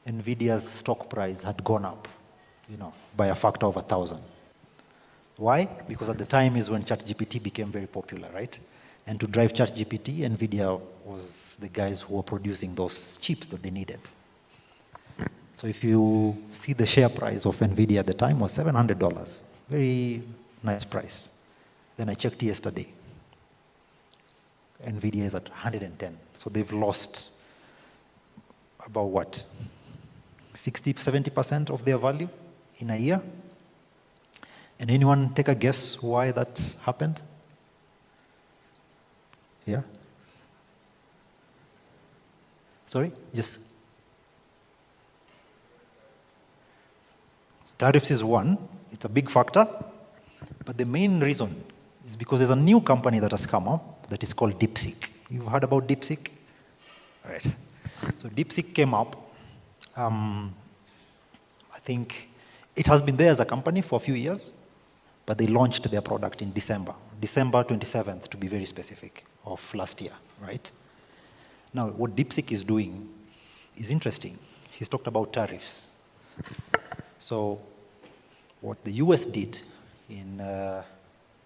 NVIDIA's stock price had gone up, by a factor of 1,000. Why? Because at the time is when ChatGPT became very popular, right? And to drive ChatGPT, NVIDIA was the guys who were producing those chips that they needed. So if you see the share price of NVIDIA at the time was $700. Very nice price. Then I checked yesterday. NVIDIA is at 110. So they've lost about what? 60, 70% of their value in a year? And anyone take a guess why that happened? Yeah? Sorry? Just... Tariffs is one. It's a big factor. But the main reason is because there's a new company that has come up that is called DeepSeek. You've heard about DeepSeek? All right. So DeepSeek came up. I think it has been there as a company for a few years, but they launched their product in December 27th, to be very specific, of last year, right? Now, what DeepSeek is doing is interesting. He's talked about tariffs. So what the US did in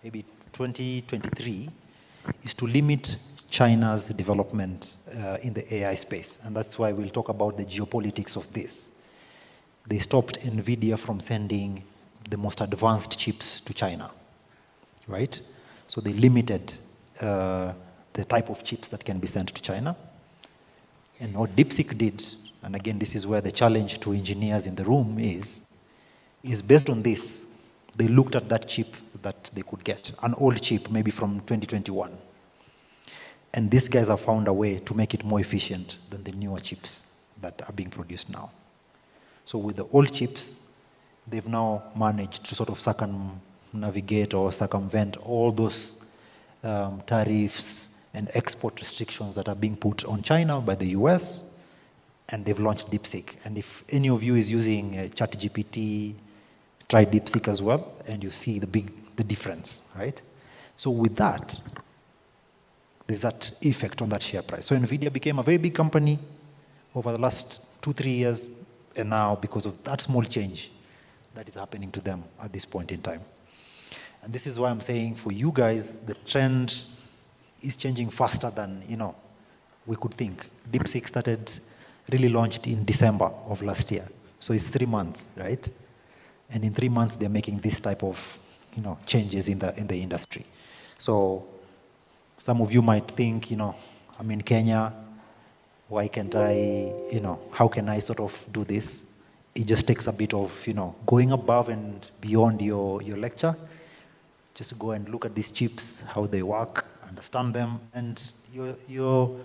maybe 2023 is to limit China's development in the AI space. And that's why we'll talk about the geopolitics of this. They stopped NVIDIA from sending the most advanced chips to China, right? So they limited the type of chips that can be sent to China. And what DeepSeek did, and again, this is where the challenge to engineers in the room is based on this. They looked at that chip that they could get, an old chip, maybe from 2021. And these guys have found a way to make it more efficient than the newer chips that are being produced now. So with the old chips, they've now managed to sort of circumnavigate or circumvent all those tariffs and export restrictions that are being put on China by the US, and they've launched DeepSeek. And if any of you is using ChatGPT, try DeepSeek as well, and you see the difference, right? So with that, there's that effect on that share price. So NVIDIA became a very big company over the last 2-3 years, and now because of that small change that is happening to them at this point in time. And this is why I'm saying for you guys, the trend is changing faster than we could think. DeepSeek really launched in December of last year. So it's 3 months, right? And in 3 months, they're making this type of changes in the industry. So some of you might think, I'm in Kenya, why can't I, how can I sort of do this? It just takes a bit of, going above and beyond your lecture. Just go and look at these chips, how they work, understand them, and you're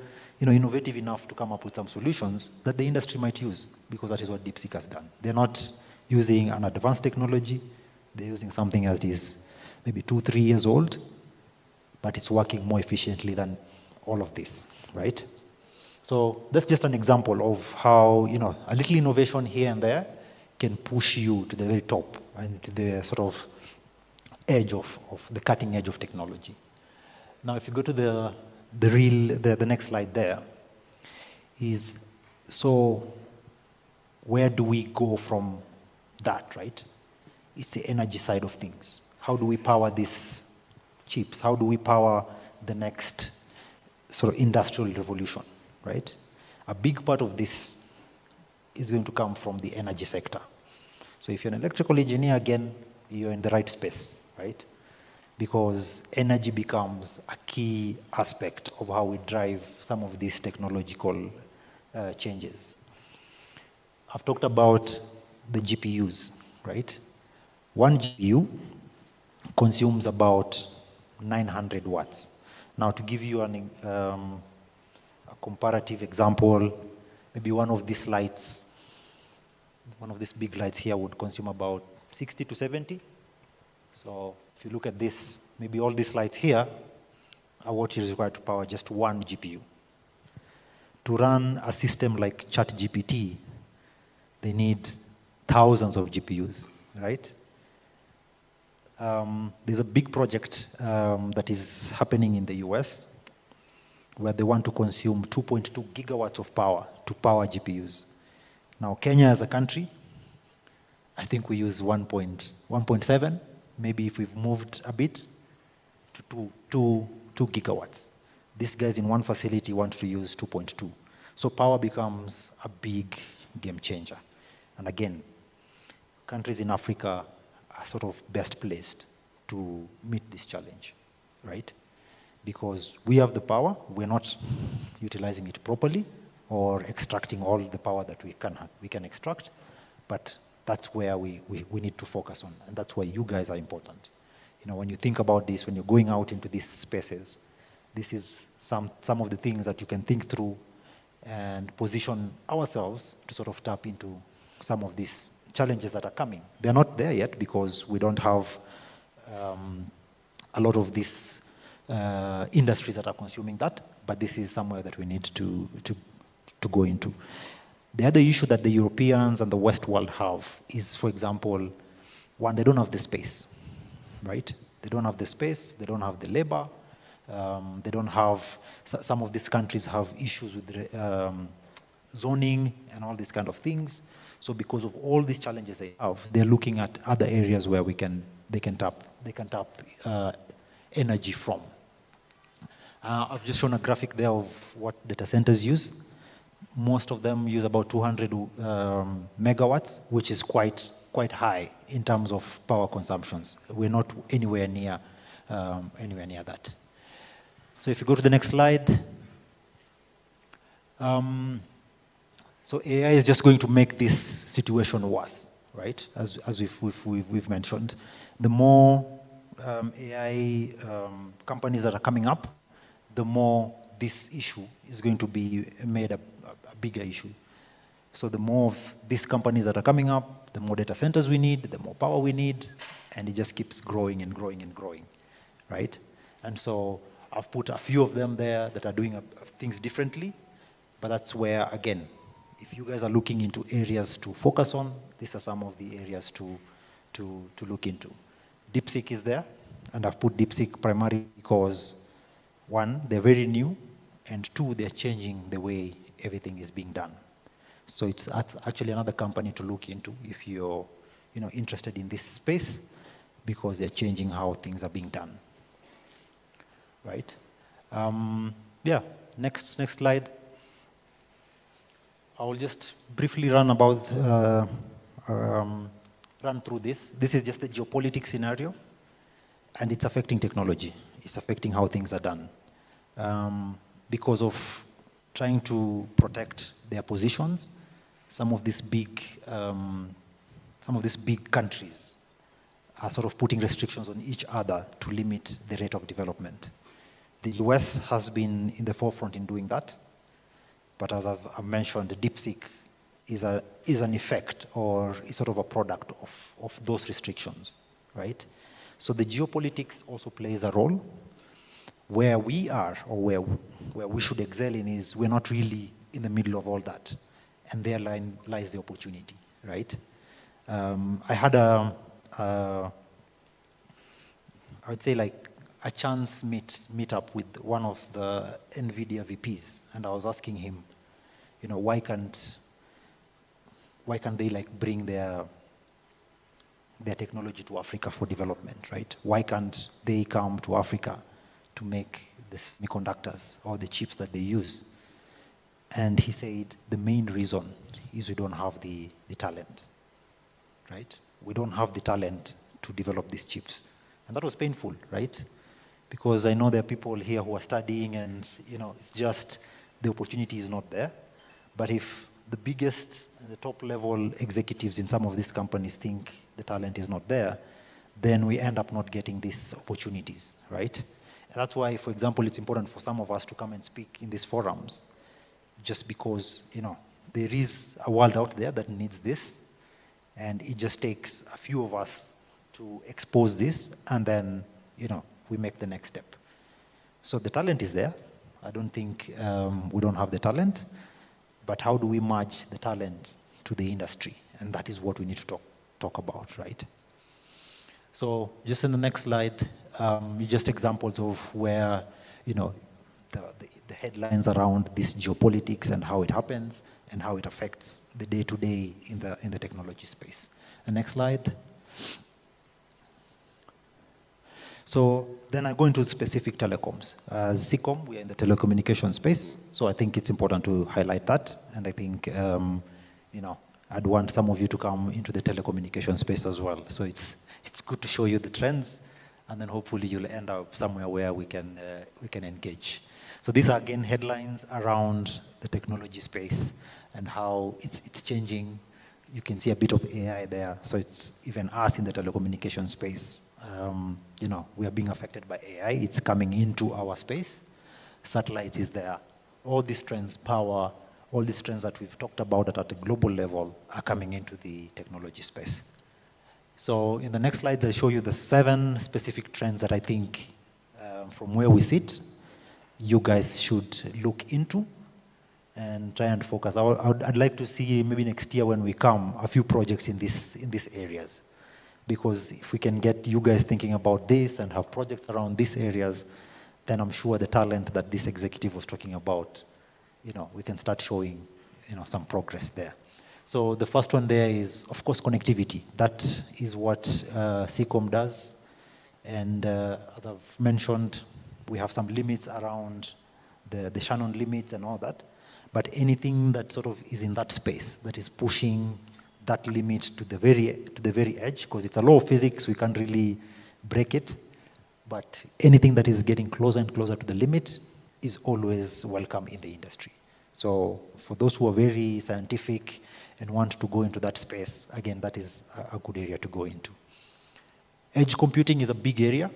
innovative enough to come up with some solutions that the industry might use, because that is what DeepSeek has done. They're not using an advanced technology. They're using something that is maybe 2-3 years old, but it's working more efficiently than all of this, right? So that's just an example of how, a little innovation here and there can push you to the very top and to the sort of edge of the cutting edge of technology. Now, if you go to the next slide there, is so where do we go from that, right? It's the energy side of things. How do we power these chips? How do we power the next sort of industrial revolution, right? A big part of this is going to come from the energy sector. So if you're an electrical engineer, again, you're in the right space, right? Because energy becomes a key aspect of how we drive some of these technological changes. I've talked about the GPUs, right? One GPU consumes about 900 watts. Now, to give you a comparative example, maybe one of these lights, one of these big lights here would consume about 60 to 70. So if you look at this, maybe all these lights here are what is required to power just one GPU. To run a system like ChatGPT, they need thousands of GPUs, right? There's a big project that is happening in the US where they want to consume 2.2 gigawatts of power to power GPUs. Now, Kenya as a country, I think we use 1.7, maybe if we've moved a bit, to 2 gigawatts. These guys in one facility want to use 2.2. So power becomes a big game changer. And again, countries in Africa are sort of best placed to meet this challenge, right? Because we have the power, we're not utilizing it properly or extracting all the power that we can extract, but that's where we need to focus on, and that's why you guys are important. You know, when you think about this, when you're going out into these spaces, this is some of the things that you can think through and position ourselves to sort of tap into some of these challenges that are coming. They're not there yet because we don't have a lot of these industries that are consuming that, but this is somewhere that we need to go into. The other issue that the Europeans and the West world have is, for example, one, they don't have the space, right? They don't have the space, they don't have the labor, they don't have, some of these countries have issues with zoning and all these kind of things. So because of all these challenges they have, they're looking at other areas where they can tap energy from. I've just shown a graphic there of what data centers use. Most of them use about 200 megawatts, which is quite high in terms of power consumptions. We're not anywhere near that. So if you go to the next slide, so AI is just going to make this situation worse, right? As we've mentioned, the more AI companies that are coming up, the more this issue is going to be made a bigger issue. So the more of these companies that are coming up, the more data centers we need, the more power we need, and it just keeps growing and growing and growing, right? And so I've put a few of them there that are doing things differently, but that's where, again, if you guys are looking into areas to focus on, these are some of the areas to look into. DeepSeek is there, and I've put DeepSeek primarily because, one, they're very new, and two, they're changing the way everything is being done. So it's actually another company to look into if you're interested in this space, because they're changing how things are being done, right? Yeah, next slide. I will just briefly run through this. This is just the geopolitics scenario, and it's affecting technology. It's affecting how things are done. Because of trying to protect their positions, some of these big countries are sort of putting restrictions on each other to limit the rate of development. The US has been in the forefront in doing that, but as I've mentioned, DeepSeek is an effect, or is sort of a product of those restrictions, right? So the geopolitics also plays a role. Where we are, or where we should excel in, is we're not really in the middle of all that, and there lies the opportunity, right? I had I would say like a chance meet up with one of the NVIDIA VPs, and I was asking him, why can't they like bring their technology to Africa for development, right? Why can't they come to Africa to make the semiconductors or the chips that they use? And he said the main reason is we don't have the talent, right? We don't have the talent to develop these chips. And that was painful, right? Because I know there are people here who are studying, and it's just the opportunity is not there. But if the biggest and the top level executives in some of these companies think the talent is not there, then we end up not getting these opportunities, right? And that's why, for example, it's important for some of us to come and speak in these forums, just because, there is a world out there that needs this, and it just takes a few of us to expose this, and then, we make the next step. So the talent is there. I don't think we don't have the talent, but how do we merge the talent to the industry? And that is what we need to talk about, right? So just in the next slide, just examples of where, the headlines around this geopolitics and how it happens and how it affects the day-to-day in the technology space. The next slide. So then I go into specific telecoms. As CCOM, we are in the telecommunication space, so I think it's important to highlight that. And I think, I'd want some of you to come into the telecommunication space as well. So it's good to show you the trends, and then hopefully you'll end up somewhere where we can engage. So these are, again, headlines around the technology space and how it's changing. You can see a bit of AI there. So it's even us in the telecommunication space. We are being affected by AI. It's coming into our space. Satellites is there. All these trends, power, all these trends that we've talked about at a global level are coming into the technology space. So in the next slide, I show you the 7 specific trends that I think, from where we sit, you guys should look into and try and focus. I'd like to see maybe next year when we come, a few projects in these areas. Because if we can get you guys thinking about this and have projects around these areas, then I'm sure the talent that this executive was talking about, we can start showing, some progress there. So the first one there is, of course, connectivity. That is what CCOM does. And as I've mentioned, we have some limits around the Shannon limits and all that. But anything that sort of is in that space, that is pushing that limit to the very edge, because it's a law of physics, we can't really break it. But anything that is getting closer and closer to the limit is always welcome in the industry. So for those who are very scientific and want to go into that space, again, that is a good area to go into. Edge computing is a big area,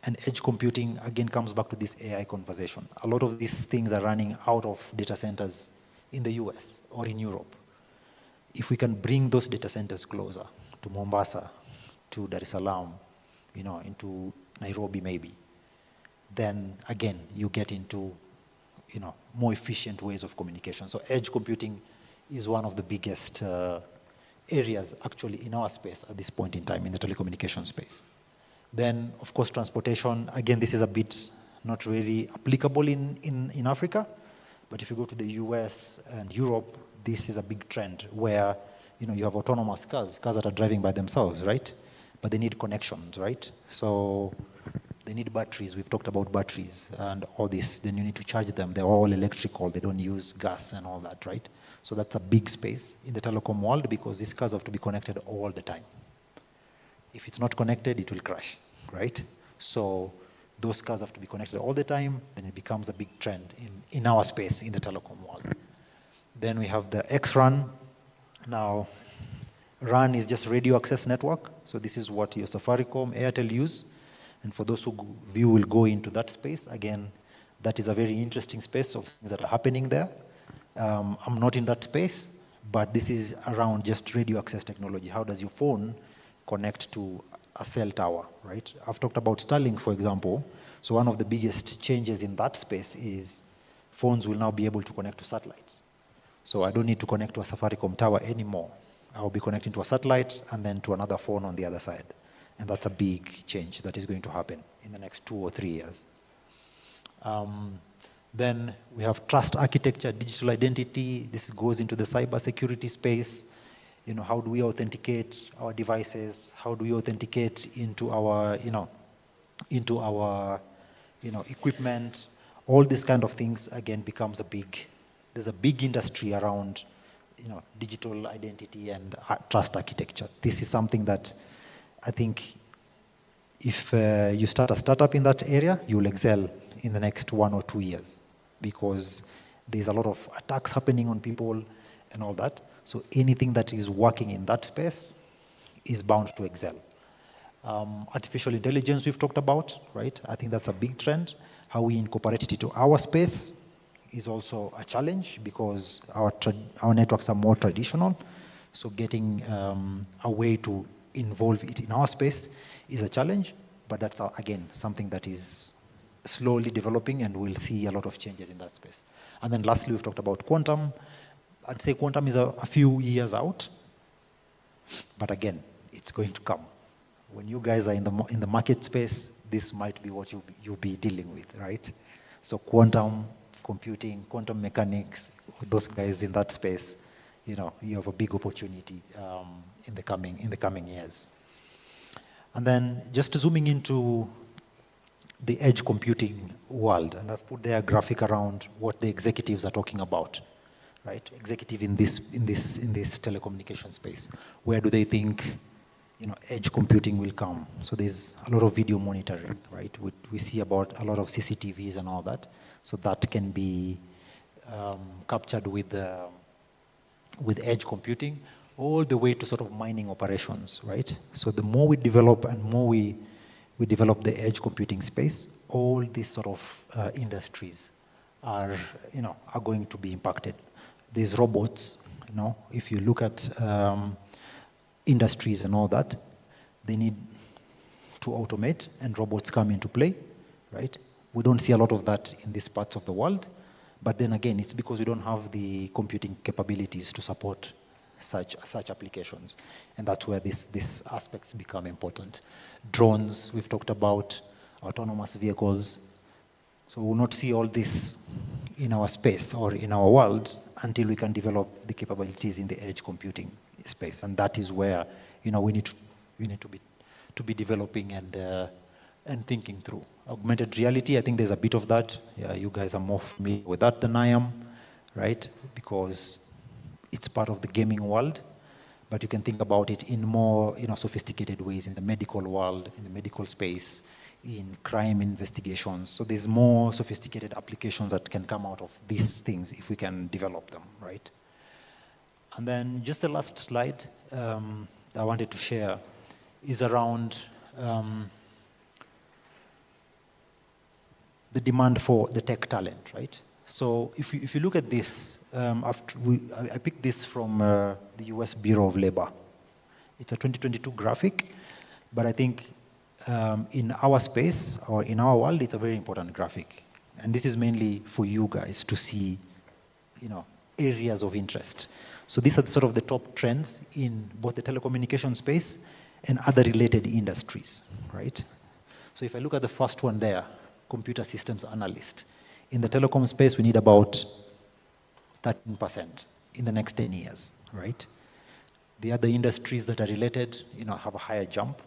and edge computing, again, comes back to this AI conversation. A lot of these things are running out of data centers in the US or in Europe. If we can bring those data centers closer to Mombasa, to Dar es Salaam, into Nairobi maybe, then again, you get into, more efficient ways of communication. So edge computing is one of the biggest areas actually in our space at this point in time in the telecommunication space. Then, of course, transportation. Again, this is a bit not really applicable in Africa, but if you go to the US and Europe, this is a big trend where, you have autonomous cars that are driving by themselves, right? But they need connections, right? So they need batteries. We've talked about batteries and all this. Then you need to charge them. They're all electrical. They don't use gas and all that, right? So that's a big space in the telecom world because these cars have to be connected all the time. If it's not connected, it will crash, right? So those cars have to be connected all the time. Then it becomes a big trend in our space in the telecom world. Then we have the XRAN. Now, RAN is just radio access network. So this is what your Safaricom, Airtel use. And for those of you who will go into that space, again, that is a very interesting space of things that are happening there. I'm not in that space, but this is around just radio access technology. How does your phone connect to a cell tower, right? I've talked about Starlink, for example. So one of the biggest changes in that space is phones will now be able to connect to satellites. So I don't need to connect to a Safaricom tower anymore. I'll be connecting to a satellite and then to another phone on the other side. And that's a big change that is going to happen in the next 2 or 3 years. Then we have trust architecture, digital identity. This goes into the cybersecurity space. How do we authenticate our devices? How do we authenticate into our, equipment? All these kind of things, again, becomes there's a big industry around, digital identity and trust architecture. This is something that I think if you start a startup in that area, you will excel in the next 1 or 2 years because there's a lot of attacks happening on people and all that. So anything that is working in that space is bound to excel. Artificial intelligence we've talked about, right? I think that's a big trend. How we incorporate it into our space is also a challenge because our networks are more traditional. So getting a way to involve it in our space is a challenge, but that's, again, something that is slowly developing and we'll see a lot of changes in that space. And then lastly, we've talked about quantum. I'd say quantum is a few years out, but again, it's going to come. When you guys are in the market space, this might be what you'll be dealing with, right? So quantum computing, quantum mechanics, those guys in that space, you have a big opportunity in the coming years. And then just zooming into the edge computing world, and I've put there a graphic around what the executives are talking about, right? Executive in this telecommunication space. Where do they think, edge computing will come? So there's a lot of video monitoring, right? We see about a lot of CCTVs and all that. So that can be captured with edge computing, all the way to sort of mining operations, right? So the more we develop and more we develop the edge computing space, all these sort of industries are going to be impacted. These robots, if you look at industries and all that, they need to automate, and robots come into play, right? We don't see a lot of that in these parts of the world, but then again, it's because we don't have the computing capabilities to support such applications, and that's where these aspects become important. Drones, we've talked about, autonomous vehicles. So we'll not see all this in our space or in our world until we can develop the capabilities in the edge computing space, and that is where we need to be developing and thinking through. Augmented reality, I think there's a bit of that. Yeah, you guys are more familiar with that than I am, right? Because it's part of the gaming world, but you can think about it in more sophisticated ways in the medical world, in the medical space, in crime investigations. So there's more sophisticated applications that can come out of these things if we can develop them, right? And then just the last slide that I wanted to share is around the demand for the tech talent, right? So if you look at this, I picked this from the US Bureau of Labor. It's a 2022 graphic, but I think in our space or in our world, it's a very important graphic. And this is mainly for you guys to see, areas of interest. So these are sort of the top trends in both the telecommunication space and other related industries, right? So if I look at the first one there, computer systems analyst. In the telecom space, we need about 13% in the next 10 years, right? The other industries that are related, have a higher jump.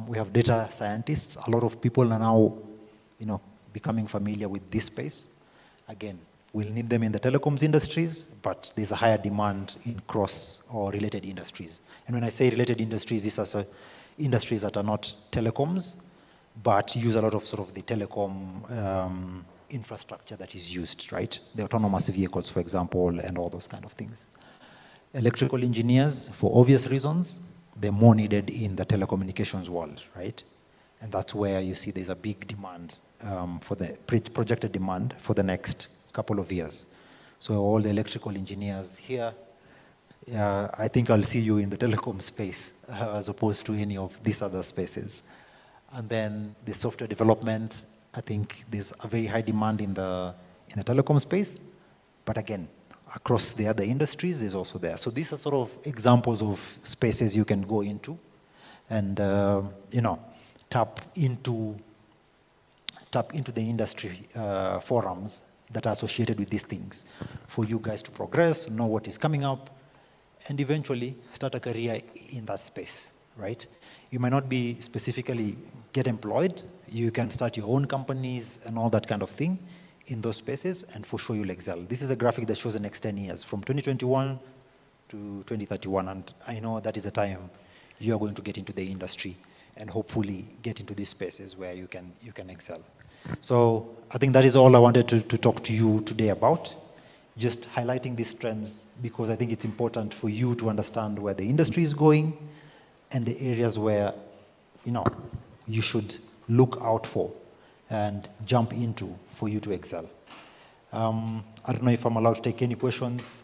We have data scientists. A lot of people are now, becoming familiar with this space. Again, we'll need them in the telecoms industries, but there's a higher demand in cross or related industries. And when I say related industries, these are industries that are not telecoms, but use a lot of sort of the telecom infrastructure that is used, right? The autonomous vehicles, for example, and all those kind of things. Electrical engineers, for obvious reasons, they're more needed in the telecommunications world, right? And that's where you see there's a big demand for the projected demand for the next couple of years. So all the electrical engineers here, I think I'll see you in the telecom space as opposed to any of these other spaces. And then the software development, I think there's a very high demand in the telecom space, but again, across the other industries is also there. So these are sort of examples of spaces you can go into and tap into the industry forums that are associated with these things for you guys to progress, know what is coming up, and eventually start a career in that space, right? You might not be specifically get employed. You can start your own companies and all that kind of thing in those spaces, and for sure you'll excel. This is a graphic that shows the next 10 years, from 2021 to 2031, and I know that is the time you are going to get into the industry and hopefully get into these spaces where you can excel. So I think that is all I wanted to talk to you today about, just highlighting these trends, because I think it's important for you to understand where the industry is going and the areas where you should look out for and jump into for you to excel. I don't know if I'm allowed to take any questions.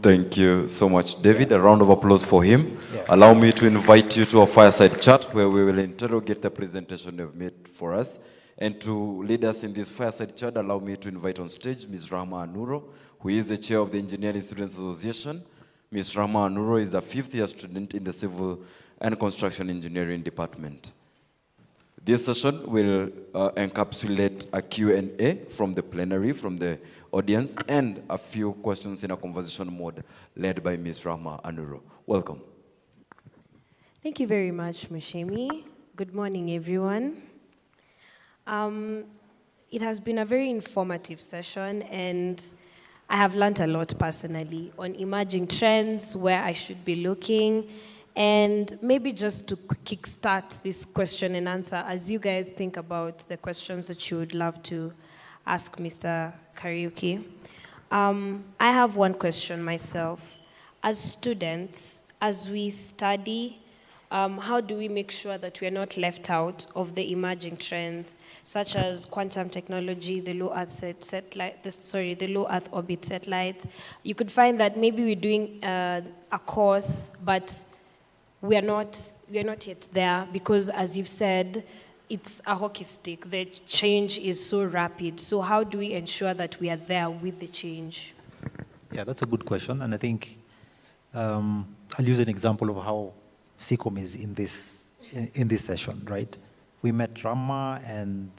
Thank you so much, David. A round of applause for him. Yeah. Allow me to invite you to a fireside chat where we will interrogate the presentation you've made for us. And to lead us in this fireside chat, allow me to invite on stage Ms. Rahma Anuro, who is the chair of the Engineering Students Association. Ms. Rahma Anuro is a fifth-year student in the Civil and Construction Engineering Department. This session will encapsulate a Q&A from the plenary, from the audience, and a few questions in a conversation mode led by Ms. Rahma Anuro. Welcome. Thank you very much, Mushemi. Good morning, everyone. It has been a very informative session, and I have learned a lot personally on emerging trends, where I should be looking, and maybe just to kickstart this question and answer, as you guys think about the questions that you would love to ask Mr. Kariuki. I have one question myself. As students, as we study, how do we make sure that we are not left out of the emerging trends, such as quantum technology, the low Earth orbit satellites? You could find that maybe we're doing a course, but we are not yet there because, as you've said, it's a hockey stick. The change is so rapid. So how do we ensure that we are there with the change? Yeah, that's a good question, and I think I'll use an example of how SECOM is in this session, right? We met Rama and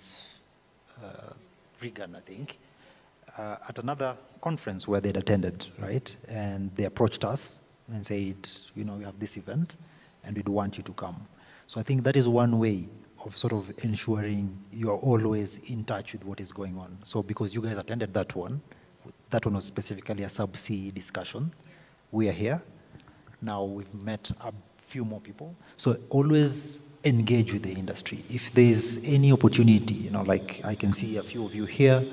Regan, I think, at another conference where they'd attended, right? And they approached us and said, we have this event, and we'd want you to come. So I think that is one way of sort of ensuring you're always in touch with what is going on. So because you guys attended that one was specifically a subsea discussion. We are here. Now we've met a few more people. So always engage with the industry. If there's any opportunity, like I can see a few of you here,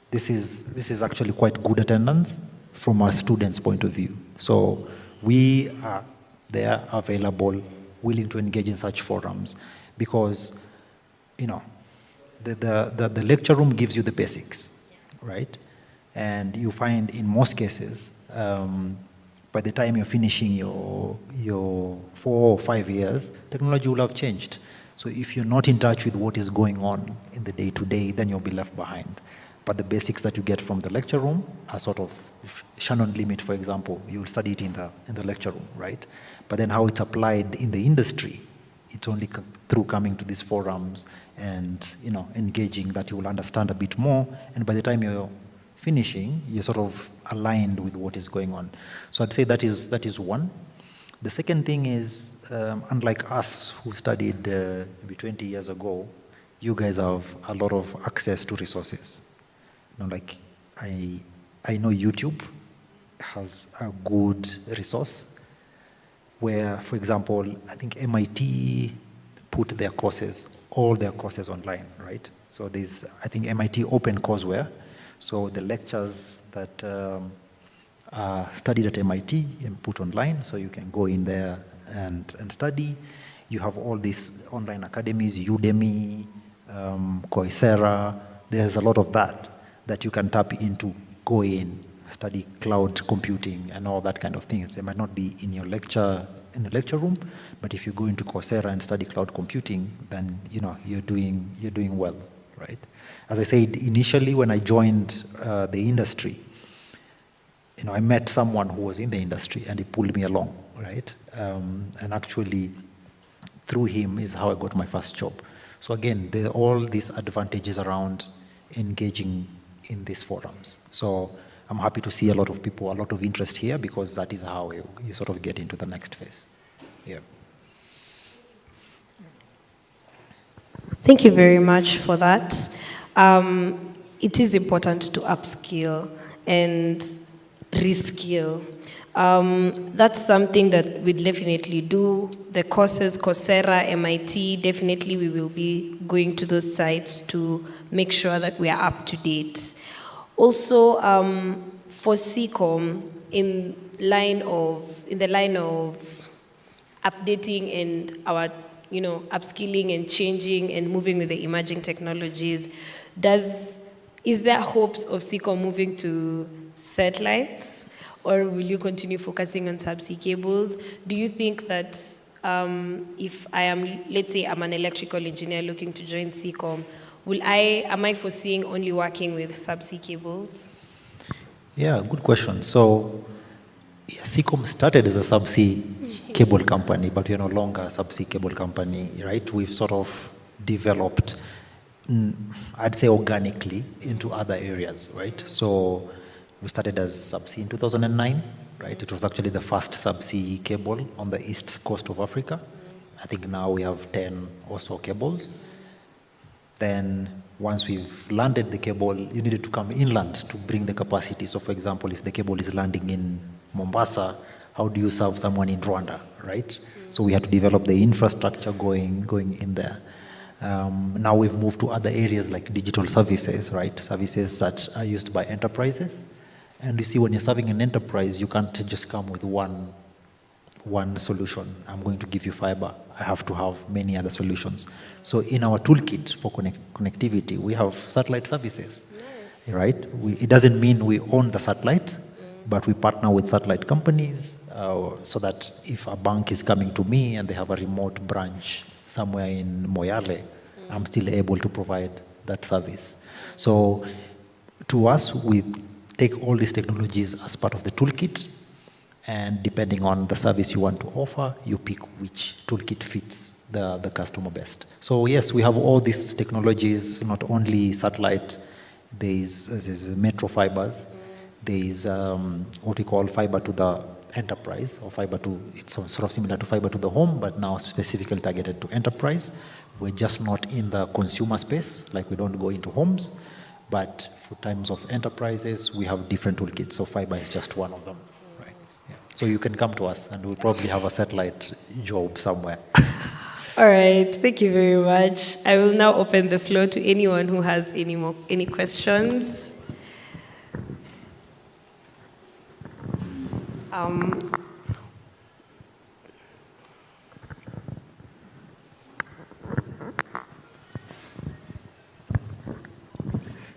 this is actually quite good attendance from a student's point of view. So we are there, available, willing to engage in such forums, because the lecture room gives you the basics, right? And you find in most cases, by the time you're finishing your 4 or 5 years, technology will have changed. So if you're not in touch with what is going on in the day-to-day, then you'll be left behind. But the basics that you get from the lecture room are sort of Shannon limit, for example. You'll study it in the lecture room, right? But then how it's applied in the industry, it's only through coming to these forums and engaging that you will understand a bit more. And by the time you're finishing, you're sort of aligned with what is going on. So I'd say that is one. The second thing is, unlike us who studied maybe 20 years ago, you guys have a lot of access to resources. Like I know YouTube has a good resource where, for example, I think MIT put all their courses online, right? So there's, I think, MIT Open Courseware. So the lectures that are studied at MIT and put online, so you can go in there and study. You have all these online academies, Udemy, Coursera. There's a lot of that you can tap into, go in, study cloud computing and all that kind of things. They might not be in the lecture room, but if you go into Coursera and study cloud computing, then you're doing well, right? As I said initially, when I joined the industry, I met someone who was in the industry and he pulled me along, right? And actually, through him is how I got my first job. So again, there are all these advantages around engaging in these forums. So I'm happy to see a lot of people, a lot of interest here, because that is how you sort of get into the next phase. Yeah. Thank you very much for that. It is important to upskill and reskill. That's something that we definitely do. The courses, Coursera, MIT, definitely we will be going to those sites to make sure that we are up to date. Also, for SECOM, in the line of updating and our, upskilling and changing and moving with the emerging technologies, is there hopes of SECOM moving to satellites, or will you continue focusing on subsea cables? Do you think that if let's say I'm an electrical engineer looking to join SECOM, am I foreseeing only working with subsea cables? Yeah, good question. So, SECOM started as a subsea cable company, but we're no longer a subsea cable company, right? We've sort of developed, I'd say organically, into other areas, right? So we started as subsea in 2009, right? It was actually the first subsea cable on the east coast of Africa. I think now we have 10 or so cables. Then once we've landed the cable, you needed to come inland to bring the capacity. So for example, if the cable is landing in Mombasa, how do you serve someone in Rwanda, right? So we had to develop the infrastructure going in there. Now we've moved to other areas like digital services, right? Services that are used by enterprises. And you see, when you're serving an enterprise, you can't just come with one solution. I'm going to give you fiber. I have to have many other solutions. So in our toolkit for connectivity, we have satellite services, right? It doesn't mean we own the satellite, but we partner with satellite companies so that if a bank is coming to me and they have a remote branch somewhere in Moyale, I'm still able to provide that service. So to us, we take all these technologies as part of the toolkit, and depending on the service you want to offer, you pick which toolkit fits the customer best. So yes, we have all these technologies, not only satellite, there's metro fibers, there's what we call fiber to the enterprise, or fiber to, it's sort of similar to fiber to the home, but now specifically targeted to enterprise. We're just not in the consumer space, like we don't go into homes, but for times of enterprises, we have different toolkits, so fiber is just one of them. Right? Yeah. So you can come to us, and we'll probably have a satellite job somewhere. All right, thank you very much. I will now open the floor to anyone who has any questions.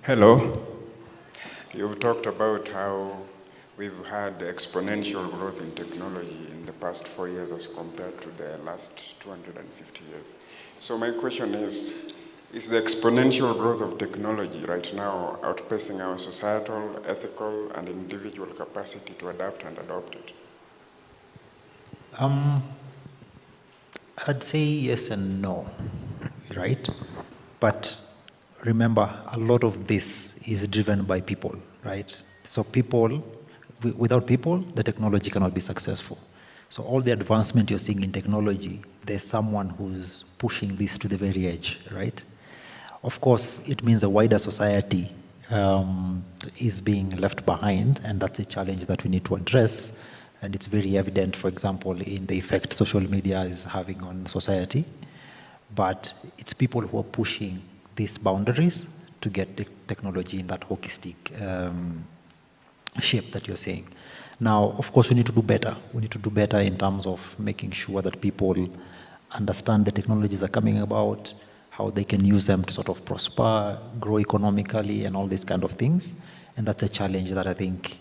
Hello. You've talked about how we've had exponential growth in technology in the past 4 years as compared to the last 250 years. So my question is the exponential growth of technology right now outpacing our societal, ethical, and individual capacity to adapt and adopt it? I'd say yes and no, right? But remember, a lot of this is driven by people, right? So people, without people, the technology cannot be successful. So all the advancement you're seeing in technology, there's someone who's pushing this to the very edge, right? Of course, it means a wider society is being left behind, and that's a challenge that we need to address. And it's very evident, for example, in the effect social media is having on society. But it's people who are pushing these boundaries to get the technology in that hockey stick shape that you're saying. Now, of course, we need to do better. We need to do better in terms of making sure that people understand the technologies that are coming about, how they can use them to sort of prosper, grow economically, and all these kind of things. And that's a challenge that I think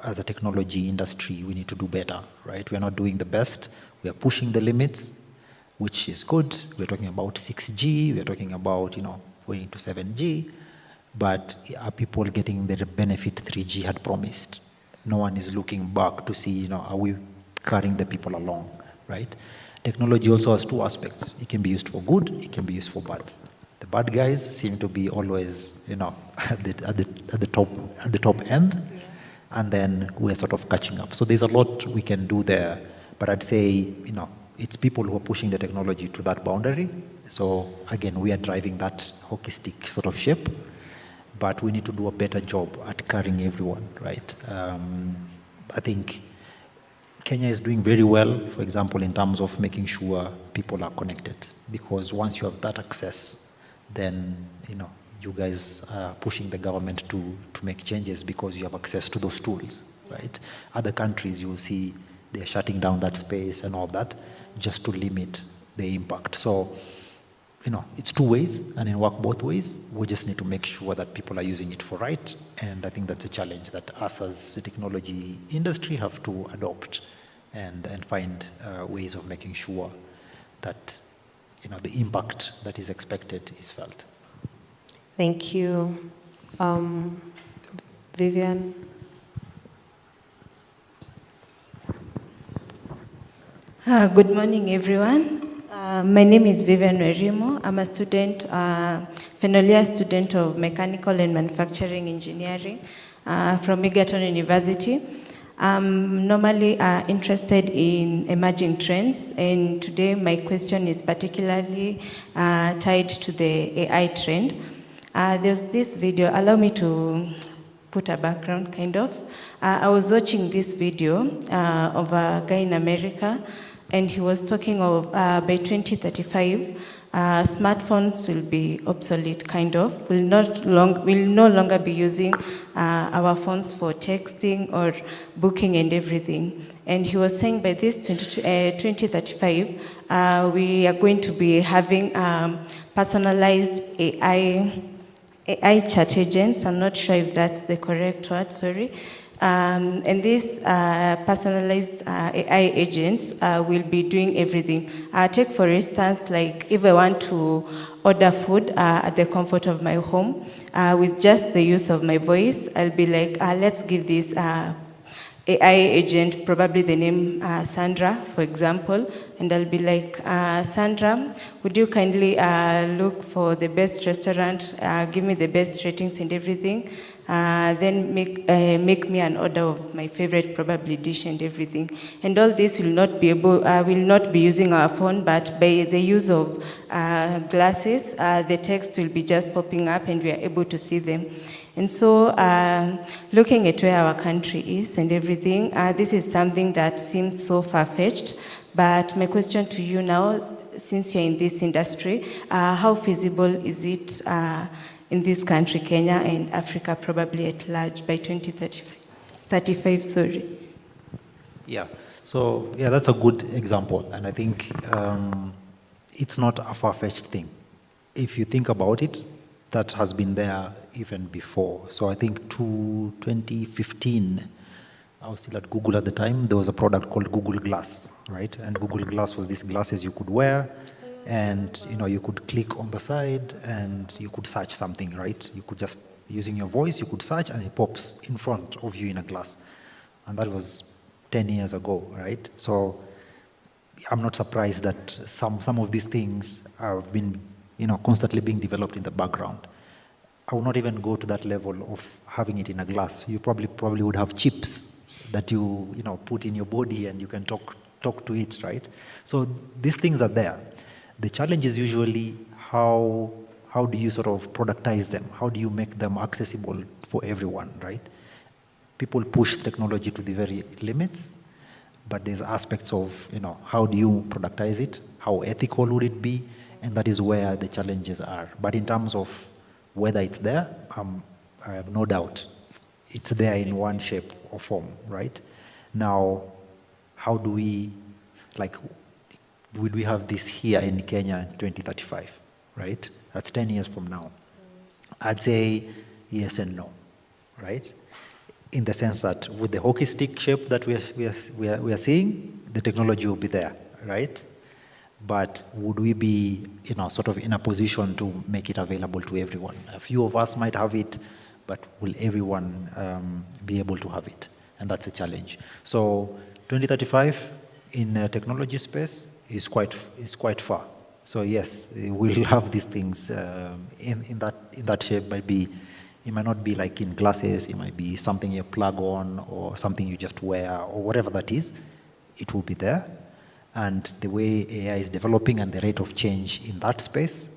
as a technology industry, we need to do better, right? We're not doing the best. We are pushing the limits, which is good. We're talking about 6G. We're talking about, going to 7G. But are people getting the benefit 3G had promised? No one is looking back to see, are we carrying the people along, right? Technology also has two aspects. It can be used for good. It can be used for bad. The bad guys seem to be always, at the top end, yeah. And then we're sort of catching up. So there's a lot we can do there, but I'd say, it's people who are pushing the technology to that boundary. So again, we are driving that hockey stick sort of shape, but we need to do a better job at carrying everyone, right? I think Kenya is doing very well, for example, in terms of making sure people are connected, because once you have that access, then, you guys are pushing the government to make changes because you have access to those tools, right? Other countries, you will see they're shutting down that space and all that just to limit the impact. So, it's two ways, and it works both ways. We just need to make sure that people are using it for right, and I think that's a challenge that us as the technology industry have to adopt and find ways of making sure that the impact that is expected is felt. Thank you. Vivian? Good morning, everyone. My name is Vivian Werimo. I'm a student, final year student of Mechanical and Manufacturing Engineering from Egerton University. I'm normally interested in emerging trends, and today my question is particularly tied to the AI trend. There's this video, allow me to put a background kind of. I was watching this video of a guy in America, and he was talking of by 2035, smartphones will be obsolete, kind of. We'll no longer be using our phones for texting or booking and everything. And he was saying by this 2035, we are going to be having personalized AI chat agents. I'm not sure if that's the correct word, sorry. And these personalized AI agents will be doing everything. Take for instance, like if I want to order food at the comfort of my home, with just the use of my voice, I'll be like, let's give this AI agent, probably the name Sandra, for example, and I'll be like, Sandra, would you kindly look for the best restaurant, give me the best ratings and everything, then make me an order of my favorite probably dish and everything. And all this will not be using our phone, but by the use of glasses, the text will be just popping up and we are able to see them. And so, looking at where our country is and everything, this is something that seems so far-fetched. But my question to you now, since you're in this industry, how feasible is it in this country, Kenya and Africa, probably at large, by 2035, sorry? Yeah, so yeah, that's a good example. And I think it's not a far-fetched thing. If you think about it, that has been there even before. So I think 2015, I was still at Google at the time, there was a product called Google Glass, right? And Google Glass was these glasses you could wear, and you could click on the side and you could search something, right? You could just, using your voice, you could search and it pops in front of you in a glass. And that was 10 years ago, right? So I'm not surprised that some of these things have been constantly being developed in the background. I would not even go to that level of having it in a glass. You probably would have chips that you put in your body and you can talk to it, right? So these things are there. The challenge is usually how do you sort of productize them? How do you make them accessible for everyone, right? People push technology to the very limits, but there's aspects of, how do you productize it? How ethical would it be? And that is where the challenges are. But in terms of whether it's there, I have no doubt it's there in one shape or form, right? Now, how do we, would we have this here in Kenya in 2035, right? That's 10 years from now. I'd say yes and no, right? In the sense that with the hockey stick shape that we are seeing, the technology will be there, right? But would we be, sort of in a position to make it available to everyone? A few of us might have it, but will everyone be able to have it? And that's a challenge. So 2035 in technology space is quite far. So yes, we'll have these things in that shape. It might not be like in glasses. It might be something you plug on or something you just wear or whatever that is. It will be there. And the way AI is developing and the rate of change in that space,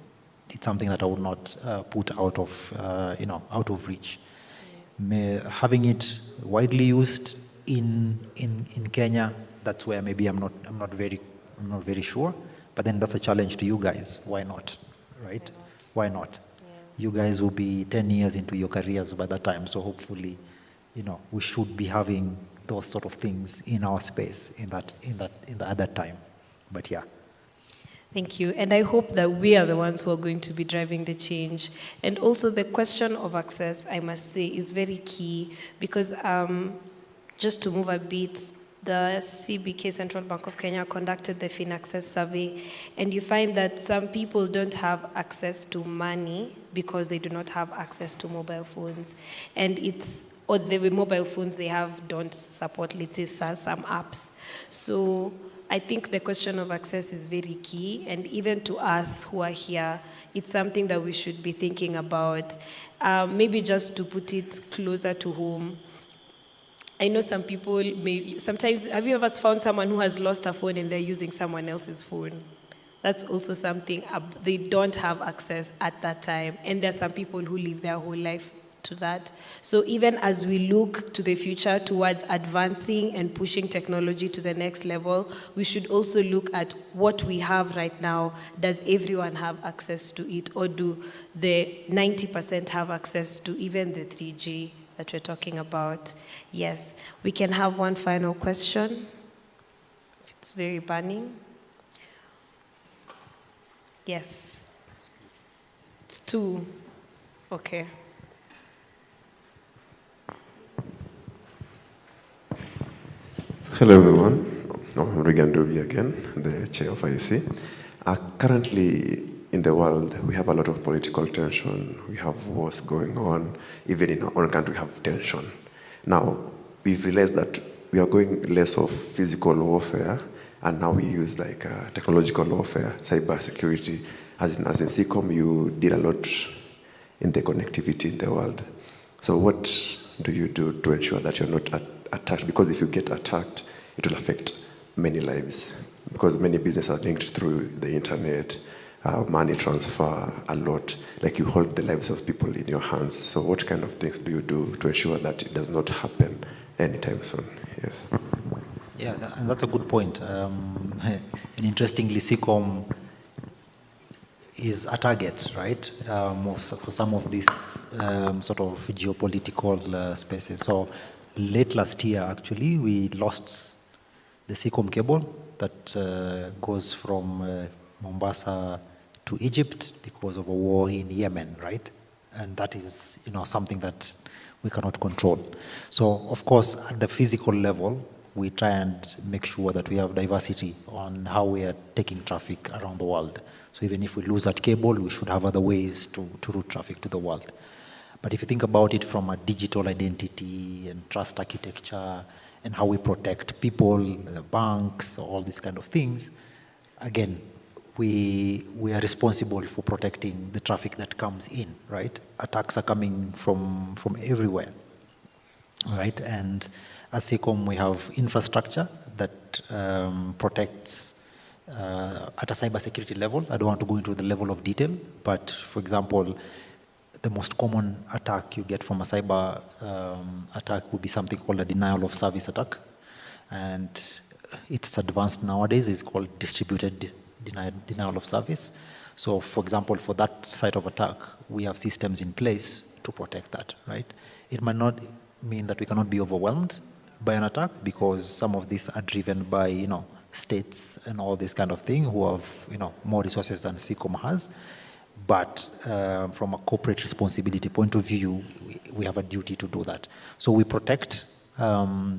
it's something that I would not put out of reach. Having it widely used in Kenya, that's where maybe I'm not very sure. But then that's a challenge to you guys. Why not, right? Why not? Yeah. You guys will be 10 years into your careers by that time, so hopefully, we should be having those sort of things in our space at that time. But yeah. Thank you. And I hope that we are the ones who are going to be driving the change. And also the question of access, I must say, is very key because just to move a bit, the CBK, Central Bank of Kenya, conducted the FinAccess survey, and you find that some people don't have access to money because they do not have access to mobile phones. And the mobile phones they have don't support, let's say, some apps. So I think the question of access is very key, and even to us who are here, it's something that we should be thinking about. Maybe just to put it closer to home, I know some people sometimes, have you ever found someone who has lost a phone and they're using someone else's phone? That's also something, they don't have access at that time. And there are some people who live their whole life to that. So even as we look to the future towards advancing and pushing technology to the next level, we should also look at what we have right now. Does everyone have access to it, or do the 90% have access to even the 3G that we're talking about? Yes, we can have one final question. It's very burning. Yes. It's 2. Okay. Hello, everyone. I'm Regan Doby again, the chair of IESC. Currently, in the world, we have a lot of political tension. We have wars going on. Even in our own country, we have tension. Now, we've realized that we are going less of physical warfare, and now we use like technological warfare, cyber security. As in CCOM, you did a lot in the connectivity in the world. So what do you do to ensure that you're not attacked? Because if you get attacked, it will affect many lives. Because many businesses are linked through the internet, money transfer, a lot. Like you hold the lives of people in your hands. So what kind of things do you do to ensure that it does not happen anytime soon? Yes. Yeah, and that's a good point. And interestingly, CCOM is a target, right, for some of these sort of geopolitical spaces. So late last year, actually, we lost the CCOM cable that goes from Mombasa to Egypt because of a war in Yemen, right? And that is, something that we cannot control. So, of course, at the physical level, we try and make sure that we have diversity on how we are taking traffic around the world. So even if we lose that cable, we should have other ways to route traffic to the world. But if you think about it from a digital identity and trust architecture and how we protect people, the banks, all these kind of things, again, we are responsible for protecting the traffic that comes in, right? Attacks are coming from everywhere, right? And as CCOM, we have infrastructure that protects at a cybersecurity level. I don't want to go into the level of detail, but for example, the most common attack you get from a cyber attack would be something called a denial of service attack. And it's advanced nowadays. It's called distributed denial of service. So for example, for that side of attack, we have systems in place to protect that, right? It might not mean that we cannot be overwhelmed by an attack, because some of these are driven by, states and all this kind of thing who have, more resources than CCOM has. But from a corporate responsibility point of view, we have a duty to do that. So we protect the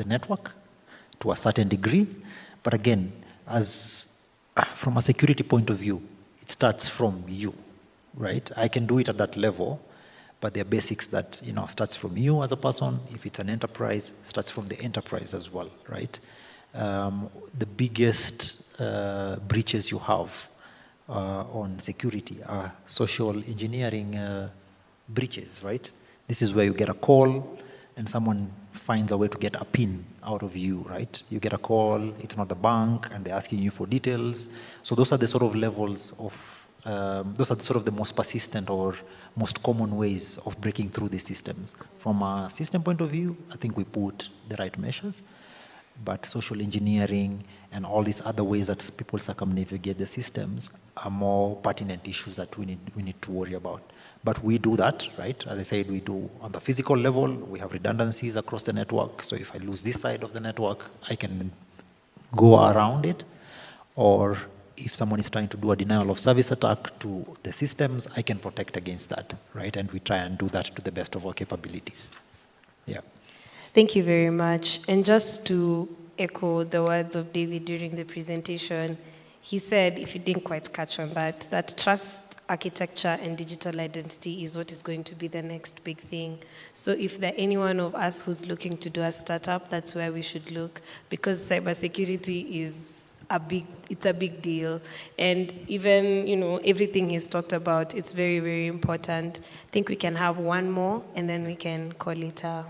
network to a certain degree. But again, from a security point of view, it starts from you, right? I can do it at that level, but there are basics that, starts from you as a person. If it's an enterprise, it starts from the enterprise as well, right? The biggest breaches you have on security are social engineering breaches, right? This is where you get a call and someone finds a way to get a PIN out of you, right? You get a call, it's not the bank, and they're asking you for details. So those are the sort of levels of, those are sort of the most persistent or most common ways of breaking through these systems. From a system point of view, I think we put the right measures, but social engineering and all these other ways that people circumnavigate the systems are more pertinent issues that we need to worry about. But we do that, right? As I said, we do on the physical level. We have redundancies across the network. So if I lose this side of the network, I can go around it. Or if someone is trying to do a denial of service attack to the systems, I can protect against that, right? And we try and do that to the best of our capabilities. Yeah. Thank you very much. And just to echo the words of David during the presentation, he said, if you didn't quite catch on that trust architecture and digital identity is what is going to be the next big thing. So if there any one of us who's looking to do a startup, that's where we should look, because cybersecurity is a big deal. And even, everything he's talked about, it's very, very important. I think we can have one more, and then we can call it a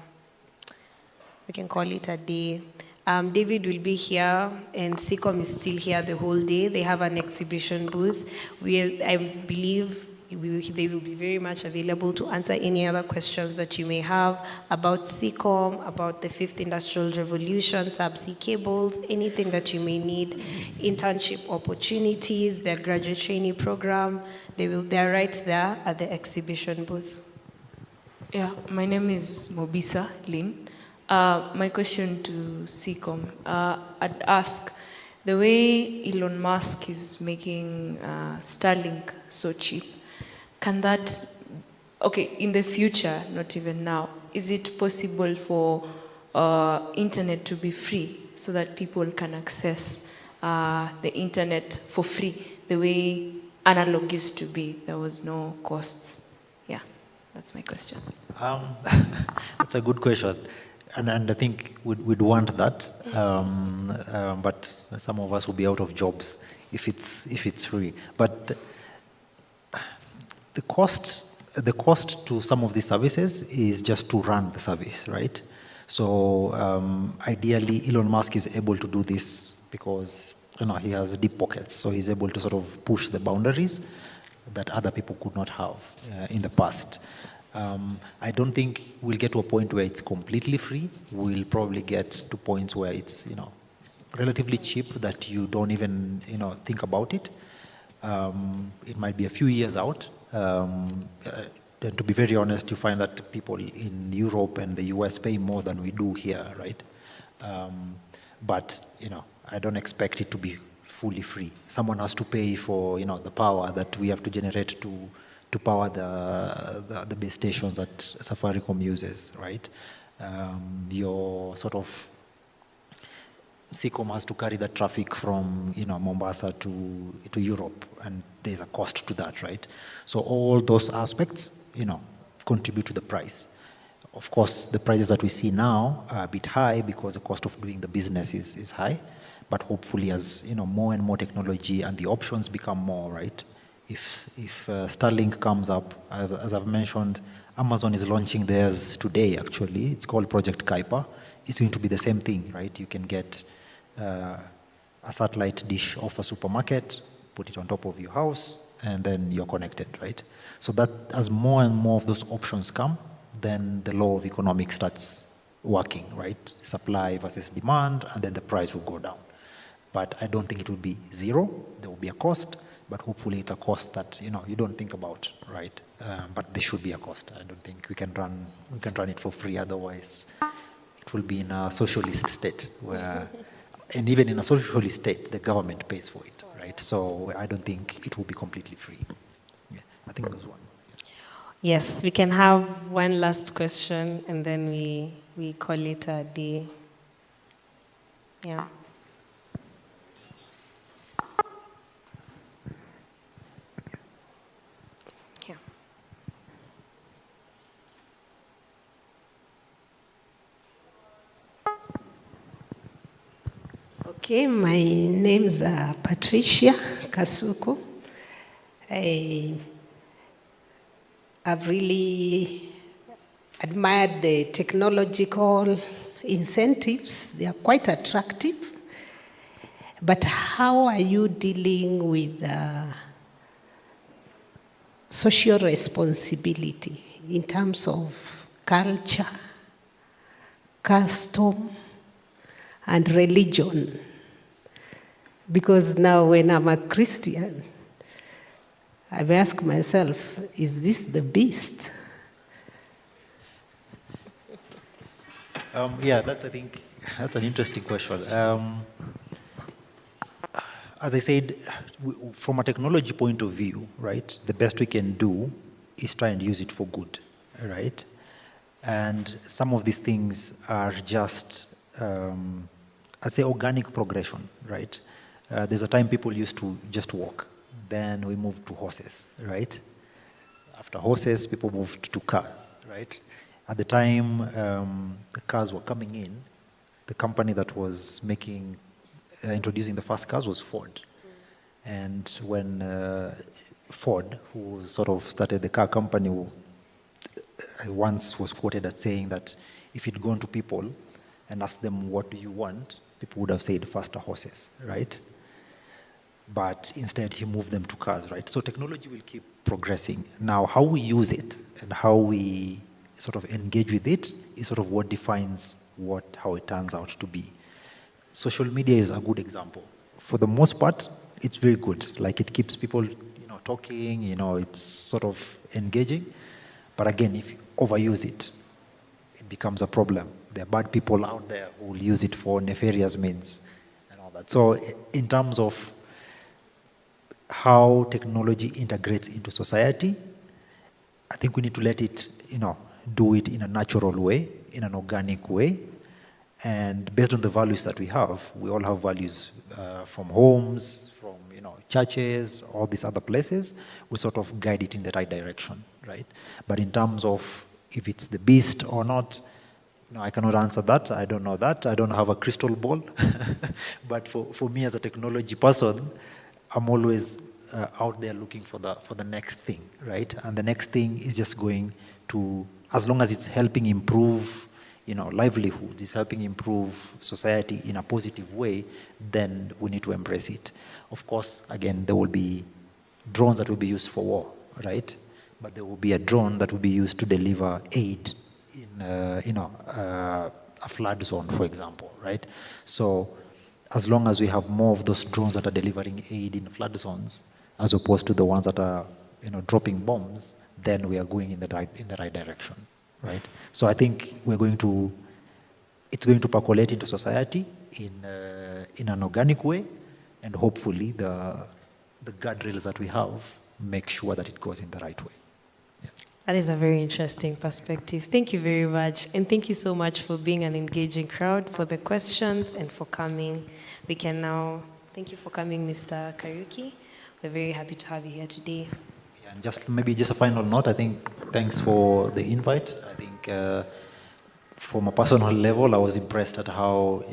day. David will be here, and SICOM is still here the whole day. They have an exhibition booth. I believe they will be very much available to answer any other questions that you may have about SICOM, about the 5th Industrial Revolution, subsea cables, anything that you may need, internship opportunities, their graduate trainee program. They're right there at the exhibition booth. Yeah, my name is Mobisa Lin. My question to SICOM, I'd ask, the way Elon Musk is making Starlink so cheap, can that, in the future, not even now, is it possible for internet to be free so that people can access the internet for free, the way analog used to be? There was no costs. Yeah, that's my question. That's a good question. And I think we'd want that, but some of us will be out of jobs if it's free. But the cost to some of these services is just to run the service, right? So ideally, Elon Musk is able to do this because he has deep pockets, so he's able to sort of push the boundaries that other people could not have in the past. I don't think we'll get to a point where it's completely free. We'll probably get to points where it's, relatively cheap that you don't even, think about it. It might be a few years out. And to be very honest, you find that people in Europe and the US pay more than we do here, right? But, I don't expect it to be fully free. Someone has to pay for, the power that we have to generate to power the base stations that Safaricom uses, right? Your sort of SICOM has to carry the traffic from Mombasa to Europe, and there's a cost to that, right? So all those aspects, contribute to the price. Of course, the prices that we see now are a bit high because the cost of doing the business is high, but hopefully as more and more technology and the options become more, right? If Starlink comes up, as I've mentioned, Amazon is launching theirs today, actually. It's called Project Kuiper. It's going to be the same thing, right? You can get a satellite dish off a supermarket, put it on top of your house, and then you're connected, right? So that as more and more of those options come, then the law of economics starts working, right? Supply versus demand, and then the price will go down. But I don't think it will be zero. There will be a cost. But hopefully it's a cost that you don't think about, right? But there should be a cost. I don't think we can run it for free. Otherwise, it will be in a socialist state where, and even in a socialist state, the government pays for it, right? So I don't think it will be completely free. Yeah, I think there's one. Yes, we can have one last question, and then we call it a day. Yeah. Okay, my name's Patricia Kasuku. I've really admired the technological incentives. They are quite attractive. But how are you dealing with social responsibility in terms of culture, custom, and religion? Because now when I'm a Christian, I've asked myself, is this the beast? Yeah, I think that's an interesting question. As I said, from a technology point of view, right, the best we can do is try and use it for good, right? And some of these things are just, I'd say, organic progression, right? There's a time people used to just walk. Then we moved to horses, right? After horses, people moved to cars, right? At the time the cars were coming in, the company that was introducing the first cars was Ford. And when Ford, who sort of started the car company, once was quoted as saying that if he'd gone to people and asked them, what do you want? People would have said faster horses, right? But instead he moved them to cars, right? So technology will keep progressing. Now, how we use it and how we sort of engage with it is sort of what defines how it turns out to be. Social media is a good example. For the most part, it's very good. Like, it keeps people, talking, it's sort of engaging. But again, if you overuse it, it becomes a problem. There are bad people out there who will use it for nefarious means and all that. So in terms of how technology integrates into society, I think we need to let it, do it in a natural way, in an organic way. And based on the values that we all have values from homes, from churches, all these other places. We sort of guide it in the right direction, right? But in terms of if it's the beast or not, I cannot answer that. I don't know that. I don't have a crystal ball. But for me as a technology person, I'm always out there looking for the next thing, right? And the next thing is just going to, as long as it's helping improve livelihoods, it's helping improve society in a positive way, then we need to embrace it. Of course, again, there will be drones that will be used for war, right? But there will be a drone that will be used to deliver aid in, a flood zone, for example, right? So as long as we have more of those drones that are delivering aid in flood zones, as opposed to the ones that are, dropping bombs, then we are going in the right direction. Right? So I think it's going to percolate into society in an organic way, and hopefully the guardrails that we have make sure that it goes in the right way. Yeah. That is a very interesting perspective. Thank you very much. And thank you so much for being an engaging crowd, for the questions, and for coming. Thank you for coming, Mr. Kariuki. We're very happy to have you here today. And just a final note, I think thanks for the invite. I think from a personal level, I was impressed at how,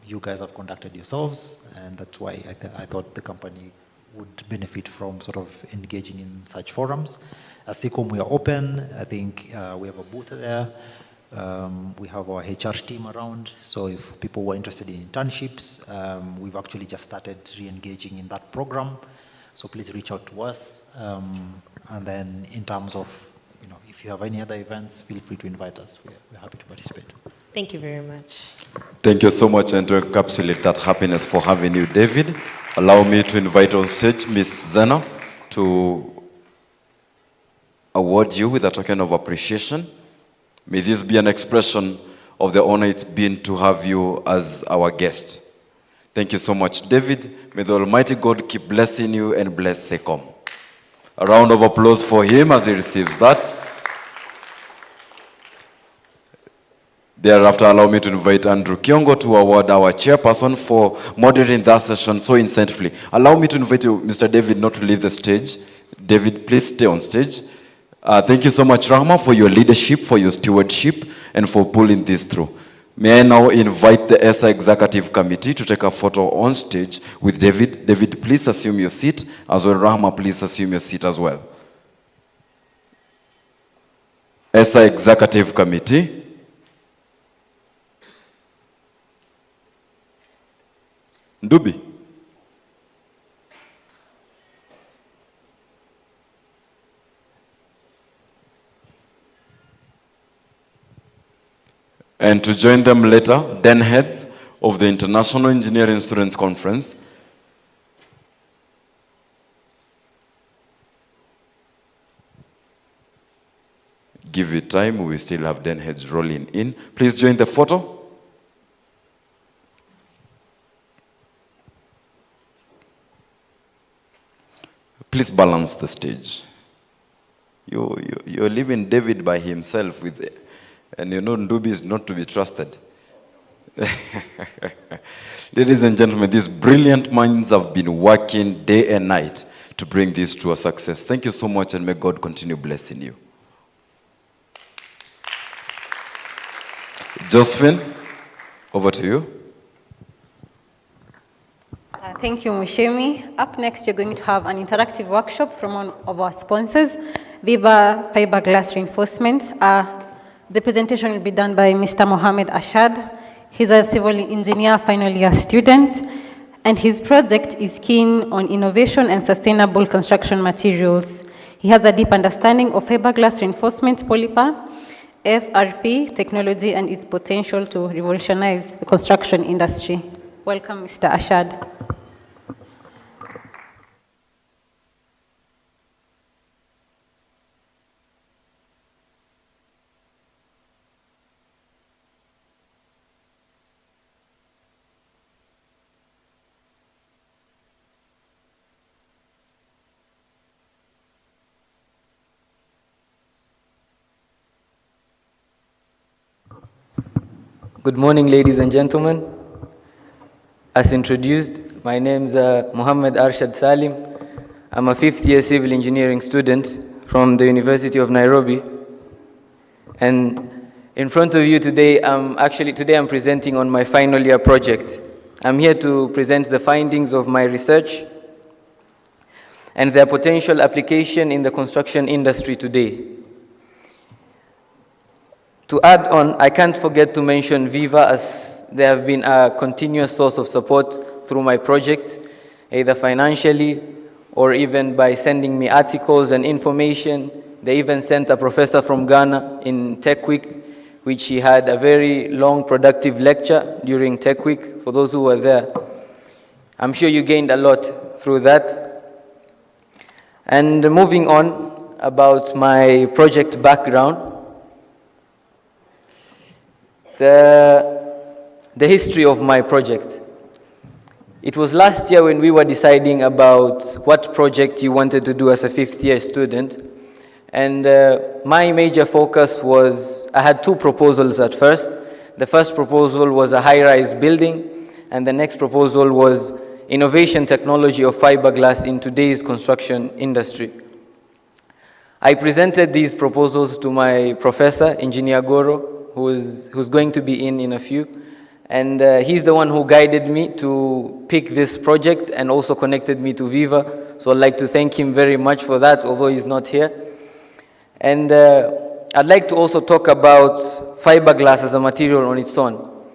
you guys have conducted yourselves, and that's why I thought the company would benefit from sort of engaging in such forums. At SECOM, we are open. I think we have a booth there. We have our HR team around, so if people were interested in internships, we've actually just started re-engaging in that program. So please reach out to us. And then in terms of, if you have any other events, feel free to invite us. We're happy to participate. Thank you very much. Thank you so much, and to encapsulate that happiness for having you, David, allow me to invite on stage Ms. Zena to award you with a token of appreciation. May this be an expression of the honor it's been to have you as our guest. Thank you so much, David. May the Almighty God keep blessing you and bless SECOM. A round of applause for him as he receives that. Thereafter, allow me to invite Andrew Kiongo to award our chairperson for moderating that session so insightfully. Allow me to invite you, Mr. David, not to leave the stage. David, please stay on stage. Thank you so much, Rahma, for your leadership, for your stewardship, and for pulling this through. May I now invite the ESA Executive Committee to take a photo on stage with David. David, please assume your seat, as well. Rahma, please assume your seat as well. ESA Executive Committee. Ndubi. And to join them later, then heads of the International Engineering Students Conference. Give it time, we still have den heads rolling in. Please join the photo. Please balance the stage. You're leaving David by himself and Ndubi is not to be trusted. Ladies and gentlemen, these brilliant minds have been working day and night to bring this to a success. Thank you so much, and may God continue blessing you. Josephine, over to you. Thank you, Mushemi. Up next, you're going to have an interactive workshop from one of our sponsors, Viva Fiberglass Reinforcement. The presentation will be done by Mr. Mohammed Ashad. He's a civil engineer, final year student, and his project is keen on innovation and sustainable construction materials. He has a deep understanding of fiberglass reinforcement polymer, FRP technology, and its potential to revolutionize the construction industry. Welcome, Mr. Ashad. Good morning, ladies and gentlemen. As introduced, my name is Muhammad Arshad Salim. I'm a fifth-year civil engineering student from the University of Nairobi. And in front of you today, I'm presenting on my final year project. I'm here to present the findings of my research and their potential application in the construction industry today. To add on, I can't forget to mention Viva, as they have been a continuous source of support through my project, either financially or even by sending me articles and information. They even sent a professor from Ghana in Tech Week, which he had a very long, productive lecture during Tech Week, for those who were there. I'm sure you gained a lot through that. And moving on about my project background, the history of my project. It was last year when we were deciding about what project you wanted to do as a fifth-year student. And my major focus was, I had two proposals at first. The first proposal was a high-rise building, and the next proposal was innovation technology of fiberglass in today's construction industry. I presented these proposals to my professor, Engineer Goro, who's going to be in a few. And he's the one who guided me to pick this project and also connected me to Viva. So I'd like to thank him very much for that, although he's not here. And I'd like to also talk about fiberglass as a material on its own.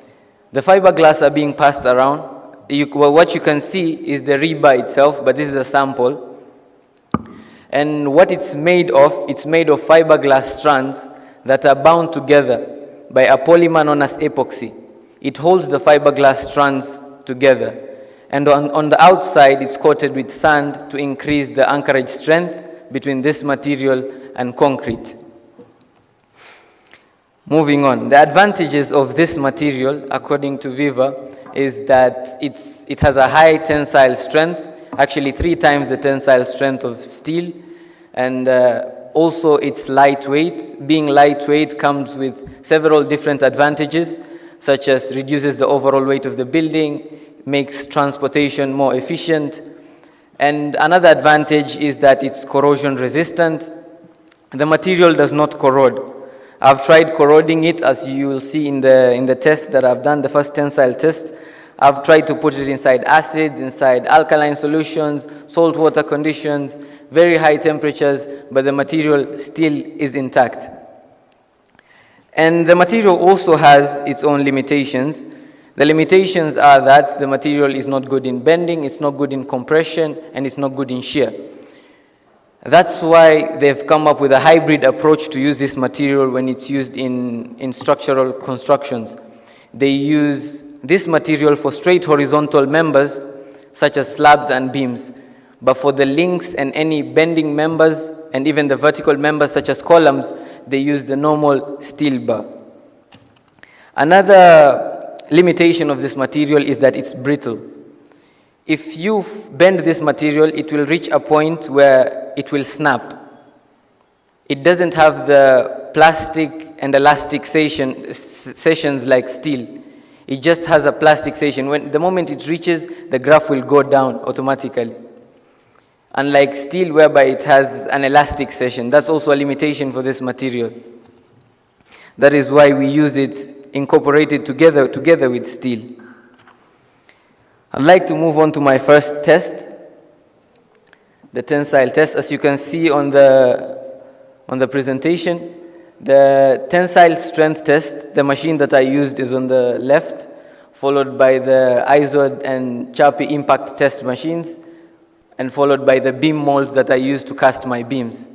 The fiberglass are being passed around. What you can see is the rebar itself, but this is a sample. And what it's made of fiberglass strands that are bound together by a polymer known as epoxy. It holds the fiberglass strands together. And on the outside, it's coated with sand to increase the anchorage strength between this material and concrete. Moving on, the advantages of this material, according to Viva, is that it has a high tensile strength, actually 3 times the tensile strength of steel, and also it's lightweight. Being lightweight comes with several different advantages, such as reduces the overall weight of the building, makes transportation more efficient. And another advantage is that it's corrosion resistant. The material does not corrode. I've tried corroding it, as you will see in the test that I've done, the first tensile test. I've tried to put it inside acids, inside alkaline solutions, saltwater conditions, very high temperatures, but the material still is intact. And the material also has its own limitations. The limitations are that the material is not good in bending, it's not good in compression, and it's not good in shear. That's why they've come up with a hybrid approach to use this material when it's used in structural constructions. They use this material for straight horizontal members, such as slabs and beams. But for the links and any bending members, and even the vertical members, such as columns, they use the normal steel bar. Another limitation of this material is that it's brittle. If you bend this material, it will reach a point where it will snap. It doesn't have the plastic and elastic sessions like steel. It just has a plastic section. The moment it reaches, the graph will go down automatically. Unlike steel, whereby it has an elastic section. That's also a limitation for this material. That is why we use it incorporated together with steel. I'd like to move on to my first test, the tensile test. As you can see on the presentation, the tensile strength test, the machine that I used is on the left, followed by the ISOD and Chappie impact test machines, and followed by the beam molds that I use to cast my beams.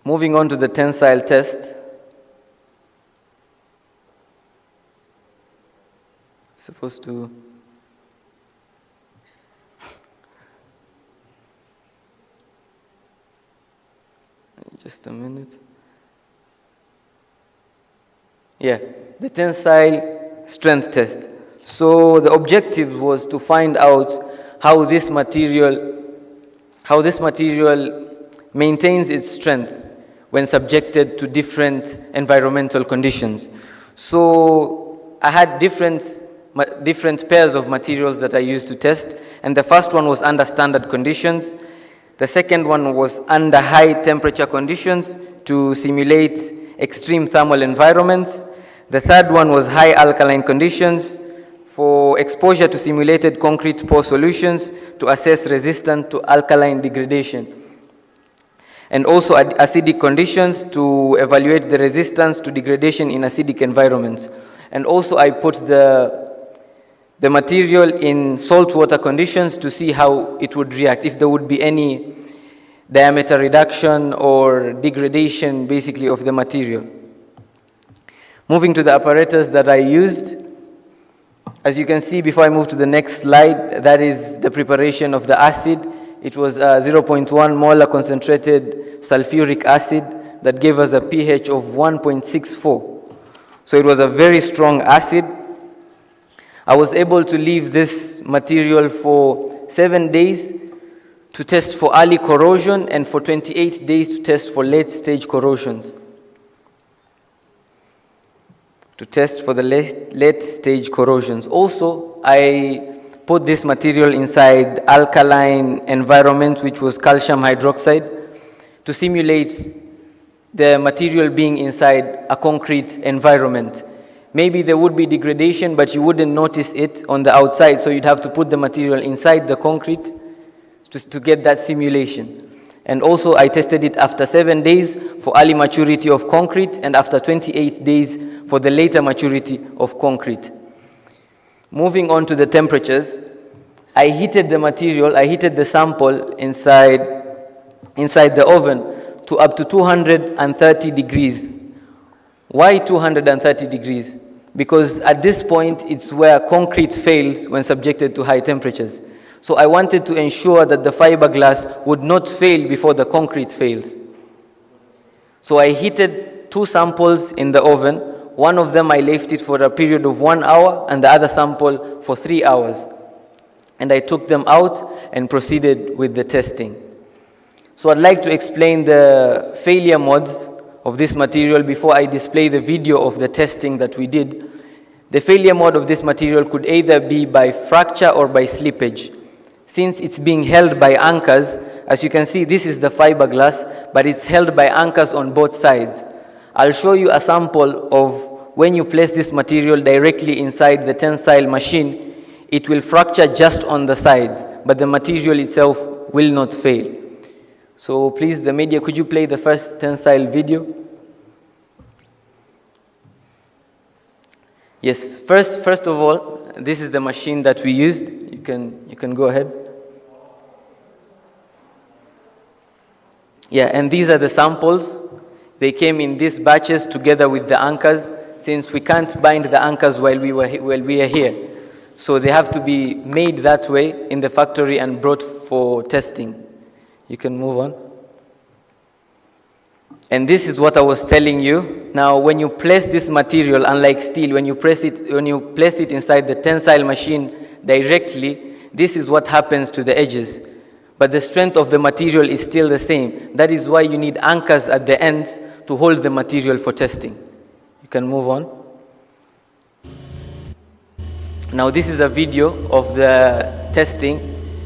Moving on to the tensile test. Supposed to... Just a minute. Yeah, the tensile strength test. So the objective was to find out how this material maintains its strength when subjected to different environmental conditions. So I had different pairs of materials that I used to test, and the first one was under standard conditions. The second one was under high temperature conditions to simulate extreme thermal environments. The third one was high alkaline conditions for exposure to simulated concrete pore solutions to assess resistance to alkaline degradation. And also acidic conditions to evaluate the resistance to degradation in acidic environments. And also I put the material in saltwater conditions to see how it would react, if there would be any diameter reduction or degradation basically of the material. Moving to the apparatus that I used, as you can see before I move to the next slide, that is the preparation of the acid. It was 0.1 molar concentrated sulfuric acid that gave us a pH of 1.64. So it was a very strong acid. I was able to leave this material for 7 days to test for early corrosion and for 28 days to test for late stage corrosions. Also, I put this material inside alkaline environment, which was calcium hydroxide, to simulate the material being inside a concrete environment. Maybe there would be degradation, but you wouldn't notice it on the outside, so you'd have to put the material inside the concrete to get that simulation. And also I tested it after 7 days for early maturity of concrete and after 28 days for the later maturity of concrete. Moving on to the temperatures, I heated the material, I heated the sample inside the oven to up to 230 degrees. Why 230 degrees? Because at this point, it's where concrete fails when subjected to high temperatures. So I wanted to ensure that the fiberglass would not fail before the concrete fails. So I heated 2 samples in the oven. One of them I left it for a period of 1 hour and the other sample for 3 hours. And I took them out and proceeded with the testing. So I'd like to explain the failure modes of this material before I display the video of the testing that we did. The failure mode of this material could either be by fracture or by slippage. Since it's being held by anchors, as you can see, this is the fiberglass, but it's held by anchors on both sides. I'll show you a sample of when you place this material directly inside the tensile machine, it will fracture just on the sides, but the material itself will not fail. So please, the media, could you play the first tensile video? Yes, first of all, this is the machine that we used. You can go ahead. Yeah, and these are the samples. They came in these batches together with the anchors, since we can't bind the anchors while we are here. So they have to be made that way in the factory and brought for testing. You can move on. And this is what I was telling you. Now, when you place this material, unlike steel, when you place it inside the tensile machine directly, this is what happens to the edges. But the strength of the material is still the same. That is why you need anchors at the ends to hold the material for testing. You can move on. Now this is a video of the testing.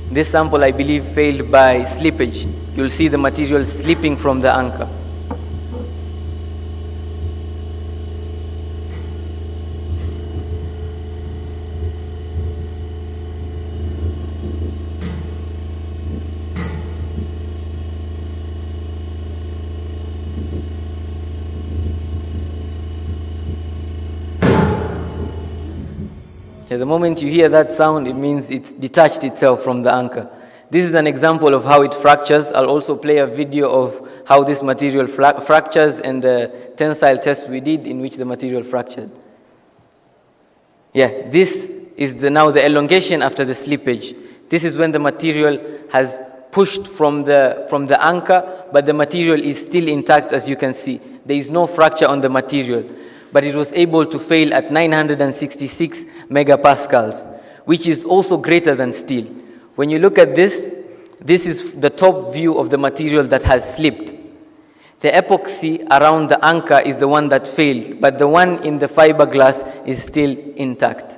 This sample, I believe, failed by slippage. You'll see the material slipping from the anchor. The moment you hear that sound, it means it's detached itself from the anchor. This is an example of how it fractures. I'll also play a video of how this material fractures and the tensile test we did in which the material fractured. Yeah, this is now the elongation after the slippage. This is when the material has pushed from the anchor, but the material is still intact, as you can see. There is no fracture on the material, but it was able to fail at 966 megapascals, which is also greater than steel. When you look at this, this is the top view of the material that has slipped. The epoxy around the anchor is the one that failed, but the one in the fiberglass is still intact.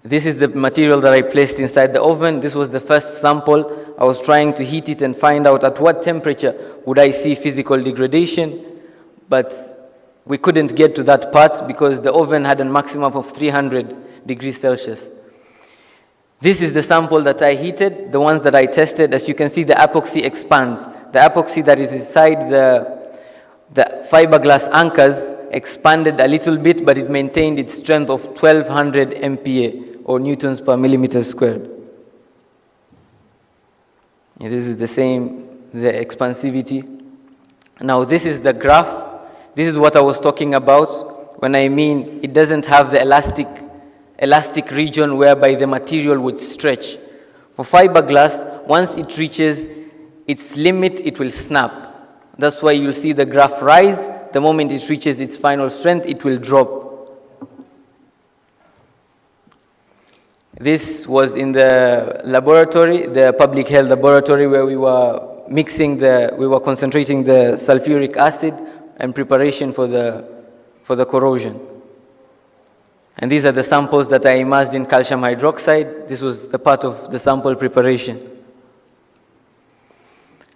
This is the material that I placed inside the oven. This was the first sample. I was trying to heat it and find out at what temperature would I see physical degradation, but we couldn't get to that part because the oven had a maximum of 300 degrees Celsius. This is the sample that I heated, the ones that I tested. As you can see, the epoxy expands. The epoxy that is inside the fiberglass anchors expanded a little bit, but it maintained its strength of 1200 MPa, or newtons per millimeter squared. Yeah, this is the same, the expansivity. Now this is the graph. This is what I was talking about when I mean it doesn't have the elastic region whereby the material would stretch. For fiberglass, once it reaches its limit, it will snap. That's why you'll see the graph rise. The moment it reaches its final strength, it will drop. This was in the laboratory, the public health laboratory, where we were concentrating the sulfuric acid and preparation for the corrosion. And these are the samples that I immersed in calcium hydroxide. This was the part of the sample preparation.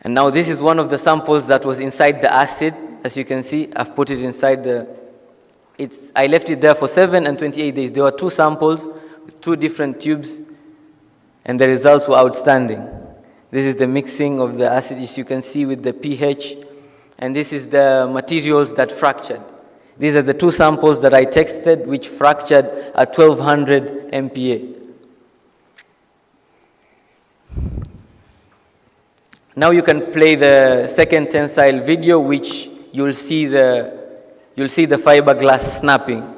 And now this is one of the samples that was inside the acid. As you can see, I've put it inside I left it there for 7 and 28 days. There were 2 samples with 2 different tubes, and the results were outstanding. This is the mixing of the acid, as you can see, with the pH, and this is the materials that fractured. These are the 2 samples that I tested, which fractured at 1200 MPa. Now you can play the second tensile video, which you'll see the fiberglass snapping.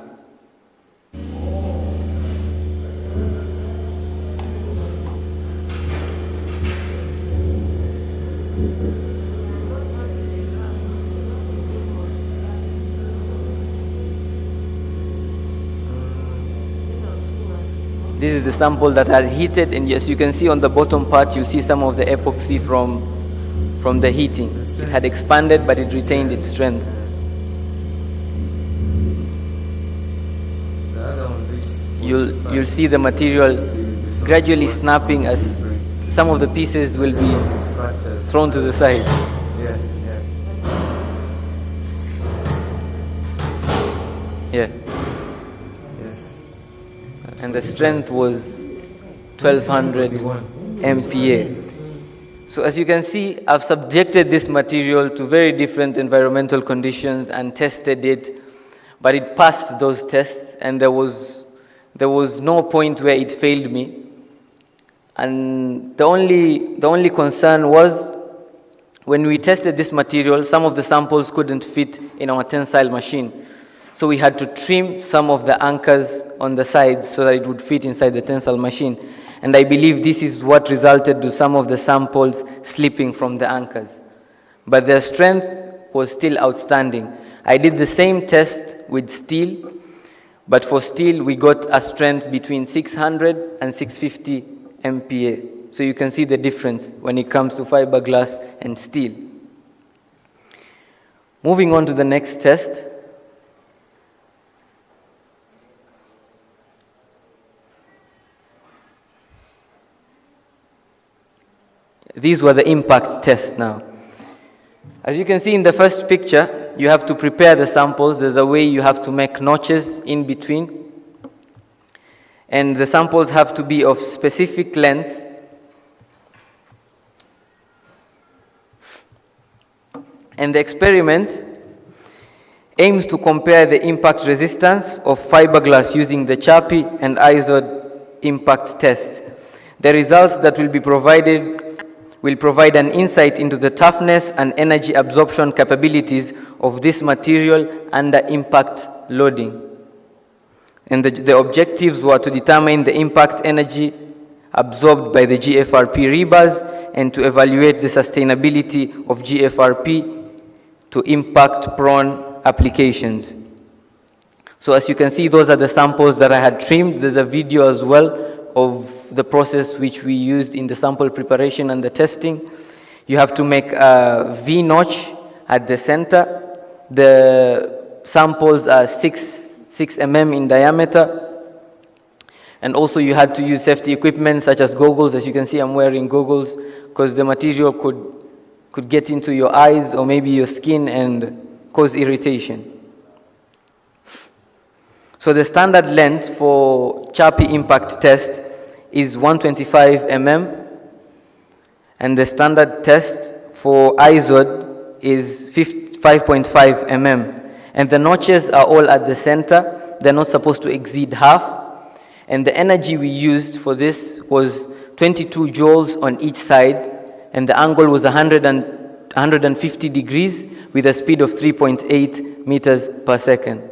This is the sample that I heated, and as you can see on the bottom part, you'll see some of the epoxy from the heating. It had expanded, but it retained its strength. You'll see the material gradually snapping as some of the pieces will be thrown to the side. Yeah. And the strength was 1200 MPa. So as you can see, I've subjected this material to very different environmental conditions and tested it, but it passed those tests, and there was no point where it failed me. And the only concern was when we tested this material, some of the samples couldn't fit in our tensile machine. So we had to trim some of the anchors on the sides so that it would fit inside the tensile machine. And I believe this is what resulted to some of the samples slipping from the anchors. But their strength was still outstanding. I did the same test with steel, but for steel we got a strength between 600 and 650 MPa. So you can see the difference when it comes to fiberglass and steel. Moving on to the next test. These were the impact tests now. As you can see in the first picture, you have to prepare the samples. There's a way you have to make notches in between. And the samples have to be of specific lengths. And the experiment aims to compare the impact resistance of fiberglass using the CHAPI and ISOD impact test. The results that will be provided will provide an insight into the toughness and energy absorption capabilities of this material under impact loading. And the objectives were to determine the impact energy absorbed by the GFRP rebars and to evaluate the sustainability of GFRP to impact-prone applications. So as you can see, those are the samples that I had trimmed. There's a video as well of the process which we used in the sample preparation and the testing. You have to make a V notch at the center. The samples are 6 mm in diameter. And also you had to use safety equipment such as goggles. As you can see, I'm wearing goggles because the material could get into your eyes or maybe your skin and cause irritation. So the standard length for CHAPI impact test is 125 mm, and the standard test for ISOD is 5.5 mm. And the notches are all at the center. They're not supposed to exceed half. And the energy we used for this was 22 joules on each side, and the angle was 150 degrees with a speed of 3.8 meters per second.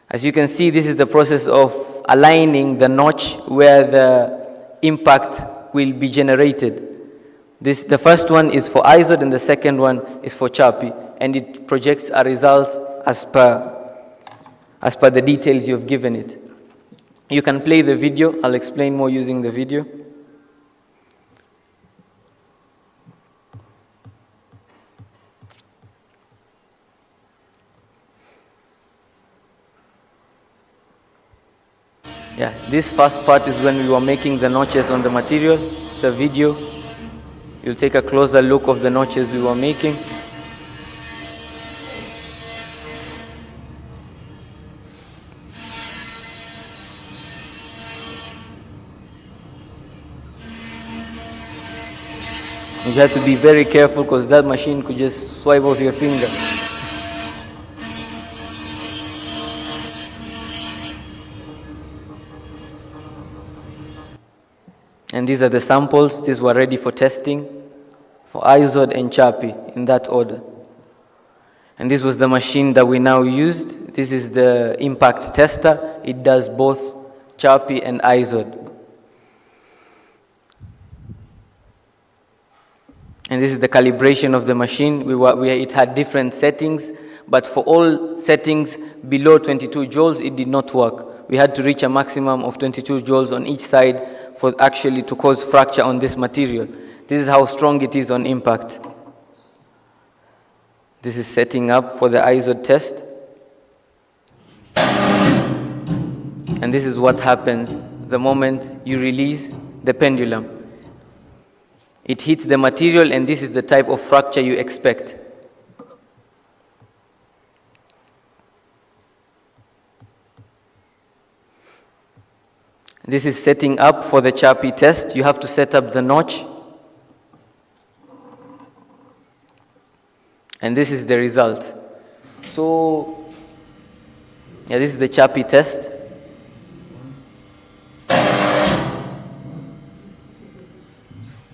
As you can see, this is the process of aligning the notch where the impact will be generated. The first one is for ISOD and the second one is for CHAPI, and it projects a results as per the details you've given it. You can play the video. I'll explain more using the video. Yeah, this first part is when we were making the notches on the material. It's a video. You'll take a closer look of the notches we were making. You have to be very careful because that machine could just swipe off your finger. And these are the samples. These were ready for testing for ISOD and CHAPI in that order. And this was the machine that we now used. This is the impact tester. It does both CHAPI and ISOD. And this is the calibration of the machine. It had different settings, but for all settings below 22 joules, it did not work. We had to reach a maximum of 22 joules on each side for actually to cause fracture on this material. This is how strong it is on impact. This is setting up for the ISOD test. And this is what happens the moment you release the pendulum. It hits the material, and this is the type of fracture you expect. This is setting up for the CHAPI test. You have to set up the notch. And this is the result. So, yeah, this is the CHAPI test.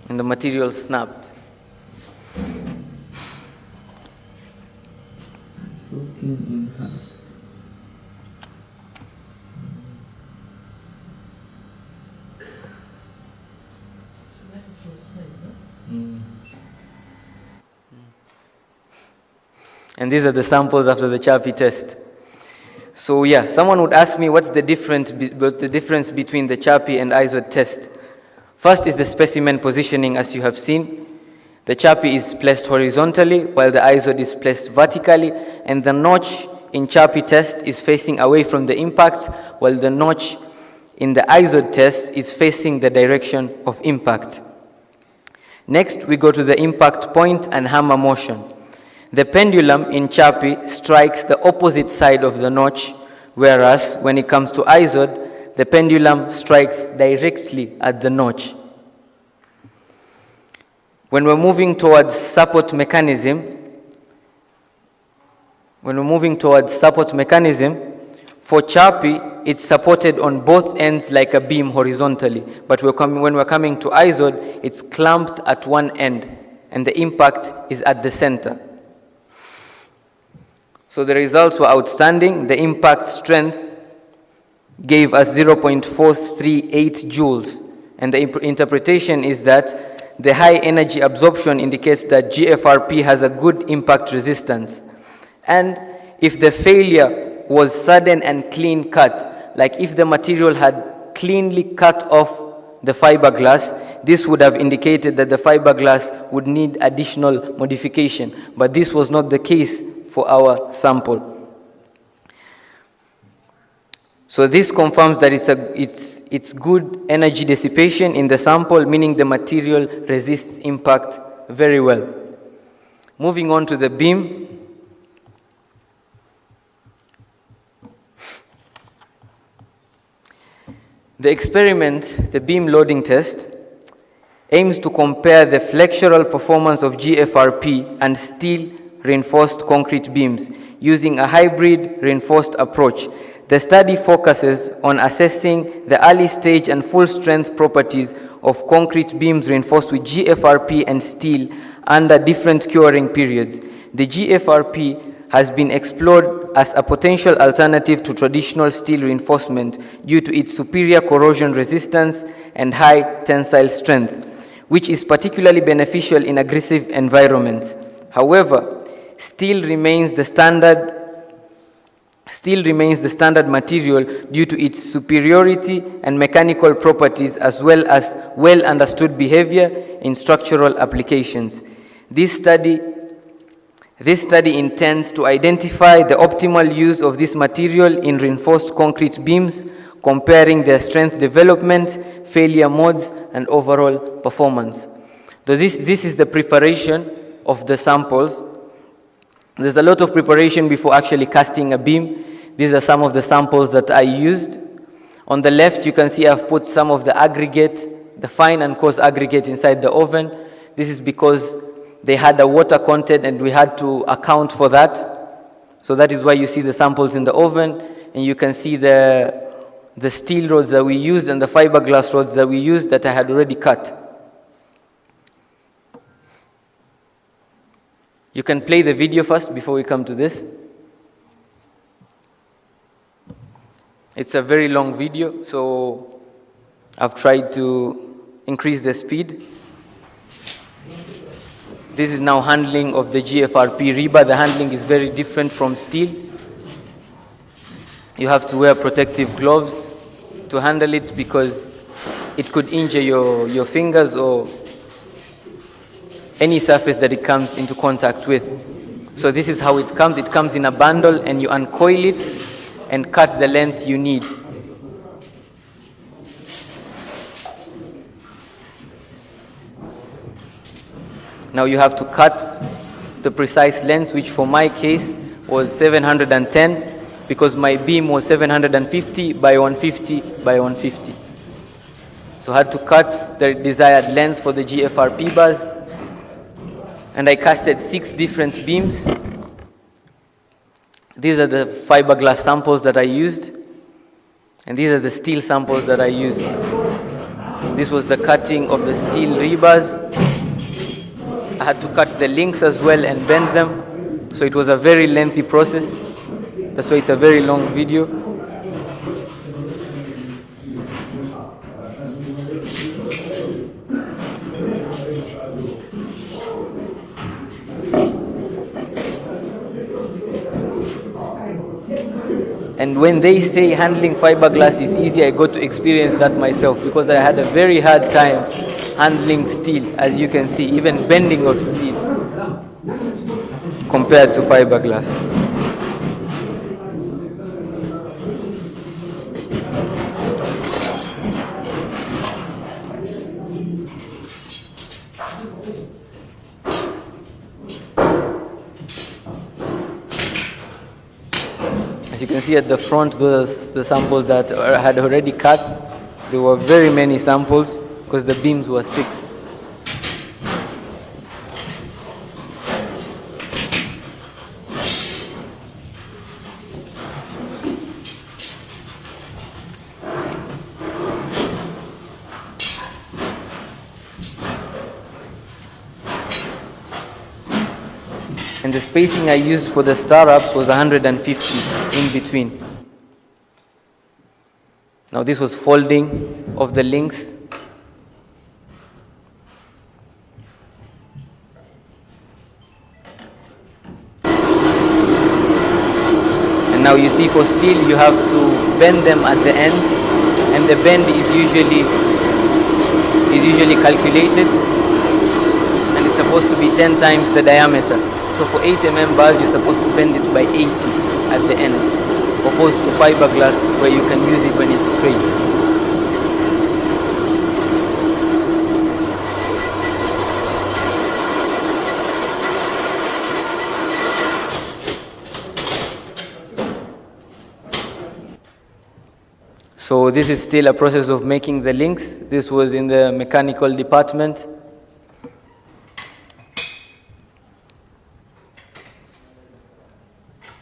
And the material snapped. Broken in half. And these are the samples after the CHAPI test. So yeah, someone would ask me what's the difference between the CHAPI and ISOD test. First is the specimen positioning, as you have seen. The chappy is placed horizontally while the ISOD is placed vertically, and the notch in chappy test is facing away from the impact, while the notch in the ISOD test is facing the direction of impact. Next, we go to the impact point and hammer motion. The pendulum in chappy strikes the opposite side of the notch, whereas when it comes to ISOD, the pendulum strikes directly at the notch. When we're moving towards support mechanism, for chappy, it's supported on both ends like a beam horizontally. But when we're coming to ISOD, it's clamped at one end, and the impact is at the center. So the results were outstanding. The impact strength gave us 0.438 joules. And the interpretation is that the high energy absorption indicates that GFRP has a good impact resistance. And if the failure was sudden and clean cut, like if the material had cleanly cut off the fiberglass, this would have indicated that the fiberglass would need additional modification. But this was not the case for our sample. So this confirms that it's good energy dissipation in the sample, meaning the material resists impact very well. Moving on to the beam. The experiment, the beam loading test, aims to compare the flexural performance of GFRP and steel reinforced concrete beams using a hybrid reinforced approach. The study focuses on assessing the early stage and full strength properties of concrete beams reinforced with GFRP and steel under different curing periods. The GFRP has been explored as a potential alternative to traditional steel reinforcement due to its superior corrosion resistance and high tensile strength, which is particularly beneficial in aggressive environments. However, steel remains the standard material due to its superiority and mechanical properties, as well as well understood behavior in structural applications. This study intends to identify the optimal use of this material in reinforced concrete beams, comparing their strength development, failure modes, and overall performance. So this is the preparation of the samples. There's a lot of preparation before actually casting a beam. These are some of the samples that I used. On the left, you can see I've put some of the aggregate, the fine and coarse aggregate inside the oven. This is because they had a water content and we had to account for that. So that is why you see the samples in the oven, and you can see the steel rods that we used and the fiberglass rods that we used that I had already cut. You can play the video first before we come to this. It's a very long video, so I've tried to increase the speed. This is now handling of the GFRP rebar. The handling is very different from steel. You have to wear protective gloves to handle it because it could injure your fingers or any surface that it comes into contact with. So this is how it comes. It comes in a bundle and you uncoil it and cut the length you need. Now you have to cut the precise length, which for my case was 710, because my beam was 750 by 150 by 150. So I had to cut the desired length for the GFRP bars, and I casted 6 different beams. These are the fiberglass samples that I used, and these are the steel samples that I used. This was the cutting of the steel rebars. I had to cut the links as well and bend them, so it was a very lengthy process. That's why it's a very long video. And when they say handling fiberglass is easy, I got to experience that myself because I had a very hard time handling steel, as you can see, even bending of steel compared to fiberglass. As you can see at the front, those are the samples that had already cut. There were very many samples because the beams were 6. And the spacing I used for the startups was 150 in between. Now this was folding of the links. And now you see for steel you have to bend them at the ends, and the bend is usually calculated, and it's supposed to be 10 times the diameter. So for 8 mm bars, you're supposed to bend it by 80 at the ends, opposed to fiberglass where you can use it when it's straight. So this is still a process of making the links. This was in the mechanical department.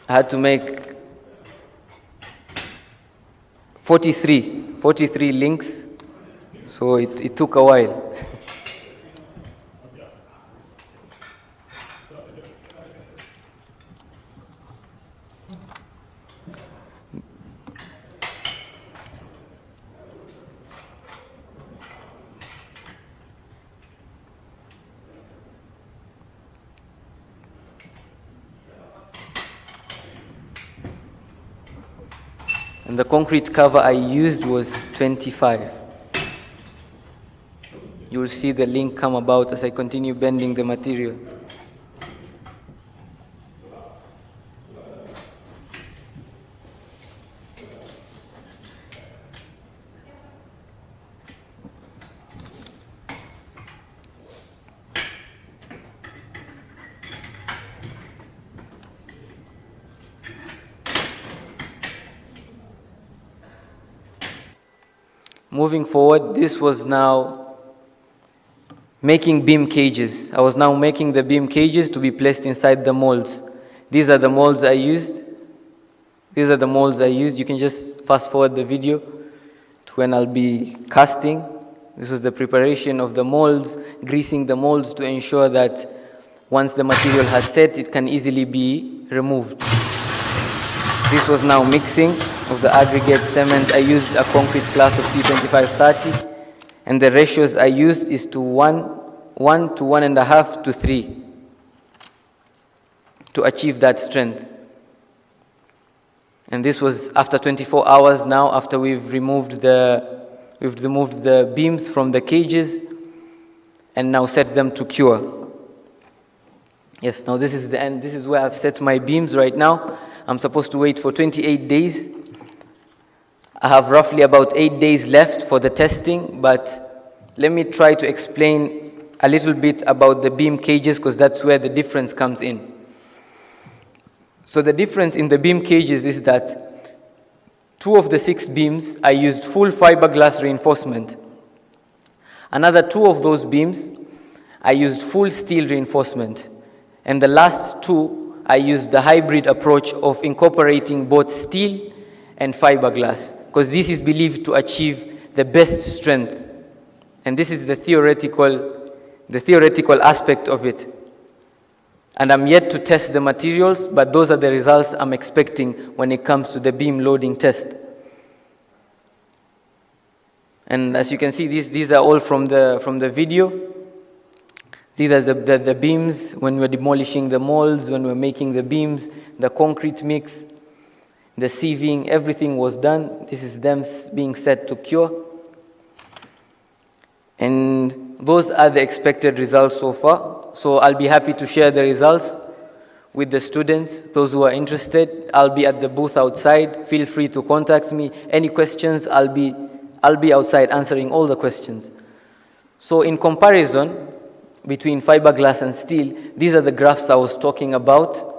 I had to make 43 links, so it took a while. And the concrete cover I used was 25. You will see the link come about as I continue bending the material. Moving forward, this was now making beam cages. I was now making the beam cages to be placed inside the molds. These are the molds I used. You can just fast forward the video to when I'll be casting. This was the preparation of the molds, greasing the molds to ensure that once the material has set, it can easily be removed. This was now mixing of the aggregate cement. I used a concrete class of C2530, and the ratios I used is to 1 to 1.5 to 3 to achieve that strength. And this was after 24 hours now, after we've removed the beams from the cages and now set them to cure. Yes, now this is the end. This is where I've set my beams right now. I'm supposed to wait for 28 days. I have roughly about 8 days left for the testing, but let me try to explain a little bit about the beam cages, because that's where the difference comes in. So the difference in the beam cages is that 2 of the 6 beams, I used full fiberglass reinforcement. Another 2 of those beams, I used full steel reinforcement. And the last 2, I used the hybrid approach of incorporating both steel and fiberglass, because this is believed to achieve the best strength. And this is the theoretical aspect of it. And I'm yet to test the materials, but those are the results I'm expecting when it comes to the beam loading test. And as you can see, these are all from the video. These are the beams when we're demolishing the molds, when we're making the beams, the concrete mix, the sieving, everything was done. This is them being set to cure. And those are the expected results so far. So I'll be happy to share the results with the students, those who are interested. I'll be at the booth outside. Feel free to contact me. Any questions, I'll be outside answering all the questions. So in comparison between fiberglass and steel, these are the graphs I was talking about.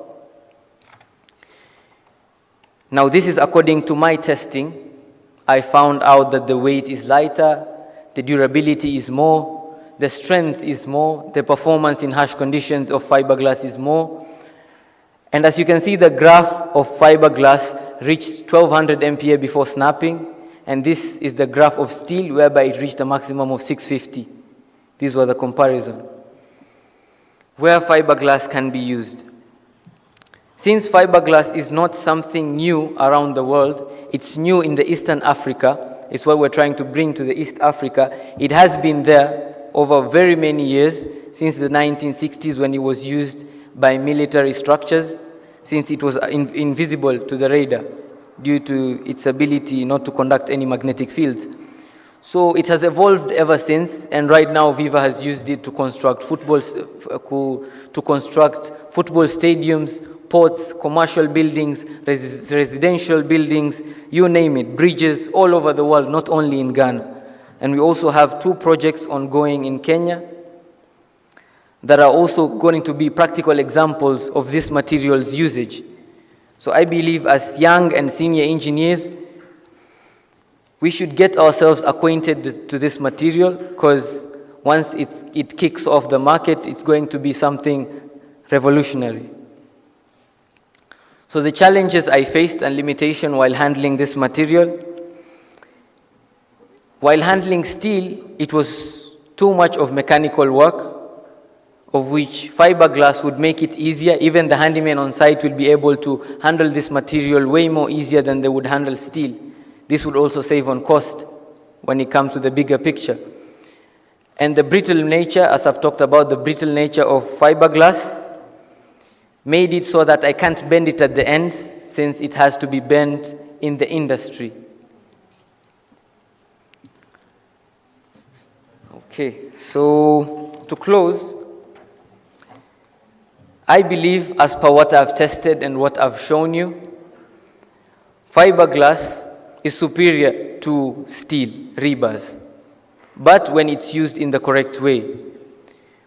Now this is according to my testing. I found out that the weight is lighter, the durability is more, the strength is more, the performance in harsh conditions of fiberglass is more. And as you can see, the graph of fiberglass reached 1200 MPa before snapping, and this is the graph of steel whereby it reached a maximum of 650. These were the comparison. Where fiberglass can be used. Since fiberglass is not something new around the world, it's new in the Eastern Africa, it's what we're trying to bring to the East Africa. It has been there over very many years, since the 1960s when it was used by military structures, since it was invisible to the radar due to its ability not to conduct any magnetic fields. So it has evolved ever since, and right now Viva has used it to construct football stadiums, ports, commercial buildings, residential buildings, you name it, bridges all over the world, not only in Ghana. And we also have 2 projects ongoing in Kenya that are also going to be practical examples of this material's usage. So I believe as young and senior engineers, we should get ourselves acquainted to this material, because once it kicks off the market, it's going to be something revolutionary. So the challenges I faced and limitation while handling this material. While handling steel, it was too much of mechanical work, of which fiberglass would make it easier. Even the handyman on site will be able to handle this material way more easier than they would handle steel. This would also save on cost when it comes to the bigger picture. And the brittle nature, as I've talked about, the brittle nature of fiberglass made it so that I can't bend it at the ends, since it has to be bent in the industry. Okay, so to close, I believe, as per what I've tested and what I've shown you, fiberglass is superior to steel rebars, but when it's used in the correct way.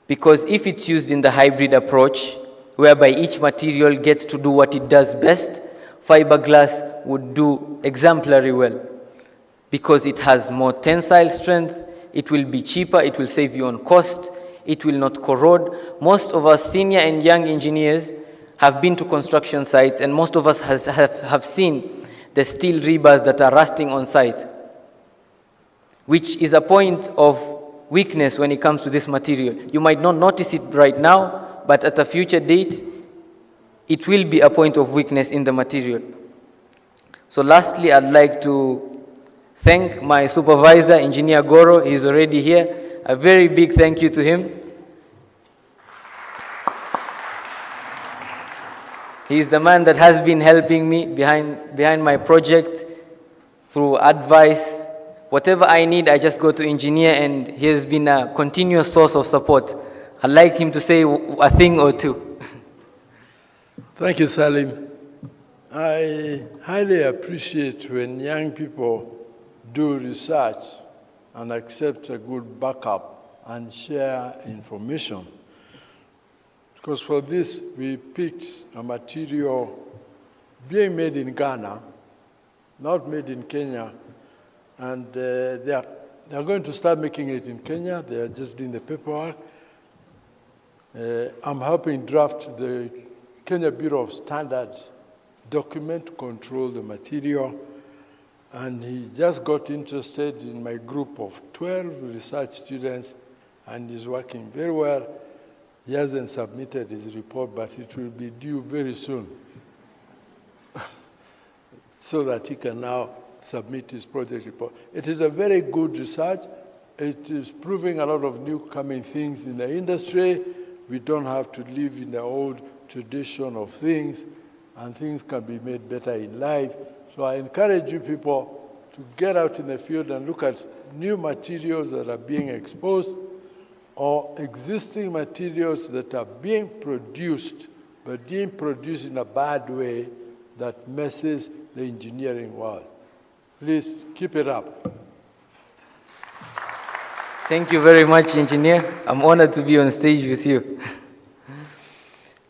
Because if it's used in the hybrid approach, whereby each material gets to do what it does best, fiberglass would do exemplary well, because it has more tensile strength, it will be cheaper, it will save you on cost, it will not corrode. Most of us senior and young engineers have been to construction sites, and most of us have seen the steel rebars that are rusting on site, which is a point of weakness when it comes to this material. You might not notice it right now, but at a future date, it will be a point of weakness in the material. So lastly, I'd like to thank my supervisor, Engineer Goro. He's already here. A very big thank you to him. He's the man that has been helping me behind my project through advice. Whatever I need, I just go to engineer, and he has been a continuous source of support. I'd like him to say a thing or two. Thank you, Salim. I highly appreciate when young people do research and accept a good backup and share information. Because for this, we picked a material being made in Ghana, not made in Kenya, and they are going to start making it in Kenya. They are just doing the paperwork. I'm helping draft the Kenya Bureau of Standards document to control the material, and he just got interested in my group of 12 research students, and is working very well. He hasn't submitted his report, but it will be due very soon so that he can now submit his project report. It is a very good research. It is proving a lot of new coming things in the industry. We don't have to live in the old tradition of things, and things can be made better in life. So I encourage you people to get out in the field and look at new materials that are being exposed, or existing materials that are being produced, but being produced in a bad way that messes the engineering world. Please keep it up. Thank you very much, Engineer. I'm honored to be on stage with you.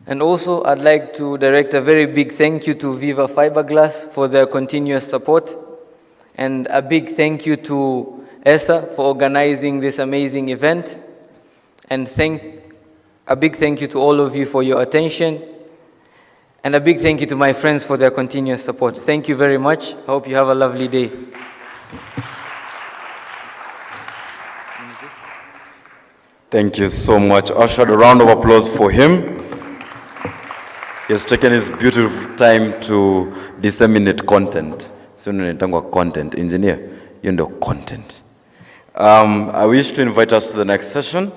And also, I'd like to direct a very big thank you to Viva Fiberglass for their continuous support. And a big thank you to ESA for organizing this amazing event. And a big thank you to all of you for your attention. And a big thank you to my friends for their continuous support. Thank you very much. I hope you have a lovely day. Thank you so much. Usher, a round of applause for him. He has taken his beautiful time to disseminate content. So, content. Engineer, you know content. I wish to invite us to the next session.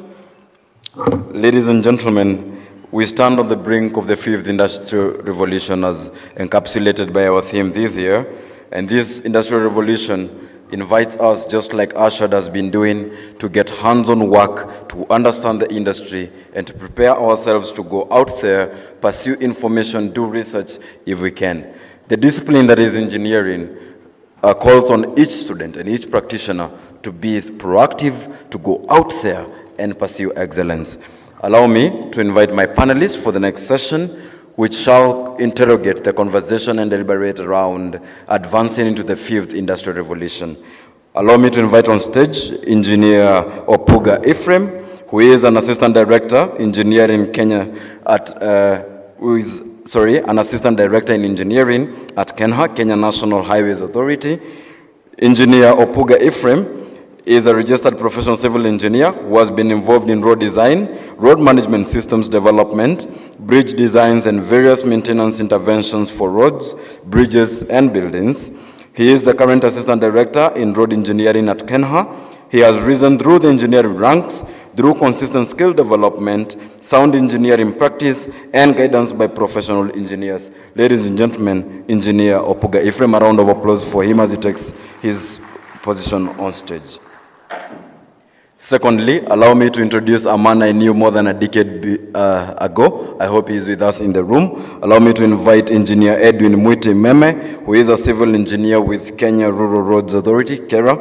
Ladies and gentlemen, we stand on the brink of the 5th Industrial Revolution as encapsulated by our theme this year. And this Industrial Revolution invites us, just like Ashad has been doing, to get hands-on work, to understand the industry, and to prepare ourselves to go out there, pursue information, do research if we can. The discipline that is engineering calls on each student and each practitioner to be proactive, to go out there and pursue excellence. Allow me to invite my panelists for the next session, which shall interrogate the conversation and deliberate around advancing into the 5th Industrial Revolution. Allow me to invite on stage Engineer Opuga Ephraim, who is an Assistant Director, Engineering Kenya at, an Assistant Director in Engineering at KENHA, Kenya National Highways Authority. Engineer Opuga Ephraim is a registered professional civil engineer who has been involved in road design, road management systems development, bridge designs, and various maintenance interventions for roads, bridges, and buildings. He is the current assistant director in road engineering at KENHA. He has risen through the engineering ranks through consistent skill development, sound engineering practice, and guidance by professional engineers. Ladies and gentlemen, Engineer Opuga Ephraim, a round of applause for him as he takes his position on stage. Secondly, allow me to introduce a man I knew more than a decade ago. I hope he is with us in the room. Allow me to invite Engineer Edwin Mwiti Meme, who is a civil engineer with Kenya Rural Roads Authority, KERA.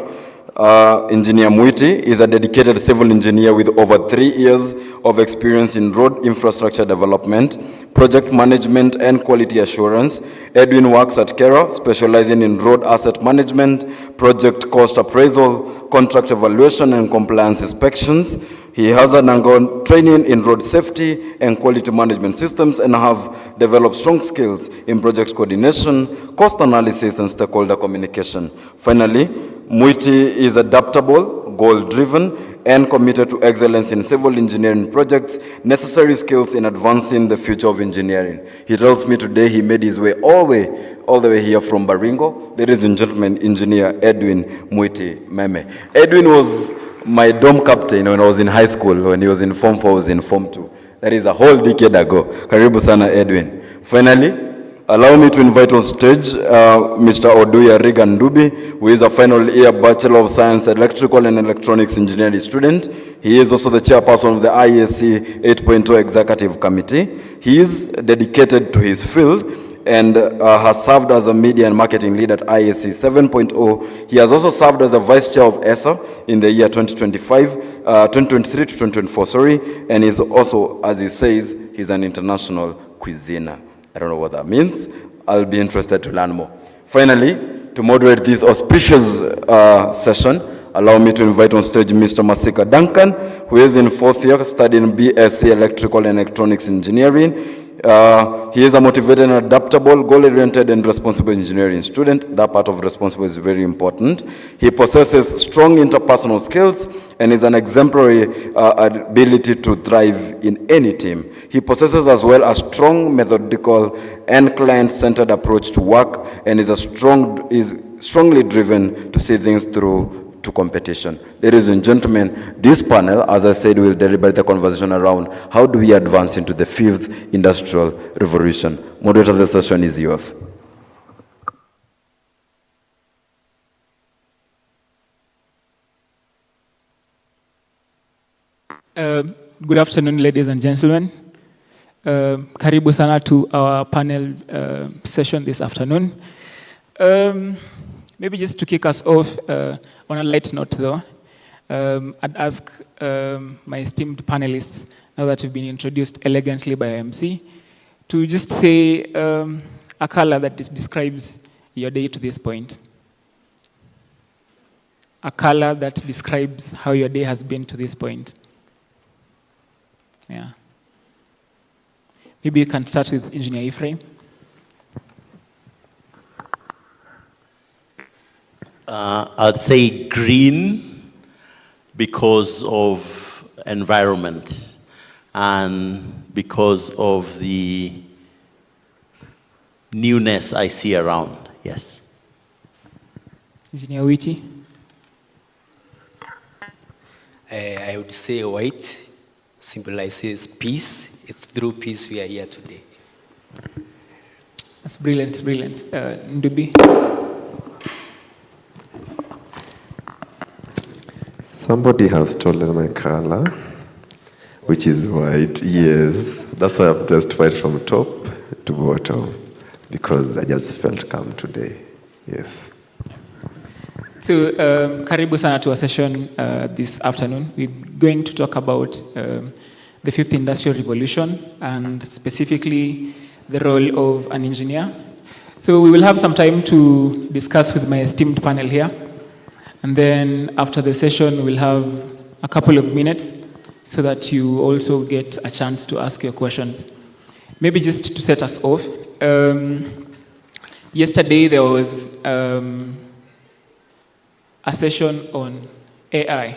Engineer Mwiti is a dedicated civil engineer with over 3 years of experience in road infrastructure development, project management, and quality assurance. Edwin works at KERA, specializing in road asset management, project cost appraisal, contract evaluation, and compliance inspections. He has undergone training in road safety and quality management systems and have developed strong skills in project coordination, cost analysis, and stakeholder communication. Finally, Mwiti is adaptable, goal-driven, and committed to excellence in civil engineering projects, necessary skills in advancing the future of engineering. He tells me today he made his way all the way here from Baringo. Ladies and gentlemen, Engineer Edwin Mwiti Meme. Edwin was my dorm captain when I was in high school. When he was in Form 4, I was in Form 2. That is a whole decade ago. Karibu sana, Edwin. Finally, allow me to invite on stage Mr. Oduya Regan Dubi, who is a final year Bachelor of Science Electrical and Electronics Engineering student. He is also the chairperson of the IESC 8.0 Executive Committee. He is dedicated to his field and has served as a media and marketing lead at IESC 7.0. He has also served as a vice chair of ESA in the year 2023 to 2024, and is also, as he says, he's an international cuisiner. I don't know what that means. I'll be interested to learn more. Finally, to moderate this auspicious session, allow me to invite on stage Mr. Masika Duncan, who is in 4th year studying BSc Electrical and Electronics Engineering. He is a motivated and adaptable, goal-oriented and responsible engineering student. That part of responsible is very important. He possesses strong interpersonal skills and is an exemplary ability to thrive in any team. He possesses as well a strong methodical and client-centered approach to work and is strongly driven to see things through to competition. Ladies and gentlemen, this panel, as I said, will deliberate the conversation around how do we advance into the 5th Industrial Revolution. Moderator of the session is yours. Good afternoon, ladies and gentlemen. Karibu sana to our panel session this afternoon. Maybe just to kick us off on a light note, though, I'd ask my esteemed panelists, now that you've been introduced elegantly by MC, to just say a color that describes your day to this point. A color that describes how your day has been to this point. Yeah. Maybe you can start with Engineer Ephraim. I'd say green because of environment and because of the newness I see around, yes. Engineer Witi. I would say white symbolizes peace. It's through peace we are here today. That's brilliant, brilliant. Ndubi. Somebody has stolen my color, which is white. Yes, that's why I've dressed white from top to bottom, because I just felt calm today. Yes. So, karibu sana to our session this afternoon. We're going to talk about the fifth industrial revolution and specifically the role of an engineer. So we will have some time to discuss with my esteemed panel here. And then after the session, we'll have a couple of minutes so that you also get a chance to ask your questions. Maybe just to set us off, yesterday there was a session on AI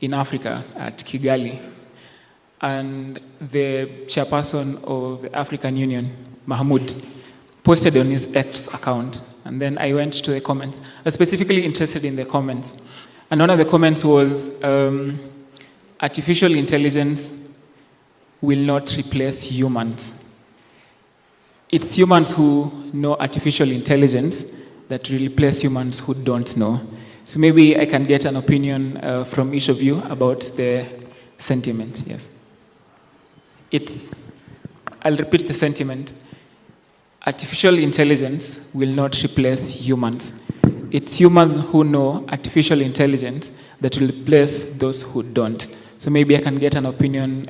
in Africa at Kigali. And the chairperson of the African Union, Mahmoud, posted on his X account. And then I went to the comments. I was specifically interested in the comments. And one of the comments was, artificial intelligence will not replace humans. It's humans who know artificial intelligence that will replace humans who don't know. So maybe I can get an opinion from each of you about the sentiment, yes. I'll repeat the sentiment. Artificial intelligence will not replace humans. It's humans who know artificial intelligence that will replace those who don't. So maybe I can get an opinion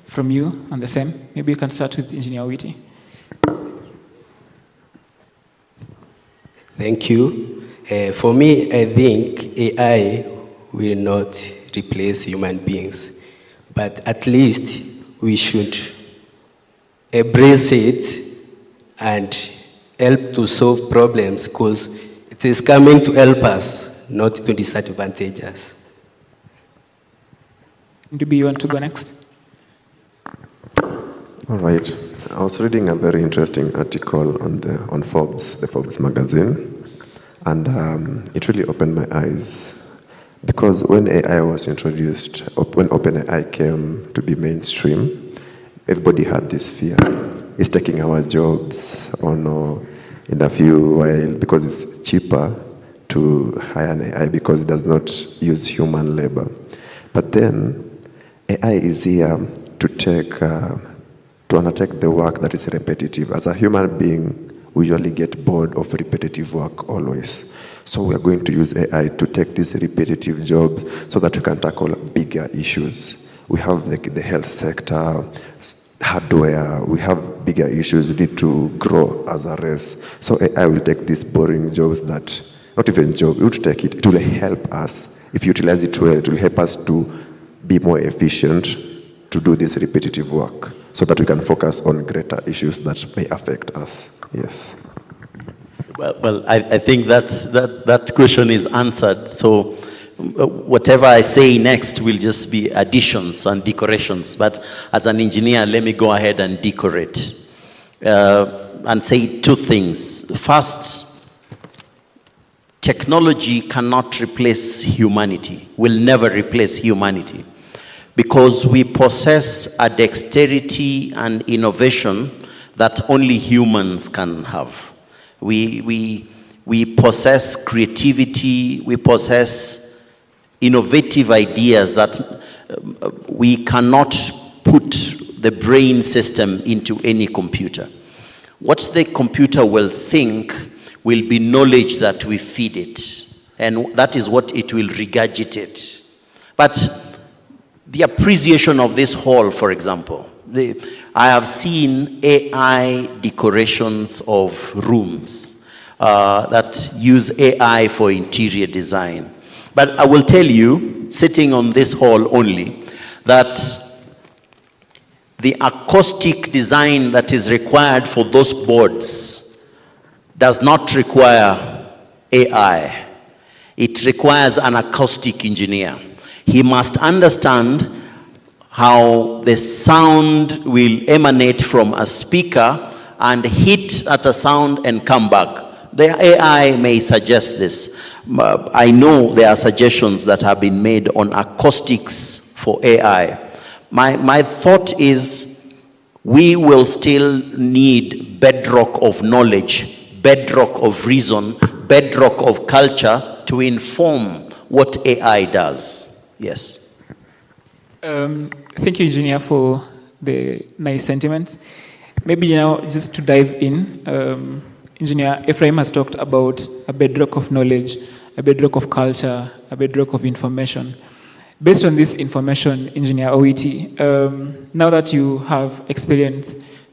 from you on the same. Maybe you can start with Engineer Witi. Thank you. For me, I think AI will not replace human beings, but at least we should embrace it and help to solve problems, because it is coming to help us, not to disadvantage us. Do you want to go next? All right. I was reading a very interesting article on Forbes, the Forbes magazine, and it really opened my eyes. Because when AI was introduced, when OpenAI came to be mainstream, everybody had this fear. It's taking our jobs, or no, in a few while, because it's cheaper to hire an AI because it does not use human labor. But then AI is here to undertake the work that is repetitive. As a human being, we usually get bored of repetitive work always. So we are going to use AI to take this repetitive job so that we can tackle bigger issues. We have the health sector, hardware, we have bigger issues. We need to grow as a race. So AI will take these boring jobs that, not even job, it will take it. It will help us. If you utilize it well, it will help us to be more efficient to do this repetitive work so that we can focus on greater issues that may affect us. Yes. Well, I think that question is answered. So whatever I say next will just be additions and decorations. But as an engineer, let me go ahead and decorate and say two things. First, technology cannot replace humanity, will never replace humanity, because we possess a dexterity and innovation that only humans can have. We possess creativity, we possess innovative ideas that we cannot put the brain system into any computer. What the computer will think will be knowledge that we feed it, and that is what it will regurgitate. But the appreciation of this hall, for example, I have seen AI decorations of rooms that use AI for interior design. But I will tell you, sitting on this hall only, that the acoustic design that is required for those boards does not require AI. It requires an acoustic engineer. He must understand how the sound will emanate from a speaker and hit at a sound and come back. The AI may suggest this. I know there are suggestions that have been made on acoustics for AI. My thought is we will still need bedrock of knowledge, bedrock of reason, bedrock of culture to inform what AI does. Yes. Thank you, Engineer, for the nice sentiments. Maybe just to dive in, Engineer Ephraim has talked about a bedrock of knowledge, a bedrock of culture, a bedrock of information. Based on this information, Engineer Owiti, now that you have 3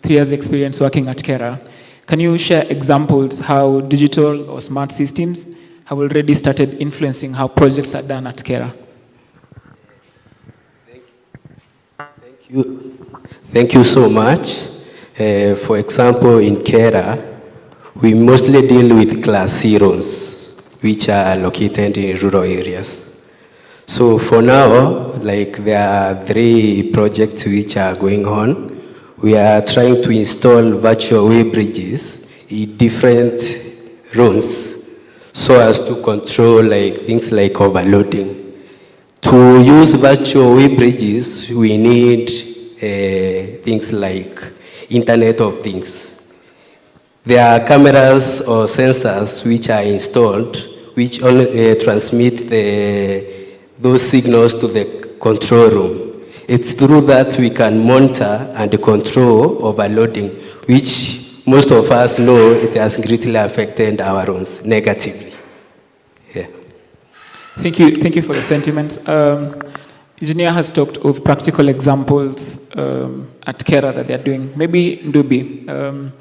years experience working at Kera, can you share examples how digital or smart systems have already started influencing how projects are done at Kera? Thank you so much. For example, in Kera, we mostly deal with class zeros, which are located in rural areas. So for now, there are 3 projects which are going on. We are trying to install virtual way bridges in different runs so as to control things like overloading. To use virtual way bridges, we need things like Internet of Things. There are cameras or sensors which are installed, which only transmit those signals to the control room. It's through that we can monitor and control overloading, which most of us know it has greatly affected our runs negatively. Yeah. Thank you for the sentiments. Engineer has talked of practical examples at Kera that they're doing. Maybe Ndubi,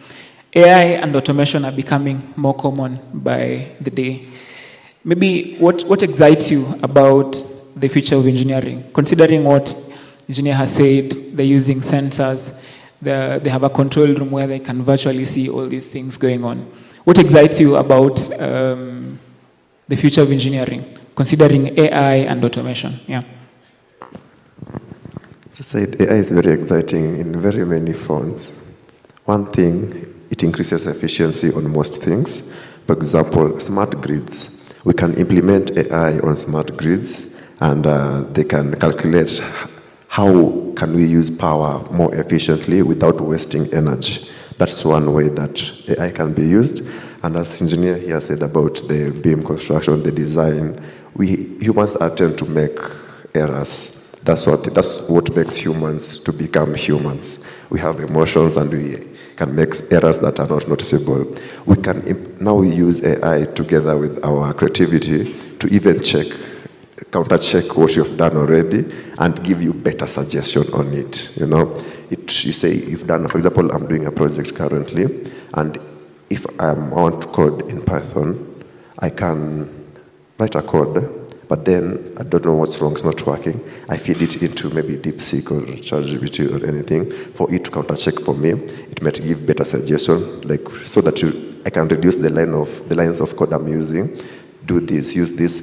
AI and automation are becoming more common by the day. Maybe what excites you about the future of engineering? Considering what engineer has said, they're using sensors, they have a control room where they can virtually see all these things going on. What excites you about the future of engineering, considering AI and automation? Yeah. As I said, AI is very exciting in very many fronts. One thing, it increases efficiency on most things. For example, smart grids. We can implement AI on smart grids, and they can calculate how can we use power more efficiently without wasting energy. That's one way that AI can be used. And as engineer here said about the beam construction, the design, we humans tend to make errors. That's what makes humans to become humans. We have emotions and we can make errors that are not noticeable. We can now use AI together with our creativity to even counter-check what you've done already and give you better suggestion on it. You say you've done, for example, I'm doing a project currently, and if I want to code in Python, I can write a code, but then I don't know what's wrong, it's not working. I feed it into maybe DeepSeek or ChatGPT or anything for it to counter-check for me. It might give better suggestion, so that I can reduce the lines of code I'm using. Do this, use this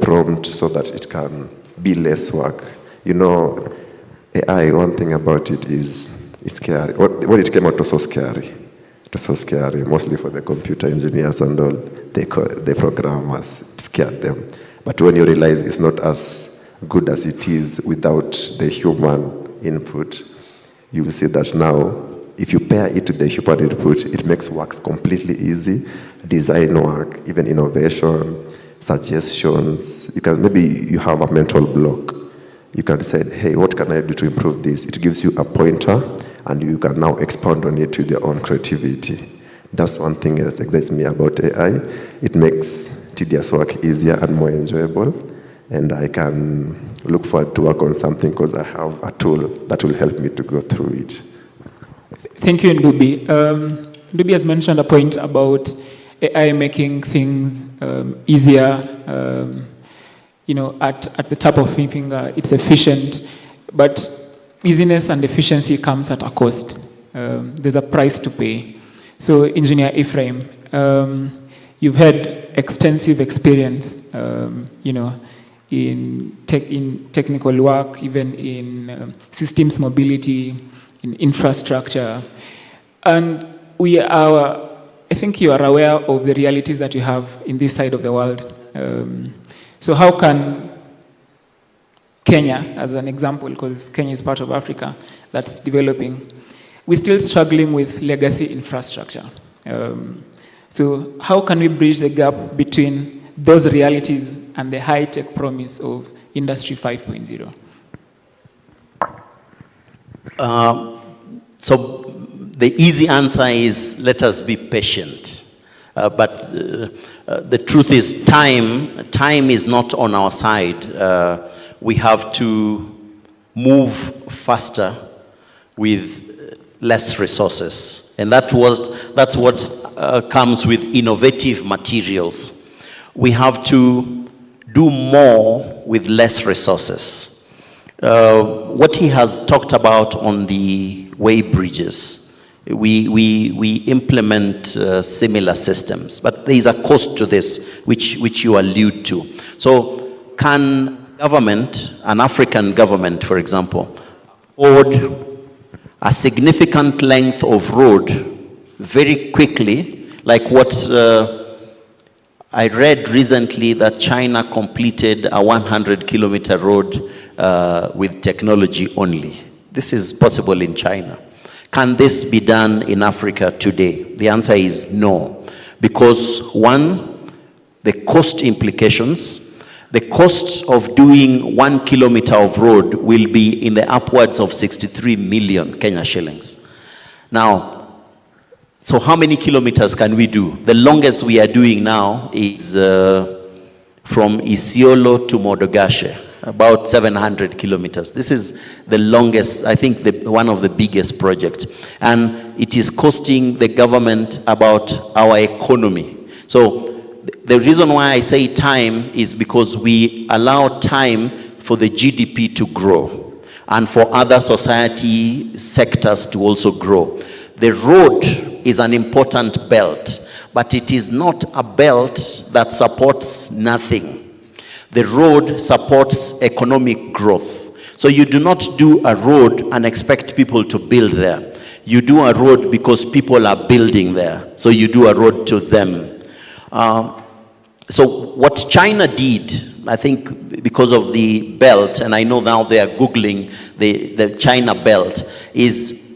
prompt so that it can be less work. AI, one thing about it is it's scary. When it came out, it was so scary. It was so scary, mostly for the computer engineers and all, the programmers. It scared them. But when you realize it's not as good as it is without the human input, you will see that now, if you pair it to the human input, it makes work completely easy. Design work, even innovation, suggestions. Maybe you have a mental block. you can say, hey, what can I do to improve this? It gives you a pointer, and you can now expound on it with your own creativity. That's one thing that excites me about AI. It makes tedious work easier and more enjoyable, and I can look forward to work on something because I have a tool that will help me to go through it. Thank you, Ndubi. Ndubi has mentioned a point about AI making things easier, at the tap of a finger. It's efficient, but easiness and efficiency comes at a cost. There's a price to pay. So, Engineer Ephraim, you've had extensive experience, in technical work, even in systems mobility, in infrastructure, and I think you are aware of the realities that you have in this side of the world. So how can Kenya, as an example, because Kenya is part of Africa that's developing, we're still struggling with legacy infrastructure. So how can we bridge the gap between those realities and the high-tech promise of Industry 5.0? So the easy answer is let us be patient. But the truth is time is not on our side. We have to move faster with less resources. And that's what comes with innovative materials. We have to do more with less resources. What he has talked about on the way bridges, we implement similar systems, but there is a cost to this, which you allude to. So can government, an African government, for example, afford a significant length of road very quickly, like what I read recently that China completed a 100-kilometer road with technology only. This is possible in China. Can this be done in Africa today? The answer is no. Because one, the cost implications, the cost of doing 1 kilometer of road will be in the upwards of 63 million Kenya shillings. Now, so how many kilometers can we do? The longest we are doing now is from Isiolo to Modogashe, about 700 kilometers. This is the longest, I think one of the biggest projects. And it is costing the government about our economy. So the reason why I say time is because we allow time for the GDP to grow and for other society sectors to also grow. The road is an important belt, but it is not a belt that supports nothing. The road supports economic growth. So you do not do a road and expect people to build there. You do a road because people are building there. So you do a road to them. So what China did, I think because of the belt, and I know now they are Googling the China belt, is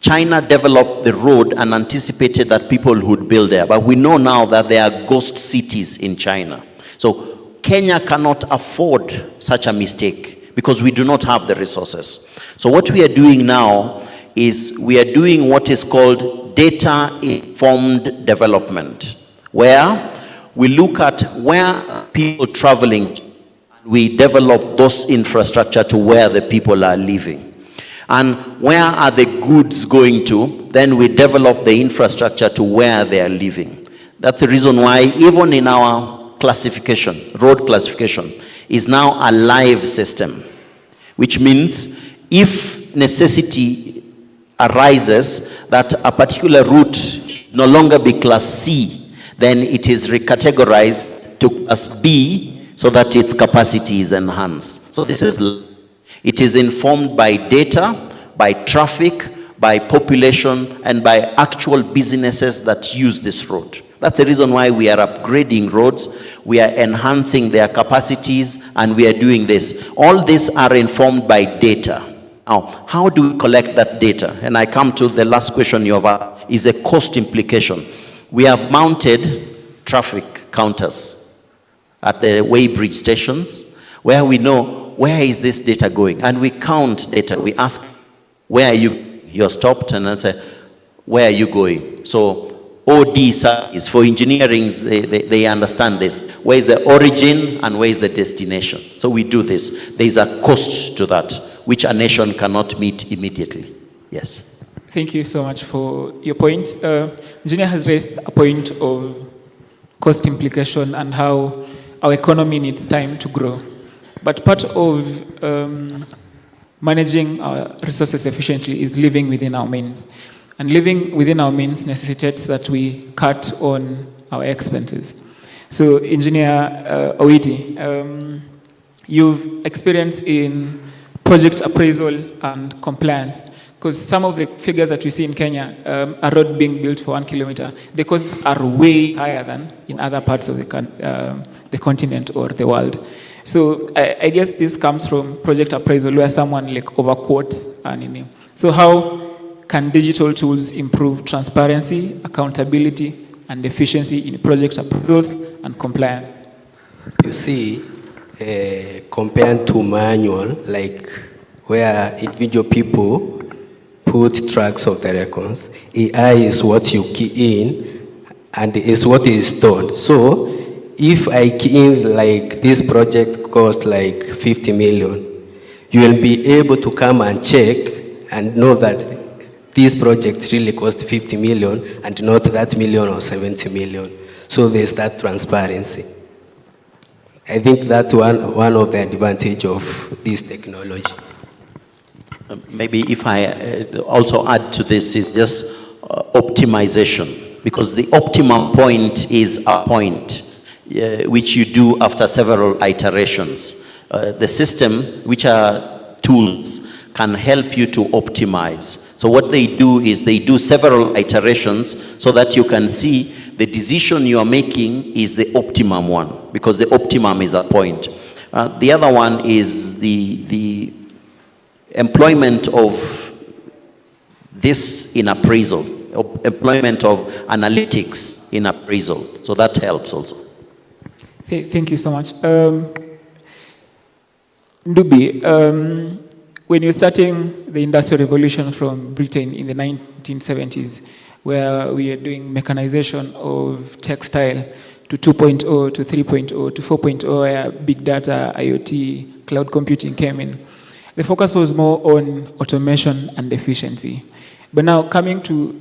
China developed the road and anticipated that people would build there. But we know now that there are ghost cities in China. So Kenya cannot afford such a mistake because we do not have the resources. So what we are doing now is we are doing what is called data-informed development, where we look at where people are traveling. We develop those infrastructure to where the people are living. And where are the goods going to? Then we develop the infrastructure to where they are living. That's the reason why even in our classification, road classification, is now a live system, which means if necessity arises that a particular route no longer be class C, then it is recategorized to class B so that its capacity is enhanced. So this is, it is informed by data, by traffic, by population, and by actual businesses that use this road. That's the reason why we are upgrading roads, we are enhancing their capacities, and we are doing this. All these are informed by data. Now, how do we collect that data? And I come to the last question you have asked, is a cost implication. We have mounted traffic counters at the weighbridge stations, where we know where is this data going? And we count data. We ask, where are you? You're stopped, and I say, where are you going? So OD is for engineering, they understand this. Where is the origin and where is the destination? So we do this. There is a cost to that, which a nation cannot meet immediately. Yes. Thank you so much for your point. Engineer has raised a point of cost implication and how our economy needs time to grow. But part of managing our resources efficiently is living within our means. And living within our means necessitates that we cut on our expenses. So, Engineer Owiti, you've experience in project appraisal and compliance, because some of the figures that we see in Kenya, a road being built for 1 kilometer, the costs are way higher than in other parts of the continent or the world. So I guess this comes from project appraisal, where someone like overquotes and so how can digital tools improve transparency, accountability, and efficiency in project appraisals and compliance? You see, compared to manual, like where individual people put tracks of the records, AI is what you key in and is what is stored. So if I key in like this project cost like 50 million, you will be able to come and check and know that this project really cost 50 million and not that million or 70 million. So there's that transparency. I think that's one of the advantages of this technology. Maybe if I also add to this is just optimization, because the optimum point is a point which you do after several iterations. The system, which are tools, can help you to optimize. So what they do is they do several iterations so that you can see the decision you are making is the optimum one, because the optimum is a point. The other one is the employment of this in appraisal, employment of analytics in appraisal. So that helps also. Thank you so much. Ndubi, when you're starting the Industrial Revolution from Britain in the 1970s, where we are doing mechanization of textile to 2.0, to 3.0, to 4.0, where big data, IoT, cloud computing came in, the focus was more on automation and efficiency. But now coming to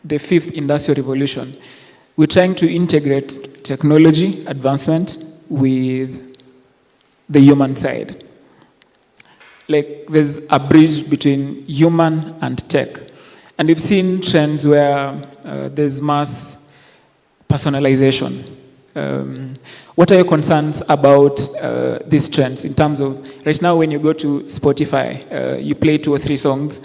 the fifth Industrial Revolution, we're trying to integrate technology advancement with the human side. Like there's a bridge between human and tech. And we've seen trends where there's mass personalization. What are your concerns about these trends in terms of, right now when you go to Spotify, you play 2 or 3 songs,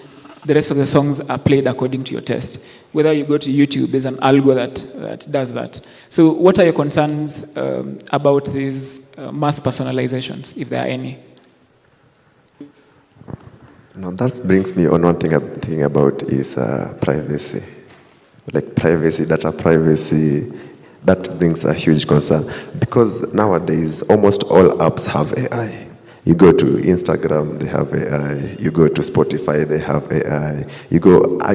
the rest of the songs are played according to your taste. Whether you go to YouTube, there's an algo that does that. So what are your concerns about these mass personalizations, if there are any? Now that brings me on one thing I'm thinking about is privacy. Like privacy, data privacy, that brings a huge concern. Because nowadays, almost all apps have AI. You go to Instagram, they have AI. You go to Spotify, they have AI. You go, I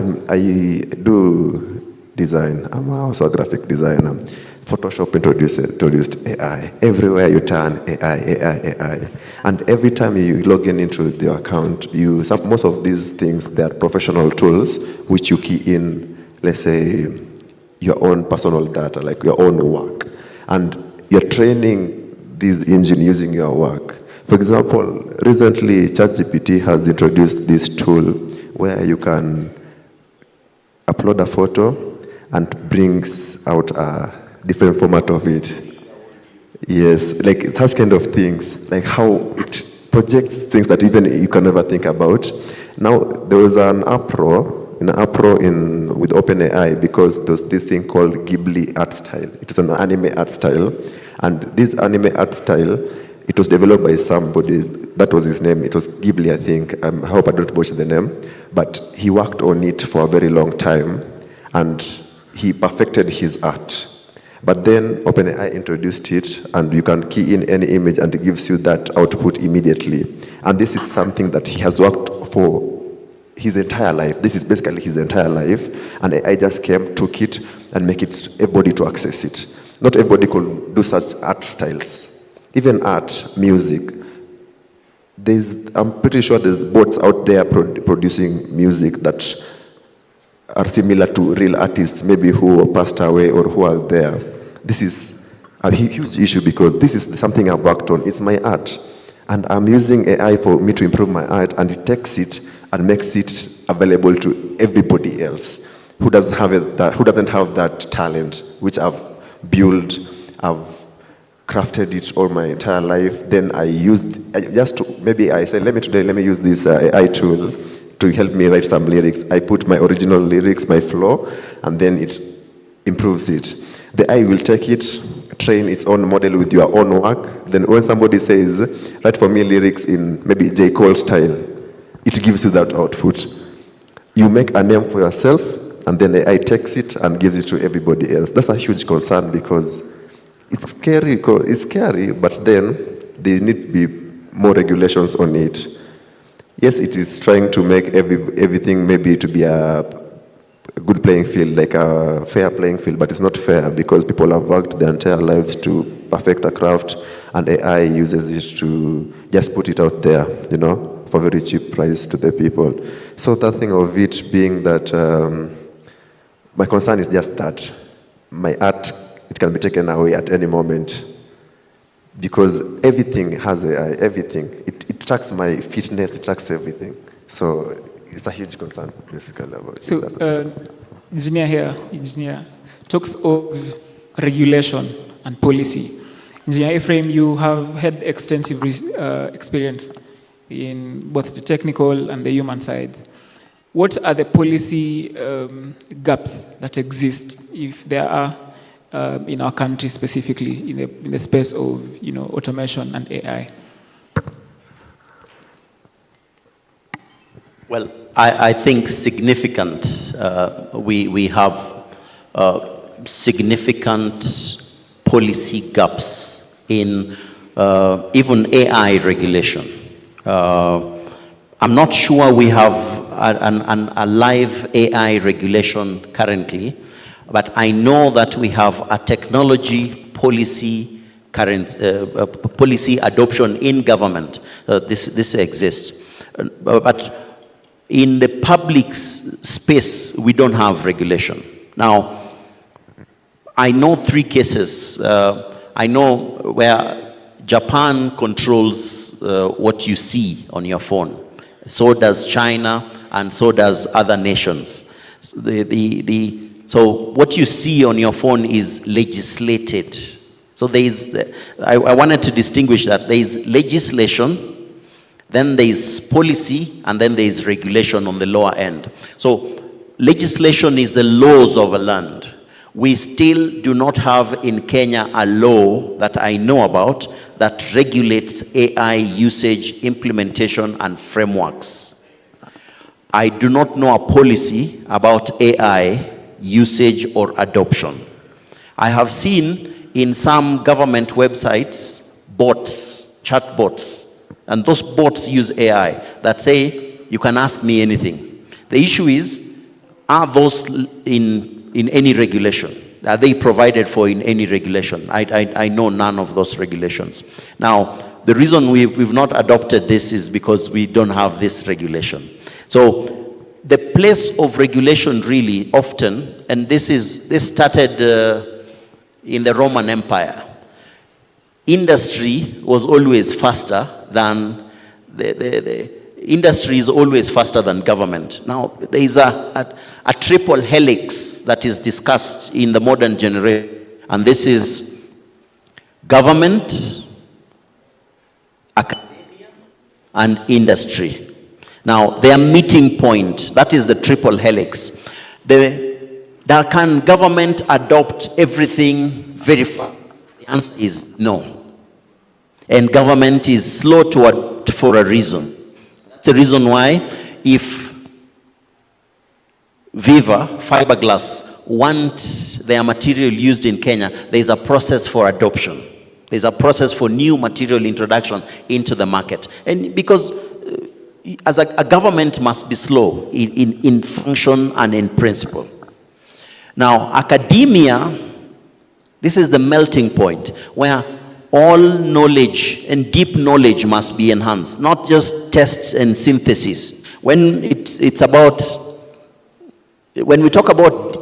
do design. I'm also a graphic designer. Photoshop introduced AI. Everywhere you turn, AI. And every time you log in into the account, most of these things, they are professional tools which you key in, let's say, your own personal data, like your own work. And you're training this engine using your work. For example, recently ChatGPT has introduced this tool where you can upload a photo and brings out a different format of it. Yes, like such kind of things, like how it projects things that even you can never think about. Now, there was an uproar with OpenAI because there's this thing called Ghibli art style. It is an anime art style. And this anime art style, it was developed by somebody, that was his name, it was Ghibli, I think. I hope I don't butcher the name. But he worked on it for a very long time, and he perfected his art. But then OpenAI introduced it, and you can key in any image and it gives you that output immediately. And this is something that he has worked for his entire life. This is basically his entire life. And AI just came, took it, and make it everybody to access it. Not everybody could do such art styles. Even art, music. I'm pretty sure there's bots out there producing music that are similar to real artists, maybe who passed away or who are there. This is a huge issue because this is something I've worked on. It's my art. And I'm using AI for me to improve my art, and it takes it and makes it available to everybody else who doesn't have that talent, which I've built, I've crafted it all my entire life. Then I say, let me use this AI tool to help me write some lyrics. I put my original lyrics, my flow, and then it improves it. The AI will take it, train its own model with your own work. Then when somebody says, write for me lyrics in maybe J. Cole style, it gives you that output. You make a name for yourself, and then the AI takes it and gives it to everybody else. That's a huge concern because it's scary, but then there need to be more regulations on it. Yes, it is trying to make everything maybe to be a good playing field, like a fair playing field, but it's not fair because people have worked their entire lives to perfect a craft, and AI uses it to just put it out there, for very cheap price to the people. So that thing of it being that, my concern is just that my art, it can be taken away at any moment because everything has AI, everything. It tracks my fitness, it tracks everything. So it's a huge concern, basically. About it. So, engineer talks of regulation and policy. Engineer Ephraim, you have had extensive experience in both the technical and the human sides. What are the policy gaps that exist, if there are, in our country specifically, in the space of automation and AI? Well, I think significant. We have significant policy gaps in even AI regulation. I'm not sure we have a live AI regulation currently, but I know that we have a technology policy policy adoption in government. This exists, but in the public space, we don't have regulation. Now, I know 3 cases. I know where Japan controls what you see on your phone. So does China, and so does other nations. So what you see on your phone is legislated. So I wanted to distinguish that there is legislation, then there is policy, and then there is regulation on the lower end. So legislation is the laws of a land. We still do not have in Kenya a law that I know about that regulates AI usage, implementation, and frameworks. I do not know a policy about AI usage or adoption. I have seen in some government websites bots, chatbots, and those bots use AI that say, you can ask me anything. The issue is, are those in any regulation? Are they provided for in any regulation? I know none of those regulations. Now, the reason we've not adopted this is because we don't have this regulation. So the place of regulation really often, and this started in the Roman Empire. Industry was always faster than the industry is always faster than government. Now, there is a triple helix that is discussed in the modern generation, and this is government, academia, and industry. Now, their meeting point, that is the triple helix. Can government adopt everything very fast? The answer is no. And government is slow to adopt for a reason. That's the reason why if Viva, fiberglass, want their material used in Kenya, there's a process for adoption. There's a process for new material introduction into the market. And because as a government must be slow in function and in principle. Now, academia, this is the melting point where all knowledge and deep knowledge must be enhanced, not just tests and synthesis. When we talk about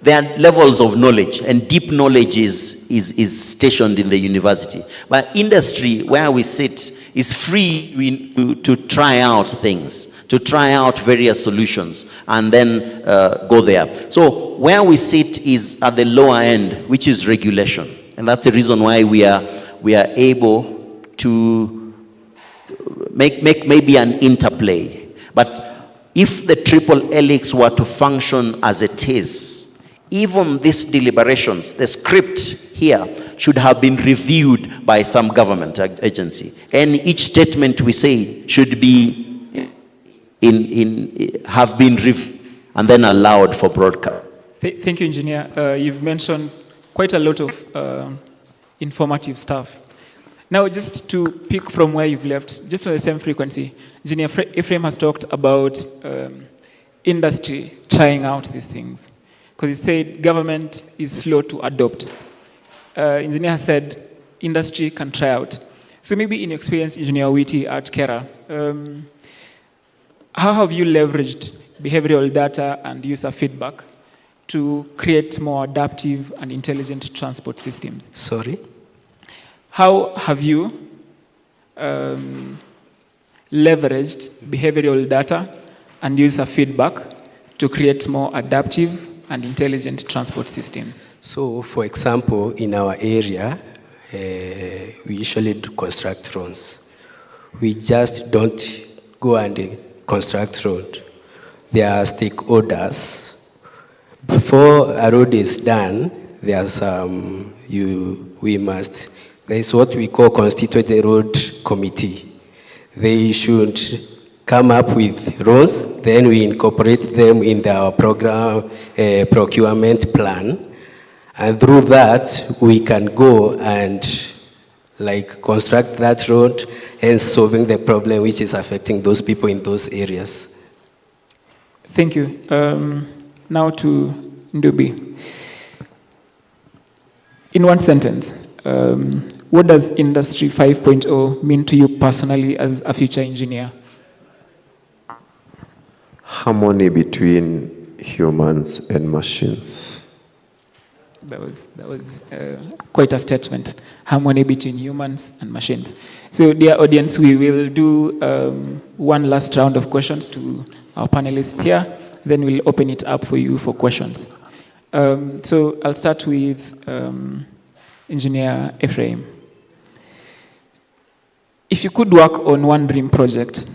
there are levels of knowledge, and deep knowledge is stationed in the university. But industry, where we sit, is free to try out things, to try out various solutions, and then go there. So where we sit is at the lower end, which is regulation. And that's the reason why we are able to make maybe an interplay. But if the triple helix were to function as it is, even these deliberations, the script here should have been reviewed by some government agency. And each statement we say should be have been reviewed and then allowed for broadcast. Thank you, Engineer. You've mentioned quite a lot of informative stuff. Now, just to pick from where you've left, just on the same frequency, Engineer Ephraim has talked about industry trying out these things. Because he said government is slow to adopt. Engineer has said industry can try out. So maybe in your experience, Engineer Witi at Kera, how have you leveraged behavioral data and user feedback to create more adaptive and intelligent transport systems? Sorry? How have you leveraged behavioral data and user feedback to create more adaptive and intelligent transport systems? So, for example, in our area, we usually do construct roads. We just don't go and construct road. There are stakeholders. Before a road is done, there's there's what we call constituted road committee. They should come up with roads, then we incorporate them in our program procurement plan, and through that we can go and construct that road and solving the problem which is affecting those people in those areas. Thank you. Now to Ndubi. In one sentence, what does Industry 5.0 mean to you personally as a future engineer? Harmony between humans and machines. That was quite a statement. Harmony between humans and machines. So, dear audience, we will do one last round of questions to our panelists here. Then we'll open it up for you for questions. So I'll start with Engineer Ephraim. If you could work on one dream project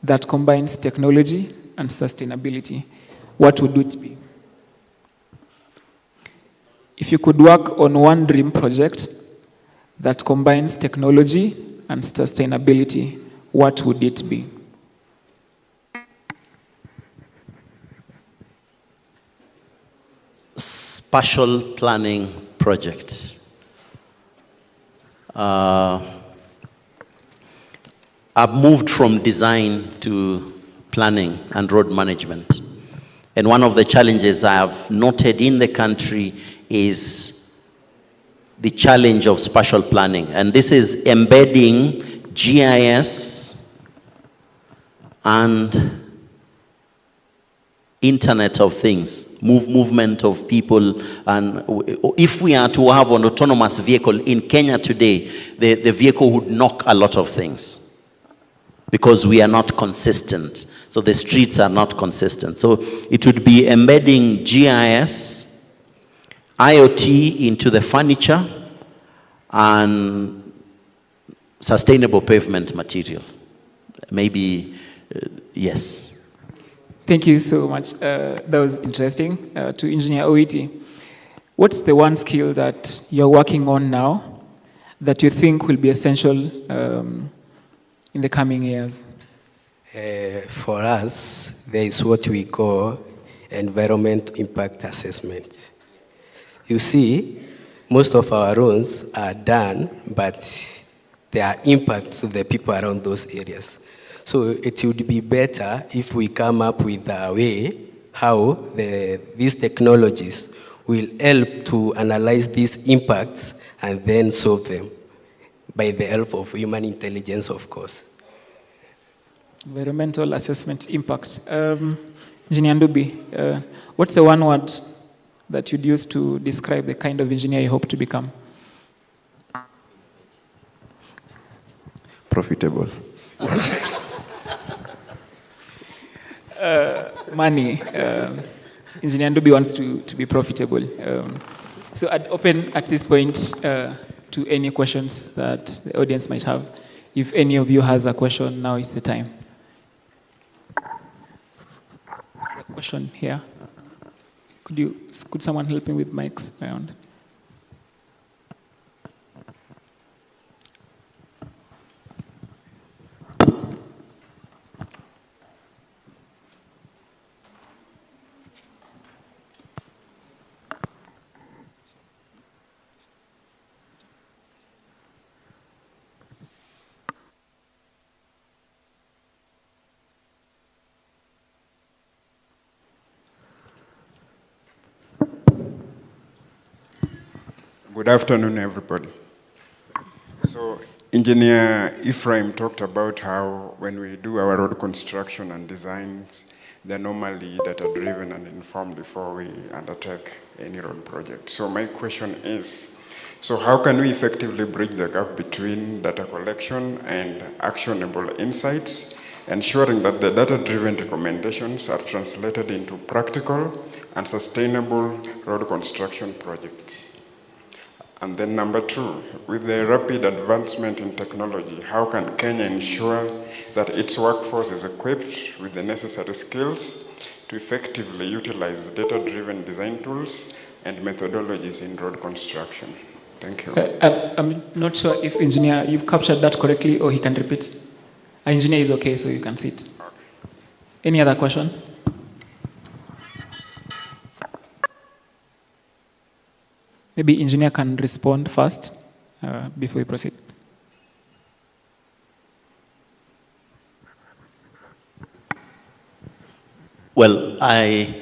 that combines technology and sustainability, what would it be? If you could work on one dream project that combines technology and sustainability, what would it be? Spatial planning projects. I've moved from design to planning and road management. And one of the challenges I have noted in the country is the challenge of spatial planning. And this is embedding GIS and Internet of Things, movement of people. And if we are to have an autonomous vehicle in Kenya today, the vehicle would knock a lot of things because we are not consistent. So the streets are not consistent. So it would be embedding GIS, IoT into the furniture, and sustainable pavement materials. Maybe, yes. Thank you so much. That was interesting. To Engineer Owiti, what's the one skill that you're working on now that you think will be essential in the coming years? For us, there is what we call environment impact assessment. You see, most of our roads are done, but there are impacts to the people around those areas. So it would be better if we come up with a way how these technologies will help to analyze these impacts and then solve them by the help of human intelligence, of course. Environmental assessment impact. Engineer Ndubi, what's the one word that you'd use to describe the kind of engineer you hope to become? Profitable. Money. Engineer Ndubi wants to be profitable. So I'd open at this point to any questions that the audience might have. If any of you has a question, now is the time. A question here. Could someone help me with mics around? Good afternoon, everybody. So, Engineer Ephraim talked about how when we do our road construction and designs, they're normally data-driven and informed before we undertake any road project. So my question is, so how can we effectively bridge the gap between data collection and actionable insights, ensuring that the data-driven recommendations are translated into practical and sustainable road construction projects? And then number two, with the rapid advancement in technology, how can Kenya ensure that its workforce is equipped with the necessary skills to effectively utilize data-driven design tools and methodologies in road construction? Thank you. I'm not sure if engineer, you've captured that correctly or he can repeat. Engineer is okay, so you can sit. Okay. Any other question? Maybe engineer can respond first before we proceed. Well, I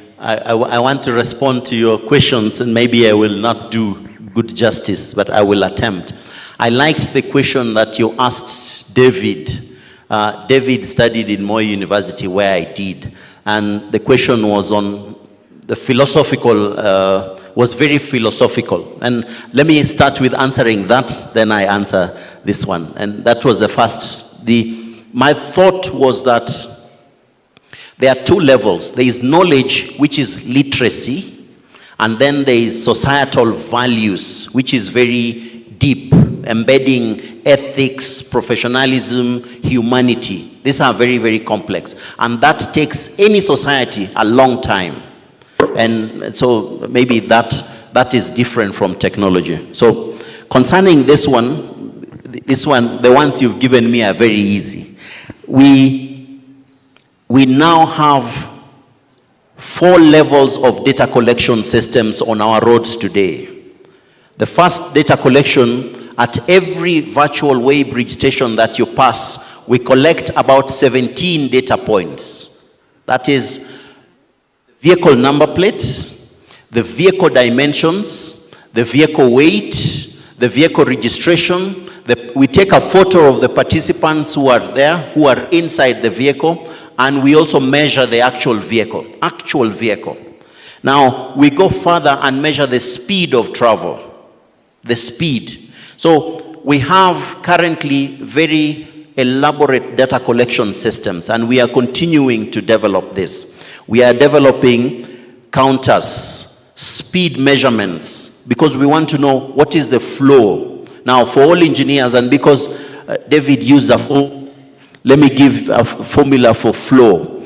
want to respond to your questions, and maybe I will not do good justice, but I will attempt. I liked the question that you asked David. David studied in Moi University, where I did, and the question was on the philosophical, was very philosophical. And let me start with answering that, then I answer this one. And that was the first. My thought was that there are two levels. There is knowledge, which is literacy, and then there is societal values, which is very deep, embedding ethics, professionalism, humanity. These are very, very complex. And that takes any society a long time. And so maybe that is different from technology. So concerning this one, the ones you've given me are very easy. We now have 4 levels of data collection systems on our roads today. The first data collection, at every virtual weighbridge station that you pass, we collect about 17 data points. That is vehicle number plate, the vehicle dimensions, the vehicle weight, the vehicle registration. We take a photo of the participants who are there, who are inside the vehicle, and we also measure the actual vehicle. Now, we go further and measure the speed of travel, the speed. So we have currently very elaborate data collection systems, and we are continuing to develop this. We are developing counters, speed measurements, because we want to know what is the flow. Now, for all engineers, and because David used a let me give a formula for flow.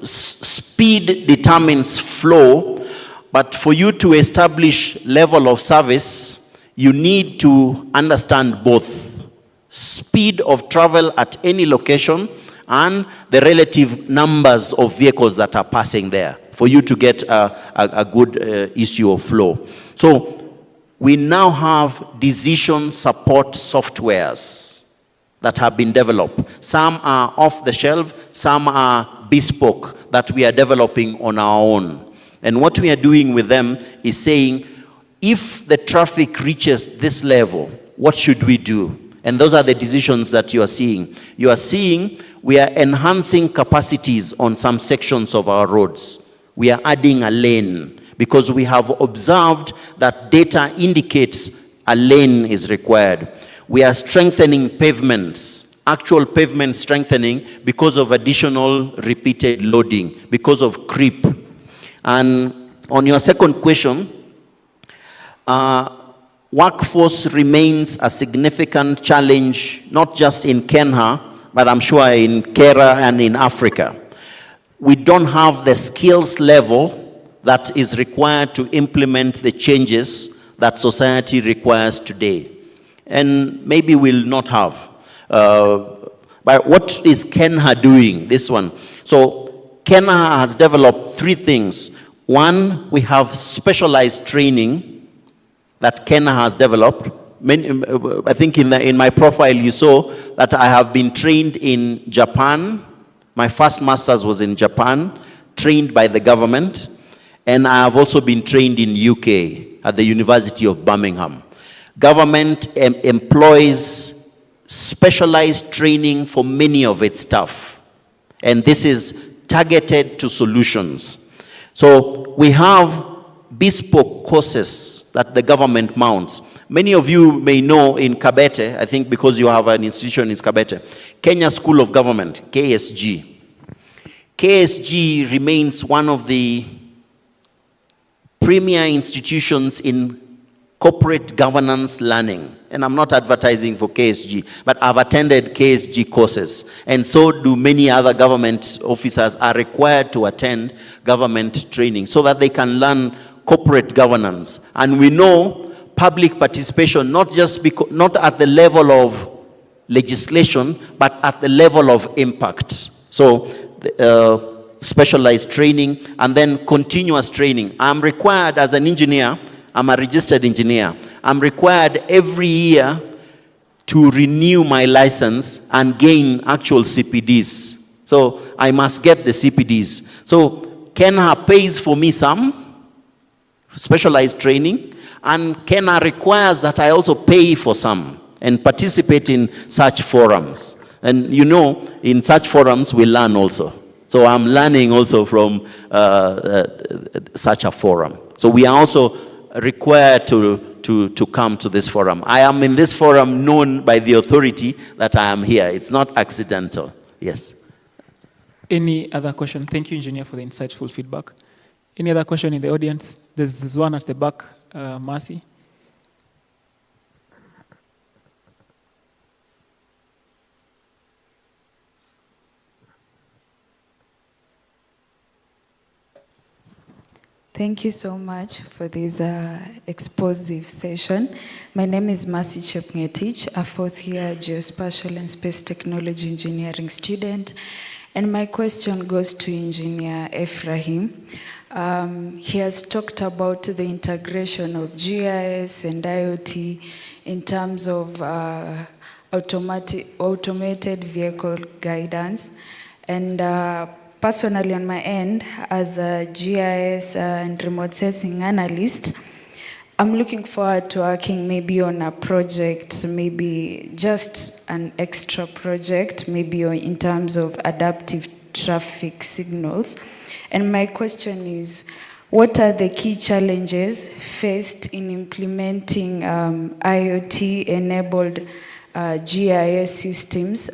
Speed determines flow, but for you to establish level of service, you need to understand both speed of travel at any location and the relative numbers of vehicles that are passing there. for you to get a good issue of flow. So we now have decision support softwares that have been developed. Some are off the shelf, some are bespoke that we are developing on our own. And what we are doing with them is saying, if the traffic reaches this level, what should we do? And those are the decisions that you are seeing. You are seeing we are enhancing capacities on some sections of our roads. We are adding a lane because we have observed that data indicates a lane is required. We are strengthening pavements, actual pavement strengthening because of additional repeated loading, because of creep. And on your second question, workforce remains a significant challenge, not just in Kenya, but I'm sure in Kera and in Africa. We don't have the skills level that is required to implement the changes that society requires today. And maybe we'll not have. But what is Kenya doing? This one. So Kenya has developed 3 things. One, we have specialized training that Kenya has developed. I think in my profile you saw that I have been trained in Japan. My first master's was in Japan, trained by the government. And I have also been trained in UK at the University of Birmingham. Government employs specialized training for many of its staff. And this is targeted to solutions. So we have bespoke courses that the government mounts. Many of you may know in Kabete, I think because you have an institution in Kabete, Kenya School of Government, KSG. KSG remains one of the premier institutions in corporate governance learning. And I'm not advertising for KSG, but I've attended KSG courses. And so do many other government officers are required to attend government training so that they can learn corporate governance. And we know public participation, not at the level of legislation, but at the level of impact. So specialized training and then continuous training. I'm required as an engineer, I'm a registered engineer. I'm required every year to renew my license and gain actual CPDs. So I must get the CPDs. So Kenya pays for me some specialized training, and Kenya requires that I also pay for some and participate in such forums. And you know, in such forums we learn also. So I'm learning also from such a forum. So we are also required to come to this forum. I am in this forum known by the authority that I am here. It's not accidental. Yes. Any other question? Thank you, Engineer, for the insightful feedback. Any other question in the audience? There's one at the back, Mercy. Thank you so much for this expositive session. My name is Mercy Chepngetich, a 4th year Geospatial and Space Technology Engineering student. And my question goes to Engineer Ephraim. He has talked about the integration of GIS and IoT in terms of automated vehicle guidance. And personally, on my end, as a GIS and remote sensing analyst, I'm looking forward to working maybe on a project, maybe just an extra project, maybe in terms of adaptive traffic signals. And my question is, what are the key challenges faced in implementing IoT-enabled GIS systems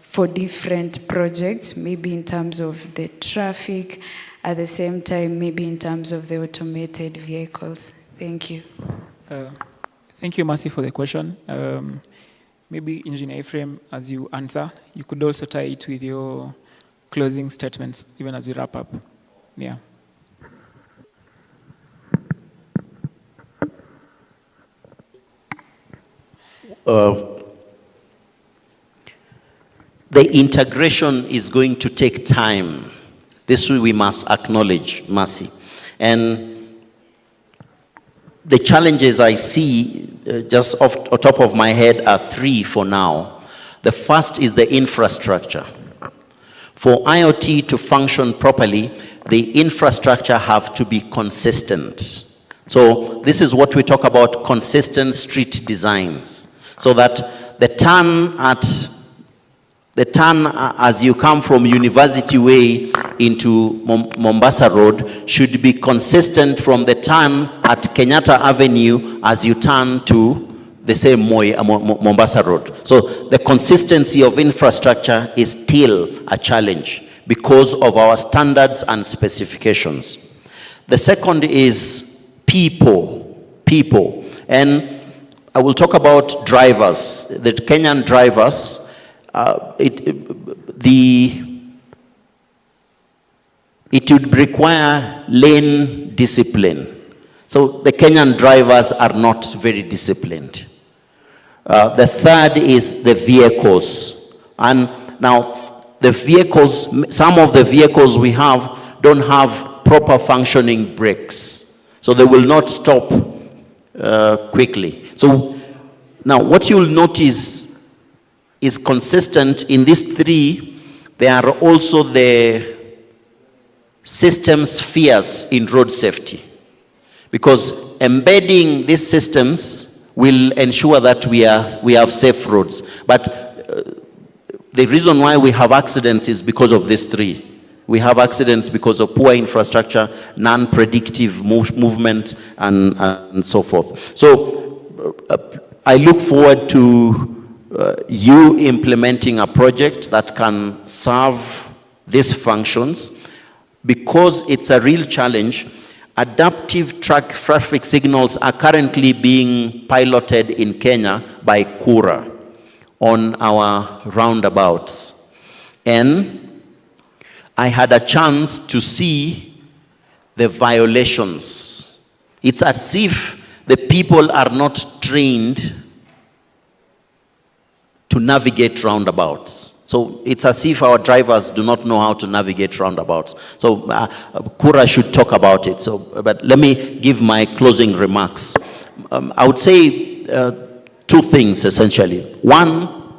for different projects, maybe in terms of the traffic, at the same time, maybe in terms of the automated vehicles? Thank you. Thank you, Mercy, for the question. Maybe Engineer Ephraim, as you answer, you could also tie it with your closing statements, even as we wrap up. Yeah. The integration is going to take time. This we must acknowledge, Mercy. And the challenges I see, just off the top of my head, are three for now. The first is the infrastructure. For IoT to function properly, the infrastructure have to be consistent. So this is what we talk about, consistent street designs. So that the turn as you come from University Way into Mombasa Road should be consistent from the turn at Kenyatta Avenue as you turn to the same Mombasa Road. So the consistency of infrastructure is still a challenge because of our standards and specifications. The second is people. And I will talk about drivers, the Kenyan drivers. It would require lane discipline. So the Kenyan drivers are not very disciplined. The third is the vehicles. And now the vehicles, some of the vehicles we have don't have proper functioning brakes. So they will not stop quickly. So now what you'll notice is consistent in these three. There are also the system spheres in road safety, because embedding these systems will ensure that we have safe roads. But the reason why we have accidents is because of these three. We have accidents because of poor infrastructure, non-predictive movement, and so forth. So I look forward to you implementing a project that can serve these functions, because it's a real challenge. Adaptive traffic signals are currently being piloted in Kenya by Kura on our roundabouts. And I had a chance to see the violations. It's as if the people are not trained to navigate roundabouts. So it's as if our drivers do not know how to navigate roundabouts. So Kura should talk about it. So, but let me give my closing remarks. I would say two things essentially. One,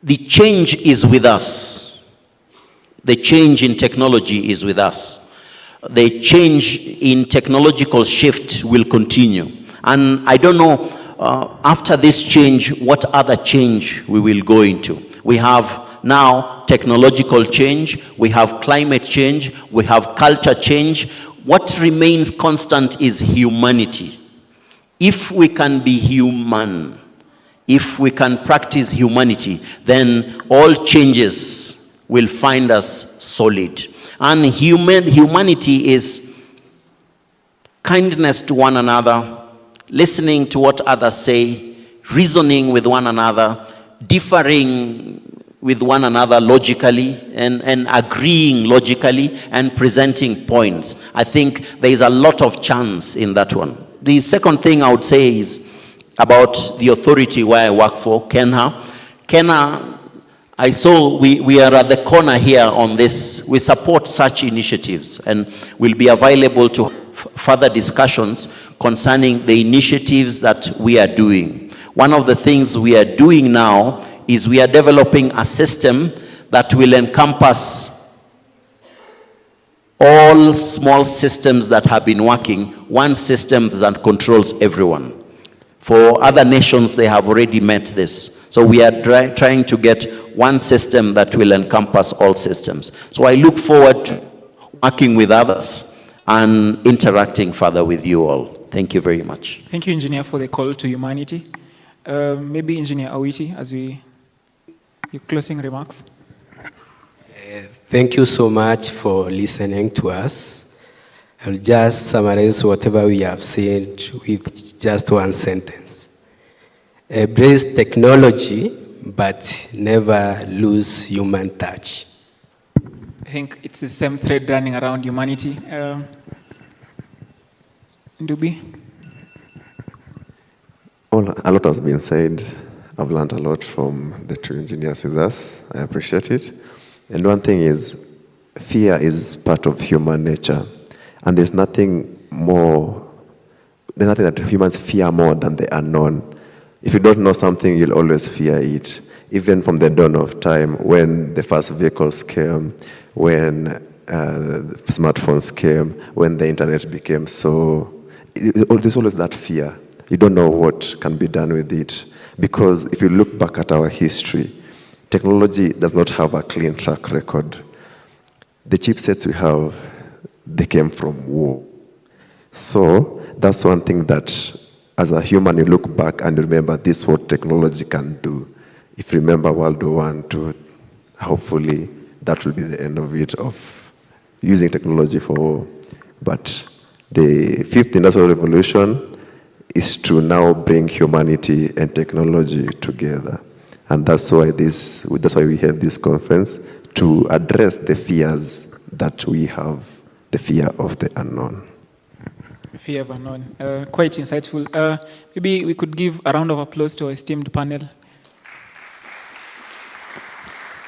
the change is with us. The change in technology is with us. The change in technological shift will continue. And I don't know, after this change, what other change we will go into. We have now technological change, we have climate change, we have culture change. What remains constant is humanity. If we can be human, if we can practice humanity, then all changes will find us solid. And humanity is kindness to one another, listening to what others say, reasoning with one another, differing with one another logically, and agreeing logically, and presenting points. I think there is a lot of chance in that one. The second thing I would say is about the authority where I work for, Kenha. Kenha, I saw we are at the corner here on this. We support such initiatives and will be available to further discussions concerning the initiatives that we are doing. One of the things we are doing now is we are developing a system that will encompass all small systems that have been working, one system that controls everyone. For other nations, they have already met this. So we are trying to get one system that will encompass all systems. So I look forward to working with others and interacting further with you all. Thank you very much. Thank you, Engineer, for the call to humanity. Maybe Engineer Awiti, as your closing remarks. Thank you so much for listening to us. I'll just summarize whatever we have said with just one sentence. Embrace technology, but never lose human touch. I think it's the same thread running around humanity. Ndubi? A lot has been said. I've learned a lot from the two engineers with us. I appreciate it. And one thing is, fear is part of human nature, and there's nothing that humans fear more than the unknown. If you don't know something, you'll always fear it. Even from the dawn of time, when the first vehicles came, when smartphones came, when the internet became so, there's always that fear. You don't know what can be done with it. Because if you look back at our history, technology does not have a clean track record. The chipsets we have, they came from war. So that's one thing that, as a human, you look back and you remember this is what technology can do. If you remember World War I, II, hopefully that will be the end of it, of using technology for war. But the fifth industrial revolution is to now bring humanity and technology together. And that's why we had this conference, to address the fears that we have, the fear of the unknown. Fear of unknown. Quite insightful. Maybe we could give a round of applause to our esteemed panel.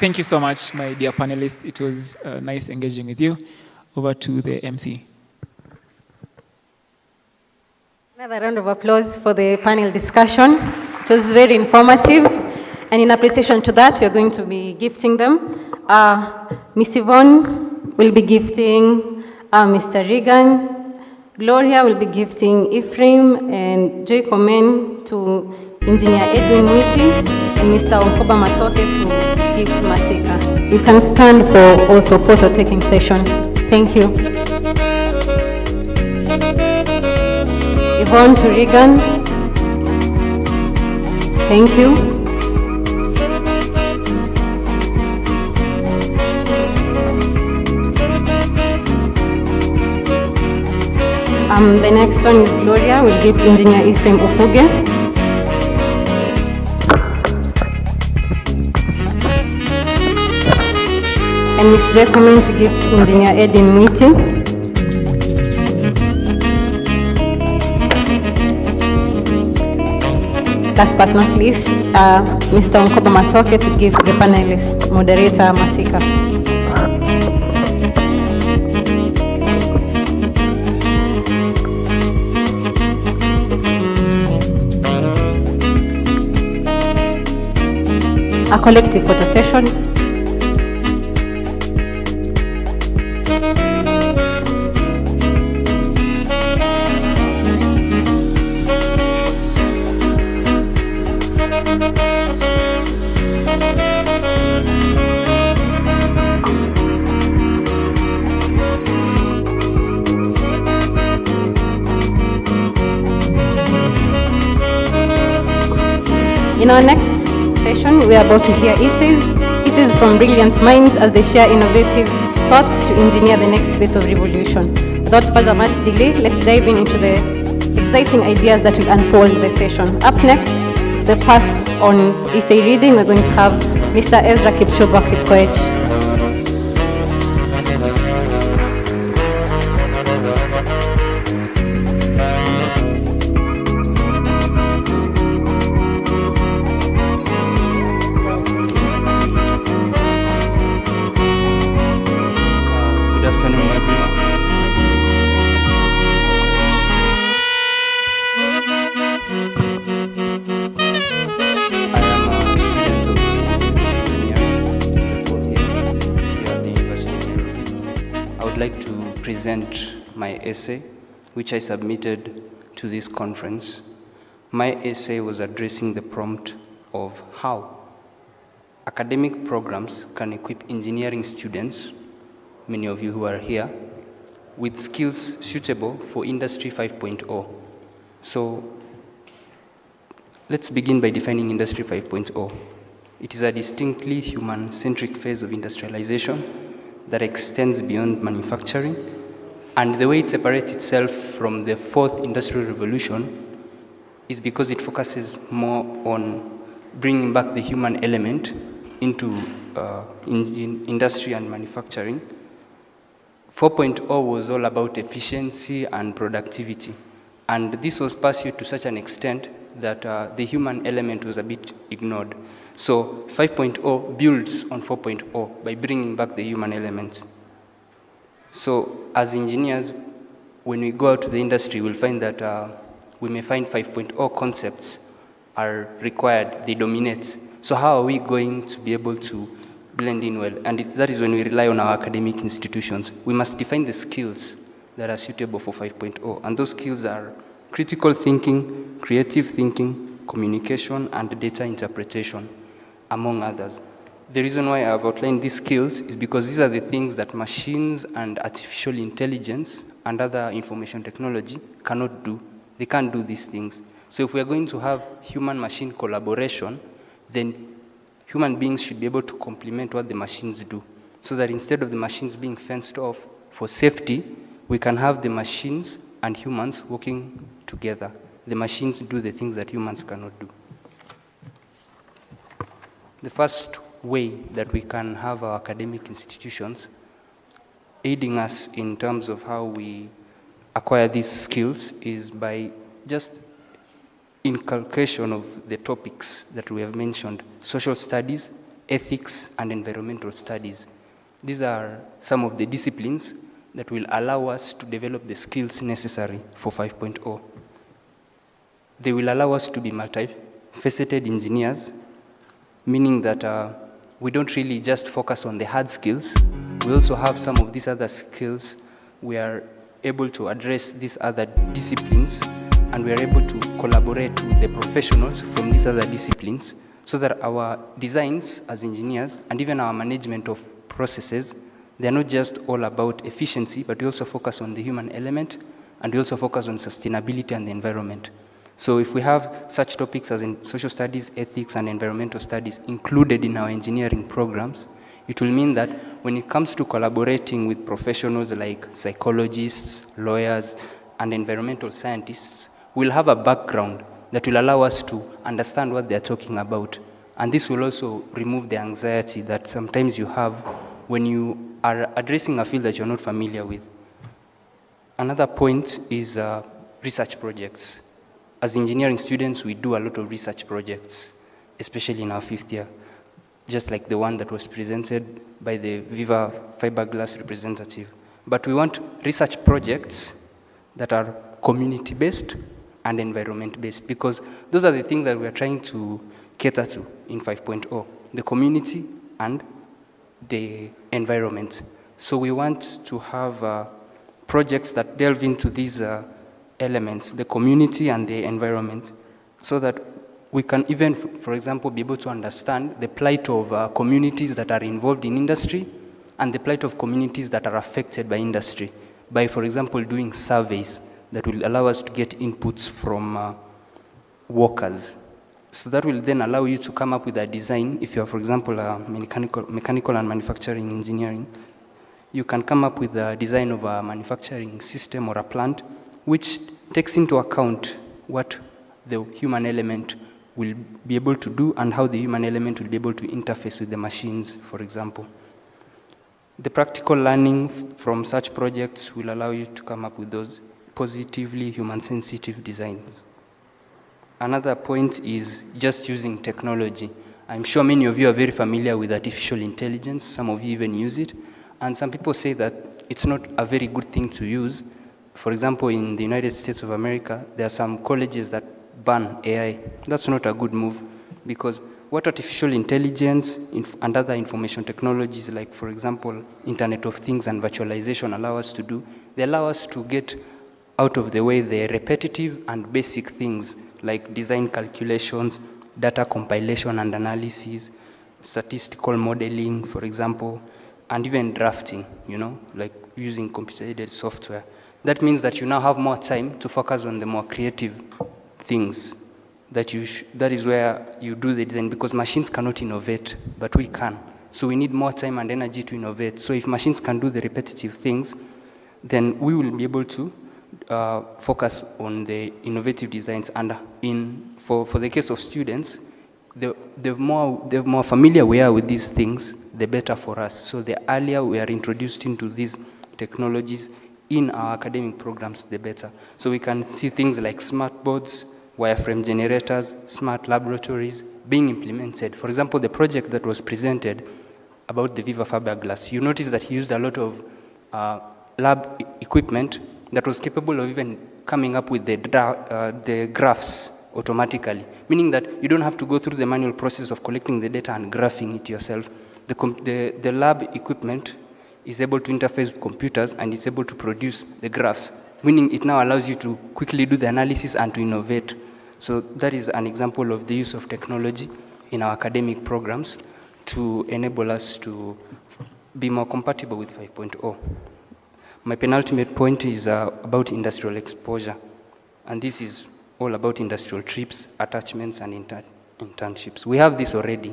Thank you so much, my dear panelists. It was nice engaging with you. Over to the MC. Another round of applause for the panel discussion. It was very informative. And in appreciation to that, we are going to be gifting them. Miss Yvonne will be gifting Mr. Regan. Gloria will be gifting Ephraim, and Joy Komen to Engineer Edwin Witty, and Mr. Onkoba Matoke to gift Masika. You can stand for also photo taking session. Thank you. Yvonne to Regan. Thank you. The next one is Gloria. We'll give to Engineer Ephraim Ofuge. And Ms. Joy coming to give to Engineer Edin Mwiti. Last but not least, Mr. Onkoba Matoke to give to the panelist, moderator Masika. A collective photo session. In our next session, we are about to hear essays from brilliant minds as they share innovative thoughts to engineer the next phase of revolution. Without further much delay, let's dive into the exciting ideas that will unfold the session. Up next, the first on essay reading, we're going to have Mr. Ezra Kipchumba Kipkoech. My essay, which I submitted to this conference. My essay was addressing the prompt of how academic programs can equip engineering students, many of you who are here, with skills suitable for Industry 5.0. So let's begin by defining Industry 5.0. It is a distinctly human-centric phase of industrialization that extends beyond manufacturing. And the way it separates itself from the fourth industrial revolution is because it focuses more on bringing back the human element into industry and manufacturing. 4.0 was all about efficiency and productivity. And this was pursued to such an extent that the human element was a bit ignored. So 5.0 builds on 4.0 by bringing back the human element. So as engineers, when we go out to the industry, we'll find that we may find 5.0 concepts are required, they dominate. So how are we going to be able to blend in well? And that is when we rely on our academic institutions. We must define the skills that are suitable for 5.0. And those skills are critical thinking, creative thinking, communication, and data interpretation, among others. The reason why I've outlined these skills is because these are the things that machines and artificial intelligence and other information technology cannot do. They can't do these things. So if we are going to have human-machine collaboration, then human beings should be able to complement what the machines do, so that instead of the machines being fenced off for safety, we can have the machines and humans working together. The machines do the things that humans cannot do. The first way that we can have our academic institutions aiding us in terms of how we acquire these skills is by just inculcation of the topics that we have mentioned: social studies, ethics, and environmental studies. These are some of the disciplines that will allow us to develop the skills necessary for 5.0. They will allow us to be multifaceted engineers, meaning that we don't really just focus on the hard skills. We also have some of these other skills. We are able to address these other disciplines, and we are able to collaborate with the professionals from these other disciplines, so that our designs as engineers and even our management of processes, they're not just all about efficiency, but we also focus on the human element, and we also focus on sustainability and the environment. So if we have such topics as in social studies, ethics, and environmental studies included in our engineering programs, it will mean that when it comes to collaborating with professionals like psychologists, lawyers, and environmental scientists, we'll have a background that will allow us to understand what they're talking about. And this will also remove the anxiety that sometimes you have when you are addressing a field that you're not familiar with. Another point is research projects. As engineering students, we do a lot of research projects, especially in our 5th year, just like the one that was presented by the Viva Fiberglass representative. But we want research projects that are community-based and environment-based, because those are the things that we are trying to cater to in 5.0, the community and the environment. So we want to have projects that delve into these elements, the community and the environment, so that we can even, for example, be able to understand the plight of communities that are involved in industry and the plight of communities that are affected by industry, by, for example, doing surveys that will allow us to get inputs from workers. So that will then allow you to come up with a design. If you're, for example, a mechanical and manufacturing engineering, you can come up with a design of a manufacturing system or a plant which takes into account what the human element will be able to do and how the human element will be able to interface with the machines, for example. The practical learning from such projects will allow you to come up with those positively human-sensitive designs. Another point is just using technology. I'm sure many of you are very familiar with artificial intelligence. Some of you even use it. And some people say that it's not a very good thing to use. For example, in the United States of America, there are some colleges that ban AI. That's not a good move, because what artificial intelligence and other information technologies, like, for example, Internet of Things and virtualization, allow us to do, they allow us to get out of the way the repetitive and basic things like design calculations, data compilation and analysis, statistical modeling, for example, and even drafting, like using computer-aided software. That means that you now have more time to focus on the more creative things. That is where you do the design, because machines cannot innovate, but we can. So we need more time and energy to innovate. So if machines can do the repetitive things, then we will be able to focus on the innovative designs. And for the case of students, the more familiar we are with these things, the better for us. So the earlier we are introduced into these technologies in our academic programs, the better. So we can see things like smart boards, wireframe generators, smart laboratories being implemented. For example, the project that was presented about the Viva Fiberglass, you notice that he used a lot of lab equipment that was capable of even coming up with the graphs automatically, meaning that you don't have to go through the manual process of collecting the data and graphing it yourself. The lab equipment is able to interface with computers and is able to produce the graphs, meaning it now allows you to quickly do the analysis and to innovate. So that is an example of the use of technology in our academic programs to enable us to be more compatible with 5.0. My penultimate point is about industrial exposure, and this is all about industrial trips, attachments, and internships. We have this already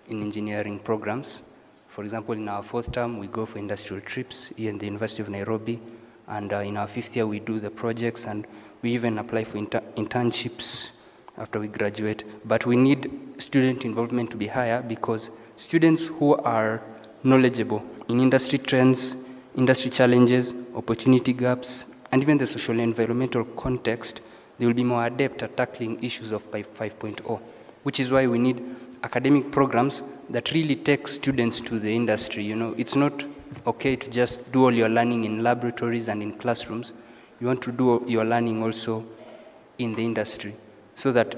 in engineering programs. For example, in our 4th term, we go for industrial trips here in the University of Nairobi, and in our 5th year, we do the projects, and we even apply for internships after we graduate. But we need student involvement to be higher, because students who are knowledgeable in industry trends, industry challenges, opportunity gaps, and even the social and environmental context, they will be more adept at tackling issues of 5.0, which is why we need academic programs that really take students to the industry. You know, it's not okay to just do all your learning in laboratories and in classrooms. You want to do your learning also in the industry, so that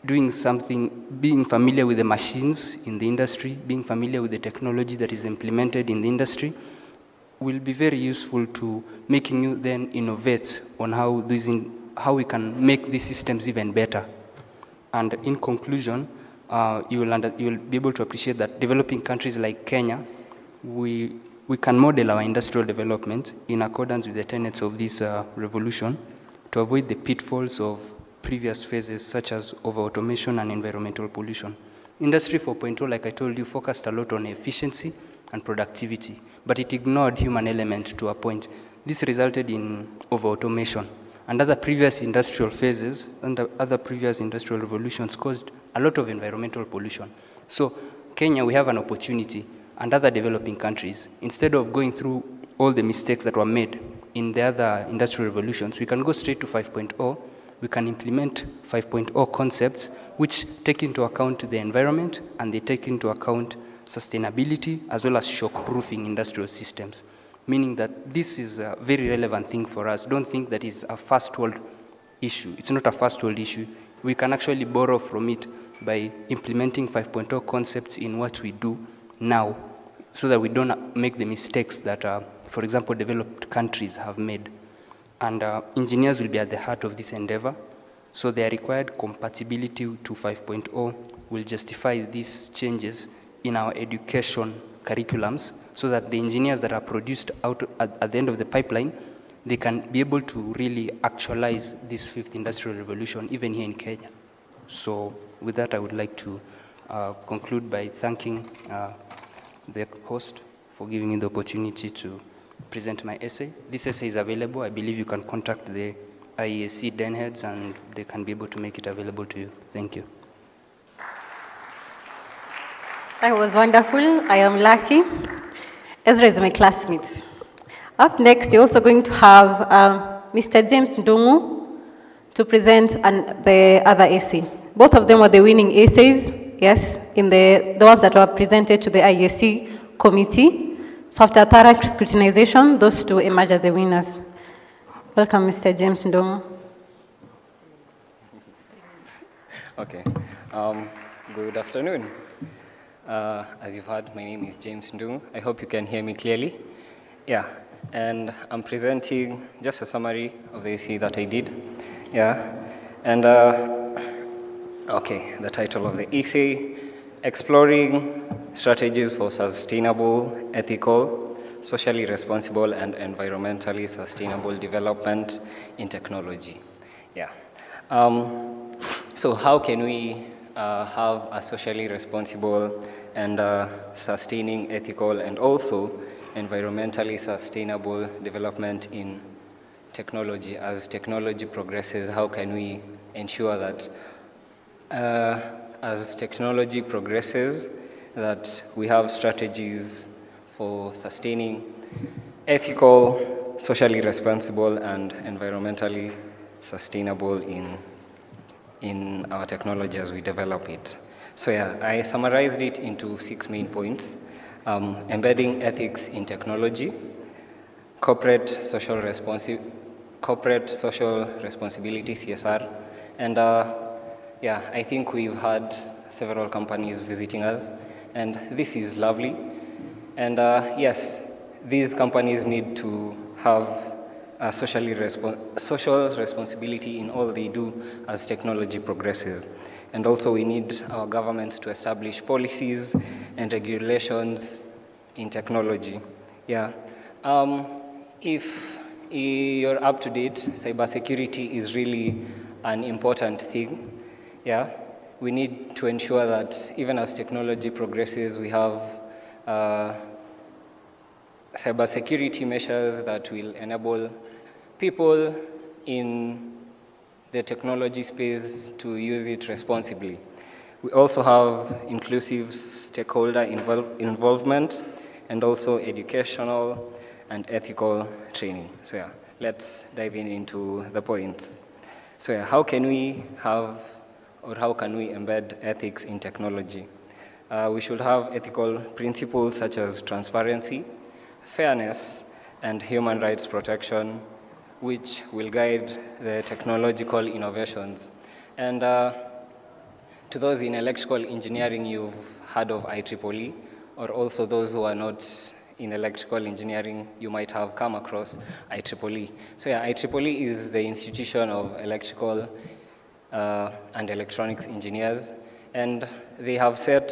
doing something, being familiar with the machines in the industry, being familiar with the technology that is implemented in the industry, will be very useful to making you then innovate on how we can make these systems even better. And in conclusion, you will be able to appreciate that developing countries like Kenya, we can model our industrial development in accordance with the tenets of this revolution to avoid the pitfalls of previous phases such as over-automation and environmental pollution. Industry 4.0, like I told you, focused a lot on efficiency and productivity, but it ignored human element to a point. This resulted in over-automation, and other previous industrial phases and other previous industrial revolutions caused a lot of environmental pollution. So Kenya, we have an opportunity, and other developing countries, instead of going through all the mistakes that were made in the other industrial revolutions, we can go straight to 5.0. We can implement 5.0 concepts which take into account the environment, and they take into account sustainability as well as shock-proofing industrial systems, meaning that this is a very relevant thing for us. Don't think that it's a first-world issue. It's not a first-world issue. We can actually borrow from it by implementing 5.0 concepts in what we do now, so that we don't make the mistakes that, for example, developed countries have made. And engineers will be at the heart of this endeavor, so their required compatibility to 5.0 will justify these changes in our education curriculums, so that the engineers that are produced out at the end of the pipeline, they can be able to really actualize this 5th industrial revolution, even here in Kenya. So with that, I would like to conclude by thanking the host for giving me the opportunity to present my essay. This essay is available. I believe you can contact the IESC den heads, and they can be able to make it available to you. Thank you. That was wonderful. I am lucky. Ezra is my classmate. Up next, you're also going to have Mr. James Ndungu to present the other essay. Both of them were the winning essays, yes, in the ones that were presented to the IESC committee. So after thorough scrutinization, those two emerge as the winners. Welcome, Mr. James Ndungu. Okay. Good afternoon. As you've heard, my name is James Ndungu. I hope you can hear me clearly. Yeah, and I'm presenting just a summary of the essay that I did. Yeah, and okay, the title of the essay, Exploring Strategies for Sustainable, Ethical, Socially Responsible, and Environmentally Sustainable Development in Technology. Yeah. So how can we have a socially responsible and sustaining, ethical, and also environmentally sustainable development in technology? As technology progresses, how can we ensure that as technology progresses, that we have strategies for sustaining ethical, socially responsible, and environmentally sustainable in our technology as we develop it. So yeah, I summarized it into 6 main points. Embedding ethics in technology, corporate social responsibility, CSR. And yeah, I think we've had several companies visiting us, and this is lovely. And yes, these companies need to have a social responsibility in all they do as technology progresses. And also we need our governments to establish policies and regulations in technology. Yeah. If you're up to date, cybersecurity is really an important thing. Yeah. We need to ensure that even as technology progresses, we have cybersecurity measures that will enable people in the technology space to use it responsibly. We also have inclusive stakeholder involvement and also educational and ethical training. So yeah, let's dive into the points. So yeah, how can we embed ethics in technology? We should have ethical principles such as transparency, fairness, and human rights protection, which will guide the technological innovations. And to those in electrical engineering, you've heard of IEEE, or also those who are not in electrical engineering, you might have come across IEEE. So yeah, IEEE is the Institution of Electrical and Electronics Engineers, and they have set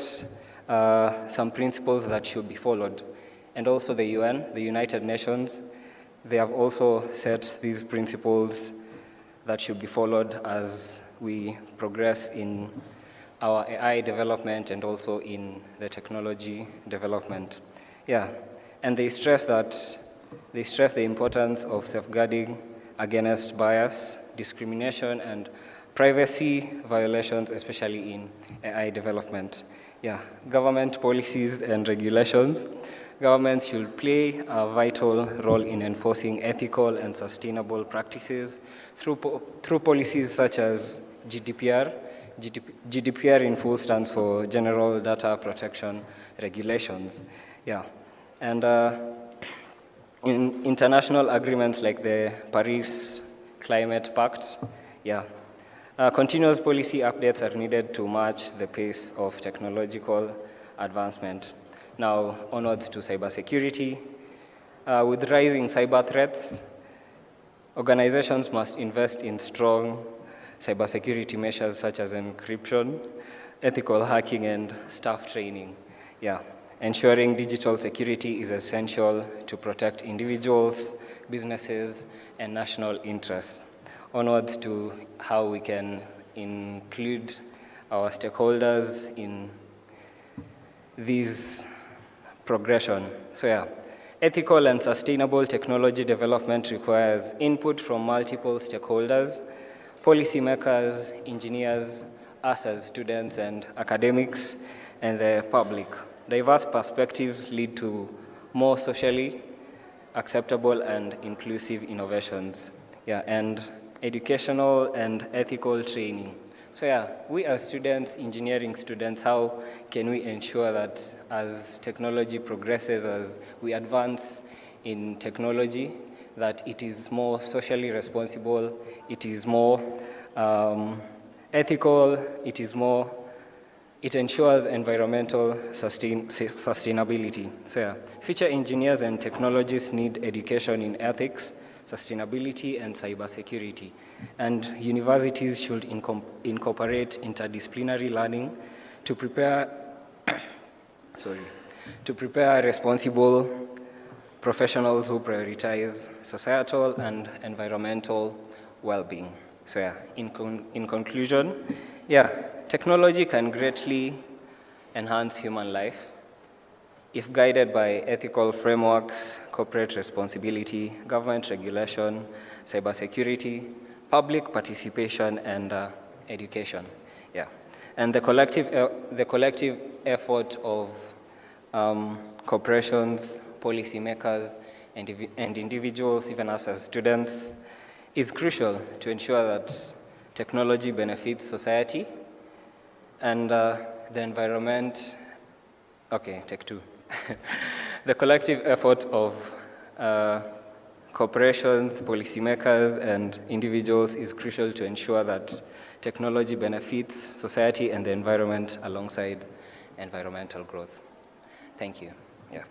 some principles that should be followed. And also the UN, the United Nations, they have also set these principles that should be followed as we progress in our AI development and also in the technology development. Yeah, and they stress the importance of safeguarding against bias, discrimination, and privacy violations, especially in AI development. Yeah, government policies and regulations. Governments should play a vital role in enforcing ethical and sustainable practices through policies such as GDPR. GDPR in full stands for General Data Protection Regulations. Yeah, and in international agreements like the Paris Climate Pact, yeah, continuous policy updates are needed to match the pace of technological advancement. Now, onwards to cybersecurity. With rising cyber threats, organizations must invest in strong cybersecurity measures such as encryption, ethical hacking, and staff training. Yeah, ensuring digital security is essential to protect individuals, businesses, and national interests. Onwards to how we can include our stakeholders in these progression. So yeah, ethical and sustainable technology development requires input from multiple stakeholders, policymakers, engineers, us as students and academics, and the public. Diverse perspectives lead to more socially acceptable and inclusive innovations. Yeah, and educational and ethical training. So yeah, we as students, engineering students, how can we ensure that as technology progresses, as we advance in technology, that it is more socially responsible, it is more ethical, it ensures environmental sustainability. So yeah, future engineers and technologists need education in ethics, sustainability, and cybersecurity. And universities should incorporate interdisciplinary learning to prepare responsible professionals who prioritize societal and environmental well-being. So yeah, in conclusion, yeah, technology can greatly enhance human life if guided by ethical frameworks, corporate responsibility, government regulation, cybersecurity, public participation, and education. Yeah, and the collective effort of corporations, policymakers, and individuals, even us as students, is crucial to ensure that technology benefits society and the environment. Okay, take two. The collective effort of corporations, policymakers, and individuals is crucial to ensure that technology benefits society and the environment alongside environmental growth. Thank you. Yeah.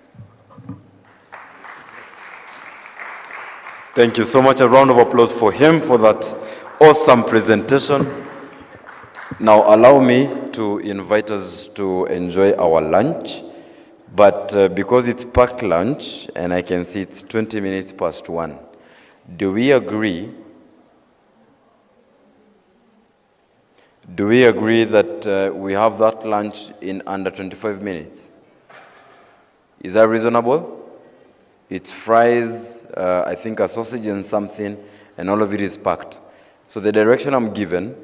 Thank you so much. A round of applause for him for that awesome presentation. Now allow me to invite us to enjoy our lunch. But because it's packed lunch, and I can see it's 20 minutes past 1, do we agree? Do we agree that we have that lunch in under 25 minutes? Is that reasonable? It's fries, I think a sausage and something, and all of it is packed. So the direction I'm given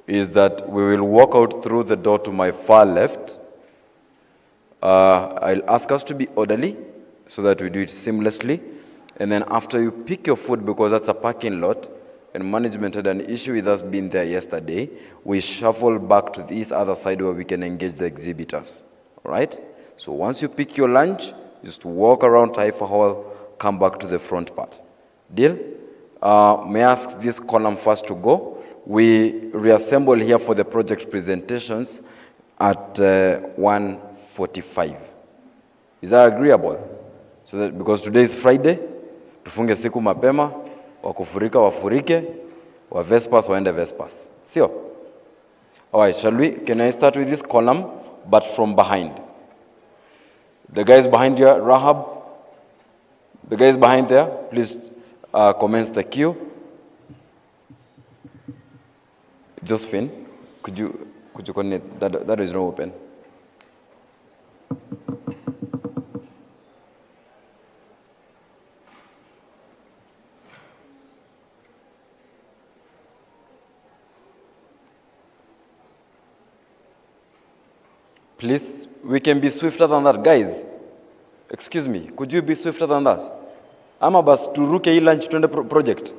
is that we will walk out through the door to my far left. I'll ask us to be orderly so that we do it seamlessly. And then after you pick your food, because that's a parking lot, and management had an issue with us being there yesterday, we shuffle back to this other side where we can engage the exhibitors. All right? So once you pick your lunch, just walk around Taifa Hall, come back to the front part. Deal? May I ask this column first to go? We reassemble here for the project presentations at 1:45. Is that agreeable? So that because today is Friday, tufunge siku mapema, wakufurika wafurike, wa Vespers waende Vespers. Sio? All right, shall we? Can I start with this column, but from behind? The guys behind you, Rahab. The guys behind there, please commence the queue. Josephine, could you connect? That is not open. Please, we can be swifter than that. Guys, excuse me, could you be swifter than that? Ama bas turuke hii lunch tuende project.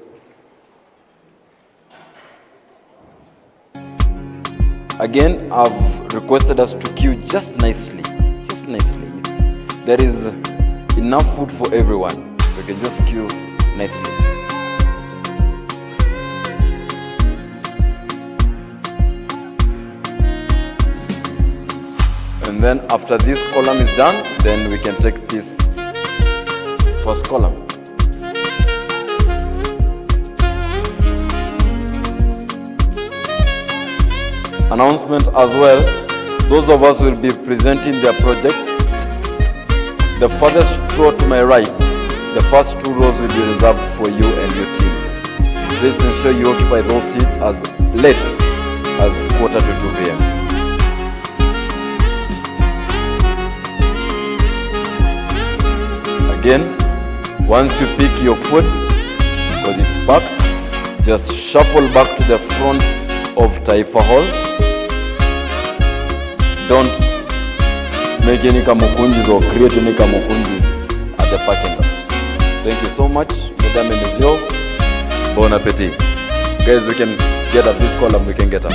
Again, I've requested us to queue just nicely. Just nicely. There is enough food for everyone. We can just queue nicely. And then after this column is done, then we can take this first column. Announcement as well. Those of us who will be presenting their projects. The farthest row to my right, the first 2 rows will be reserved for you and your teams. Please ensure you occupy those seats as late as 1:45 p.m. Again, once you pick your food, because it's packed, just shuffle back to the front of Taifa Hall. Don't make any kamukunjis or create any kamukunjis at the parking lot. Thank you so much, Mesdames et Messieurs. Bon appetit. Guys, we can get up this column, we can get up.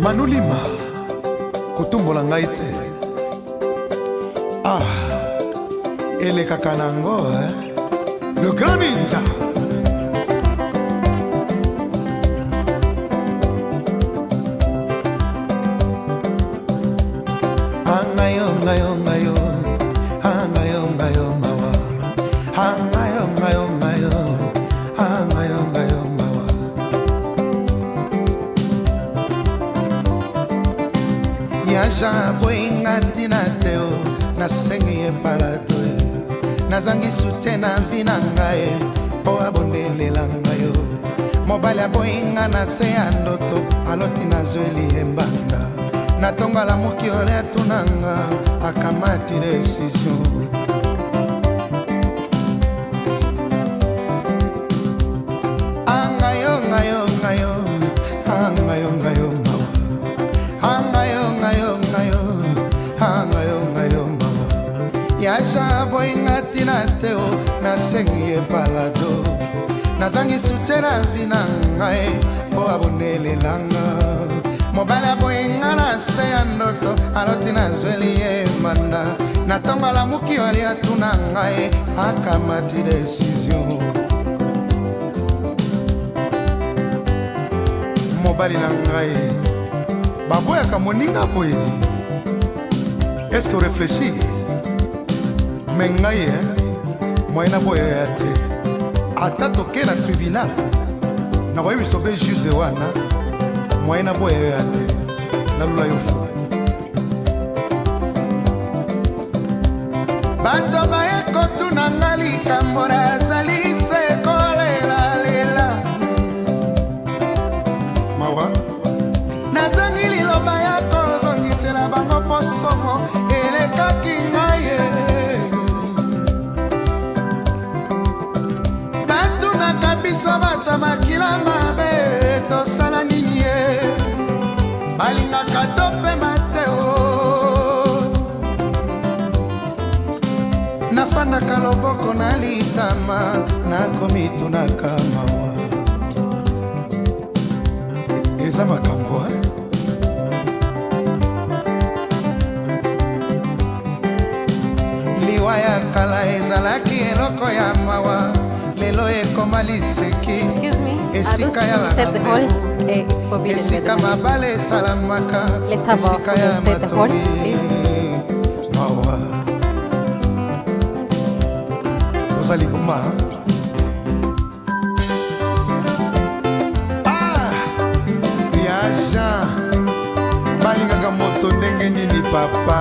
Manulima kutumbola ngai te. Ah, elekaka nango, le grand ninja. Angayo, ngayo, ngayo, angayo, ngayo, mawa. Angayo, ngayo, ngayo, angayo, ngayo, mawa. Yaja boinga tinateo, nasengi e palatoe. Nazangi sutena vinangae, o abondele langayo. Mobile boinga na se andoto, aloti nazweli embanga. Natonga la muki ole tunanga, akamati decision. Angayo, ngayo, ngayo, angayo, ngayo, mawa. Angayo, ngayo, ngayo, angayo, ngayo, mawa. Yaja boinga tinateo, nasengi e palado. Nazangi sutena vinangae, o abonele langa. Mobala boinga na se andoto, aloti nazweli e manda. Natonga la muki oli atunangae, akamati decision. Mobali nangae, baboya kamoninga poeti. Est-ce que vous réfléchissez? Mais ngai, moyena boya yate. Ata toke na tribunal, na koyi bisobe juge wana. Moyena boya yate. Nalula yofu. Bato bae kotu nangali kambora zali se kolela lela. Mawa. Nazangi liloba yako zongisela bango posomo elekaki ngaye. Batu nakabiso bata makila mabe tosala nini ye. Balinga katope mateo. Nafanda kaloboko na litama na komitu na kamawa. Eza makambo, liwa ya kala ezalaki eloko ya mawa. Lelo ekoma liseki. Esika ya lakambe. Esika mabale esalamaka. Esika ya matomi. Mawa ozali boma. Ah, ya Jean balingaka moto ndenge nini papa.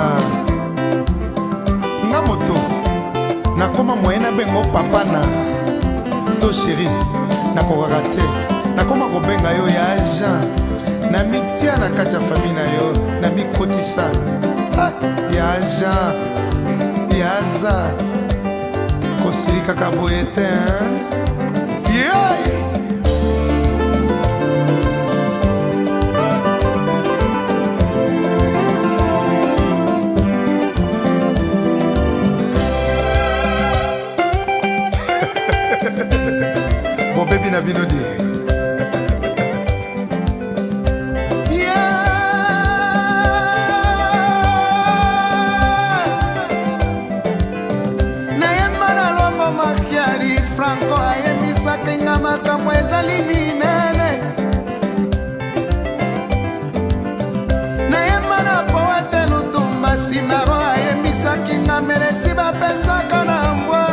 Nga moto nakoma moyena bengo papa na to chéri nakokaka te. Nakoma kobenga yo ya Jean na mitia na kati ya famille na yo na mikotisa. Ah, ya Jean ya za kosirika kaboye te. Yeah! Bon baby na bino de. Franco ayembisaka nga makambo ezali minene. Nayemba na poete Lutumba Simaro ayembisaki nga meresi bapesaka na mbwa.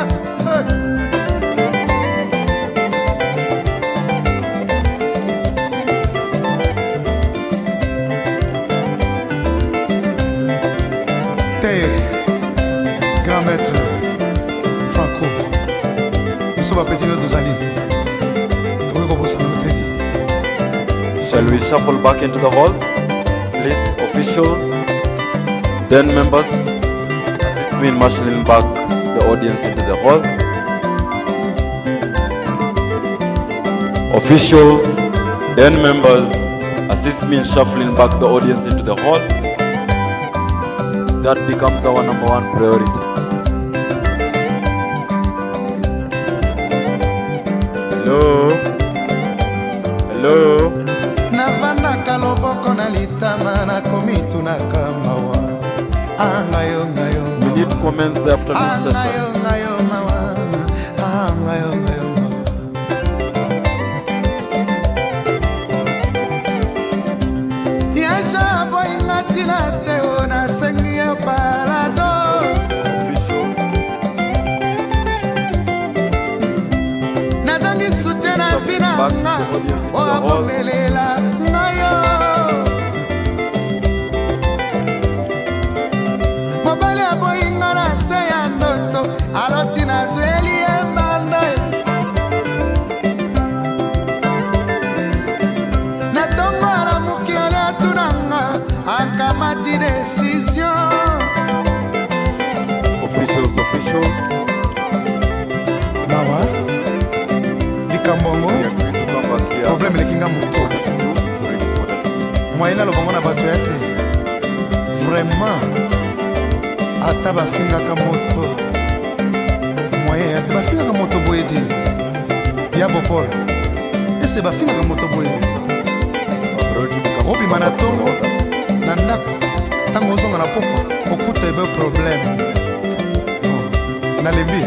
Te, grand maître Franco. Shall we shuffle back into the hall? Please, officials, then members, assist me in marshalling back the audience into the hall. Officials, then members, assist me in shuffling back the audience into the hall. That becomes our number one priority. Hello? Hello? Navanda kaloboko na lita emonanaka mawa. Ngayo ngayo. We need to commence the afternoon session. Ngayo ngayo mawa. Ngayo ngayo mawa. Yasha boy ngatila teo na sengi parado. Nazangi sutena vinanga. Oabomelela ngayo. Mobile boy ngana seya ndoto. Alotina zweli embanda. Natongo ala mukiale atunanga. Akamati decision. Officials. Mawa. Likambongo. Problème lekinga moto. Moyena lobongo na bato yate. Vraiment. Ata bafingaka moto. Moyen ata bafingaka moto boyedi. Ya bopol. Ese bafingaka moto boyedi. Obima na tongo. Na ndako. Tango ozonga na poko. Okuta ebe problème. Nalembi.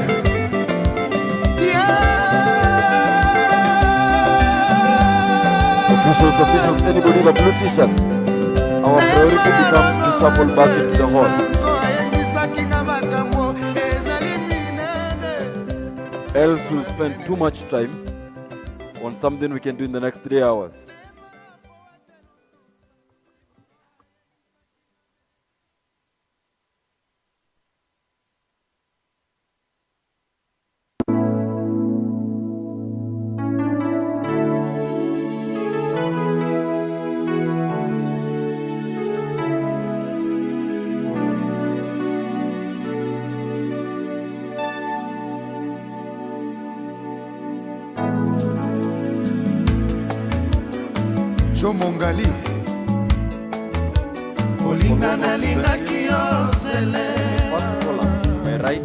Officials, anybody with a blue t-shirt? Our priority becomes to shuffle back into the hall. Else we'll spend too much time on something we can do in the next 3 hours. Mongali Olinga na linga kiosele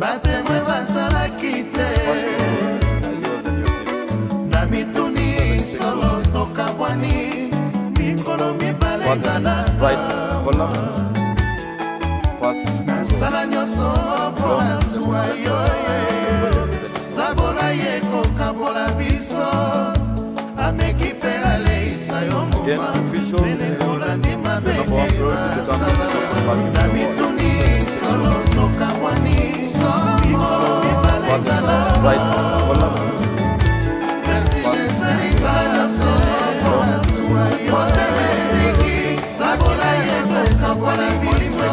Batemwe basalaki te Na mituni solo toka wani Mikolo mibalenga na Nasala nyoso pona zuwa yoye Zabola yeko kabola biso Amekipe aleisa yomuma Seneola ni mabenge Masala Na mituni solo toka wani Mikolo mibalenga na Vertige salisa nyoso pona zuwa yoye Meziki Zabola yeko kabola biso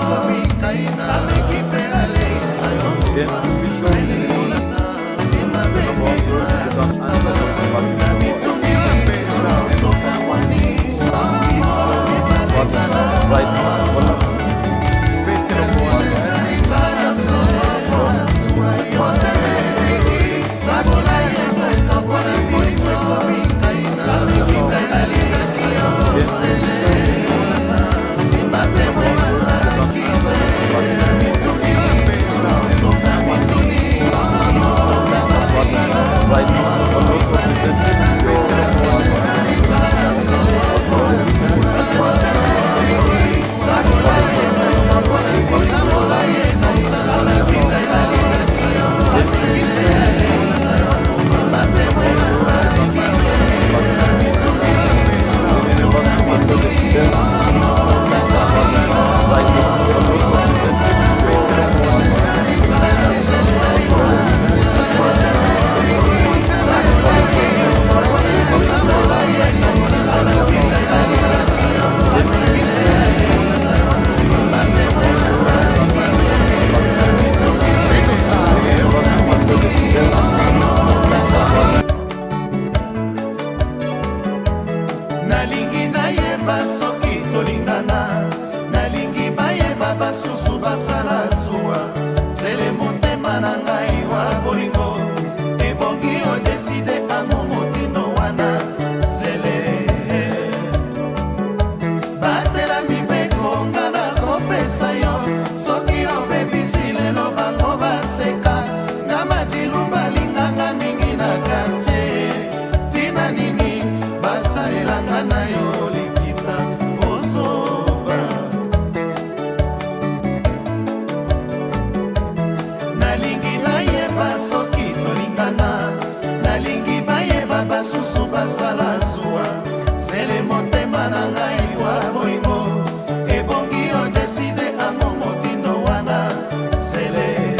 Amekipe aleisa yomuma Seneola ni mabenge Right. bayeba basusu basala zuwa sele motema na ngai wa bolingo ebongi odeside ango motindo wana sele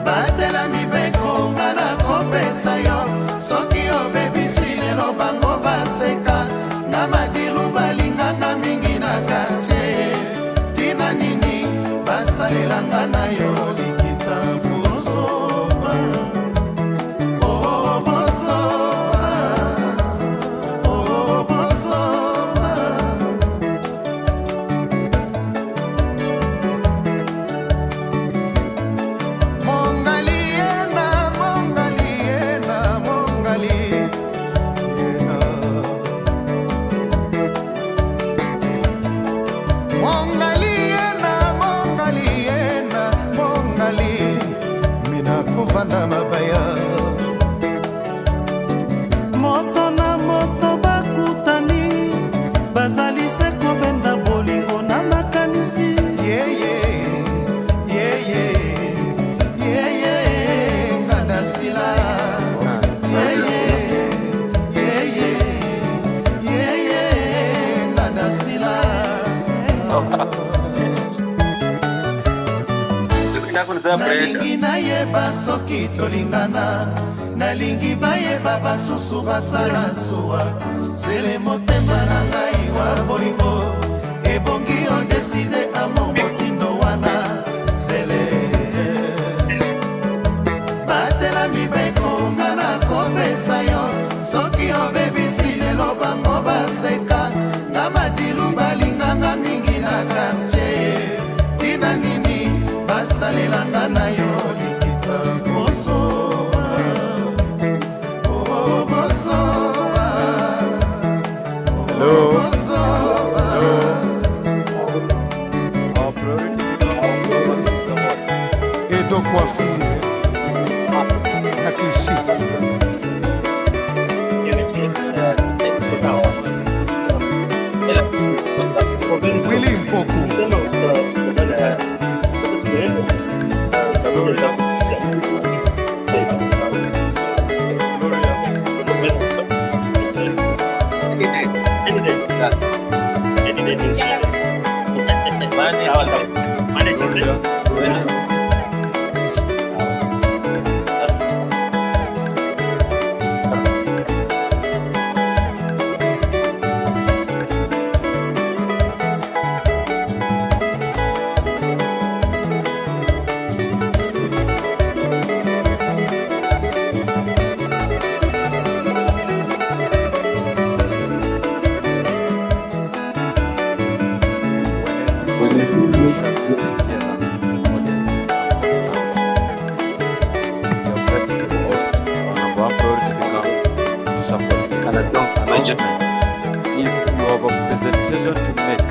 batela mibeko nga na kopesa yo soki obebisi lelo bango baseka nga madilu balinganga mingi na kate tina nini basalelanga na yo likita bozoba oh bozoba oh bozoba mongali yena mongali yena mongali yena mongali yena mongali yena mongali mina kuvanda mabaya moto na moto bakutani bazali se kobenda bolingo na makanisi yeye yeye yeye ngana sila yeye yeye yeye ngana sila nalingi nayeba soki tolingana nalingi bayeba basusu basala zuwa sele motema na ngai wa bolingo ebongi odeside amo motindo wana sele batela mibeko nga na kopesa yo soki obebisi lelo bango baseka nga madilu balinganga mingi na kartier tina nini basalelanga na yo likita bozoba oh bozoba oh bozoba Edo Coiffure na Clichy Willy Mpoku If you have a presentation to make,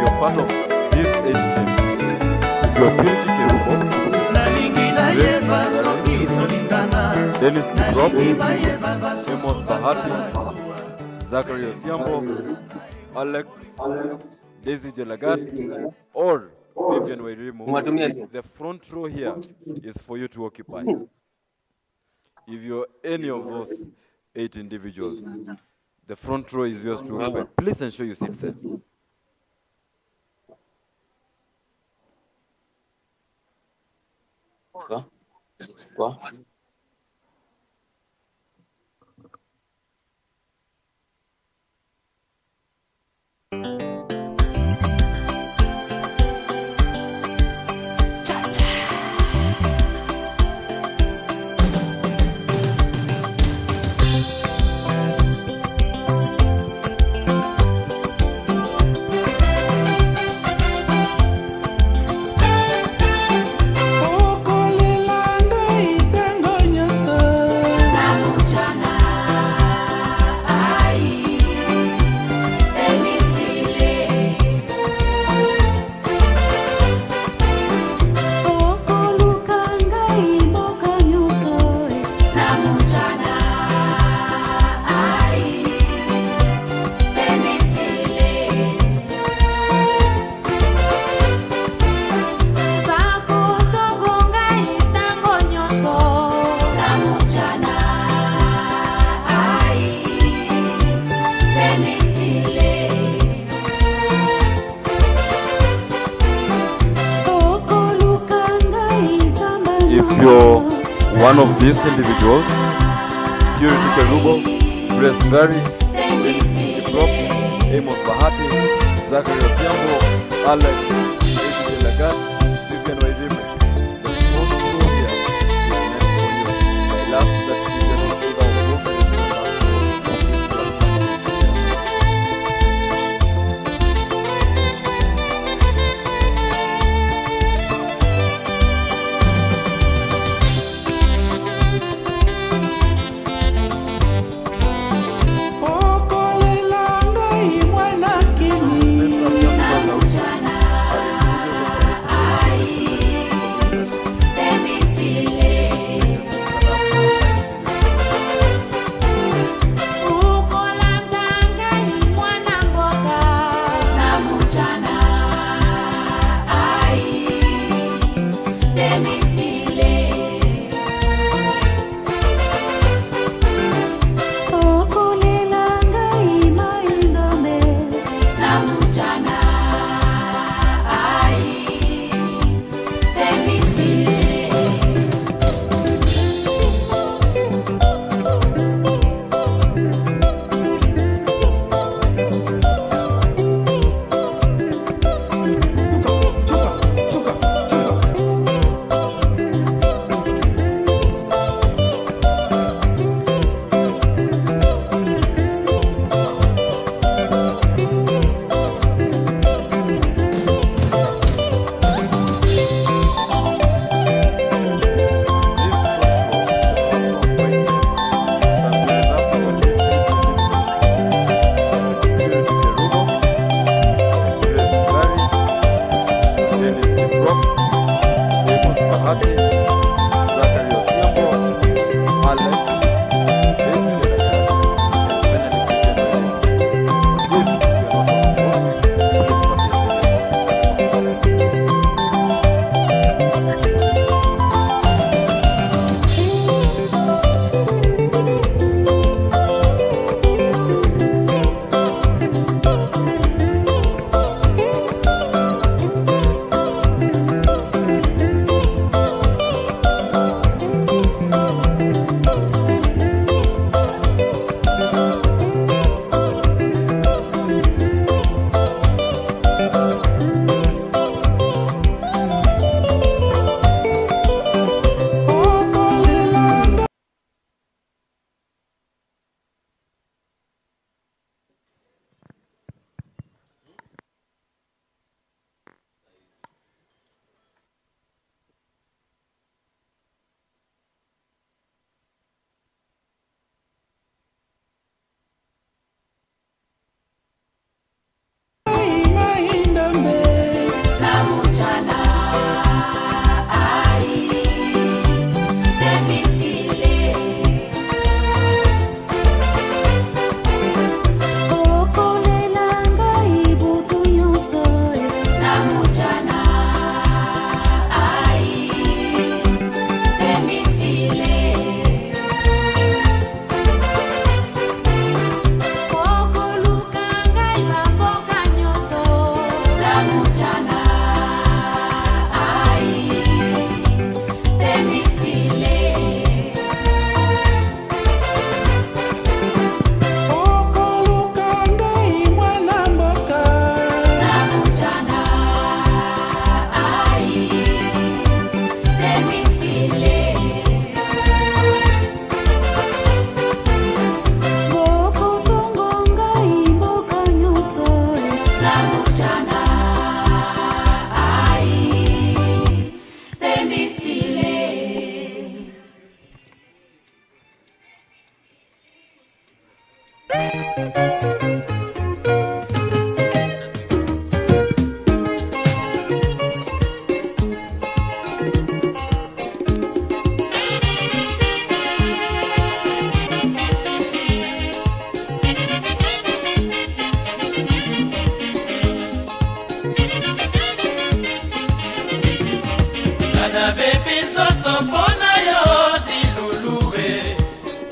you're part of this editing. If you're PhD capable, Dennis Kiprop, Amos Bahati, Zachary Odhiambo, Alex, Daisy Jelagat, or Vivian Wairimu, the front row here is for you to occupy. If you're any of those 8 individuals, the front row is yours to occupy. Please ensure you sit there. okolela ngai ntango one of these individuals, Purity Kerubo, Grace Ngari, Amos Bahati, Zachary Otiambo, Alex, David Lagat, Vivian Wairime. The most here is meant for you. I love that you can put our books in the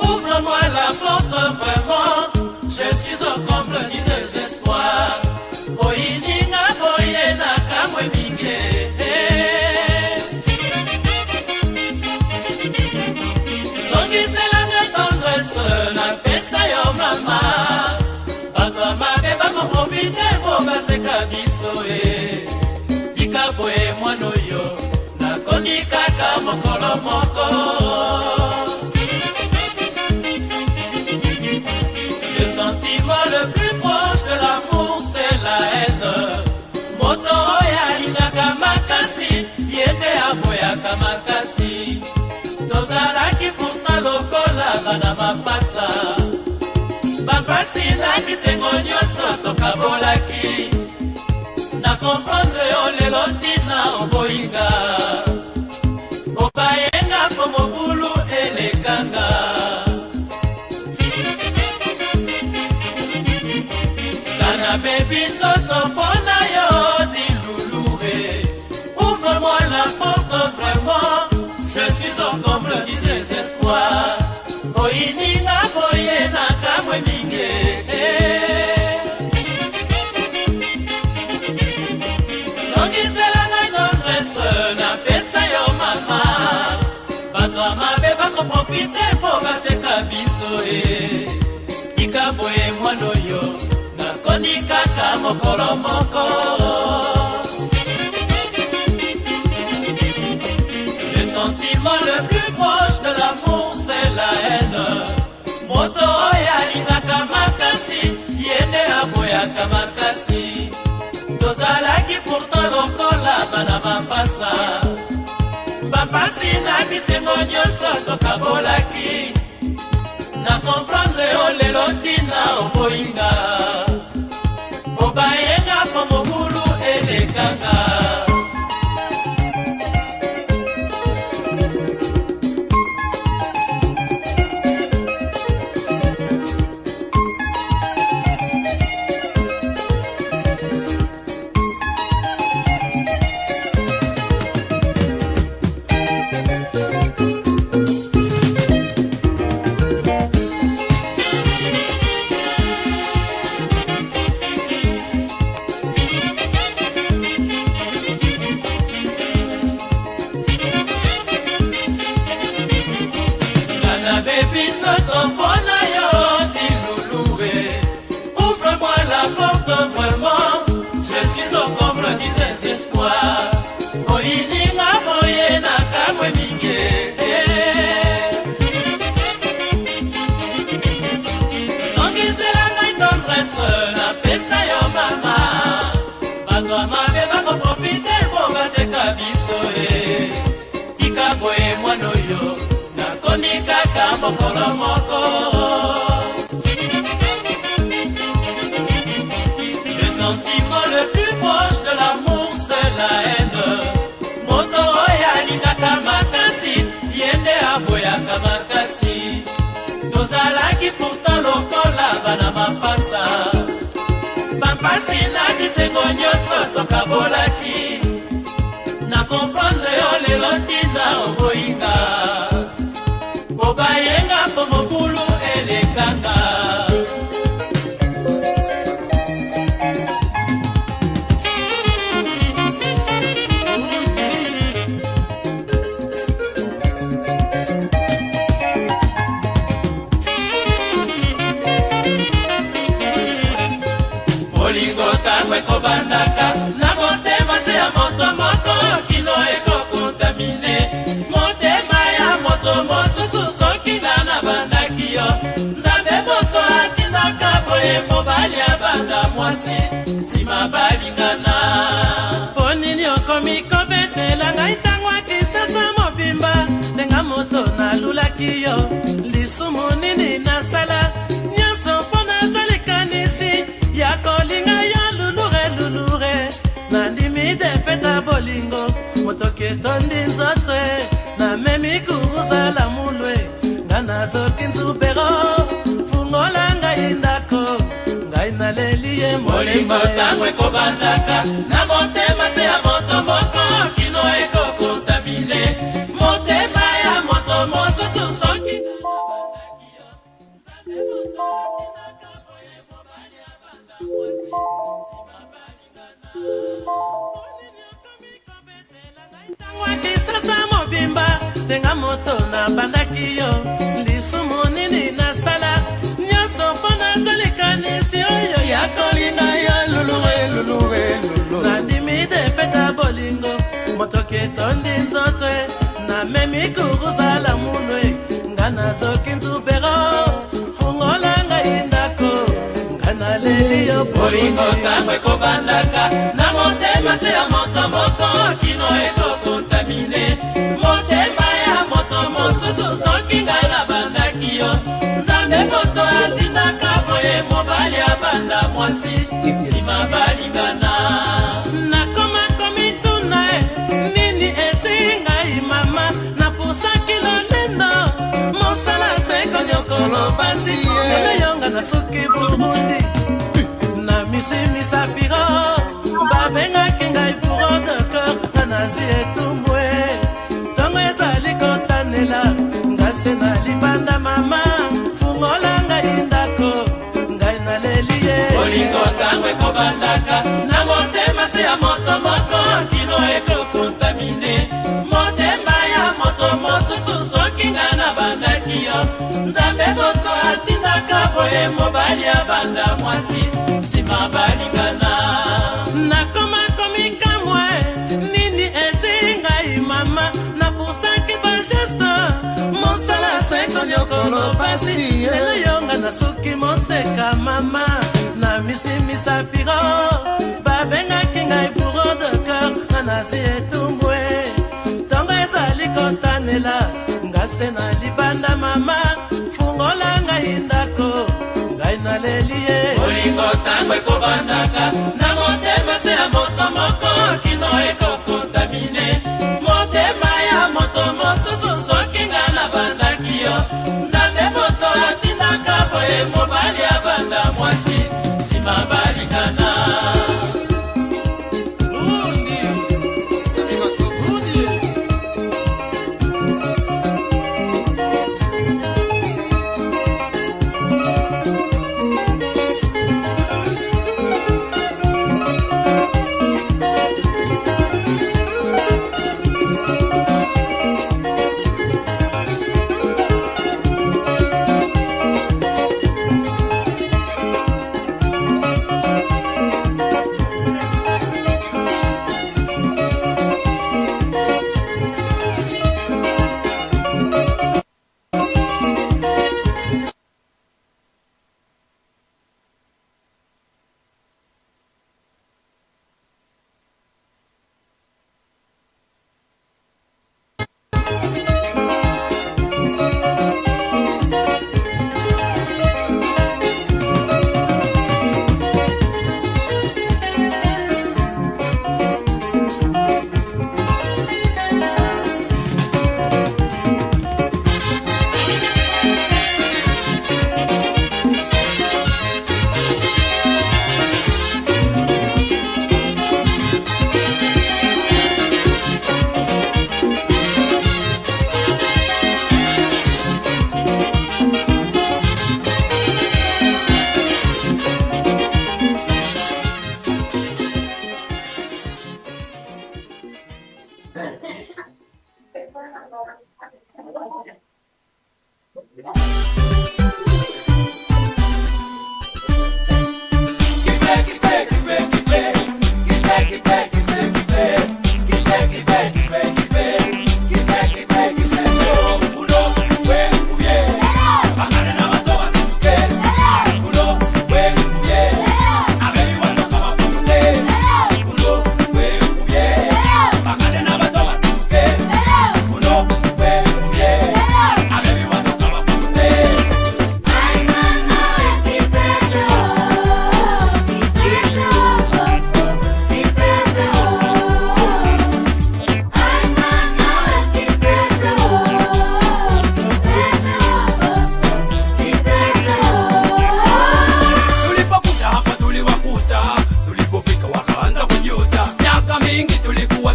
Ouvre-moi la porte vraiment, nakoni kaka mokolo moko. Le sentiment le plus proche de l'amour, c'est la haine. Moto oya lingaka makasi, yende aboyaka makasi. Tozalaki pourtant lokola bana mapasa. Bapasi na bisengo nyonso tokabolaki. Na comprendre yo lelo tina oboyinga. Obayenga po mobulu elekanga. Kana baby soto pona yo dilouloure. Ouvre-moi la porte vraiment. Je suis au comble du désespoir. Boyininga boyena kamwe minge. Profite po baseka biso tika boye mwano yo nakoni kaka mokolo moko. Le sentiment le plus proche de l'amour, c'est la haine. Moto oya lingaka makasi, yende aboyaka makasi. Tozalaki pourtant lokola bana mapasa. Bapasi na bisengo nyonso tokabolaki. Na comprendre yo lelo tina oboyinga. Obayenga po mobulu elekanga. Le sentiment le plus proche de l'amour, c'est la haine. Moto oya lingaka makasi, yende aboyaka makasi. Tozalaki pourtant lokola bana mapasa. Bapasi na bisengo nyonso tokabolaki. Na comprendre yo lelo tina oboyinga. Obayenga po mobulu elekanga. Bolingo tango ekobandaka na motema se ya moto moko kino ekokontamine. Motema ya moto mosusu soki na bandaki yo. Nzambe moto atinaka boye mobali abanda mwasi sima balingana. Ponini okomi kobetela ngai tango akisasa mobimba. Ndenga moto nalulaki yo lisumu nini nasala. Nyonso mpona zalikanisi ya kolinga ya lulure. Nandimi defeta bolingo motoki etondi nzoto na memi kuruza la mulwe. Ngana zoki nzubero fungola ngai ndako ngai naleli ye molingo tango ekobandaka na motema se ya moto moko kino ekokontamine. Motema ya moto mosusu soki wakisasa mobimba. Ndenga moto na bandaki yo lisumu nini nasala. Nyonso mpona zolikanisi oyo ya kolinga ya lulure. Nandimi defeta bolingo motoki etondi nzoto mikuruzala mulwe ngana zoki nzubero fungola ngai ndako ngana lelio bolingo ntango ekobandaka na motema se ya moto moko kino ekokontamine motema ya moto mosusu soki ngai nabandaki yo nzambe moto atindaka boye mobali abanda mwasi nsima balingana nakoma komituna nini etwi ngai mama napusaki lolendo mosala seko nyokolo basi lelo yonga na suki burundi na miswi misapiro babengaki ngai puro de cœur nga nazwi etumbwe ntongo ezali kotanela ngase na libanda mama fungola ngai ndako ngai naleli ye bolingo ntango ekobandaka na motema se ya moto moko kino ekokontamine motema ya moto mosusu soki ngai nabandaki yo nzambe moto atindaka boye mobali abanda mwasi nsima balingana nakoma komikamwe nini etwi ngai mama napusaki bageste mosala seko nyokolo pasi lelo yonga na suki moseka mama na miswi misapiro babengaki ngai puro de cœur nga nazwi etumbwe ntongo ezali kotanela ngase na libanda mama fungola ngai ndako ngai naleli ye bolingo ntango ekobandaka na motema se ya moto moko kino ekokontamine motema ya moto mosusu soki ngai nabandaki yo nzambe moto atindaka boye mobali abanda mwasi nsima balingana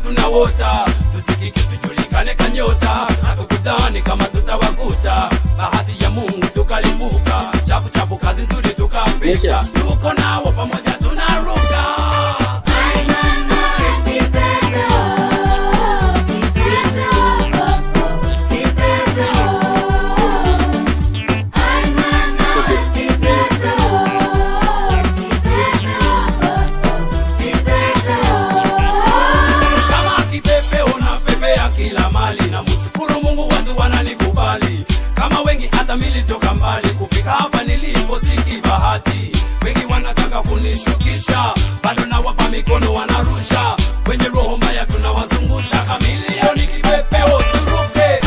tunaota, tusikike tujulikane kanyota, hatukudhani kama tutawakuta, bahati ya Mungu tukalipuka, chapu chapu kazi nzuri tukapita, tuko nao pamoja tunaruka. Kila mali na mshukuru Mungu nimestamili toka mbali kufika hapa nilipo siki bahati. Wengi wanataka kunishukisha, bado nawapa mikono wanarusha. Wenye roho mbaya tunawazungusha, kamilioni kipepeo turuke.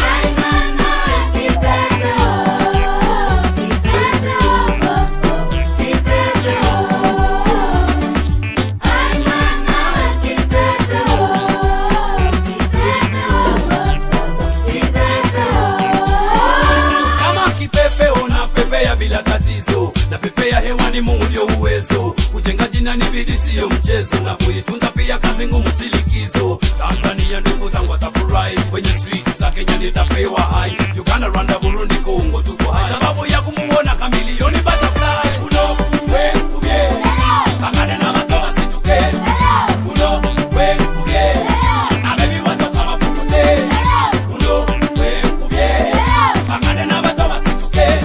Bila tatizo na pepea hewani, Mungu ndio uwezo. Kujenga jina ni bidii, sio mchezo, na kuitunza pia kazi ngumu, si likizo. Tanzania ndugu zangu watafurahi, kwenye streets za Kenya nitapewa hai. Uganda, Rwanda, Burundi, Kongo tuko hai, sababu ya kumuona kamilioni butterfly. Uno we kubye bakade na matoa situke. Uno we kubye abebi watoto mafukute. Uno we kubye bakade na matoa situke.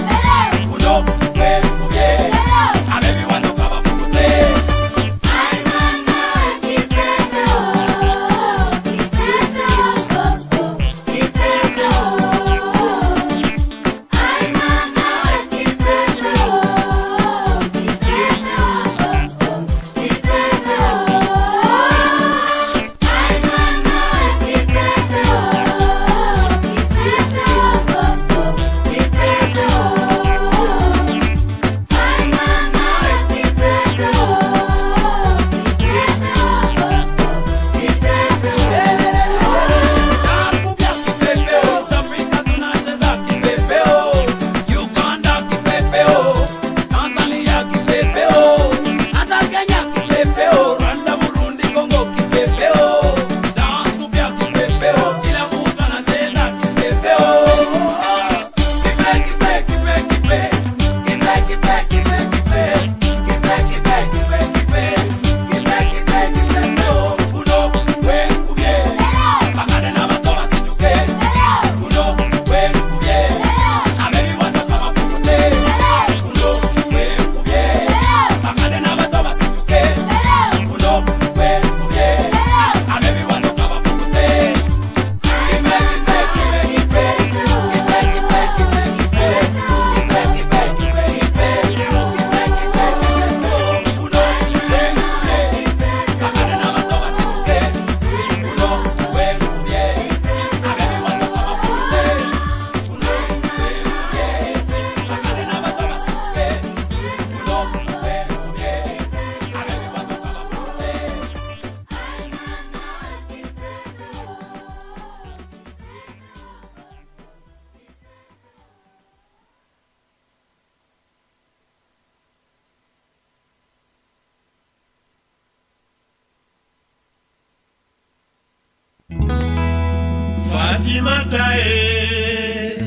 Fatima Tae,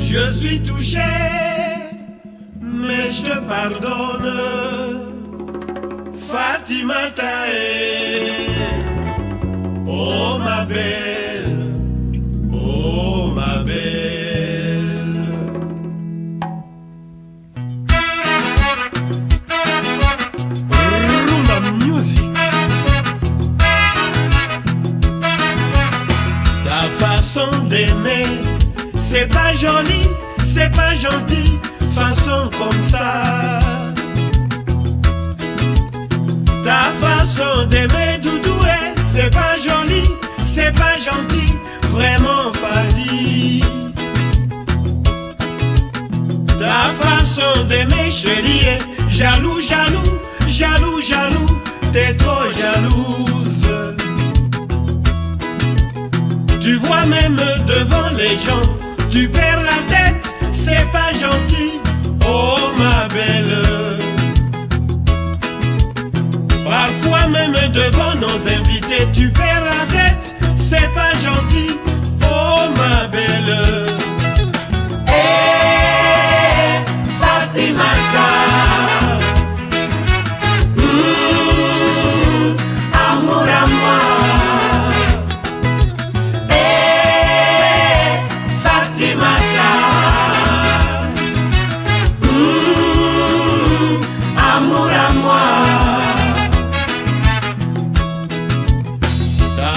je suis touché, mais je te pardonne. Fatima Tae, oh ma belle, oh ma belle. Rumba music. Ta façon d'aimer, c'est pas joli, c'est pas gentil, façon comme ça. Ta façon d'aimer, doudoué, c'est pas joli, c'est pas gentil, vraiment fadi. Ta façon d'aimer, chérie, jaloux, jaloux, jaloux, jaloux, t'es trop jalouse. Tu vois même devant les gens, tu perds la tête, c'est pas gentil, oh ma belle. Parfois même devant nos invités, tu perds la tête, c'est pas gentil, oh ma belle. Hey, Fatimata, amour à moi. Hey, Fatimata, amour à moi. Ta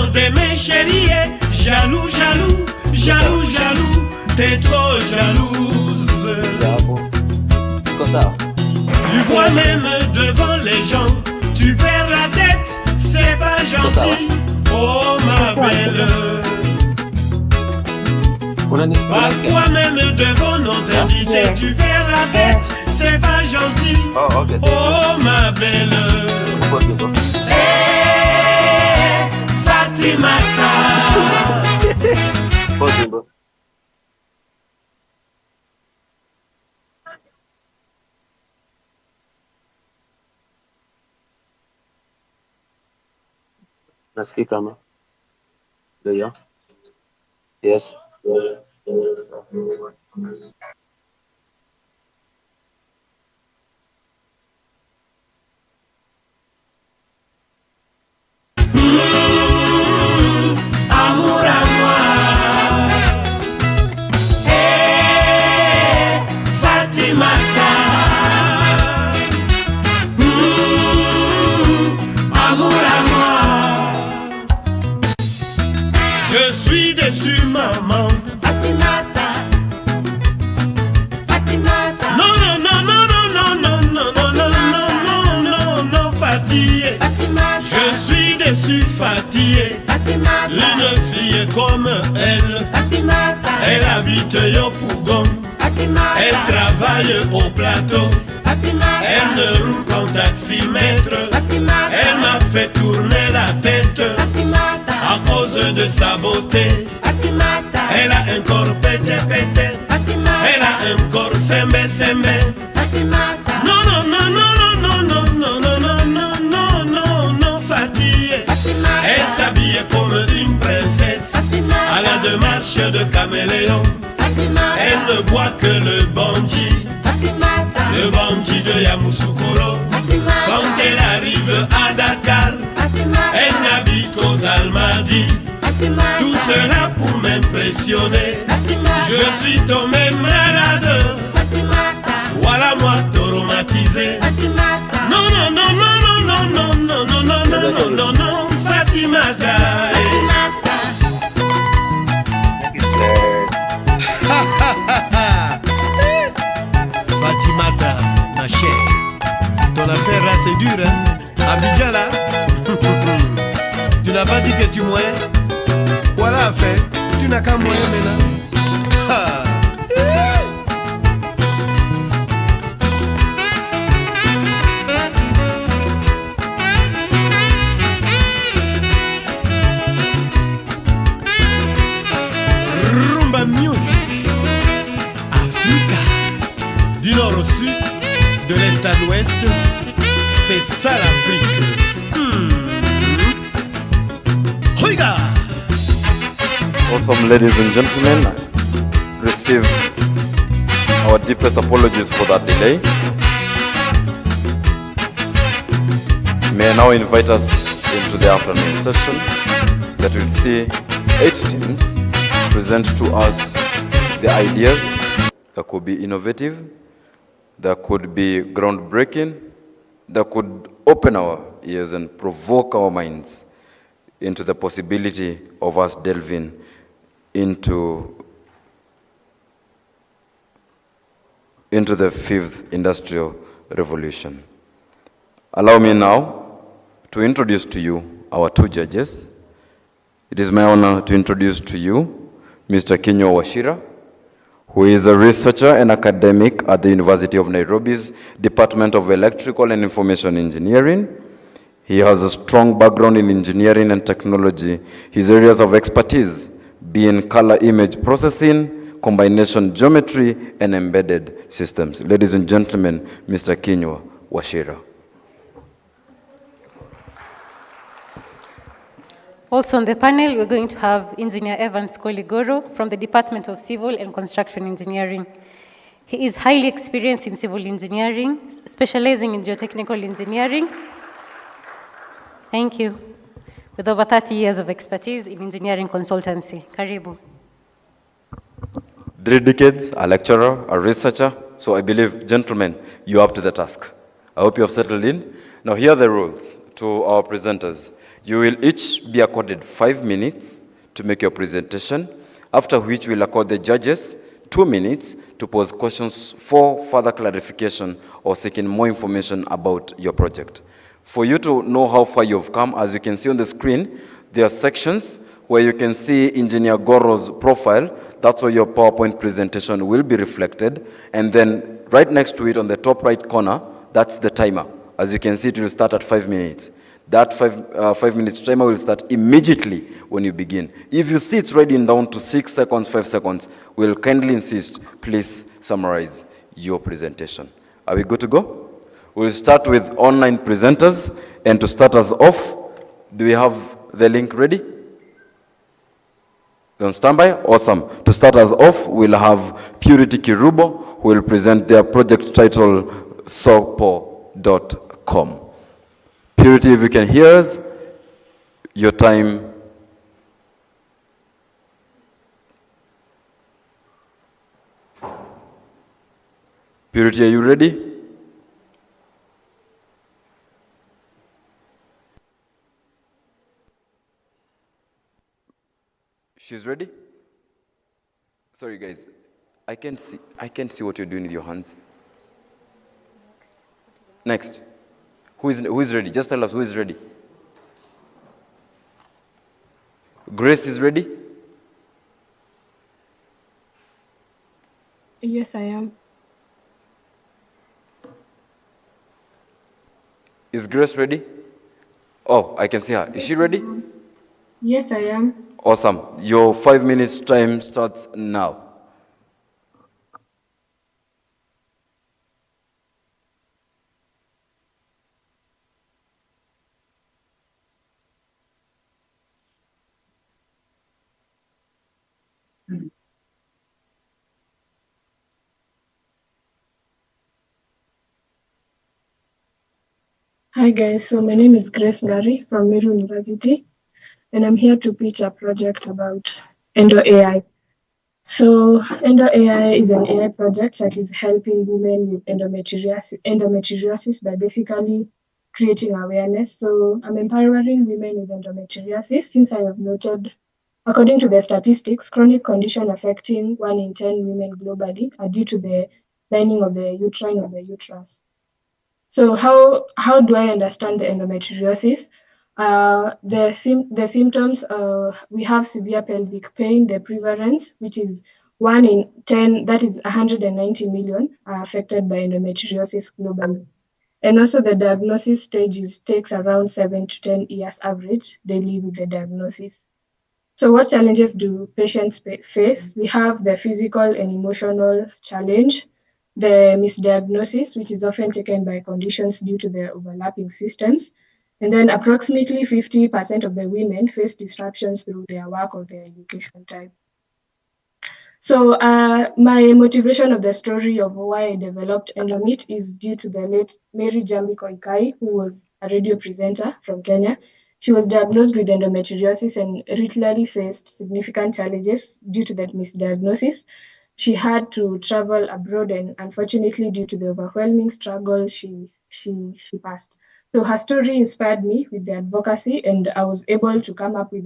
jaloux de mes chéris, jaloux, jaloux, jaloux, jaloux, t'es trop jalouse. Tu vois même devant les gens, tu perds la tête, c'est pas gentil, oh ma belle. Parfois même devant nos invités, tu perds la tête, c'est pas gentil, oh ma belle. Hey, Fatimata. Nasikika ama? Ndio. Yes. Amour à moi. Hey, Fatimata. Amour à moi. Je suis déçu, maman. Fatimata. Fatimata. Non, non, non, non, non, non, non, non, non, non, non, non, non, fatigué. Je suis déçu, fatigué. Une fille comme elle. Elle habite Yopougon. Elle travaille au plateau. Elle ne roule qu'en taximètre. Elle m'a fait tourner la tête à cause de sa beauté. Elle a un corps pété pété. Elle a un corps semé semé. Non, non, non, non, non, non, non, non, non, non, non, non, non, fatiguée. Elle s'habille comme une princesse à la démarche de caméléon. Elle ne boit que le bandit, le bandit de Yamoussoukro. Quand elle arrive à Dakar, elle n'habite qu'aux Almadies. Tout cela pour m'impressionner. Je suis tombé malade. Voilà moi traumatisé. Non, non, non, non, non, non, non, non, non, non, non, non, non, Fatimata. Fatimata, ma chère, ton affaire là c'est dur, hein? Abidjan là, tu n'as pas dit que tu moyais. Voilà affaire, tu n'as qu'à moyen maintenant. Ah. Rumba Music, Africa, du nord au sud, de l'est à l'ouest, c'est ça l'Afrique. Regarde. Awesome, ladies and gentlemen, receive our deepest apologies for that delay. May I now invite us into the afternoon session that will see 8 teams present to us the ideas that could be innovative, that could be groundbreaking, that could open our ears and provoke our minds into the possibility of us delving into the 5th industrial revolution. Allow me now to introduce to you our 2 judges. It is my honor to introduce to you Mr. Kinyo Washira, who is a researcher and academic at the University of Nairobi's Department of Electrical and Information Engineering. He has a strong background in engineering and technology. His areas of expertise being color image processing, combination geometry, and embedded systems. Ladies and gentlemen, Mr. Kinyo Washira. Also on the panel, we're going to have Engineer Evans Koligoro from the Department of Civil and Construction Engineering. He is highly experienced in civil engineering, specializing in geotechnical engineering. Thank you. With over 30 years of expertise in engineering consultancy. Karibu. 3 decades, a lecturer, a researcher. So I believe, gentlemen, you're up to the task. I hope you have settled in. Now here are the rules to our presenters. You will each be accorded 5 minutes to make your presentation, after which we'll accord the judges 2 minutes to pose questions for further clarification or seeking more information about your project. For you to know how far you've come, as you can see on the screen, there are sections where you can see Engineer Goro's profile. That's where your PowerPoint presentation will be reflected. And then right next to it on the top right corner, that's the timer. As you can see, it will start at 5 minutes. That 5 minutes timer will start immediately when you begin. If you see it's writing down to 6 seconds, 5 seconds, we'll kindly insist, please summarize your presentation. Are we good to go? We'll start with online presenters. And to start us off, do we have the link ready? On standby? Awesome. To start us off, we'll have Purity Kirubo, who will present their project title, sopo.com. Purity, if you can hear us, your time. Purity, are you ready? She's ready? Sorry guys, I can't see what you're doing with your hands. Next. Who is ready? Just tell us who is ready. Grace is ready? Yes, I am. Is Grace ready? Oh, I can see her. Is she ready? Yes, I am. Awesome. Your 5 minutes time starts now. Hi guys, so my name is Grace Ngari from Meru University, and I'm here to pitch a project about Endo AI. So Endo AI is an AI project that is helping women with endometriosis by basically creating awareness. So I'm empowering women with endometriosis since I have noted, according to the statistics, chronic condition affecting 1 in 10 women globally are due to the lining of the uterine of the uterus. So how do I understand the endometriosis? The symptoms, we have severe pelvic pain, the prevalence, which is 1 in 10, that is 190 million, are affected by endometriosis globally. And also the diagnosis stages takes around 7 to 10 years average. They live with the diagnosis. So what challenges do patients face? We have the physical and emotional challenge, the misdiagnosis, which is often taken by conditions due to their overlapping systems. And then approximately 50% of the women face disruptions through their work or their education time. So my motivation of the story of why I developed Endomit is due to the late Mary Jambi Koikai, who was a radio presenter from Kenya. She was diagnosed with endometriosis and regularly faced significant challenges due to that misdiagnosis. She had to travel abroad, and unfortunately, due to the overwhelming struggle, she passed. So her story inspired me with the advocacy, and I was able to come up with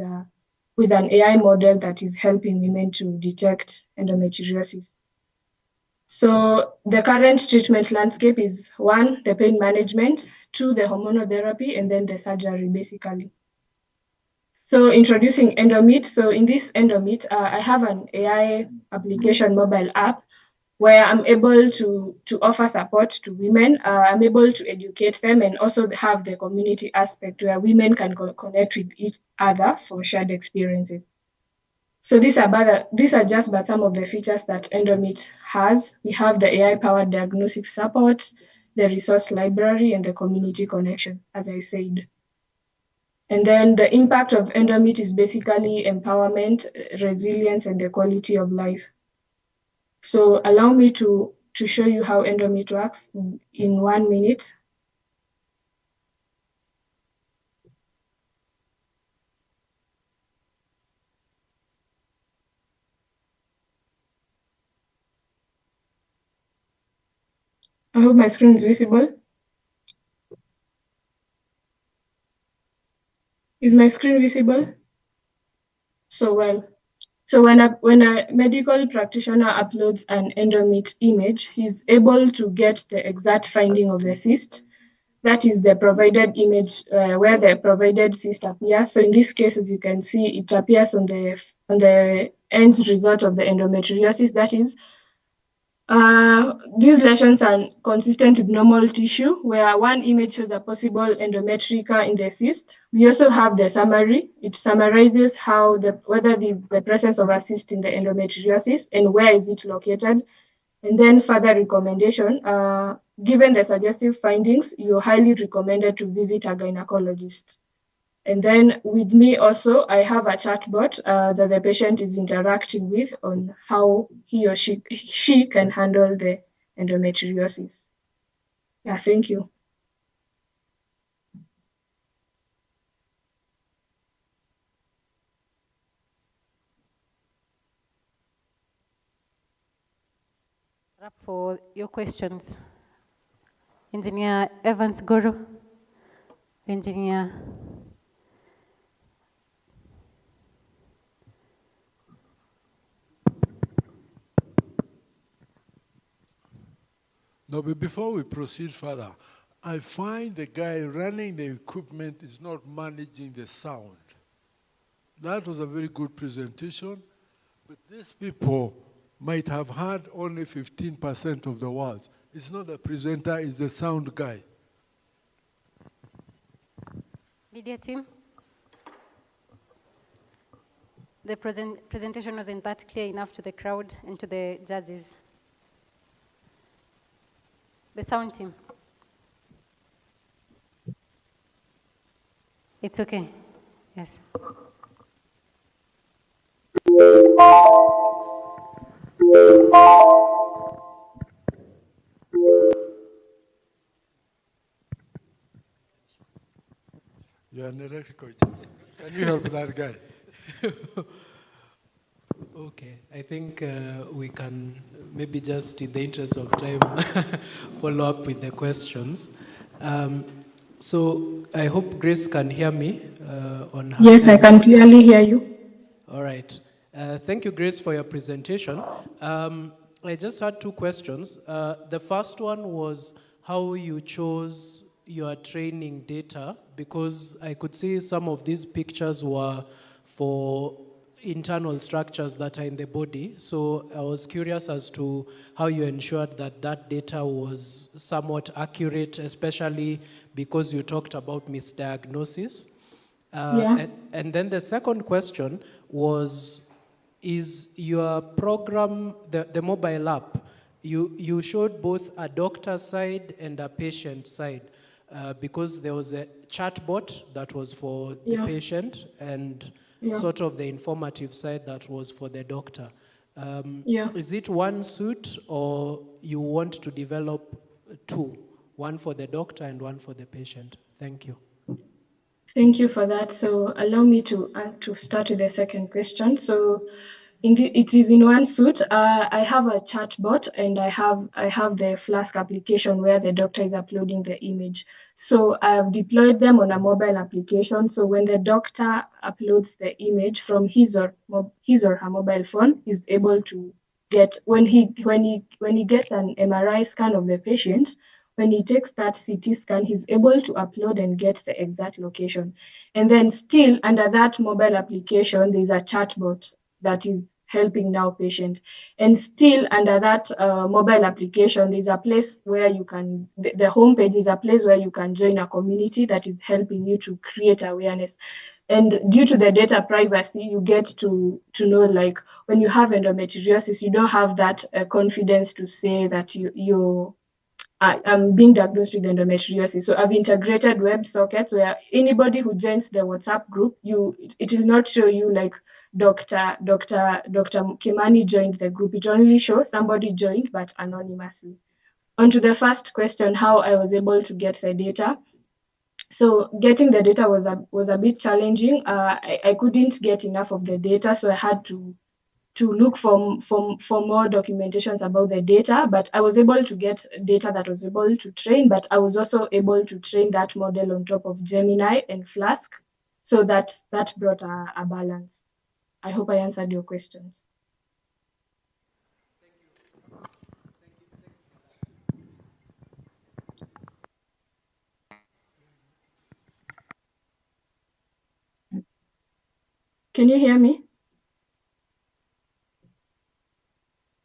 an AI model that is helping women to detect endometriosis. So the current treatment landscape is 1, the pain management, 2, the hormonal therapy, and then the surgery, basically. So introducing Endomit. So in this Endomit, I have an AI application mobile app where I'm able to offer support to women. I'm able to educate them and also have the community aspect where women can connect with each other for shared experiences. So these are just but some of the features that Endomit has. We have the AI-powered diagnostic support, the resource library, and the community connection, as I said. And then the impact of Endomit is basically empowerment, resilience, and the quality of life. So allow me to show you how Endomit works in 1 minute. I hope my screen is visible. Is my screen visible? So when a medical practitioner uploads an endomit image, he's able to get the exact finding of the cyst. That is the provided image where the provided cyst appears. So in this case, as you can see, it appears on the end result of the endometriosis. That is, these lesions are consistent with normal tissue, where one image shows a possible endometrica in the cyst. We also have the summary. It summarizes whether the presence of a cyst in the endometriosis and where is it located. And then further recommendation, given the suggestive findings, you're highly recommended to visit a gynecologist. And then with me also, I have a chatbot that the patient is interacting with on how he or she can handle the endometriosis. Yeah, thank you. Up for your questions. Engineer Evans Goro, Engineer. No, but before we proceed further, I find the guy running the equipment is not managing the sound. That was a very good presentation, but these people might have heard only 15% of the words. It's not the presenter, it's the sound guy. Media team. The presentation wasn't that clear enough to the crowd and to the judges. The sound team. It's okay. Yes. You're an electrical. Can you help that guy? Okay, I think we can maybe just, in the interest of time, follow up with the questions. So I hope Grace can hear me on her Yes, I can clearly hear you. All right. Thank you, Grace, for your presentation. I just had two questions. The first one was how you chose your training data, because I could see some of these pictures were for internal structures that are in the body. So I was curious as to how you ensured that that data was somewhat accurate, especially because you talked about misdiagnosis. And then the second question was, is your program, the mobile app, you showed both a doctor side and a patient side, because there was a chatbot that was for the patient and sort of the informative side that was for the doctor. Is it one suite, or you want to develop two, one for the doctor and one for the patient? Thank you. Thank you for that. So allow me to start with the second question. So it is in one suite. I have a chatbot and I have the Flask application where the doctor is uploading the image. So I've deployed them on a mobile application. So when the doctor uploads the image from his or her mobile phone, he's able to get, when he gets an MRI scan of the patient, when he takes that CT scan, he's able to upload and get the exact location. And then still under that mobile application, there's a chatbot that is helping now patient. And still under that mobile application, there's a place where you can, the homepage is a place where you can join a community that is helping you to create awareness. And due to the data privacy, you get to know, like, when you have endometriosis, you don't have that confidence to say that I'm being diagnosed with endometriosis. So I've integrated WebSockets where anybody who joins the WhatsApp group, it will not show you like Dr. Kimani joined the group. It only shows somebody joined, but anonymously. On to the first question, how I was able to get the data. So getting the data was a bit challenging. I couldn't get enough of the data, so I had to look for more documentations about the data, but I was able to get data that was able to train, but I was also able to train that model on top of Gemini and Flask. So that brought a balance. I hope I answered your questions. Can you hear me?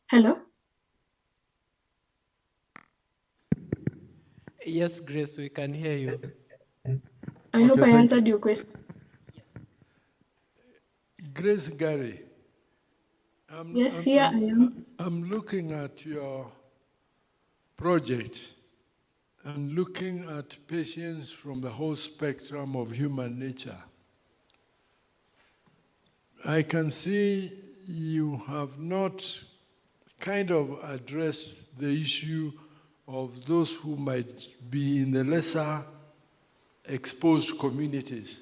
Hello? Yes, Grace, we can hear you. I hope I thank answered your question. Grace Gary. Yes, here I am. I'm looking at your project and looking at patients from the whole spectrum of human nature. I can see you have not kind of addressed the issue of those who might be in the lesser exposed communities.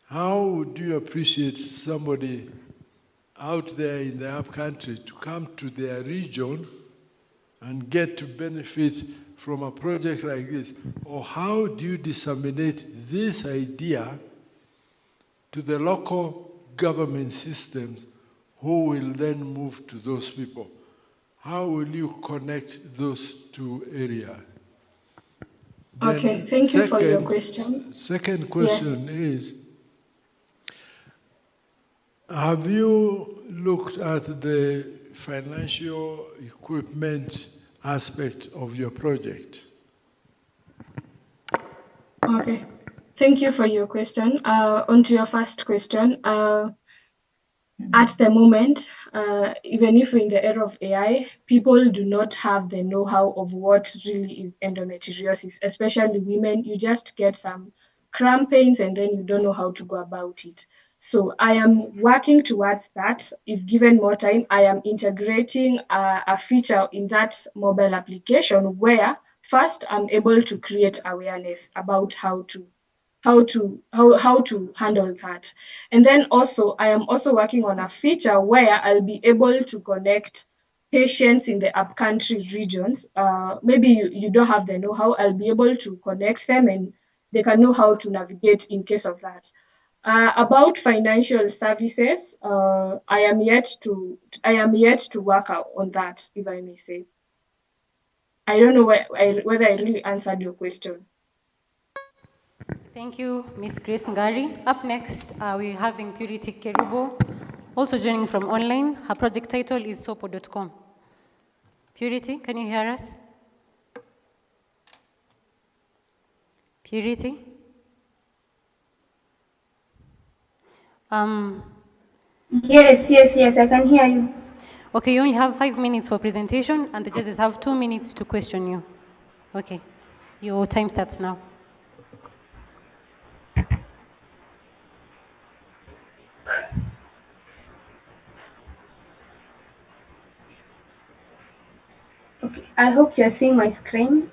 How would you appreciate somebody out there in the upcountry to come to their region and get to benefit from a project like this? Or how do you disseminate this idea to the local government systems who will then move to those people? How will you connect those two areas? Okay, Then thank you for your question. Second question is, have you looked at the financial equipment aspect of your project? Okay, thank you for your question. On to your first question. At the moment, even if we're in the era of AI, people do not have the know-how of what really is endometriosis, especially women. You just get some cramp pains and then you don't know how to go about it. So I am working towards that. If given more time, I am integrating a feature in that mobile application where first I'm able to create awareness about how to handle that. And then also I am also working on a feature where I'll be able to connect patients in the upcountry regions. Maybe you don't have the know-how, I'll be able to connect them and they can know how to navigate in case of that. About financial services, I am yet to work out on that, if I may say. I don't know whether I really answered your question. Thank you, Ms. Grace Ngari. Up next, we're having Purity Kerubo, also joining from online. Her project title is sopo.com. Purity, can you hear us? Purity? Yes, I can hear you. Okay, you only have 5 minutes for presentation, and the judges have 2 minutes to question you. Okay, your time starts now. Okay, I hope you're seeing my screen.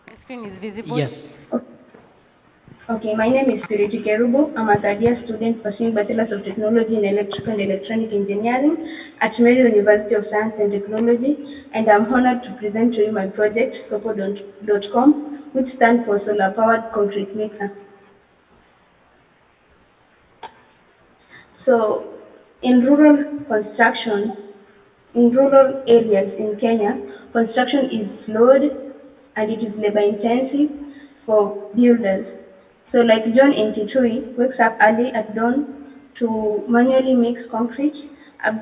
The screen is visible? Yes. Okay, my name is Purity Kerubo. I'm a third year student pursuing Bachelor's of Technology in Electrical and Electronic Engineering at Mary University of Science and Technology, and I'm honored to present to you my project, sopo.com, which stands for Solar Powered Concrete Mixer. So, in rural construction, in rural areas in Kenya, construction is slowed and it is labor intensive for builders. So, like John in Kitui wakes up early at dawn to manually mix concrete, a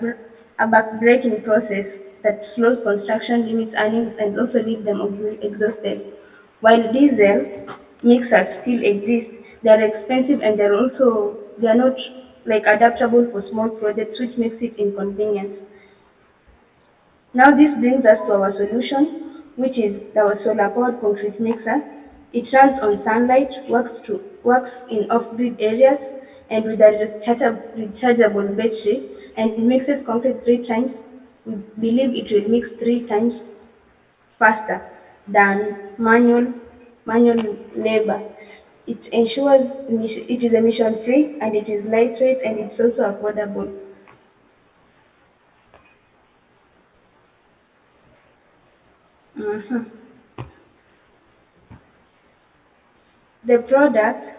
backbreaking process that slows construction, limits earnings, and also leaves them exhausted. While diesel mixers still exist, they are expensive and they are not like adaptable for small projects, which makes it inconvenience. Now this brings us to our solution, which is our solar-powered concrete mixer. It runs on sunlight, works in off-grid areas, and with a rechargeable battery, and it mixes concrete 3 times. We believe it will mix 3 times faster than manual labor. It ensures it is emission-free, and it is lightweight, and it's also affordable. Mhm. The product,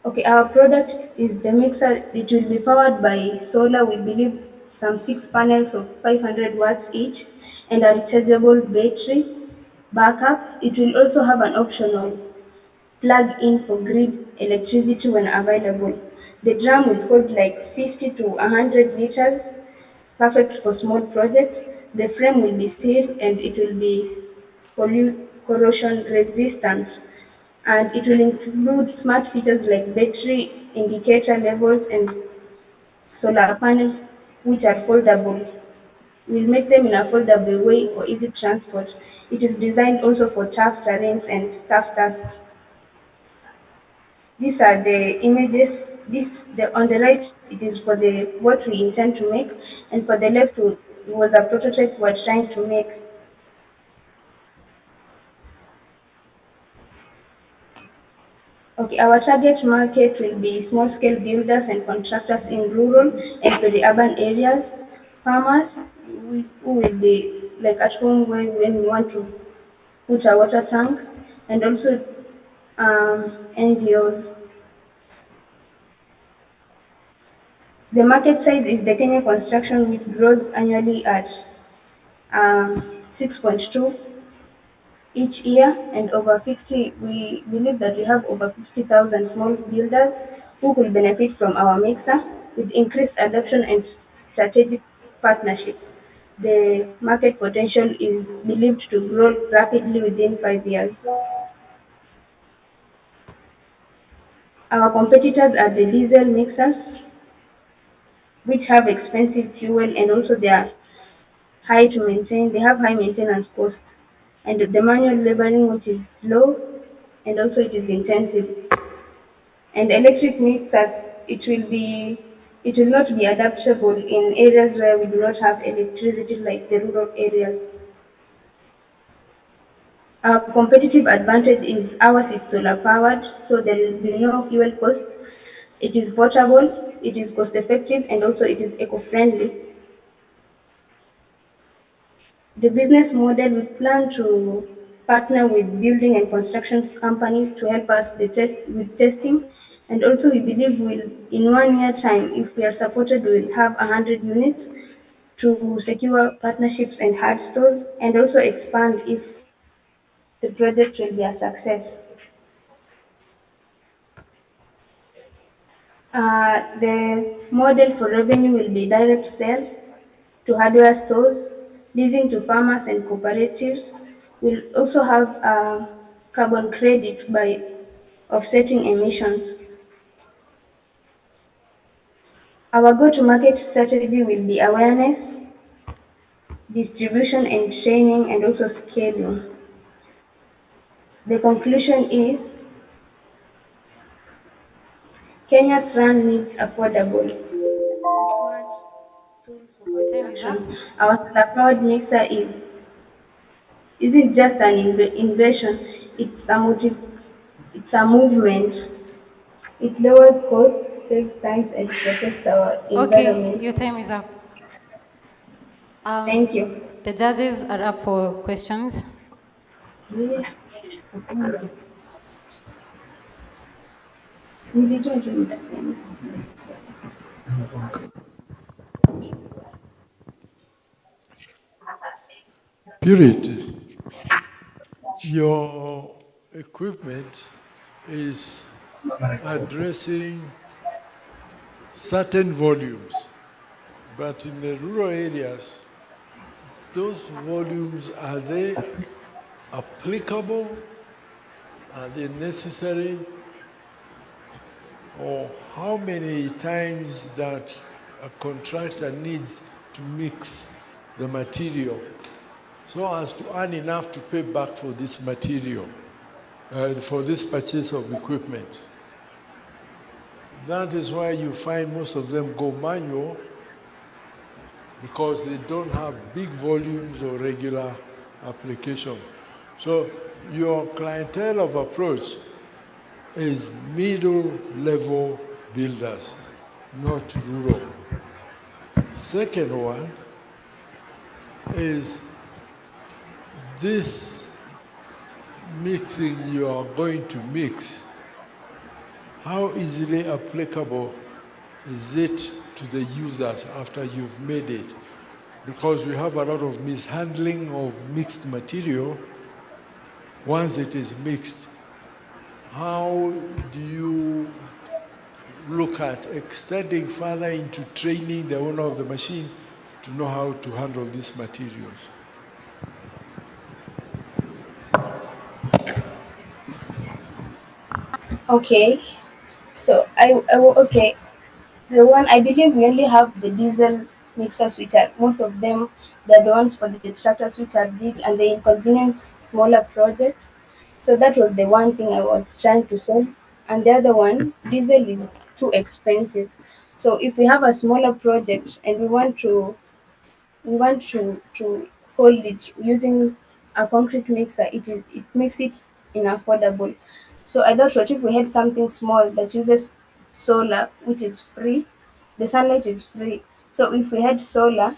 okay, our product is the mixer. It will be powered by solar, we believe some 6 panels of 500 watts each, and a rechargeable battery backup. It will also have an optional plug in for grid electricity when available. The drum will hold like 50 to 100 liters, perfect for small projects. The frame will be steel and it will be corrosion resistant. And it will include smart features like battery indicator levels and solar panels, which are foldable. We'll make them in a foldable way for easy transport. It is designed also for tough terrains and tough tasks. These are the images. On the right, it is for the what we intend to make, and for the left was a prototype we're trying to make. Okay, our target market will be small-scale builders and contractors in rural and peri-urban areas, farmers who will be like at home when we want to put a water tank, and also NGOs. The market size is the Kenya construction, which grows annually at 6.2 each year, and over 50, we believe that we have over 50,000 small builders who will benefit from our mixer with increased adoption and strategic partnership. The market potential is believed to grow rapidly within 5 years. Our competitors are the diesel mixers, which have expensive fuel and also they are high to maintain. They have high maintenance costs, and the manual laboring, which is slow, and also it is intensive. And electric mixers, it will not be adaptable in areas where we do not have electricity, like the rural areas. Our competitive advantage is ours is solar powered, so there will be no fuel costs. It is portable, it is cost effective, and also it is eco friendly. The business model, we plan to partner with building and construction company to help us with testing, and also we believe in 1 year time, if we are supported, we'll have 100 units to secure partnerships and hard stores, and also expand if the project will be a success. The model for revenue will be direct sale to hardware stores, leasing to farmers and cooperatives. We'll also have a carbon credit by offsetting emissions. Our go-to-market strategy will be awareness, distribution and training, and also scaling. The conclusion is Kenya's RAN needs affordable smart tools for construction. Our solar-powered mixer isn't just an invention, it's a movement. It lowers costs, saves time, and protects our environment. Okay, your time is up. Thank you. The judges are up for questions. Yeah. Purity, your equipment is addressing certain volumes, but in the rural areas, those volumes, are they applicable? Are they necessary? Or how many times that a contractor needs to mix the material so as to earn enough to pay back for this material, for this purchase of equipment? That is why you find most of them go manual, because they don't have big volumes or regular application. So your clientele of approach is middle-level builders, not rural. Second one is this mixing you are going to mix how easily applicable is it to the users after you've made it? Because we have a lot of mishandling of mixed material once it is mixed. How do you look at extending further into training the owner of the machine to know how to handle these materials? Okay, so okay. The one I believe we only have the diesel mixers, which are most of them they're the ones for the tractors which are big and they inconvenience smaller projects. So that was the one thing I was trying to solve. And the other one, diesel is too expensive. So if we have a smaller project and we want to hold it using a concrete mixer, it makes it unaffordable. So I thought, what if we had something small that uses solar, which is free? The sunlight is free. So if we had solar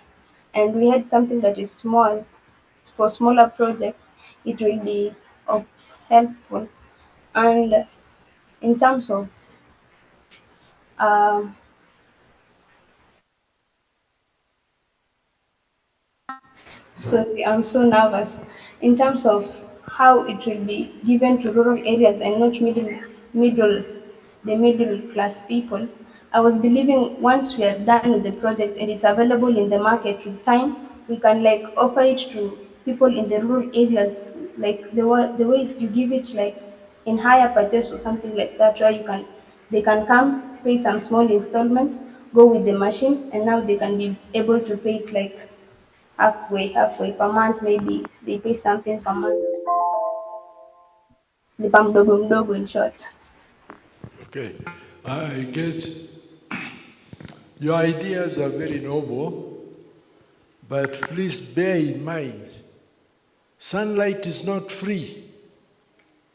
and we had something that is small for smaller projects, it will be of helpful. And in terms of um, sorry, I'm so nervous. In terms of how it will be given to rural areas and not middle, the middle class people, I was believing once we are done with the project and it's available in the market with time, we can like offer it to people in the rural areas, like the way you give it like in higher purchase or something like that, where they can come pay some small installments, go with the machine, and now they can be able to pay it like halfway per month, maybe they pay something per month. Lipa mdogo mdogo in short. Okay, I guess your ideas are very noble, but please bear in mind, sunlight is not free.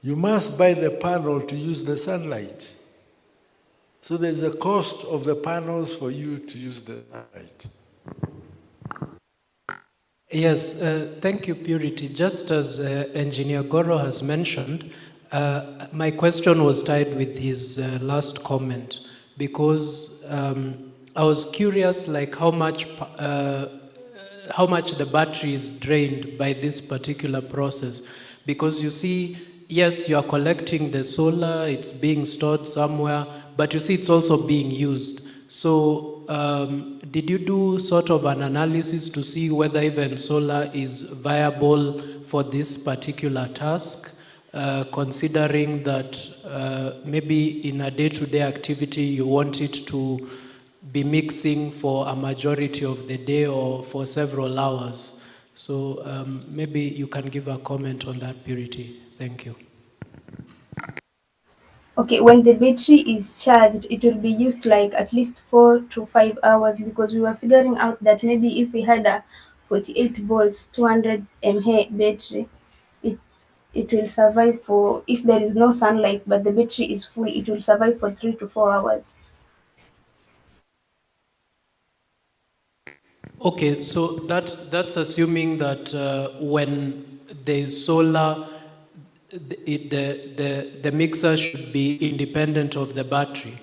You must buy the panel to use the sunlight. So there's a cost of the panels for you to use the sunlight. Yes, thank you, Purity. Just as Engineer Goro has mentioned, my question was tied with his last comment because I was curious, like how much the battery is drained by this particular process, because you see, yes, you are collecting the solar, it's being stored somewhere, but you see, it's also being used. So, did you do sort of an analysis to see whether even solar is viable for this particular task, considering that maybe in a day-to-day activity you want it to be mixing for a majority of the day or for several hours? So maybe you can give a comment on that, Purity. Thank you. Okay, when the battery is charged, it will be used like at least 4 to 5 hours, because we were figuring out that maybe if we had a 48 volts, 200 mAh battery, it it will survive for, if there is no sunlight but the battery is full, it will survive for 3 to 4 hours. Okay, so that's assuming that when there is solar, the mixer should be independent of the battery.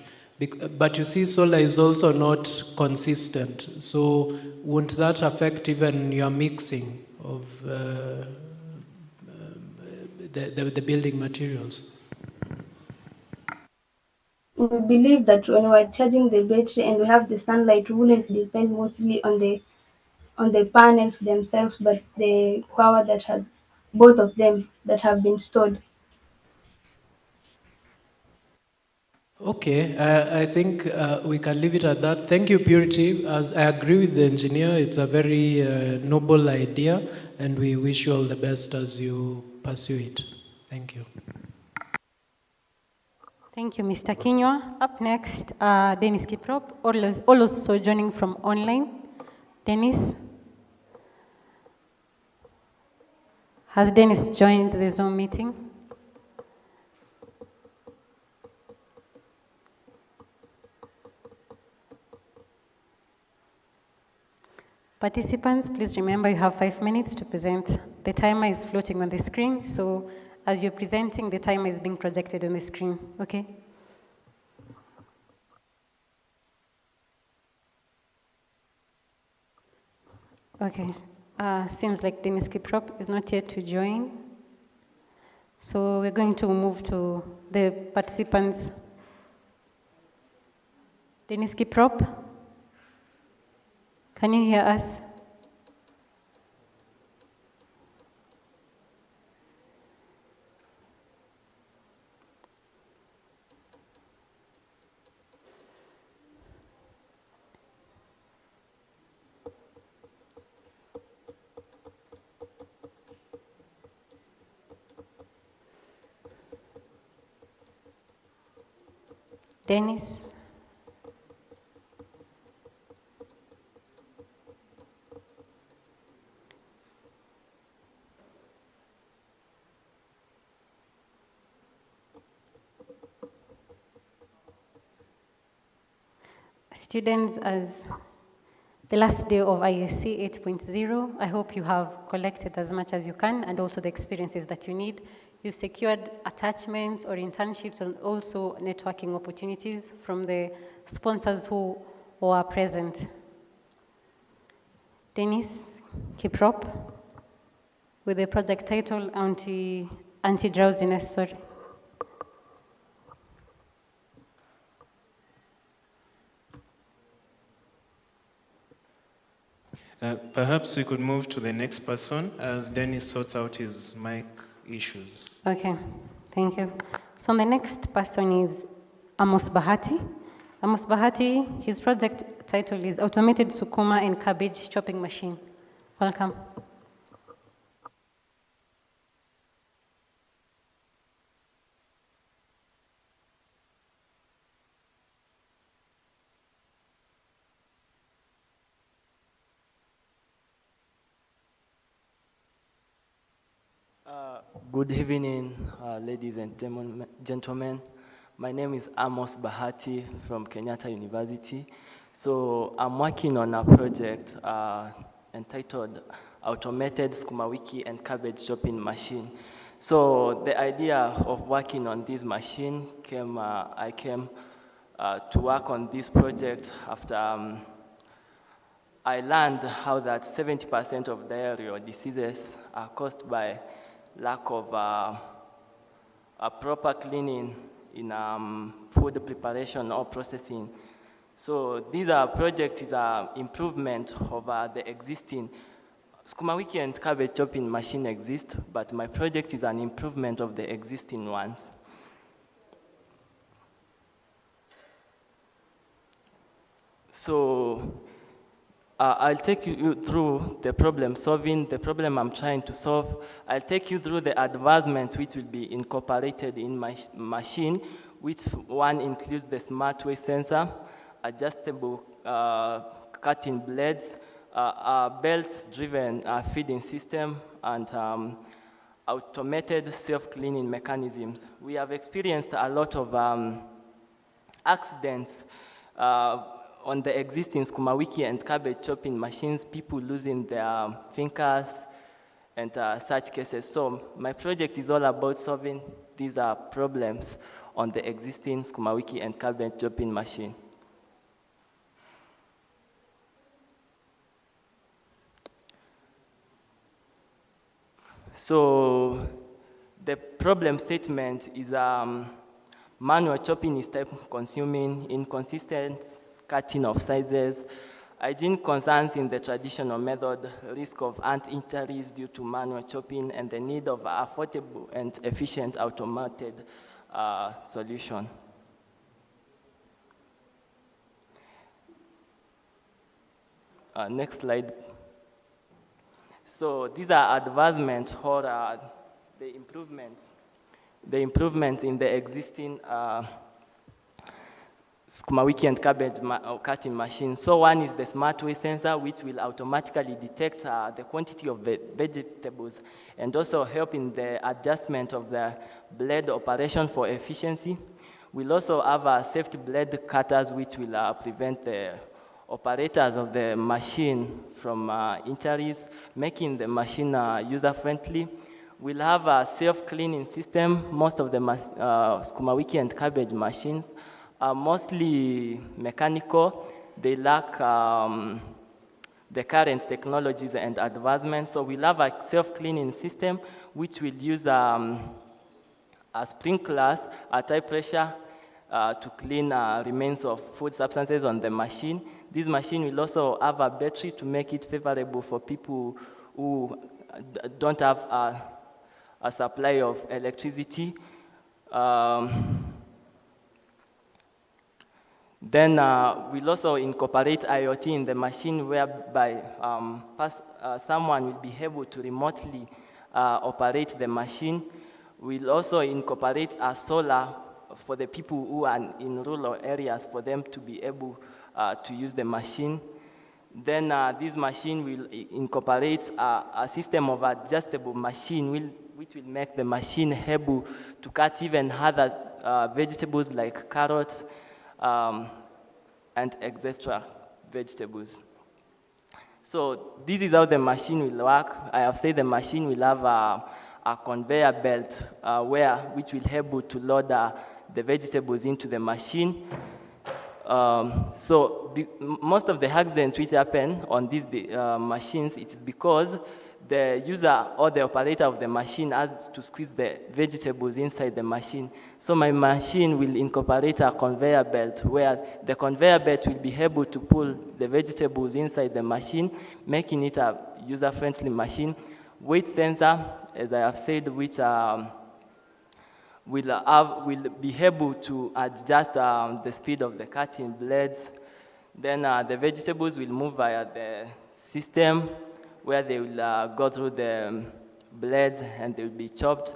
But you see, solar is also not consistent. So won't that affect even your mixing of the building materials? We believe that when we're charging the battery and we have the sunlight, we wouldn't depend mostly on the panels themselves, but the power that has both of them that have been stored. Okay, I think we can leave it at that. Thank you, Purity. As I agree with the engineer, it's a very noble idea, and we wish you all the best as you pursue it. Thank you. Thank you, Mr. Kinywa. Up next, Dennis Kiprop, also joining from online. Dennis? Has Dennis joined the Zoom meeting? Participants, please remember you have 5 minutes to present. The timer is floating on the screen, so as you're presenting, the timer is being projected on the screen, okay? Okay. Seems like Dennis Kiprop is not yet to join. So we're going to move to the participants. Dennis Kiprop, can you hear us? Dennis? Students, as the last day of IESC 8.0, I hope you have collected as much as you can and also the experiences that you need. You've secured attachments or internships and also networking opportunities from the sponsors who are present. Dennis Kiprop, with the project title Anti-Drowsiness, sorry. Perhaps we could move to the next person as Dennis sorts out his mic issues. Okay, thank you. So the next person is Amos Bahati. Amos Bahati, his project title is Automated Sukuma and Cabbage Chopping Machine. Welcome. Good evening, ladies and gentlemen. My name is Amos Bahati from Kenyatta University. So I'm working on a project entitled Automated Sukuma Wiki and Cabbage Chopping Machine. So the idea of working on this machine I came to work on this project after I learned how that 70% of diarrheal diseases are caused by lack of a proper cleaning in food preparation or processing. So this project is an improvement over the existing. Sukuma Wiki and Cabbage Chopping Machine exist, but my project is an improvement of the existing ones. So I'll take you through the problem solving, the problem I'm trying to solve. I'll take you through the advancement which will be incorporated in my machine, which one includes the smart weight sensor, adjustable cutting blades, a belt-driven feeding system, and automated self-cleaning mechanisms. We have experienced a lot of accidents on the existing Sukuma Wiki and cabbage chopping machines, people losing their fingers and such cases. So my project is all about solving these problems on the existing Sukuma Wiki and cabbage chopping machine. So the problem statement is manual chopping is time consuming, inconsistent cutting of sizes, hygiene concerns in the traditional method, risk of ant injuries due to manual chopping, and the need of affordable and efficient automated solution. Next slide. So these are advancements or the improvements in the existing Sukuma Wiki and cabbage cutting machine. So one is the smart weight sensor, which will automatically detect the quantity of the vegetables and also help in the adjustment of the blade operation for efficiency. We'll also have safety blade cutters, which will prevent the operators of the machine from injuries, making the machine user-friendly. We'll have a self-cleaning system. Most of the Sukuma Wiki and cabbage machines are mostly mechanical. They lack the current technologies and advancements. So we'll have a self-cleaning system which will use a sprinklers at high pressure to clean remains of food substances on the machine. This machine will also have a battery to make it favorable for people who don't have a supply of electricity. Then we'll also incorporate IoT in the machine, whereby someone will be able to remotely operate the machine. We'll also incorporate a solar for the people who are in rural areas, for them to be able to use the machine. Then this machine will incorporate a system of adjustable machine which will make the machine able to cut even other vegetables like carrots and etc. vegetables. So this is how the machine will work. I have said the machine will have a conveyor belt which will be able to load the vegetables into the machine. Most of the accidents which happen on these machines, it is because the user or the operator of the machine has to squeeze the vegetables inside the machine. So my machine will incorporate a conveyor belt, where the conveyor belt will be able to pull the vegetables inside the machine, making it a user-friendly machine. Weight sensor, as I have said, which will be able to adjust the speed of the cutting blades. Then the vegetables will move via the system, where they will go through the blades and they will be chopped.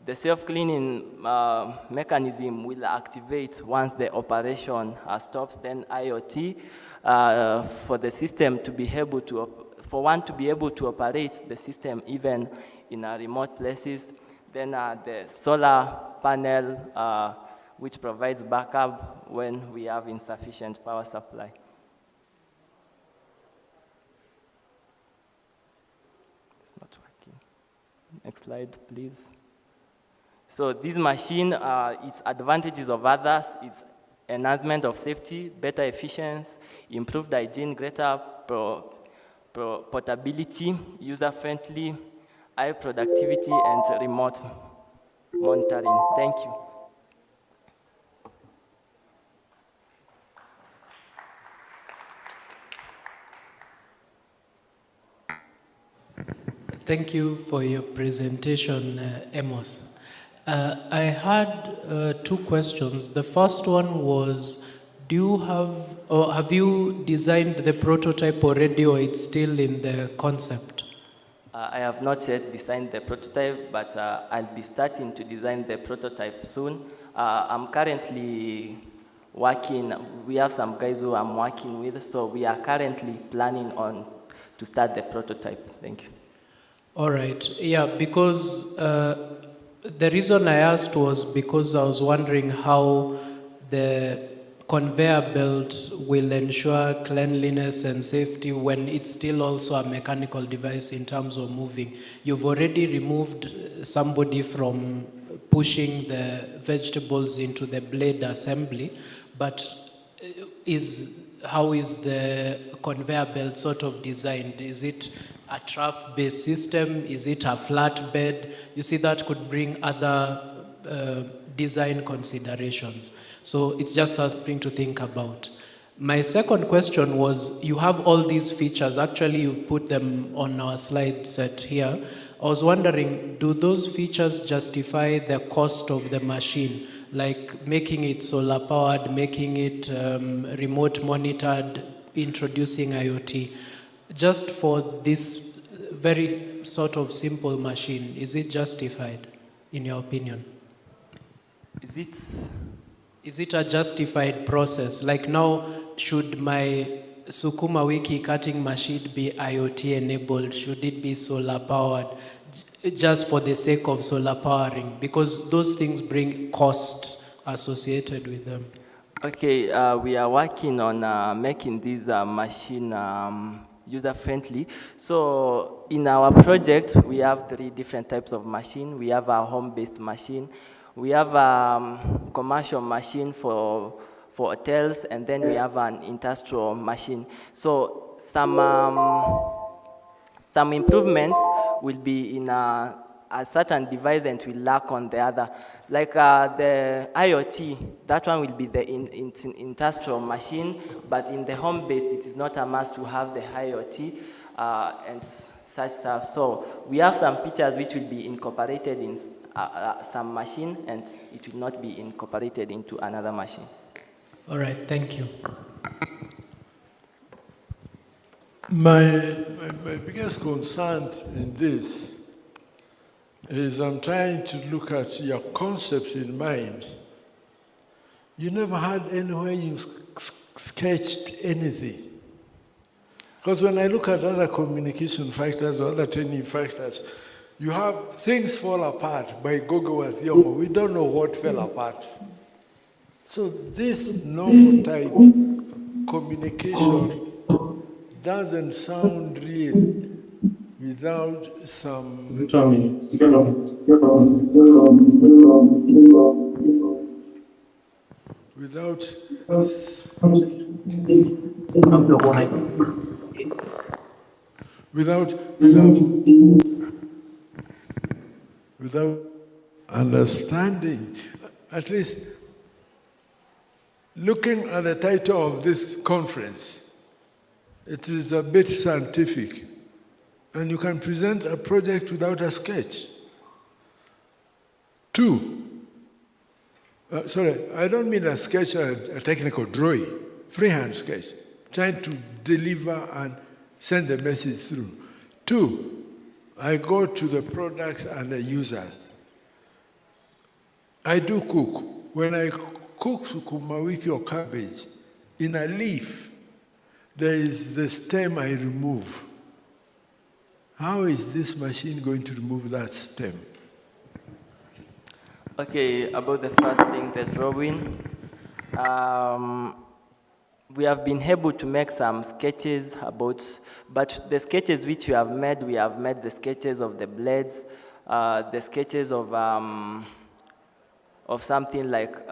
The self-cleaning mechanism will activate once the operation stops. Then IoT for the system to be able to, for one to be able to operate the system even in remote places. Then the solar panel, which provides backup when we have insufficient power supply. It's not working. Next slide, please. So this machine, its advantages of others is enhancement of safety, better efficiency, improved hygiene, greater portability, user-friendly, high productivity, and remote monitoring. Thank you. Thank you for your presentation, Amos. I had two questions. The first one was, do you have, or have you designed the prototype already, or it's still in the concept? I have not yet designed the prototype, but I'll be starting to design the prototype soon. I'm currently working, we have some guys who I'm working with, so we are currently planning on to start the prototype. Thank you. All right, yeah, because the reason I asked was because I was wondering how the conveyor belt will ensure cleanliness and safety when it's still also a mechanical device in terms of moving. You've already removed somebody from pushing the vegetables into the blade assembly, but how is the conveyor belt sort of designed? Is it a trough-based system? Is it a flat bed? You see, that could bring other design considerations. So it's just something to think about. My second question was, you have all these features. Actually, you put them on our slide set here. I was wondering, do those features justify the cost of the machine? Like making it solar powered, making it remote monitored, introducing IoT. Just for this very sort of simple machine, is it justified, in your opinion? Is it a justified process? Like now, should my Sukuma Wiki cutting machine be IoT enabled? Should it be solar powered? Just for the sake of solar powering? Because those things bring cost associated with them. Okay, we are working on making this machine user-friendly. So in our project, we have 3 different types of machine. We have a home-based machine. We have a commercial machine for hotels, and then we have an industrial machine. So some improvements will be in a certain device and will lack on the other. Like the IoT, that one will be the industrial machine, but in the home base, it is not a must to have the IoT and such stuff. So we have some features which will be incorporated in some machine, and it will not be incorporated into another machine. All right, thank you. My biggest concern in this is I'm trying to look at your concepts in mind. You never had anywhere you sketched anything. Because when I look at other communication factors or other training factors, you have things fall apart by Gogo and Thiomo. We don't know what fell apart. So this novel type communication doesn't sound real without some... Without understanding, at least looking at the title of this conference, it is a bit scientific, and you can present a project without a sketch. Two, sorry, I don't mean a sketch, a technical drawing, freehand sketch, trying to deliver and send the message through. Two, I go to the products and the users. I do cook. When I cook sukuma wiki or cabbage, in a leaf, there is the stem I remove. How is this machine going to remove that stem? Okay, about the first thing, the drawing. We have been able to make some sketches about, but the sketches which we have made the sketches of the blades, the sketches of something like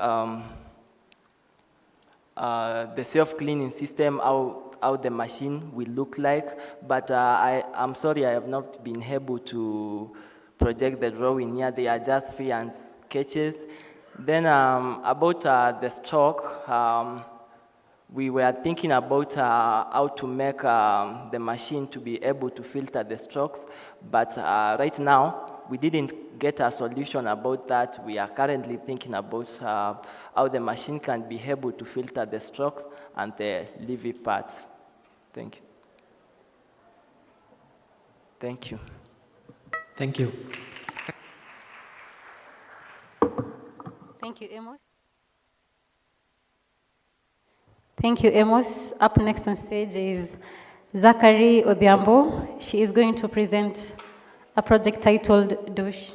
the self-cleaning system, how the machine will look like. But I'm sorry, I have not been able to project the drawing here. They are just freehand sketches. Then about the stock, we were thinking about how to make the machine to be able to filter the strokes, but right now, we didn't get a solution about that. We are currently thinking about how the machine can be able to filter the strokes and the leafy parts. Thank you. Thank you. Thank you. Thank you, Amos. Thank you, Amos. Up next on stage is Zachary Odhiambo. She is going to present a project titled Douche.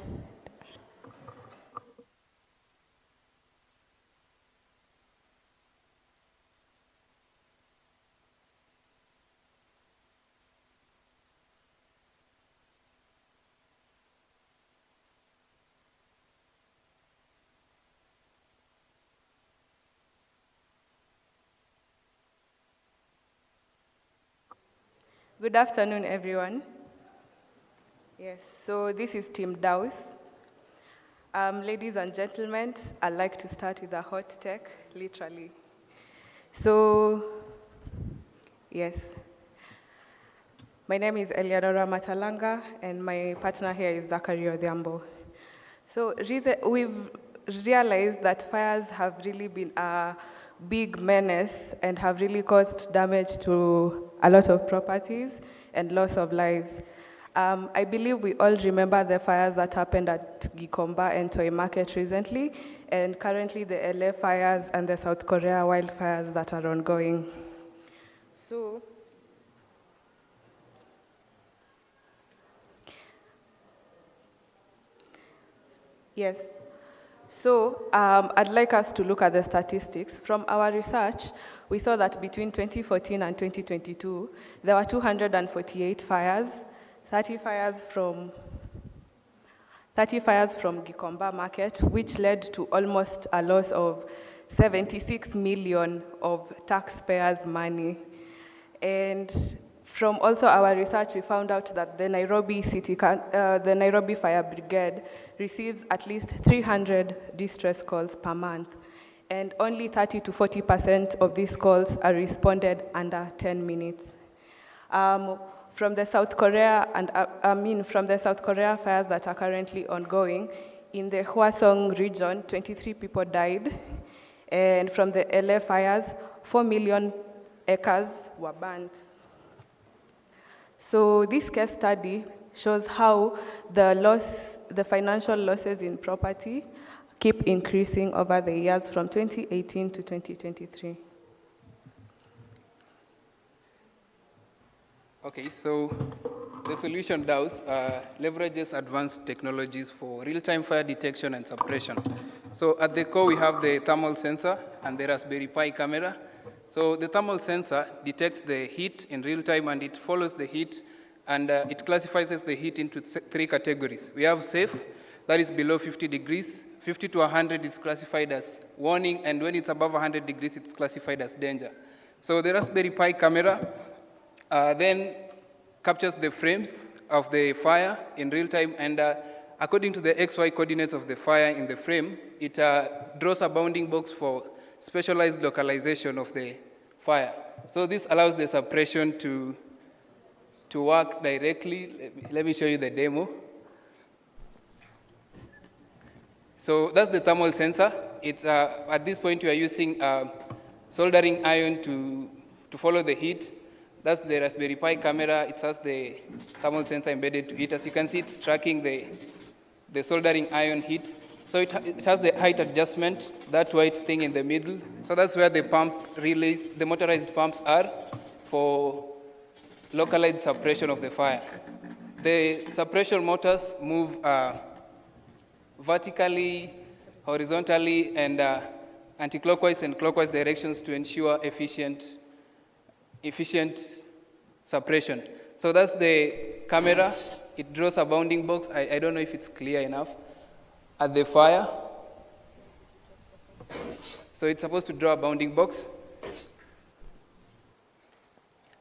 Good afternoon, everyone. Yes, so this is Team Daus. Ladies and gentlemen, I'd like to start with a hot tech, literally. So, yes. My name is Eleonora Matalanga, and my partner here is Zachary Odhiambo. So, we've realized that fires have really been a big menace and have really caused damage to a lot of properties and loss of lives. I believe we all remember the fires that happened at Gikomba and Toy Market recently, and currently the LA fires and the South Korea wildfires that are ongoing. So, yes. So I'd like us to look at the statistics. From our research, we saw that between 2014 and 2022, there were 248 fires, 30 fires from Gikomba Market, which led to almost a loss of 76 million of taxpayers' money. And From also our research, we found out that the Nairobi Fire Brigade receives at least 300 distress calls per month, and only 30 to 40% of these calls are responded under 10 minutes. From the South Korea fires that are currently ongoing, in the Hwasong region, 23 people died, and from the LA fires, 4 million acres were burnt. So this case study shows how the financial losses in property keep increasing over the years from 2018 to 2023. Okay, so the solution DAOs leverages advanced technologies for real-time fire detection and suppression. So at the core, we have the thermal sensor and the Raspberry Pi camera. So the thermal sensor detects the heat in real time, and it follows the heat, and it classifies the heat into 3 categories. We have safe, that is below 50 degrees. 50 to 100 is classified as warning, and when it's above 100 degrees, it's classified as danger. So the Raspberry Pi camera then captures the frames of the fire in real time, and according to the XY coordinates of the fire in the frame, it draws a bounding box for specialized localization of the fire. So this allows the suppression to work directly. Let me show you the demo. So that's the thermal sensor. It's, at this point, we are using soldering iron to follow the heat. That's the Raspberry Pi camera. It has the thermal sensor embedded to it. As you can see, it's tracking the soldering iron heat. So it has the height adjustment, that white thing in the middle. So that's where the pump relays, the motorized pumps are for localized suppression of the fire. The suppression motors move vertically, horizontally, and anti-clockwise and clockwise directions to ensure efficient suppression. So that's the camera. It draws a bounding box. I don't know if it's clear enough. At the fire. So it's supposed to draw a bounding box.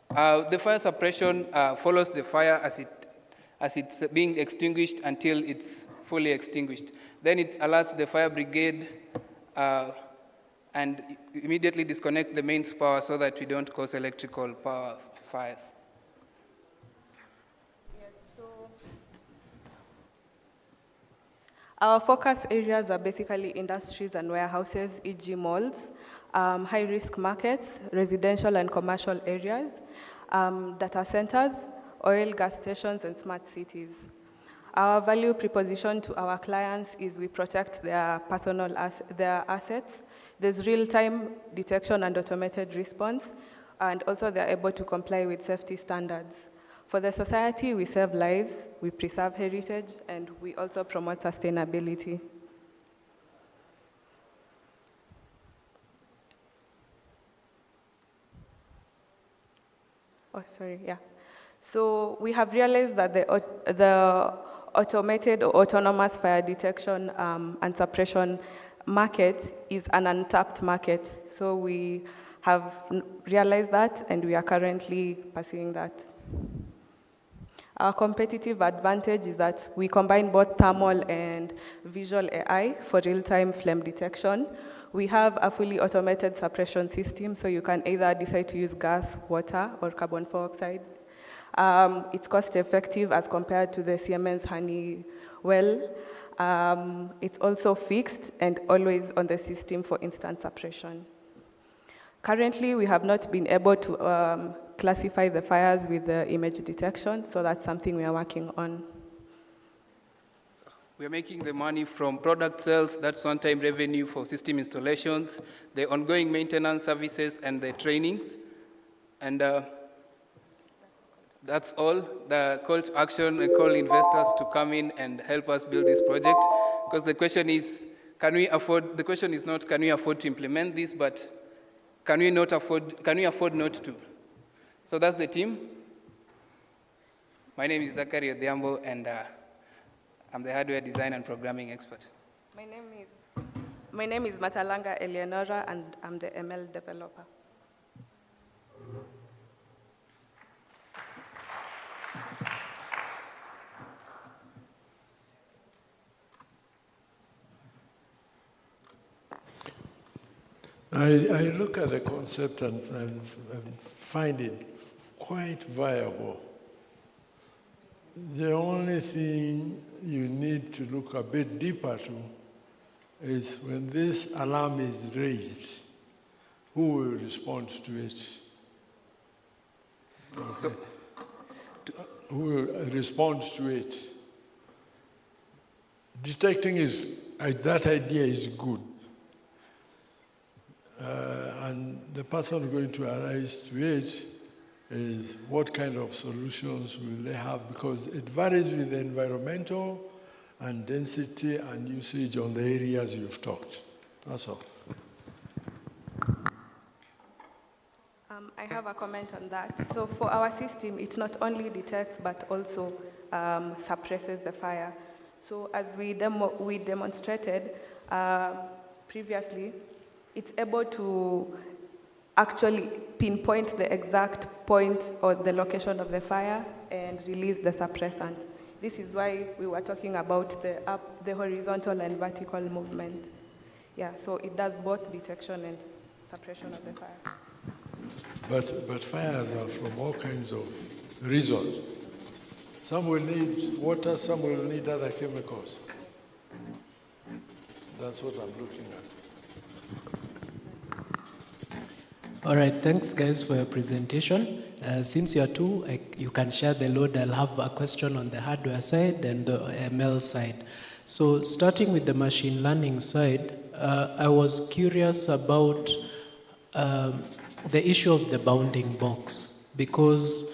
The fire suppression follows the fire as it's being extinguished until it's fully extinguished. Then it alerts the fire brigade and immediately disconnect the mains power so that we don't cause electrical power fires. Our focus areas are basically industries and warehouses, e.g. malls, high-risk markets, residential and commercial areas, data centers, oil, gas stations, and smart cities. Our value proposition to our clients is we protect their their assets. There's real-time detection and automated response, and also they're able to comply with safety standards. For the society, we save lives, we preserve heritage, and we also promote sustainability. Oh, sorry, yeah. So we have realized that the automated or autonomous fire detection and suppression market is an untapped market. So we have realized that, and we are currently pursuing that. Our competitive advantage is that we combine both thermal and visual AI for real-time flame detection. We have a fully automated suppression system, so you can either decide to use gas, water, or carbon dioxide. It's cost-effective as compared to the Siemens Honeywell. It's also fixed and always on the system for instant suppression. Currently, we have not been able to classify the fires with the image detection, so that's something we are working on. We are making the money from product sales, that's one-time revenue for system installations, the ongoing maintenance services, and the trainings. And that's all. The call to action, I call investors to come in and help us build this project. Because the question is, the question is not, can we afford to implement this, but can we afford not to? So that's the team. My name is Zachary Odhiambo, and I'm the hardware design and programming expert. My name is Matalanga Eleonora, and I'm the ML developer. I look at the concept and find it quite viable. The only thing you need to look a bit deeper to is when this alarm is raised, who will respond to it? So, who will respond to it? Detecting that idea is good. And the person going to arise to it is what kind of solutions will they have, because it varies with the environmental and density and usage on the areas you've talked. That's all. I have a comment on that. So for our system, it not only detects but also suppresses the fire. So as we demonstrated previously, it's able to actually pinpoint the exact point or the location of the fire and release the suppressant. This is why we were talking about the horizontal and vertical movement. Yeah, so it does both detection and suppression of the fire. But fires are from all kinds of reasons. Some will need water, some will need other chemicals. That's what I'm looking at. All right, thanks guys for your presentation. Since you're two, you can share the load. I'll have a question on the hardware side and the ML side. So starting with the machine learning side, I was curious about the issue of the bounding box, because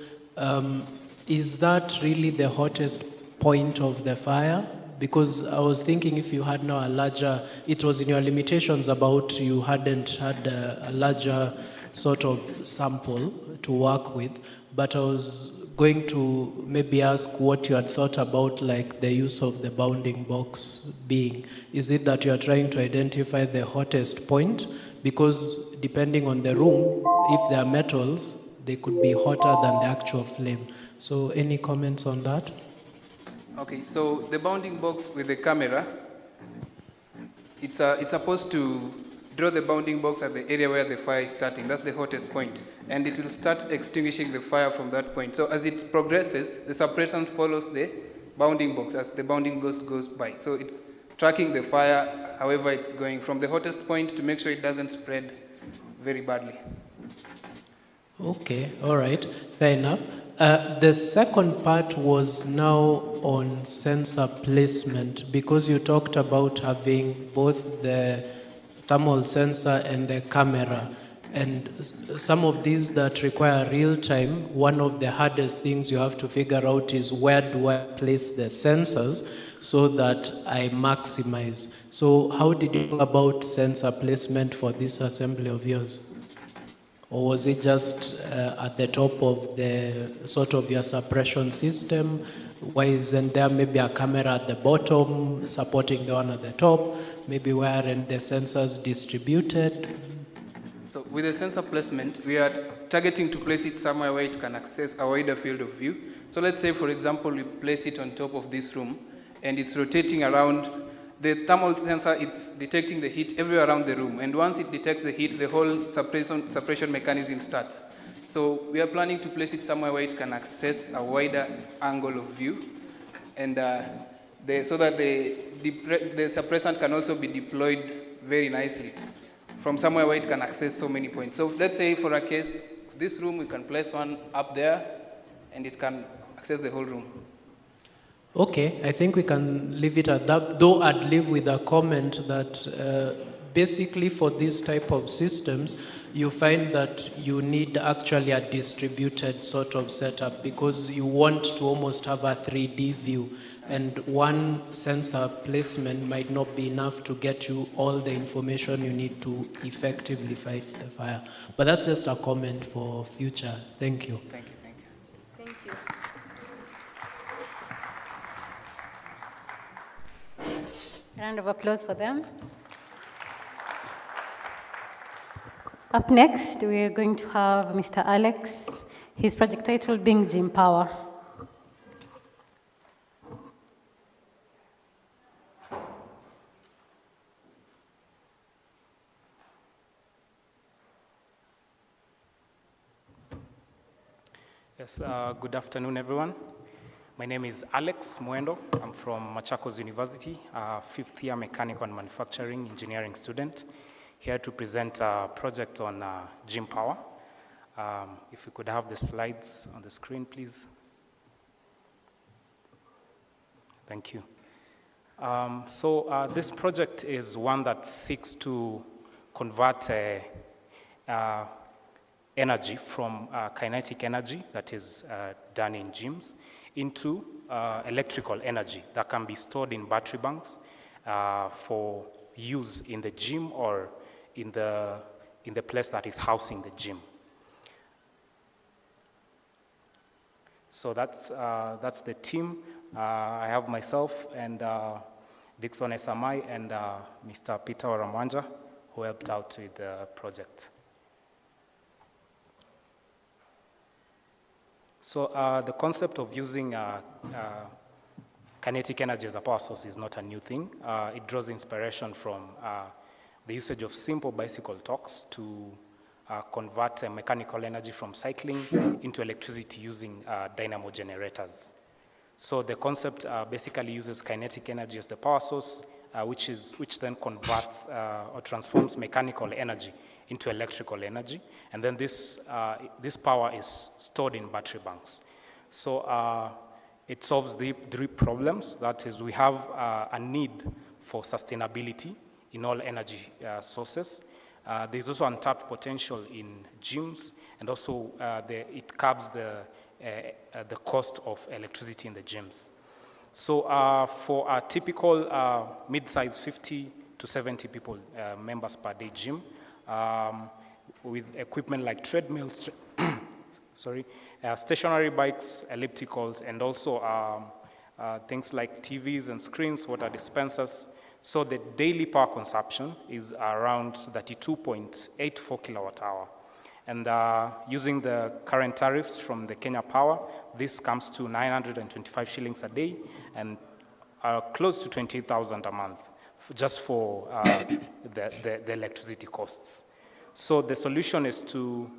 is that really the hottest point of the fire? Because I was thinking if you had now a larger, it was in your limitations about you hadn't had a larger sort of sample to work with, but I was going to maybe ask what you had thought about like the use of the bounding box being. Is it that you are trying to identify the hottest point? Because depending on the room, if there are metals, they could be hotter than the actual flame. So any comments on that? Okay, so the bounding box with the camera, it's supposed to draw the bounding box at the area where the fire is starting. That's the hottest point. And it will start extinguishing the fire from that point. So as it progresses, the suppressant follows the bounding box as the bounding box goes by. So it's tracking the fire however it's going from the hottest point to make sure it doesn't spread very badly. Okay, all right, fair enough. The second part was now on sensor placement, because you talked about having both the thermal sensor and the camera. And some of these that require real time, one of the hardest things you have to figure out is where do I place the sensors so that I maximize. So how did you go about sensor placement for this assembly of yours? Or was it just at the top of the sort of your suppression system? Why isn't there maybe a camera at the bottom supporting the one at the top? Maybe where aren't the sensors distributed? So with the sensor placement, we are targeting to place it somewhere where it can access a wider field of view. So let's say, for example, we place it on top of this room and it's rotating around. The thermal sensor is detecting the heat everywhere around the room. And once it detects the heat, the whole suppression mechanism starts. So we are planning to place it somewhere where it can access a wider angle of view, and so that the suppressant can also be deployed very nicely from somewhere where it can access so many points. So let's say for a case, this room, we can place one up there, and it can access the whole room. Okay, I think we can leave it at that, though I'd leave with a comment that basically for these type of systems, you find that you need actually a distributed sort of setup, because you want to almost have a 3D view, and one sensor placement might not be enough to get you all the information you need to effectively fight the fire. But that's just a comment for future. Thank you. Thank you. Thank you. Round of applause for them. Up next, we are going to have Mr. Alex, his project title being Gym Power. Yes, good afternoon, everyone. My name is Alex Muendo. I'm from Machakos University, fifth year mechanical and manufacturing engineering student, here to present a project on gym power. If we could have the slides on the screen, please. Thank you. This project is one that seeks to convert energy from kinetic energy that is done in gyms into electrical energy that can be stored in battery banks for use in the gym or in the place that is housing the gym. So that's the team. I have myself and Dixon Esamai and Mr. Peter Oramwanja, who helped out with the project. So the concept of using kinetic energy as a power source is not a new thing. It draws inspiration from the usage of simple bicycle torques to convert mechanical energy from cycling into electricity using dynamo generators. So the concept basically uses kinetic energy as the power source, which then converts or transforms mechanical energy into electrical energy, and then this power is stored in battery banks. So it solves the three problems. That is, we have a need for sustainability in all energy sources. There's also untapped potential in gyms, and also it curbs the cost of electricity in the gyms. So for a typical mid-size 50 to 70 people, members per day gym, with equipment like treadmills, stationary bikes, ellipticals, and also things like TVs and screens, water dispensers. So the daily power consumption is around 32.84 kilowatt hour. And using the current tariffs from the Kenya Power, this comes to 925 shillings a day and close to 20,000 a month, just for the electricity costs. So the solution is to,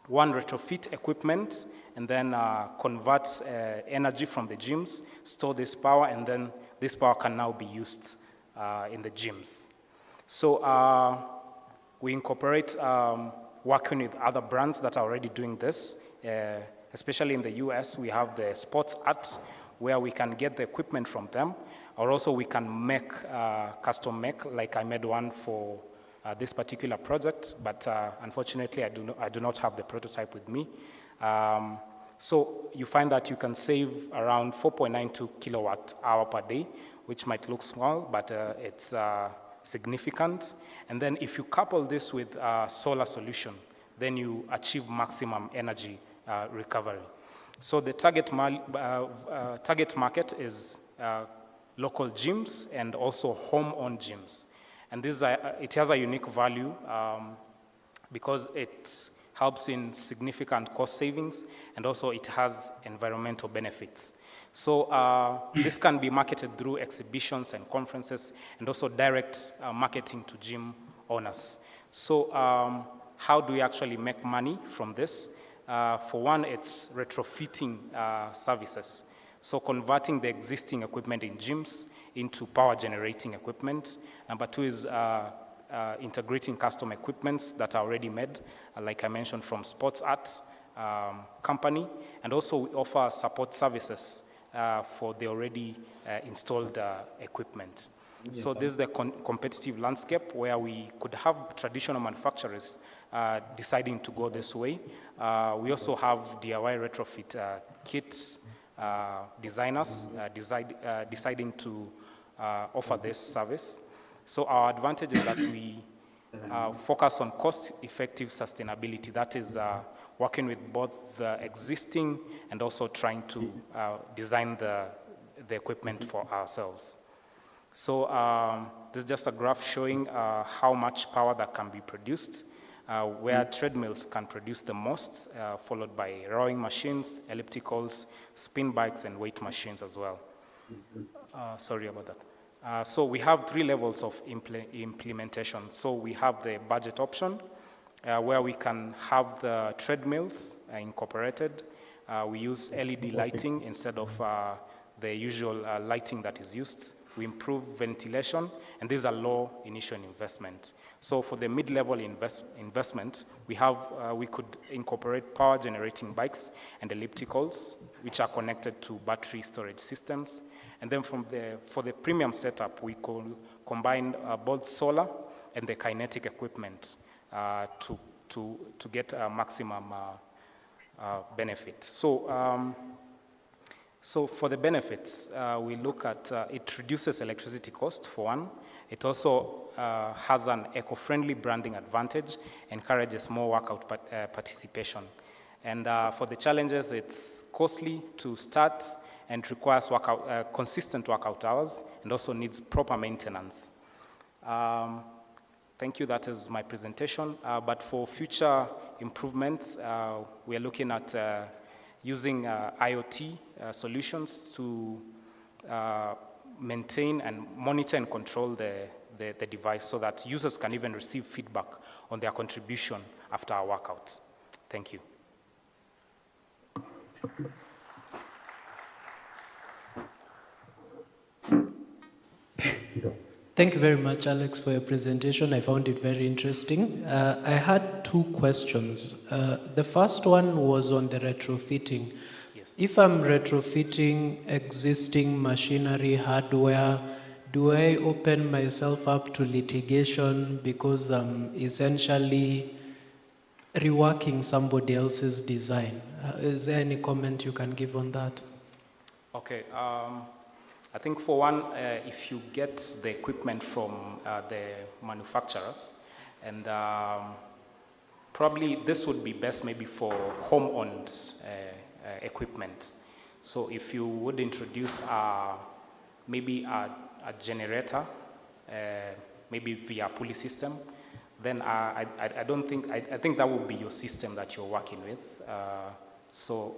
one, retrofit equipment and then convert energy from the gyms, store this power, and then this power can now be used in the gyms. So we incorporate working with other brands that are already doing this. Especially in the US, we have the Sports Art, where we can get the equipment from them, or also we can make, custom make, like I made one for this particular project, but unfortunately I do not have the prototype with me. So you find that you can save around 4.92 kilowatt hour per day, which might look small, but it's significant. And then if you couple this with a solar solution, then you achieve maximum energy recovery. So the target market is local gyms and also home-owned gyms. And this it has a unique value because it helps in significant cost savings, and also it has environmental benefits. So this can be marketed through exhibitions and conferences, and also direct marketing to gym owners. So how do we actually make money from this? For one, it's retrofitting services. So converting the existing equipment in gyms into power generating equipment. Number two is integrating custom equipments that are already made, like I mentioned, from Sports Art company. And also we offer support services for the already installed equipment. Yeah. So this is the competitive landscape where we could have traditional manufacturers deciding to go this way. We also have DIY retrofit kits, designers deciding to offer this service. So our advantage is that we focus on cost-effective sustainability. That is working with both the existing and also trying to design the equipment for ourselves. So this is just a graph showing how much power that can be produced, where treadmills can produce the most, followed by rowing machines, ellipticals, spin bikes, and weight machines as well. Sorry about that. So we have three levels of implementation. So we have the budget option, where we can have the treadmills incorporated. We use LED lighting instead of the usual lighting that is used. We improve ventilation, and these are low initial investment. So for the mid-level investment, we could incorporate power generating bikes and ellipticals, which are connected to battery storage systems. And then for the premium setup, we could combine both solar and the kinetic equipment to get a maximum benefit. So for the benefits, we look at it reduces electricity cost, for one. It also has an eco-friendly branding advantage, encourages more workout participation. And for the challenges, it's costly to start and requires consistent workout hours, and also needs proper maintenance. Thank you, that is my presentation. But for future improvements, we are looking at using IoT solutions to maintain and monitor and control the device so that users can even receive feedback on their contribution after a workout. Thank you. Thank you very much, Alex, for your presentation. I found it very interesting. I had two questions. The first one was on the retrofitting. Yes. If I'm retrofitting existing machinery, hardware, do I open myself up to litigation because I'm essentially reworking somebody else's design? Is there any comment you can give on that? Okay. I think for one, if you get the equipment from the manufacturers, and probably this would be best maybe for home-owned equipment. So if you would introduce maybe a generator, maybe via pulley system, then I think that would be your system that you're working with. So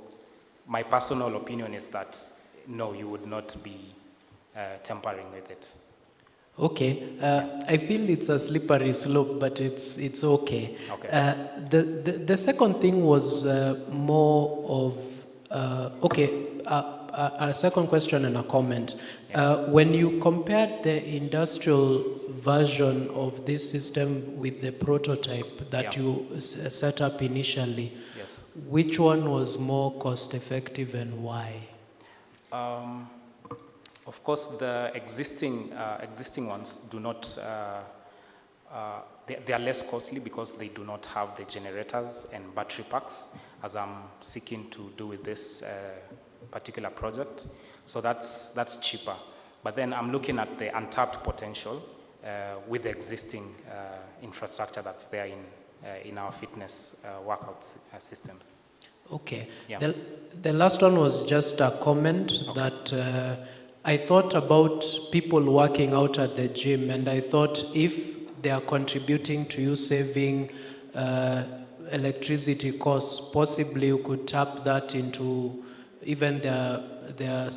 my personal opinion is that no, you would not be tampering with it. Okay, I feel it's a slippery slope, but it's okay. Okay. The second thing was more of, a second question and a comment. When you compared the industrial version of this system with the prototype that you set up initially, yes. Which one was more cost effective and why? Of course, the existing ones do not, they are less costly because they do not have the generators and battery packs, as I'm seeking to do with this particular project. So that's cheaper. But then I'm looking at the untapped potential with the existing infrastructure that's there in our fitness workout systems. Okay. Yeah. The last one was just a comment that I thought about people working out at the gym, and I thought if they are contributing to you saving electricity costs, possibly you could tap that into even their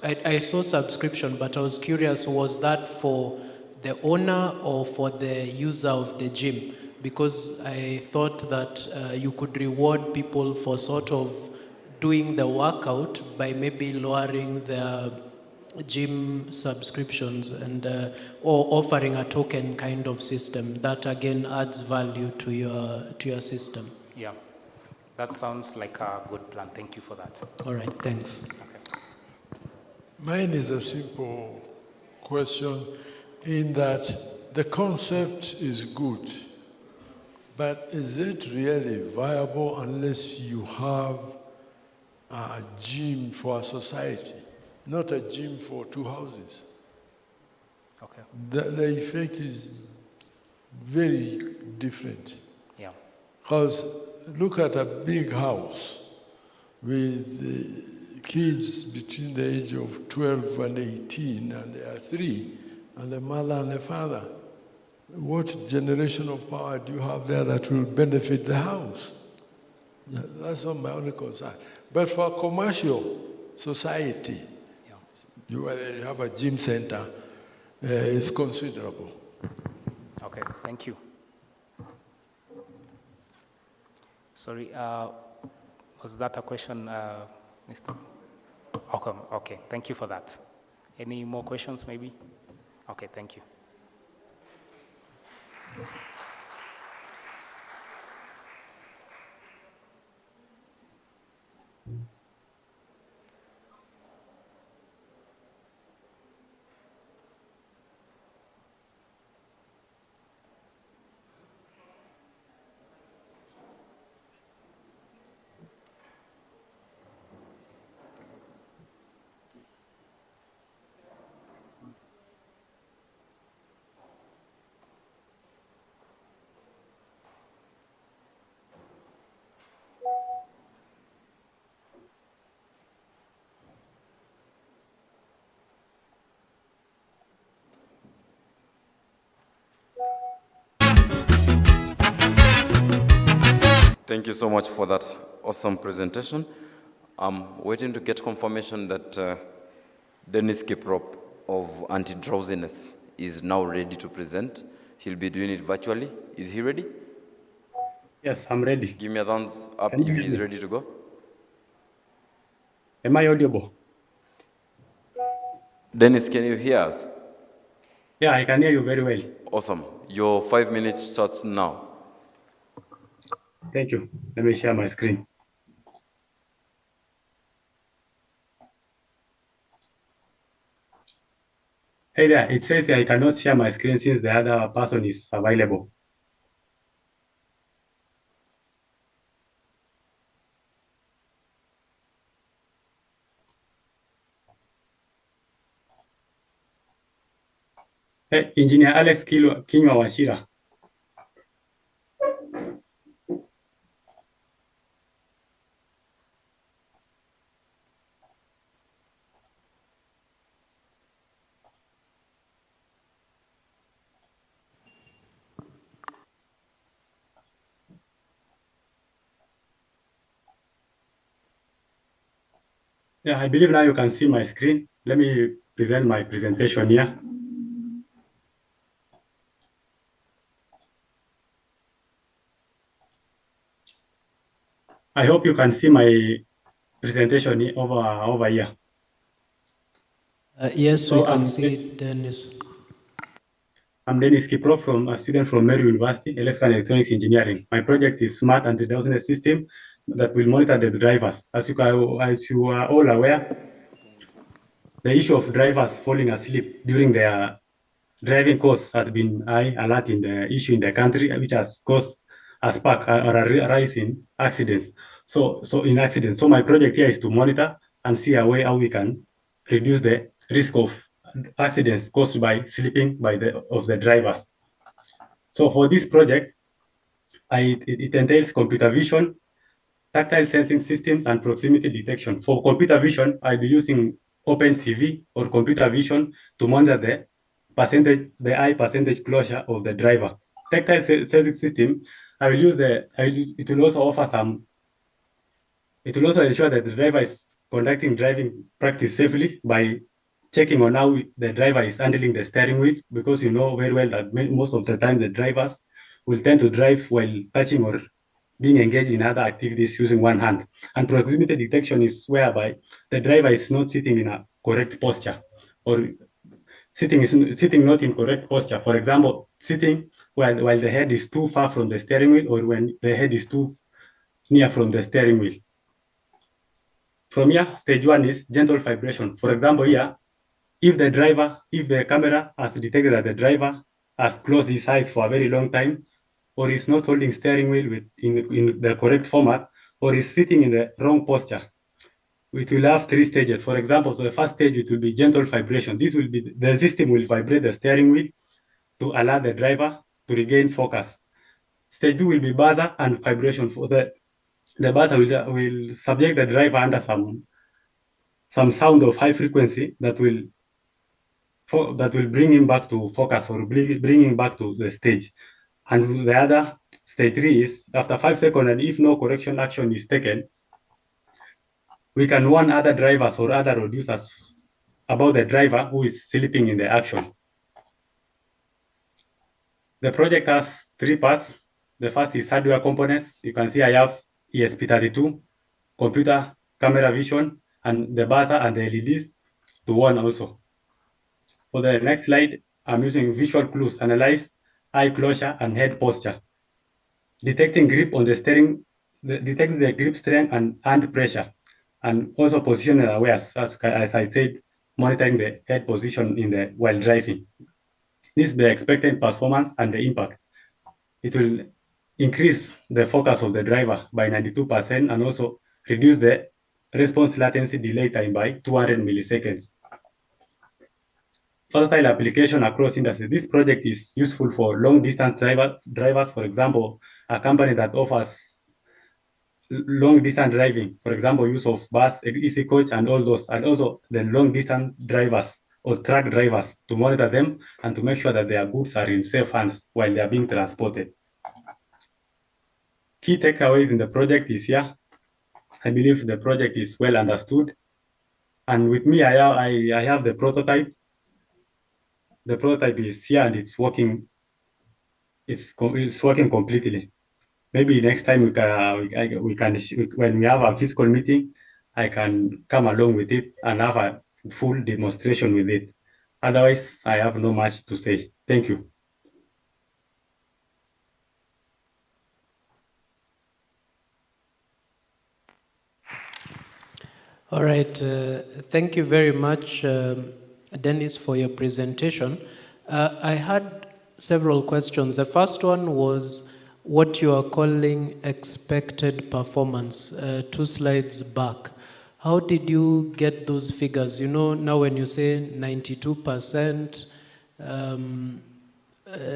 I saw subscription, but I was curious, was that for the owner or for the user of the gym? Because I thought that you could reward people for sort of doing the workout by maybe lowering their gym subscriptions and or offering a token kind of system that again adds value to your system. Yeah, that sounds like a good plan. Thank you for that. All right, thanks. Okay. Mine is a simple question in that the concept is good, but is it really viable unless you have a gym for a society? Not a gym for two houses. Okay. The effect is very different. Yeah. Because look at a big house with kids between the age of 12 and 18, and there are 3, and the mother and the father. What generation of power do you have there that will benefit the house? That's not my only concern. But for a commercial society, you have a gym center, it's considerable. Okay, thank you. Sorry, Was that a question, Mr.? Okay, okay, thank you for that. Any more questions, maybe? Okay, thank you. Thank you so much for that awesome presentation. I'm waiting to get confirmation that Dennis Kiprop of Anti-Drowsiness is now ready to present. He'll be doing it virtually. Is he ready? Yes, I'm ready. Give me a thumbs up Can you if hear he's me? ready to go. Am I audible? Dennis, can you hear us? Yeah, I can hear you very well. Awesome. Your 5 minutes starts now. Thank you. Let me share my screen. Hey there, it says I cannot share my screen since the other person is available. Hey, Engineer Alex Kinywa Washira. Yeah, I believe now you can see my screen. Let me present my presentation here. I hope you can see my presentation over here. Yes, So we can see it, Dennis. I'm Dennis Kiprop, from a student from Mary University, Electrical and Electronics Engineering. My project is Smart Anti-Drowsiness System that will monitor the drivers. As you are all aware, the issue of drivers falling asleep during their driving course has been high alert in the issue in the country, which has caused a spark or a rise in accidents. So my project here is to monitor and see a way how we can reduce the risk of accidents caused by sleeping of the drivers. So for this project, it entails computer vision, tactile sensing systems, and proximity detection. For computer vision, I'll be using OpenCV or computer vision to monitor the high percentage closure of the driver. Tactile sensing system, it will also offer it will also ensure that the driver is conducting driving practice safely by checking on how the driver is handling the steering wheel, because you know very well that most of the time the drivers will tend to drive while touching or being engaged in other activities using one hand. And proximity detection is whereby the driver is not sitting in a correct posture or sitting not in correct posture. For example, sitting while the head is too far from the steering wheel or when the head is too near from the steering wheel. From here, stage one is gentle vibration. For example, here, if the camera has detected that the driver has closed his eyes for a very long time, or is not holding steering wheel in the correct format, or is sitting in the wrong posture, it will have 3 stages. For example, so the first stage, it will be gentle vibration. The system will vibrate the steering wheel to allow the driver to regain focus. Stage 2 will be buzzer and vibration. For the buzzer will subject the driver under some sound of high frequency that will bring him back to focus or bring him back to the stage. And the other stage 3 is after 5 seconds, and if no correction action is taken, we can warn other drivers or other road users about the driver who is sleeping in the action. The project has 3 parts. The first is hardware components. You can see I have ESP32 computer camera vision, and the buzzer and the LEDs to warn also. For the next slide, I'm using visual clues, analyze eye closure and head posture. Detecting grip on the steering, detecting the grip strength and hand pressure, and also positional awareness, as I said, monitoring the head position while driving. This is the expected performance and the impact. It will increase the focus of the driver by 92% and also reduce the response latency delay time by 200 milliseconds. Versatile application across industries. This project is useful for long distance drivers, for example, a company that offers long distance driving, for example, use of bus, easy coach, and all those, and also the long distance drivers or truck drivers to monitor them and to make sure that their goods are in safe hands while they are being transported. Key takeaways in the project is here. I believe the project is well understood. And with me, I have the prototype. The prototype is here and it's working. It's working completely. Maybe next time we can when we have a physical meeting, I can come along with it and have a full demonstration with it. Otherwise, I have no much to say. Thank you. All right. Thank you very much, Dennis, for your presentation. I had several questions. The first one was what you are calling expected performance, 2 slides back. How did you get those figures? You know, now when you say 92%,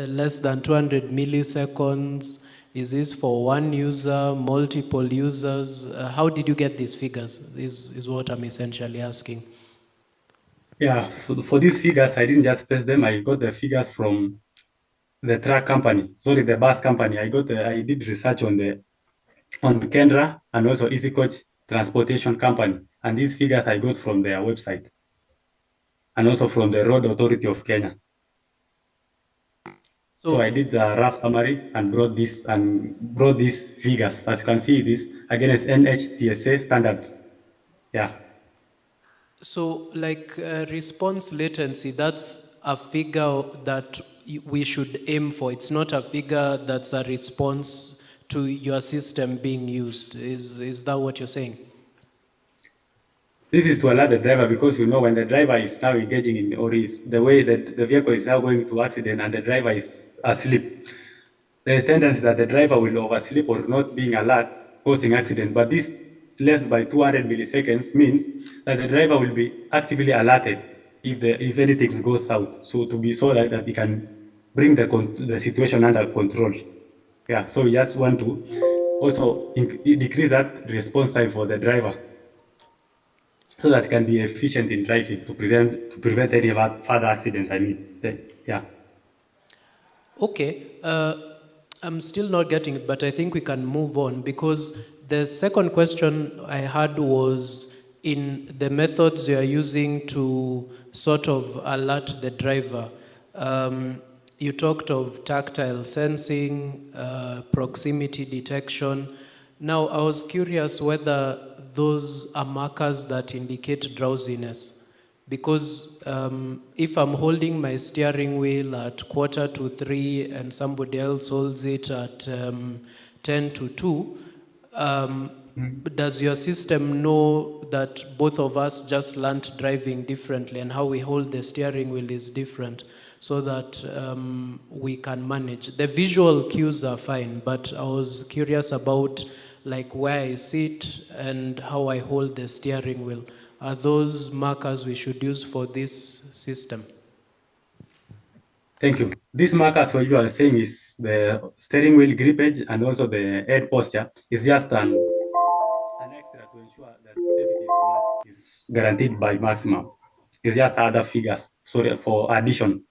less than 200 milliseconds, is this for one user, multiple users? How did you get these figures? This is what I'm essentially asking. Yeah, for these figures, I didn't just paste them. I got the figures from the truck company, sorry, the bus company. I did research on Kendra and also Easy Coach Transportation Company. And these figures I got from their website and also from the Road Authority of Kenya. So I did a rough summary and brought these figures. As you can see, this against NHTSA standards. Yeah. So, like response latency, that's a figure that we should aim for. It's not a figure that's a response to your system being used. Is that what you're saying? This is to allow the driver, because you know when the driver is now engaging in, or is the way that the vehicle is now going to accident and the driver is asleep, there's a tendency that the driver will oversleep or not being alert, causing accident. But this less by 200 milliseconds means that the driver will be actively alerted if anything goes south, so that he can bring the situation under control. Yeah, so we just want to also decrease that response time for the driver, so that it can be efficient in driving to prevent any further accident. Yeah. Okay. I'm still not getting it, but I think we can move on, because the second question I had was in the methods you are using to sort of alert the driver. You talked of tactile sensing, proximity detection. Now, I was curious whether those are markers that indicate drowsiness. Because if I'm holding my steering wheel at 2:45 and somebody else holds it at 1:50, does your system know that both of us just learnt driving differently and how we hold the steering wheel is different, so that we can manage? The visual cues are fine, but I was curious about like where I sit and how I hold the steering wheel. Are those markers we should use for this system? Thank you. These markers, what you are saying, is the steering wheel grip edge and also the head posture is just an extra to ensure that safety is guaranteed by maximum. It's just other figures, sorry, for addition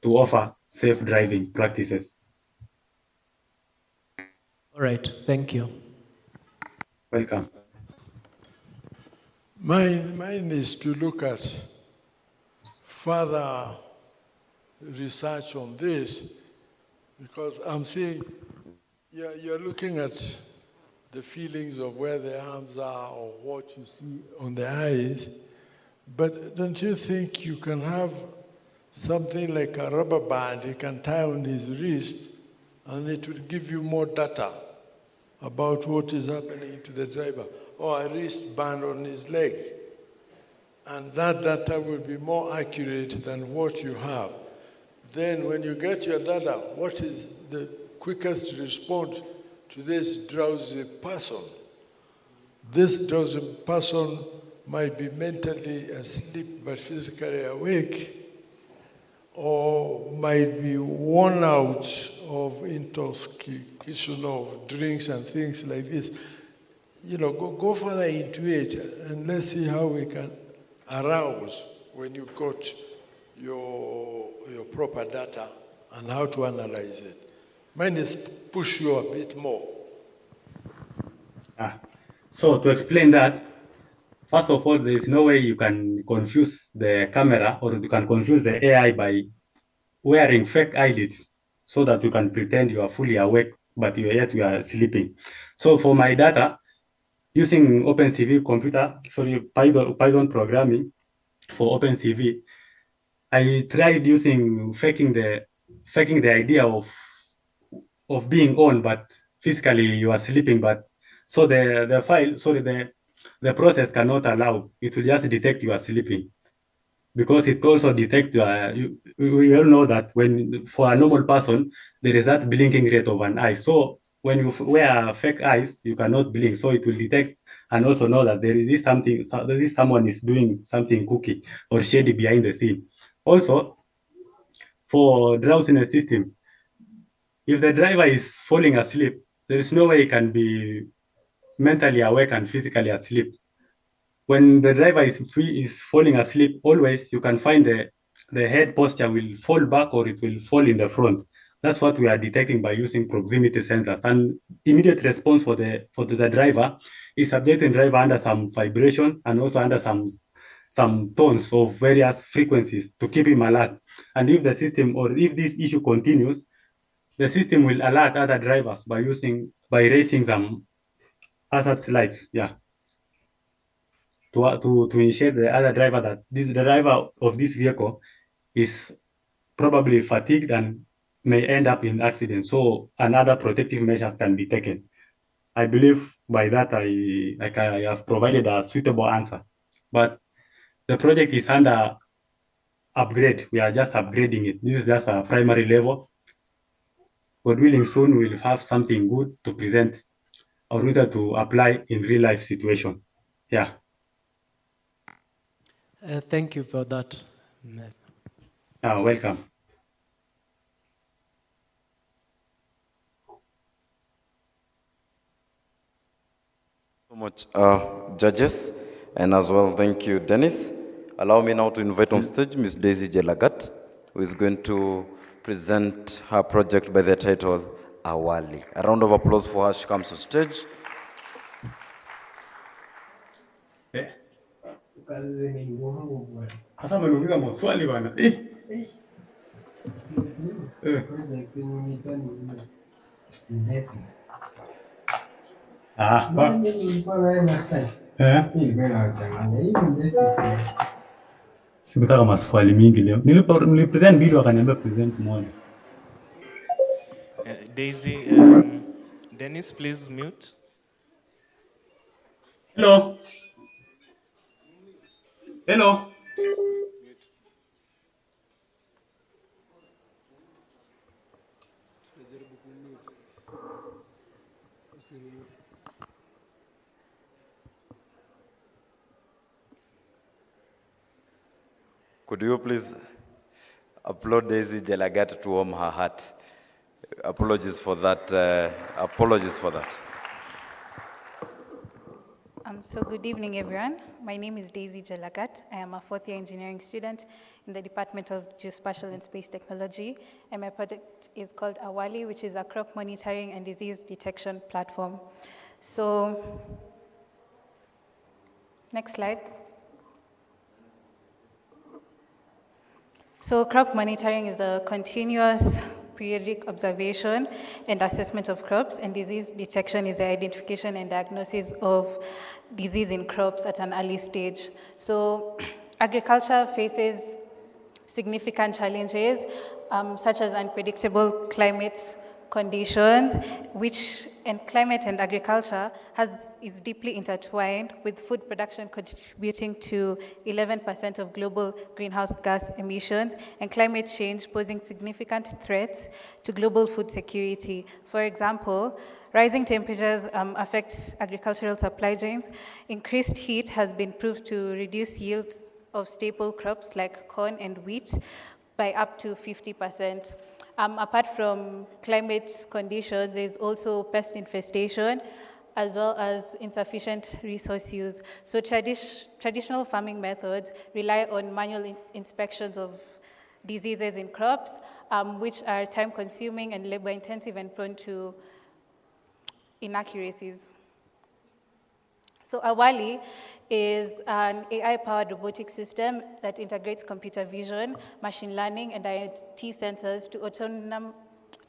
to offer safe driving practices. All right, thank you. Welcome. Mine is to look at further research on this, because I'm seeing you're looking at the feelings of where the arms are or what you see on the eyes. But don't you think you can have something like a rubber band you can tie on his wrist, and it will give you more data about what is happening to the driver, or a wristband on his leg. And that data will be more accurate than what you have. Then when you get your data, what is the quickest response to this drowsy person? This drowsy person might be mentally asleep but physically awake, or might be worn out of intoxication of drinks and things like this. You know, go further into it, and let's see how we can arouse when you got your proper data and how to analyze it. Mine is push you a bit more. So to explain that, first of all, there is no way you can confuse the camera or you can confuse the AI by wearing fake eyelids so that you can pretend you are fully awake, but yet you are sleeping. So for my data, using OpenCV Python programming for OpenCV, I tried using faking the idea of being on, but physically you are sleeping. But so the process cannot allow. It will just detect you are sleeping, because it also detects. We all know that when for a normal person there is that blinking rate of an eye. So when you wear fake eyes, you cannot blink. So it will detect and also know that there is something. Someone is doing something cookie or shady behind the scene. Also, for drowsiness system, if the driver is falling asleep, there is no way he can be mentally awake and physically asleep. When the driver is falling asleep, always you can find the head posture will fall back or it will fall in the front. That's what we are detecting by using proximity sensors. And immediate response for the driver is subjecting driver under some vibration and also under some tones of various frequencies to keep him alert. And if the system or if this issue continues, the system will alert other drivers by raising some hazard lights. Yeah. To initiate the other driver that the driver of this vehicle is probably fatigued and may end up in accident. So another protective measures can be taken. I believe by that I have provided a suitable answer. But the project is under upgrade. We are just upgrading it. This is just a primary level. God willing, soon we'll have something good to present or rather to apply in real life situation. Yeah. Thank you for that. Welcome. So much, judges, and as well, thank you, Dennis. Allow me now to invite on stage Ms. Daisy Jelagat, who is going to present her project by the title Awali. A round of applause for her. She comes to stage. Hasa ameniuliza maswali bwana. Sikutaka maswali mingi leo. Nilipresent video akaniambia present moja. Daisy, Dennis, please mute. Hello. Hello. Could you please upload Daisy Jelagat to warm her heart? Apologies for that. Apologies for that. So good evening, everyone. My name is Daisy Jelagat. I am a fourth-year engineering student in the Department of Geospatial and Space Technology, and my project is called Awali, which is a crop monitoring and disease detection platform. So, next slide. So crop monitoring is a continuous periodic observation and assessment of crops, and disease detection is the identification and diagnosis of disease in crops at an early stage. So agriculture faces significant challenges, such as unpredictable climate conditions, and climate and agriculture is deeply intertwined, with food production contributing to 11% of global greenhouse gas emissions, and climate change posing significant threats to global food security. For example, rising temperatures affect agricultural supply chains. Increased heat has been proved to reduce yields of staple crops like corn and wheat by up to 50%. Apart from climate conditions, there's also pest infestation, as well as insufficient resource use. So traditional farming methods rely on manual inspections of diseases in crops, which are time-consuming and labor-intensive and prone to inaccuracies. So Awali is an AI-powered robotic system that integrates computer vision, machine learning, and IoT sensors to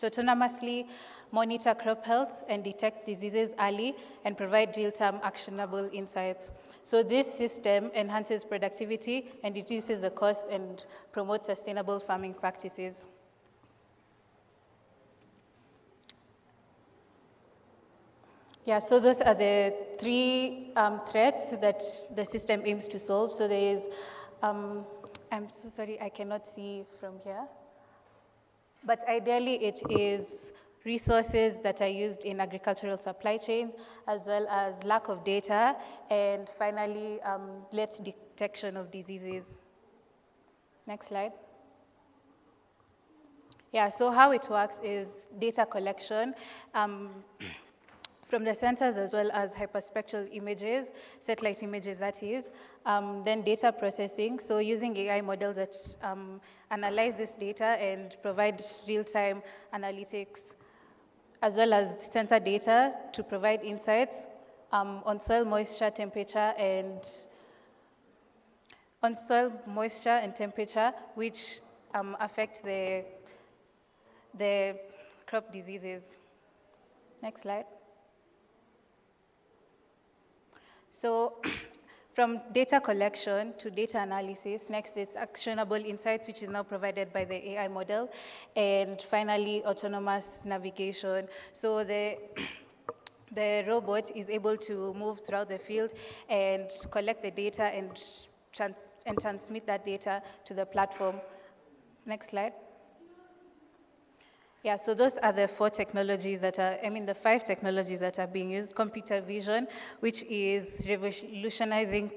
autonomously monitor crop health and detect diseases early and provide real-time actionable insights. So this system enhances productivity and reduces the cost and promotes sustainable farming practices. Yeah, so those are the three threats that the system aims to solve. So there is, I'm so sorry, I cannot see from here. But ideally, it is resources that are used in agricultural supply chains, as well as lack of data, and finally, late detection of diseases. Next slide. Yeah, so how it works is data collection. From the sensors as well as hyperspectral images, satellite images that is, then data processing, so using AI models that analyze this data and provide real-time analytics, as well as sensor data to provide insights on soil moisture, temperature, and which affect the crop diseases. Next slide. So from data collection to data analysis, next is actionable insights, which is now provided by the AI model, and finally, autonomous navigation. So the robot is able to move throughout the field and collect the data and transmit that data to the platform. Next slide. Yeah, so those are the the 5 technologies that are being used. Computer vision, which is revolutionizing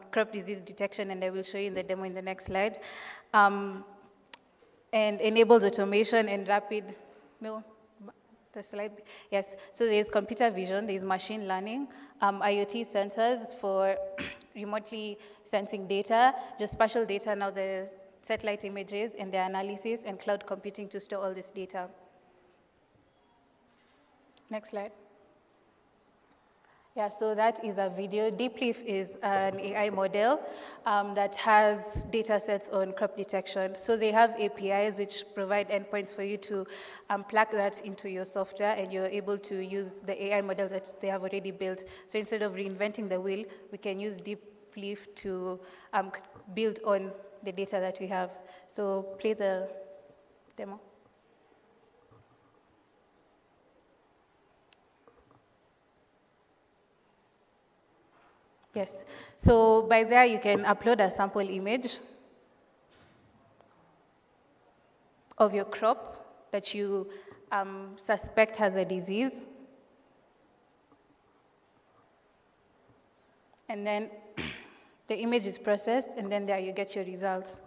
crop disease detection, and I will show you in the demo in the next slide, and enables automation and rapid, the slide, yes. So there's computer vision, there's machine learning, IoT sensors for remotely sensing data, geospatial data, now the satellite images and their analysis, and cloud computing to store all this data. Next slide. Yeah, so that is a video. DeepLeaf is an AI model that has data sets on crop detection. So they have APIs which provide endpoints for you to plug that into your software, and you're able to use the AI models that they have already built. So instead of reinventing the wheel, we can use DeepLeaf to build on the data that we have. So play the demo. Yes, so by there you can upload a sample image of your crop that you suspect has a disease. And then the image is processed, and then there you get your results.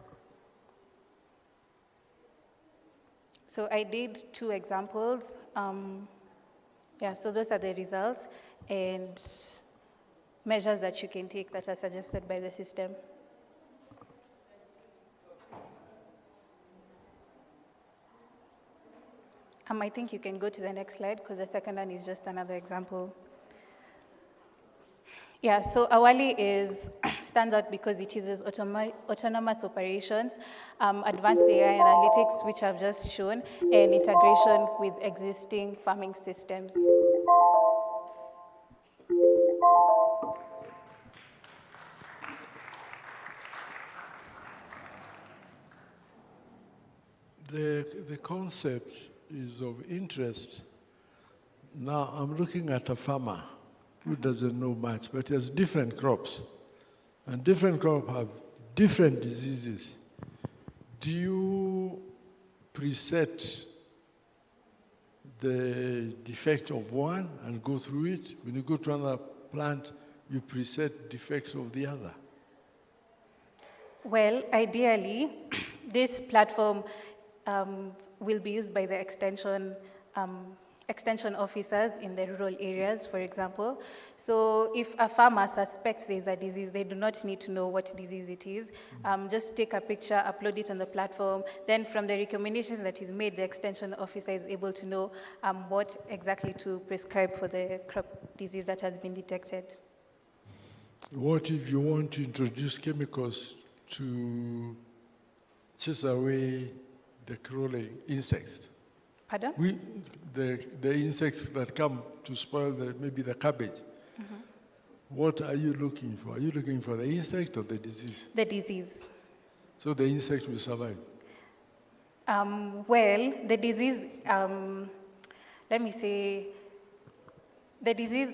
So I did 2 examples. Yeah, so those are the results and measures that you can take that are suggested by the system. I think you can go to the next slide, because the second one is just another example. Yeah, so Awali is stands out because it uses autonomous operations, advanced AI analytics, which I've just shown, and integration with existing farming systems. The concept is of interest. Now I'm looking at a farmer who doesn't know much, but he has different crops. And different crops have different diseases. Do you preset the defect of one and go through it? When you go to another plant, you preset defects of the other? Well, ideally, this platform will be used by the extension officers in the rural areas, for example. So if a farmer suspects there's a disease, they do not need to know what disease it is. Just take a picture, upload it on the platform. Then from the recommendations that is made, the extension officer is able to know what exactly to prescribe for the crop disease that has been detected. What if you want to introduce chemicals to chase away the crawling insects? Pardon? The insects that come to spoil maybe the cabbage. Mm-hmm. What are you looking for? Are you looking for the insect or the disease? The disease. So the insect will survive? Well, the disease, let me say, the disease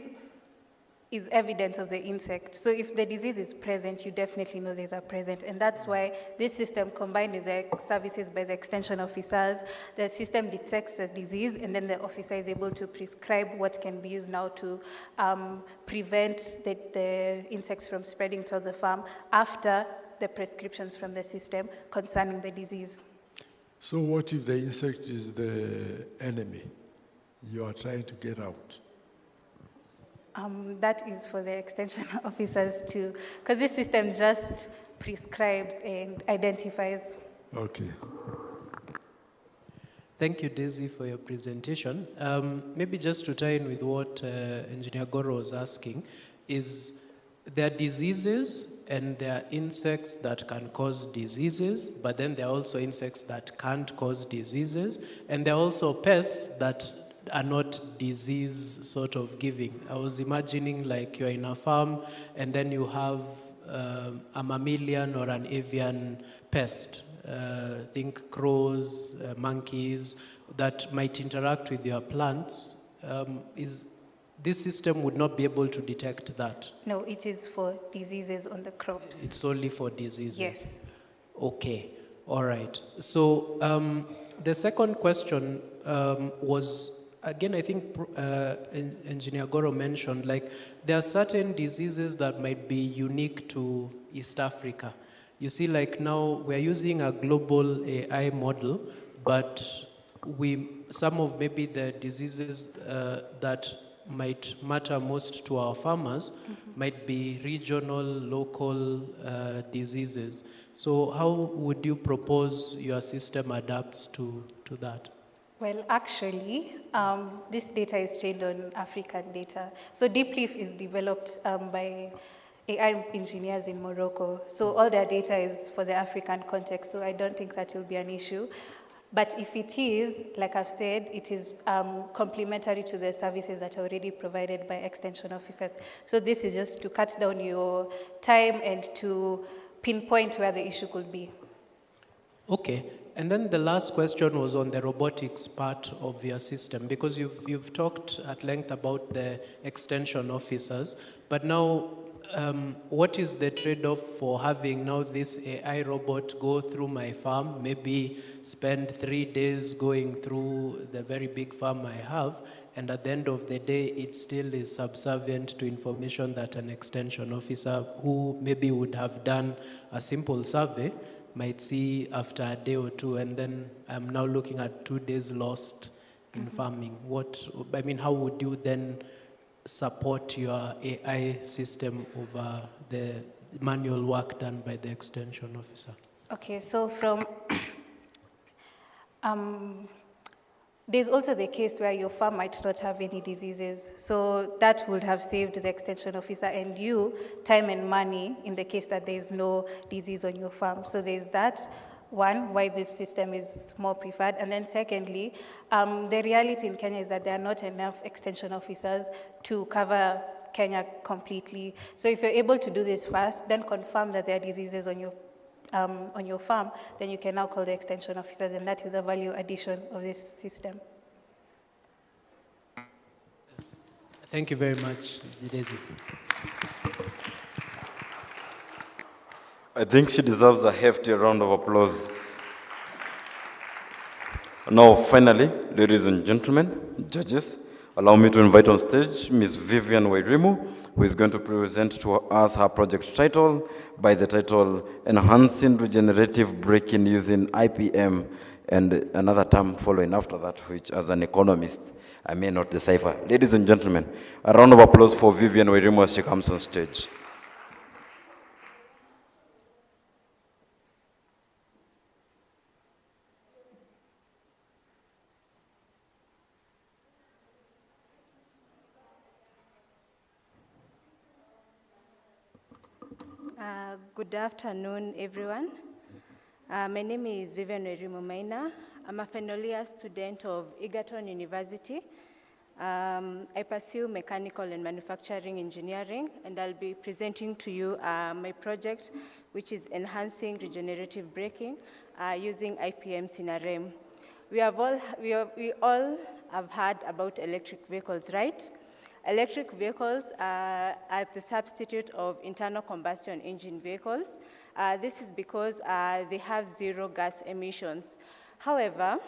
is evidence of the insect. So if the disease is present, you definitely know there's a present. And that's why this system, combined with the services by the extension officers, the system detects the disease, and then the officer is able to prescribe what can be used now to prevent the insects from spreading to the farm after the prescriptions from the system concerning the disease. So what if the insect is the enemy you are trying to get out? That is for the extension officers too, because this system just prescribes and identifies. Okay. Thank you, Daisy, for your presentation. Maybe just to tie in with what Engineer Goro was asking, is there are diseases and there are insects that can cause diseases, but then there are also insects that can't cause diseases, and there are also pests that are not disease sort of giving. I was imagining like you're in a farm and then you have a mammalian or an avian pest, think crows, monkeys, that might interact with your plants. This system would not be able to detect that? No, it is for diseases on the crops. It's only for diseases? Yes. Okay, all right. So the second question was, again, I think Engineer Goro mentioned, like, there are certain diseases that might be unique to East Africa. You see, like now, we're using a global AI model, but some of maybe the diseases that might matter most to our farmers might be regional, local diseases. So how would you propose your system adapts to that? Well, actually, this data is trained on African data. So DeepLeaf is developed by AI engineers in Morocco. So all their data is for the African context, so I don't think that will be an issue. But if it is, like I've said, it is complementary to the services that are already provided by extension officers. So this is just to cut down your time and to pinpoint where the issue could be. Okay. And then the last question was on the robotics part of your system, because you've talked at length about the extension officers, but now what is the trade-off for having now this AI robot go through my farm, maybe spend 3 days going through the very big farm I have, and at the end of the day, it still is subservient to information that an extension officer who maybe would have done a simple survey might see after a day or two, and then I'm now looking at 2 days lost in farming. How would you then support your AI system over the manual work done by the extension officer? Okay, so from There's also the case where your farm might not have any diseases. So that would have saved the extension officer and you time and money in the case that there's no disease on your farm. So there's that. One, why this system is more preferred. And then secondly, the reality in Kenya is that there are not enough extension officers to cover Kenya completely. So if you're able to do this first, then confirm that there are diseases on your farm, then you can now call the extension officers, and that is the value addition of this system. Thank you very much, Jidezi. I think she deserves a hefty round of applause. Now, finally, ladies and gentlemen, judges, allow me to invite on stage Ms. Vivian Wairimu, who is going to present to us her project title by the title Enhancing Regenerative Braking Using IPM, and another term following after that, which as an economist, I may not decipher. Ladies and gentlemen, a round of applause for Vivian Wairimu as she comes on stage. Good afternoon, everyone. My name is Vivian Wairimu Maina. I'm a final year student of Egerton University. I pursue mechanical and manufacturing engineering, and I'll be presenting to you my project, which is enhancing regenerative braking using IPMs in a REM. We all have heard about electric vehicles, right? Electric vehicles are the substitute of internal combustion engine vehicles. This is because they have zero gas emissions. However,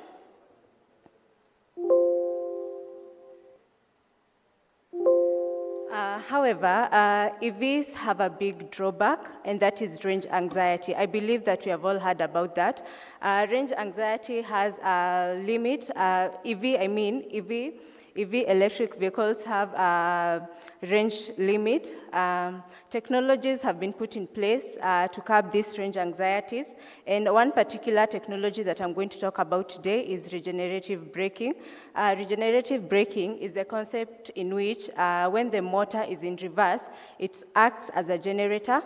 EVs have a big drawback, and that is range anxiety. I believe that we have all heard about that. Range anxiety has a limit. EV electric vehicles have a range limit. Technologies have been put in place to curb these range anxieties. And one particular technology that I'm going to talk about today is regenerative braking. Regenerative braking is a concept in which when the motor is in reverse, it acts as a generator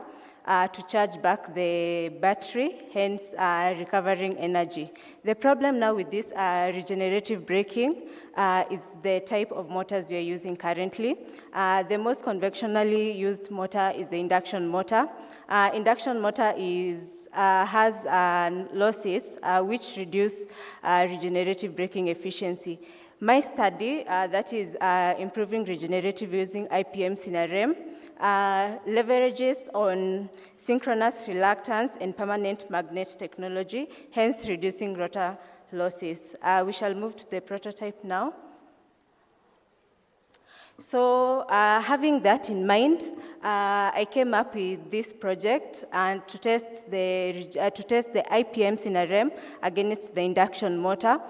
to charge back the battery, hence recovering energy. The problem now with this regenerative braking is the type of motors we are using currently. The most conventionally used motor is the induction motor. Induction motor has losses which reduce regenerative braking efficiency. My study, that is improving regenerative using IPMs in a REM, leverages on synchronous reluctance and permanent magnet technology, hence reducing rotor losses. We shall move to the prototype now. So having that in mind, I came up with this project and to test the IPMs in a REM against the induction motor.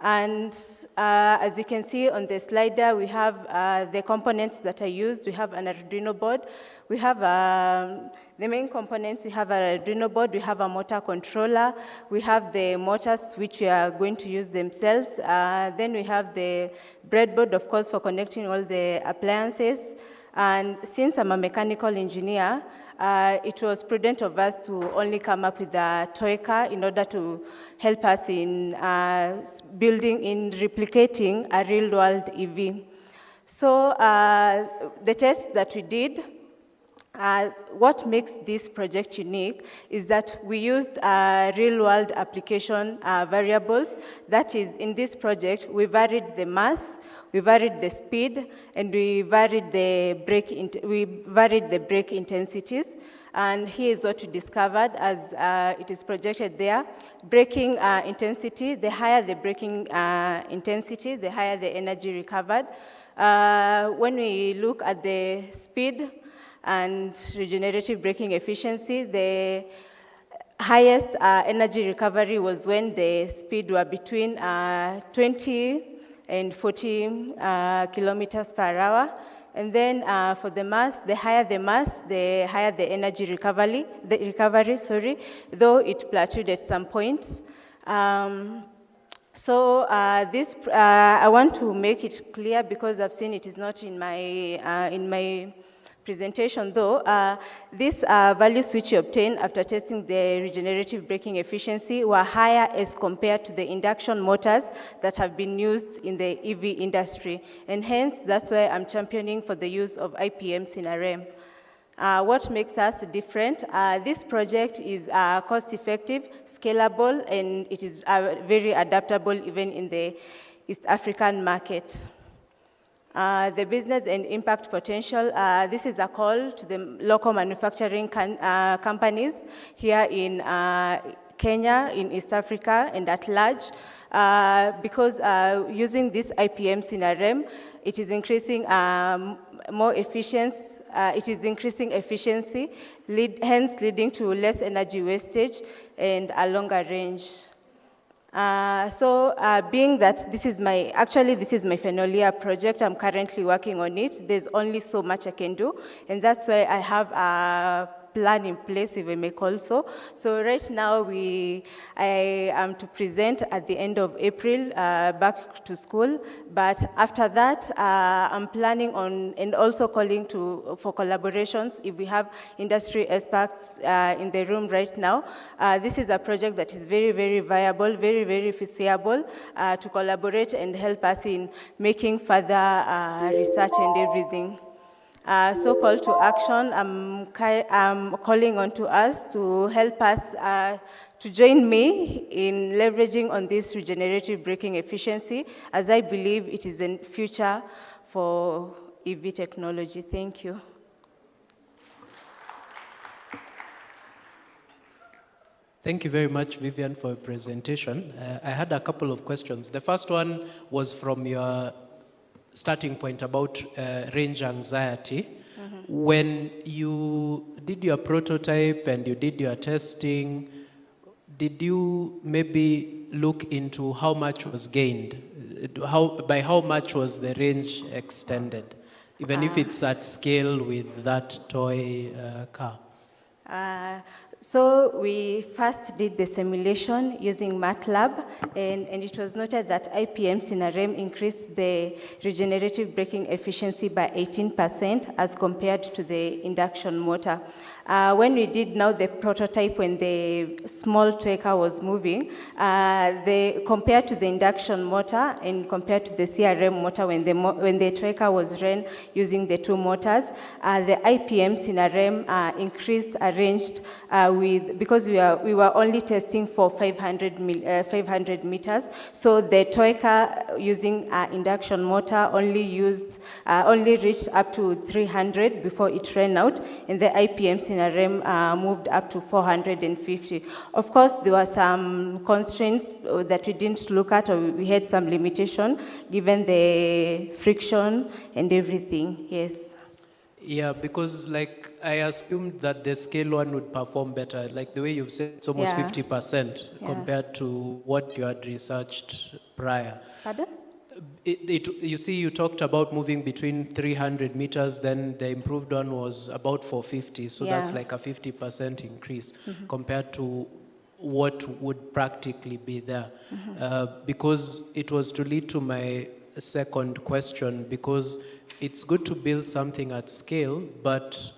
And as you can see on the slider, we have the components that I used. We have an Arduino board. We have the main components. We have an Arduino board. We have a motor controller. We have the motors, which we are going to use themselves. Then we have the breadboard, of course, for connecting all the appliances. And since I'm a mechanical engineer, it was prudent of us to only come up with a toy car in order to help us in replicating a real-world EV. So the test that we did, what makes this project unique is that we used real-world application variables. That is, in this project, we varied the mass, we varied the speed, and we varied the brake intensities. And here is what we discovered as it is projected there. Braking intensity, the higher the braking intensity, the higher the energy recovered. When we look at the speed and regenerative braking efficiency, the highest energy recovery was when the speed were between 20 and 40 kilometers per hour. And then for the mass, the higher the energy recovery, though it plateaued at some point. So I want to make it clear because I've seen it is not in my presentation though. These values which you obtain after testing the regenerative braking efficiency were higher as compared to the induction motors that have been used in the EV industry. And hence, that's why I'm championing for the use of IPMs in RM. What makes us different? This project is cost-effective, scalable, and it is very adaptable even in the East African market. The business and impact potential, this is a call to the local manufacturing companies here in Kenya, in East Africa, and at large, because using these IPMs in RM, it is increasing more efficiency, it is increasing efficiency, hence leading to less energy wastage and a longer range. Being that this is my final year project, I'm currently working on it, there's only so much I can do, and that's why I have a plan in place, if I may call so. So right now, I am to present at the end of April back to school, but after that, I'm planning on, and also calling for collaborations, if we have industry experts in the room right now. This is a project that is very, very viable, very, very feasible to collaborate and help us in making further research and everything. So call to action, I'm calling on to us to help us to join me in leveraging on this regenerative braking efficiency, as I believe it is a future for EV technology. Thank you. Thank you very much, Vivian, for your presentation. I had a couple of questions. The first one was from your starting point about range anxiety. Mm-hmm. When you did your prototype and you did your testing, did you maybe look into how much was gained? By how much was the range extended? Even if it's at scale with that toy car? So we first did the simulation using MATLAB, and it was noted that IPMs in RM increased the regenerative braking efficiency by 18% as compared to the induction motor. When we did now the prototype, when the small toy car was moving, compared to the induction motor and compared to the CRM motor, when the toy car was run using the two motors, the IPMs in RM increased, arranged because we were only testing for 500 meters. So the toy car using induction motor only reached up to 300 before it ran out, and the IPMs in RM moved up to 450. Of course, there were some constraints that we didn't look at, or we had some limitation given the friction and everything. Yes. Yeah, because I assumed that the scale one would perform better. Like the way you've said, it's almost 50% compared to what you had researched prior. Pardon? You see, you talked about moving between 300 meters, then the improved one was about 450. So that's like a 50% increase compared to what would practically be there. Because it was to lead to my second question, because it's good to build something at scale, but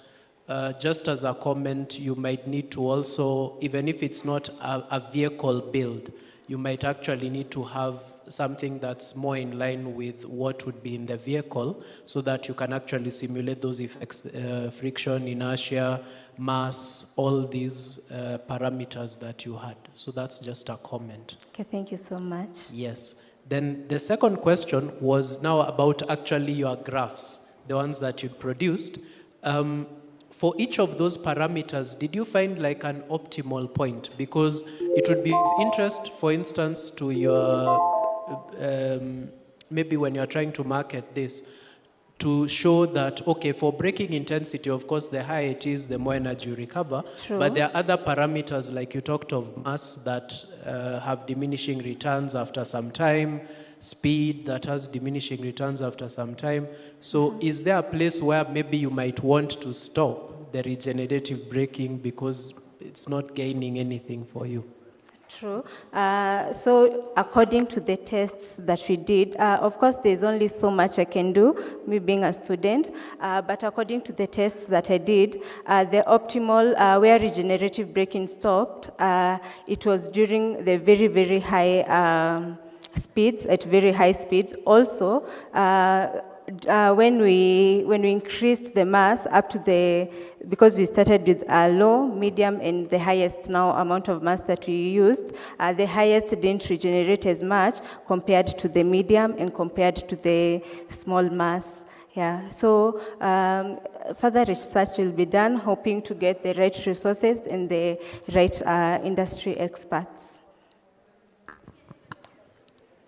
just as a comment, you might need to also, even if it's not a vehicle build, you might actually need to have something that's more in line with what would be in the vehicle, so that you can actually simulate those effects, friction, inertia, mass, all these parameters that you had. So that's just a comment. Okay, thank you so much. Yes. Then the second question was now about actually your graphs, the ones that you produced. For each of those parameters, did you find like an optimal point? Because it would be of interest, for instance, to your, maybe when you're trying to market this, to show that, okay, for braking intensity, of course, the higher it is, the more energy you recover. True. But there are other parameters, like you talked of mass, that have diminishing returns after some time, speed that has diminishing returns after some time. So is there a place where maybe you might want to stop the regenerative braking because it's not gaining anything for you? True. So according to the tests that we did, of course, there's only so much I can do, me being a student, but according to the tests that I did, the optimal, where regenerative braking stopped, it was during the very, very high speeds, at very high speeds. Also, when we increased the mass up to because we started with a low, medium, and the highest now amount of mass that we used, the highest didn't regenerate as much compared to the medium and compared to the small mass. Yeah, so further research will be done, hoping to get the right resources and the right industry experts.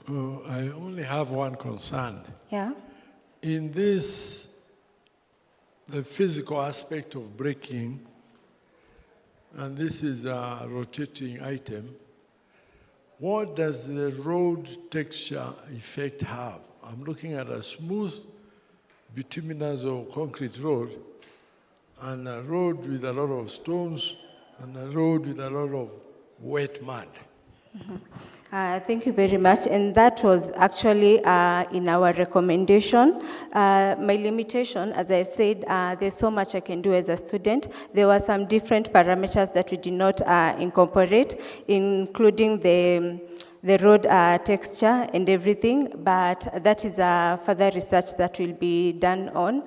I only have one concern. Yeah. In this, the physical aspect of braking, and this is a rotating item, what does the road texture effect have? I'm looking at a smooth bituminous or concrete road, and a road with a lot of stones, and a road with a lot of wet mud. Mm-hmm. Thank you very much. And that was actually in our recommendation. My limitation, as I said, there's so much I can do as a student. There were some different parameters that we did not incorporate, including the road texture and everything, but that is further research that will be done on,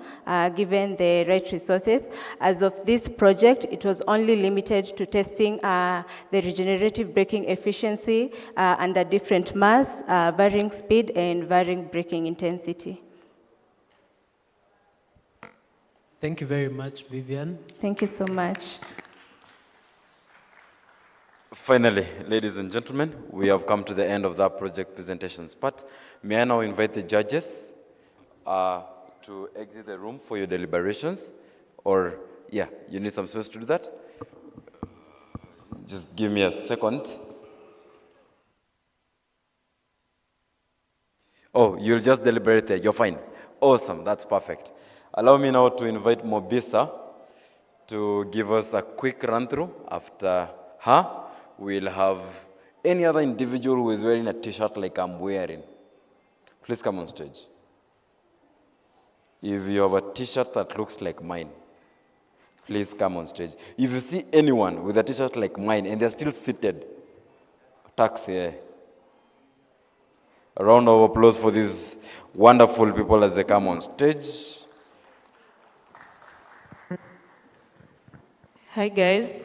given the right resources. As of this project, it was only limited to testing the regenerative braking efficiency under different mass, varying speed, and varying braking intensity. Thank you very much, Vivian. Thank you so much. Finally, ladies and gentlemen, we have come to the end of that project presentations part. May I now invite the judges to exit the room for your deliberations? Or, yeah, you need some space to do that? Just give me a second. Oh, you'll just deliberate there. You're fine. Awesome. That's perfect. Allow me now to invite Mobisa to give us a quick run-through. After her, we'll have any other individual who is wearing a t-shirt like I'm wearing. Please come on stage. If you have a t-shirt that looks like mine, please come on stage. If you see anyone with a t-shirt like mine and they're still seated, tax here. A round of applause for these wonderful people as they come on stage. Hi guys.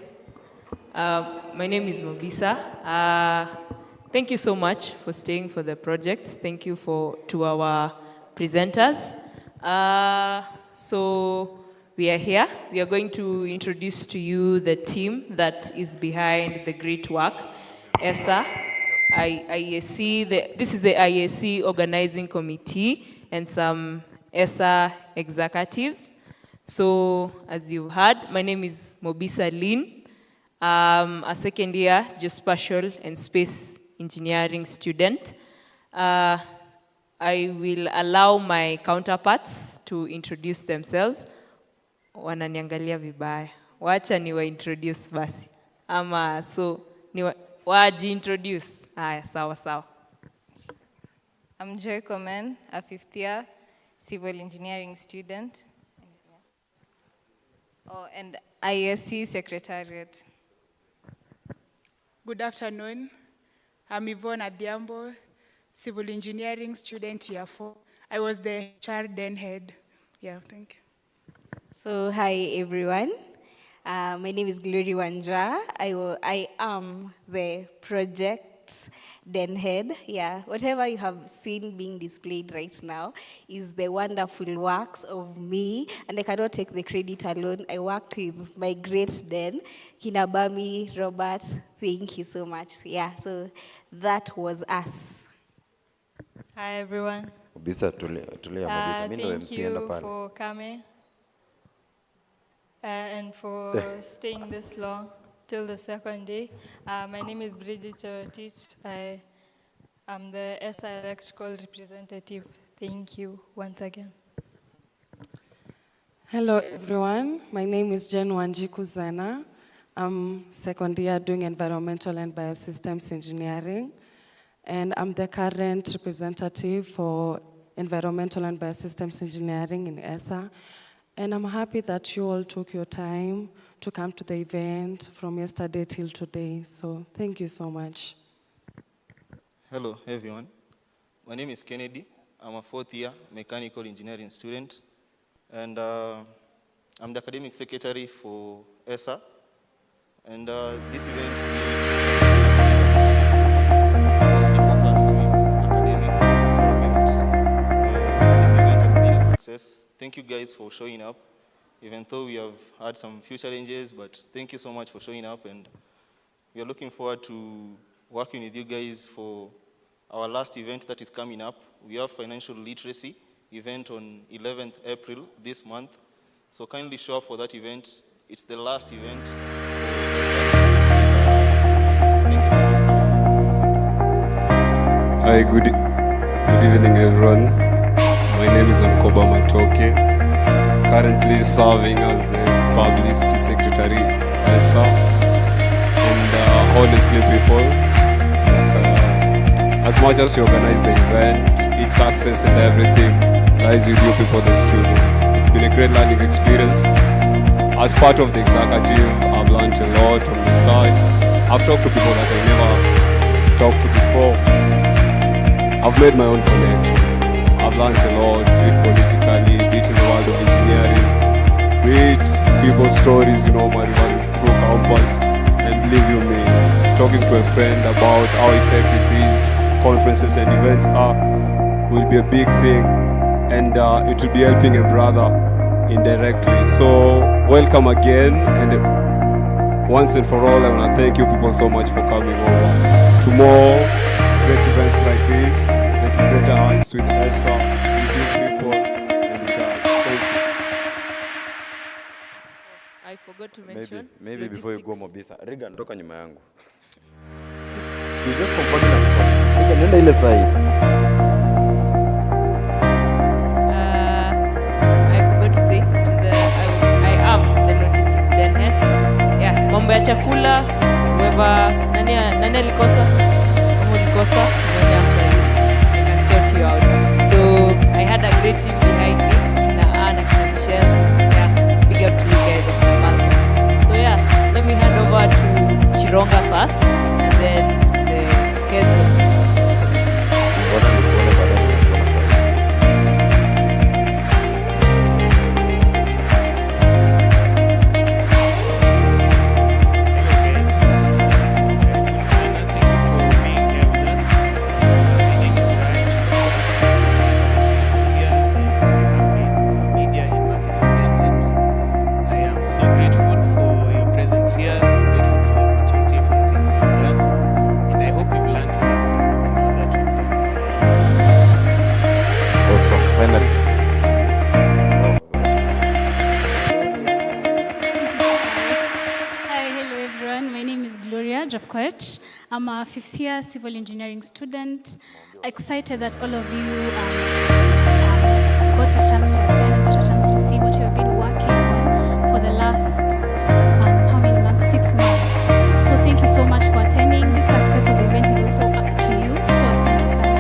My name is Mobisa. Thank you so much for staying for the project. Thank you to our presenters. So we are here. We are going to introduce to you the team that is behind the great work, ESA, IESC. This is the IESC organizing committee and some ESA executives. So as you've heard, my name is Mobisa Lynn. A second year geospatial and space engineering student. I will allow my counterparts to introduce themselves. Wananiangalia vibaya. Wacha niwa introduce basi. Ama so waji introduce. Aya, sawa sawa. I'm Joy Komen, a fifth year civil engineering student. Oh, and IESC secretariat. Good afternoon. I'm Yvonne Adhiambo, civil engineering student year 4. I was the HR then head. Yeah, thank you. So, hi everyone. My name is Glory Wanja. I am the project then head. Yeah, whatever you have seen being displayed right now is the wonderful works of me, and I cannot take the credit alone. I worked with my great then, Kinabami, Robert. Thank you so much. Yeah, so that was us. Hi everyone. Thank you for coming and for staying this long till the second day. My name is Bridget Cherotich. I am the ESA electrical representative. Thank you once again. Hello everyone. My name is Jen Wanjiku Zana. I'm second year doing environmental and biosystems engineering, and I'm the current representative for environmental and biosystems engineering in ESA. And I'm happy that you all took your time to come to the event from yesterday till today. So thank you so much. Hello, everyone. My name is Kennedy. I'm a fourth year mechanical engineering student, and I'm the academic secretary for ESA. And this event is mostly focused with academics, so this event has been a success. Thank you guys for showing up, even though we have had some few challenges, but thank you so much for showing up, and we are looking forward to working with you guys for our last event that is coming up. We have financial literacy event on 11th April this month, so kindly show up for that event. It's the last event. Thank you so much for showing up. Hi, good evening, everyone. My name is Mkoba Matoke, currently serving as the publicity secretary ESA. And honestly, people, as much as you organize the event, its success and everything lies with you people, the students. It's been a great learning experience. As part of the executive, I've learned a lot from the side. I've talked to people that I never talked to before. I've made my own connections. I've learned a lot, be it politically, be it in the world of engineering, be it people's stories, Marijuana through campus. And believe you me, talking to a friend about how effective these conferences and events are will be a big thing, and it will be helping a brother indirectly. So welcome again, and once and for all, I want to thank you people so much for coming over. To more great events like this, and to better heights with ESA, with you people, and with us. Thank you. I forgot to mention. Maybe before you go, Mobisa, Regan, toka nyuma yangu. He's just confirming himself. Regan, nenda ile side. I forgot to say, I am the logistics den head. Yeah, mambo ya chakula, whoever, nani alikosa? Kama ulikosa, nani after this, I can sort you out. So I had a great team behind me, kina Anna, kina Michelle. Yeah, big up to you guys and kina Malcolm. So yeah, let me hand over to Chironga first, and then the heads of this. So grateful for your presence here, grateful for the opportunity, for the things you've done, and I hope you've learned something in all that you've done. Awesome, finally. Hi, hello everyone. My name is Gloria Japkoech. I'm a fifth year civil engineering student. Excited that all of you got a chance to attend and got a chance to see what you've been working on for the last, how many months? 6 months. So thank you so much for attending. This success of the event is also up to you. So asante sana.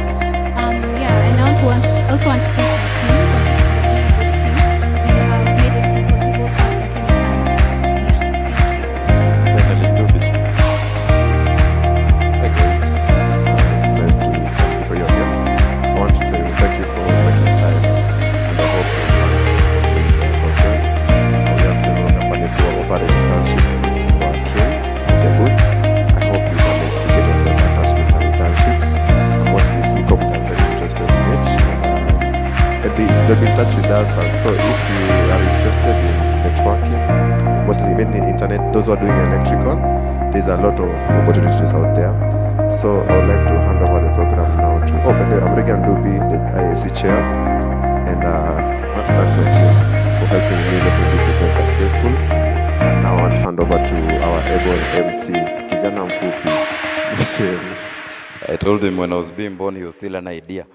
Yeah, and I also want to thank my team, because this is a really good team. We have made everything possible, so asante sana. Finally, do it. Hi guys, it's nice to thank you for your help. I want to thank you for making time, and I hope you learn from this conference. We have several companies who are offering internship if you are keen in the boots. I hope you manage to get yourself attachments and internships. And what this e-com are very interested in it. They'll be in touch with us, and so if you are interested in networking, mostly mainly internet, those who are doing electrical, there's a lot of opportunities out there. So I would like to hand over the program now to, by the way, I'm Regan Duby, the IESC chair, and I want to thank my team for helping me making this event successful. And now I want to hand over to our able MC, Kijana Mfupi, Michelle. I told him when I was being born, he was still an idea.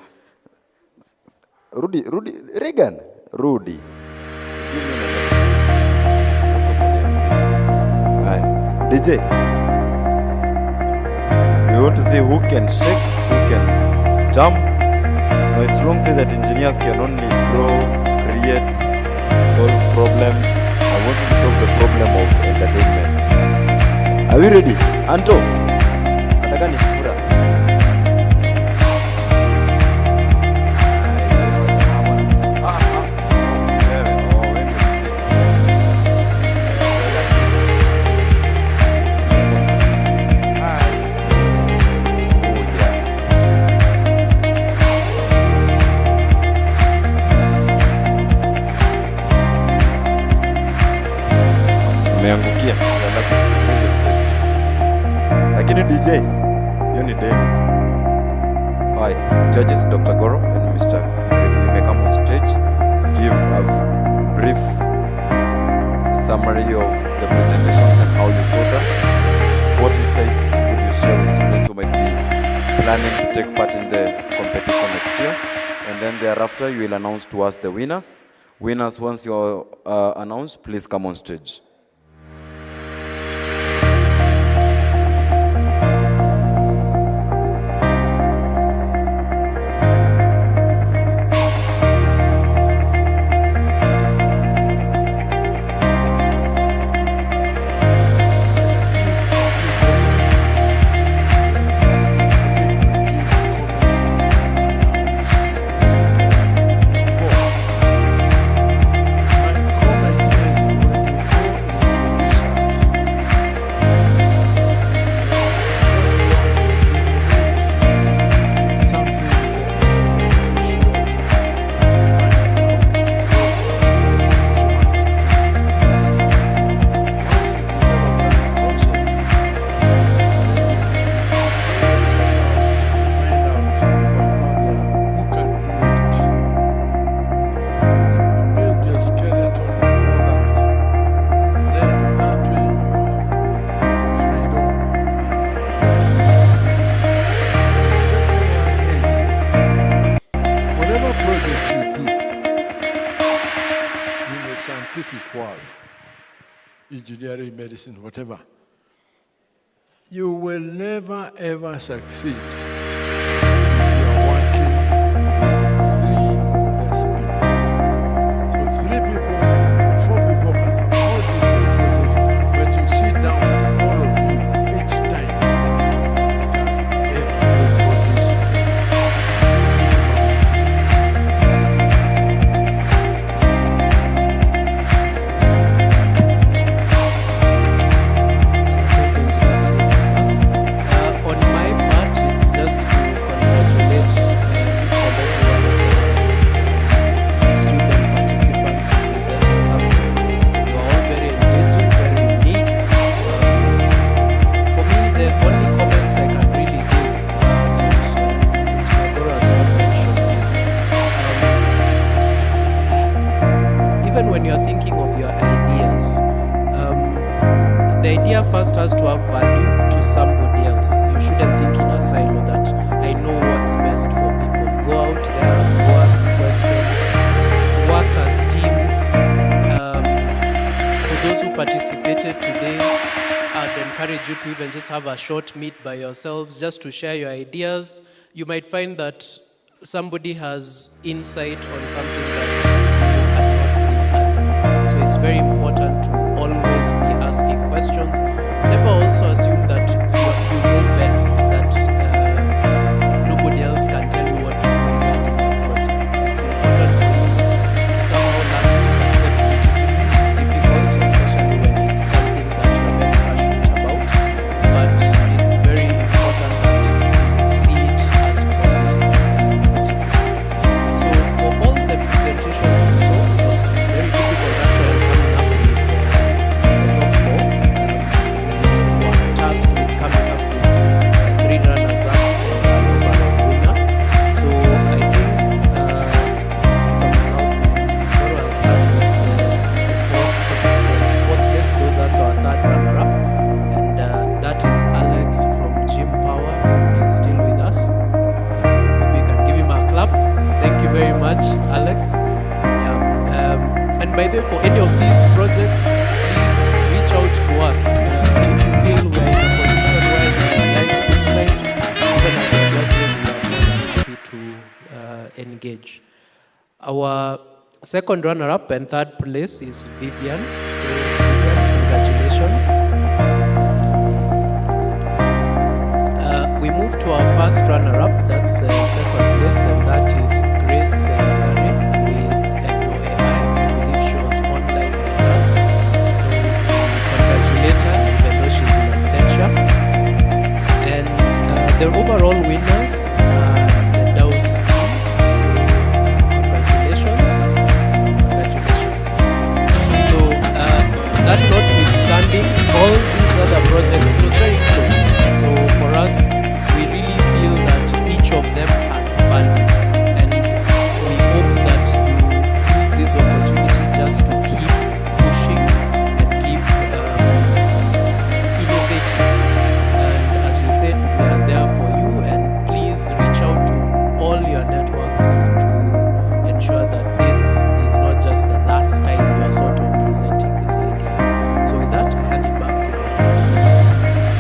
Rudy, Regan, Rudy. Give me the message. Hi. DJ, we want to see who can shake, who can jump. No, it's long said that engineers can only draw, create, solve problems. I want to solve the problem of entertainment. Are we ready? Anto, nataka nishukura. Umeangukia. Lakini DJ, hiyo ni deni. Alright, judges Dr. Goro and Mr. Ricky, you may come on stage, give a brief summary of the presentations and how you saw them. What insights would you share with students who might be planning to take part in the competition next year? And then thereafter, you will announce to us the winners. Winners, once you are announced, please come on stage. Engineering, medicine, whatever, you will never ever succeed if you are working with 3 or less people. So 3 people or 4 people can have 4 different projects, but you sit down, all of you, each time, and discuss everybody's. On my part, it's just to congratulate each and every one of the student participants who presented something. You are all very engaging, very unique. For me, the only comments I can really give that Goro has not mentioned is even when you're thinking of your ideas, the idea first has to have value to somebody else. You shouldn't think in a silo that I know what's best for people. Go out there, go ask questions, work as teams. For those who participated today, I'd encourage you to even just have a short meet by yourselves just to share your ideas. You might find that somebody has insight on something that you had not seen earlier. So it's very important to always be asking questions. Never also assume that you know best, that nobody else can tell you what to do regarding your project. So it's important for you to somehow learn to accept criticism. It's difficult, especially when it's something that you're very passionate about. But it's very important that you see it as positive criticism. So for all the presentations engage. Our second runner-up and third place is Vivian. So, Vivian, congratulations. We move to our first runner-up, that's second place, and that is Grace Gary with NOAI. I believe she was online with us. So we congratulate her, even though she's in absentia. And the overall winners are the DAO's team. So congratulations. Congratulations. So that notwithstanding, all these other projects, it was very close. So for us, we really feel that each of them has value, and we hope that you use this opportunity just to keep pushing and keep innovating. And as we said, we are there for you, and please reach out to all your networks to ensure that this is not just the last time you are sort of presenting these ideas. So with that, I hand it back to you.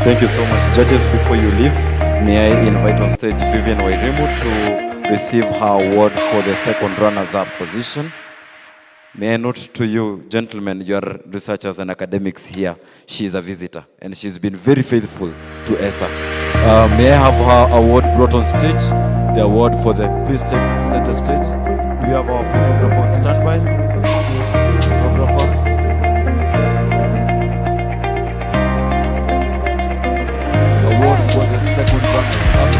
Thank you so much. Judges, before you leave, may I invite on stage Vivian Wairimu to receive her award for the second runners-up position. May I note to you, gentlemen, you are researchers and academics here. She is a visitor, and she's been very faithful to ESA. May I have her award brought on stage? The award for the, please take center stage. Do you have our photographer on standby? Photographer. Award for the second runner-up.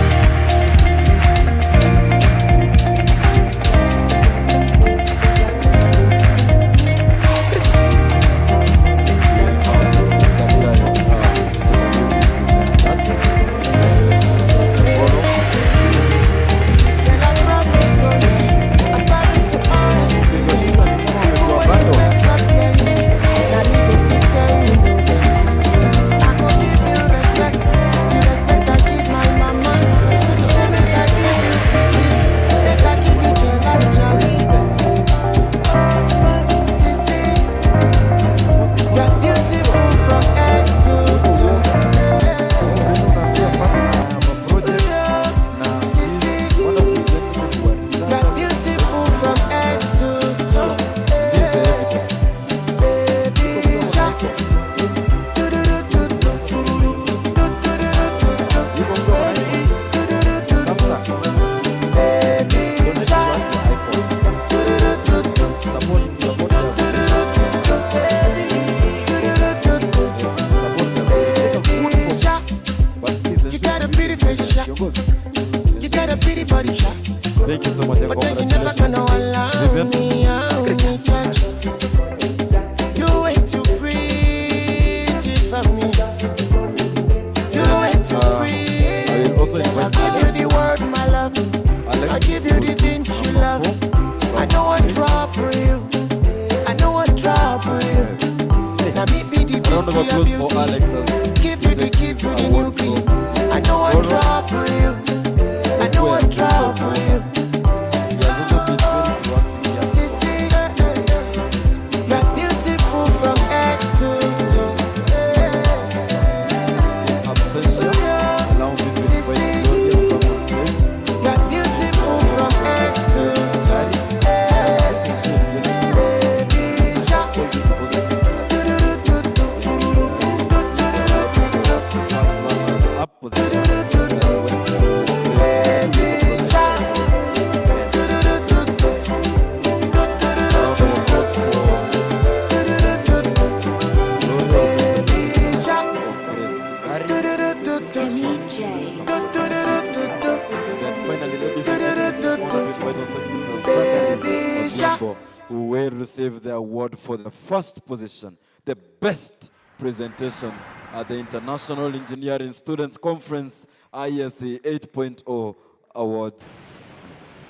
Who will receive the award for the first position, the best presentation at the International Engineering Students Conference IESC 8.0 Awards.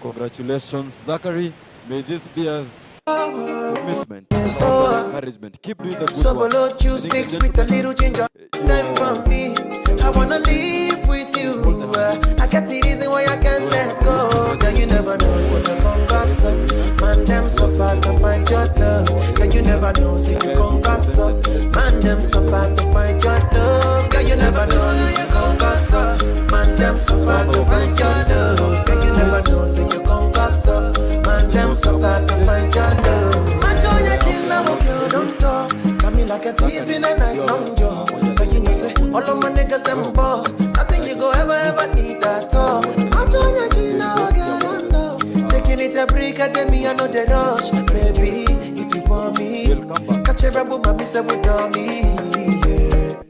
Congratulations, Zachary. May this be a commitment, encouragement. Keep doing the good work. So you speaks with a little change of time from me. I wanna live with you. I got the reason why I can't let go. Girl, you never know, so you come gossip. Man, them so far to find your love. Girl, you never know, so you come gossip. Man, them so far to find your love. Girl, you never know, so you come gossip. Man, them so far to find your love. Girl, you never know, so you come gossip. long jaw. But you know say, all of my niggas them ball. Nothing you go ever need at all. I join your Gina, girl, taking it a break at me, I know the rush. Baby, if you want me, catch a rebel, my miss with me.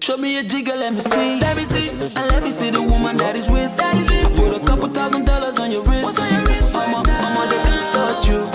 Show me a jigger, let me see. And let me see the woman that is with. Put a couple $1,000 on your wrist. What's on your wrist? Mama, they can't touch you.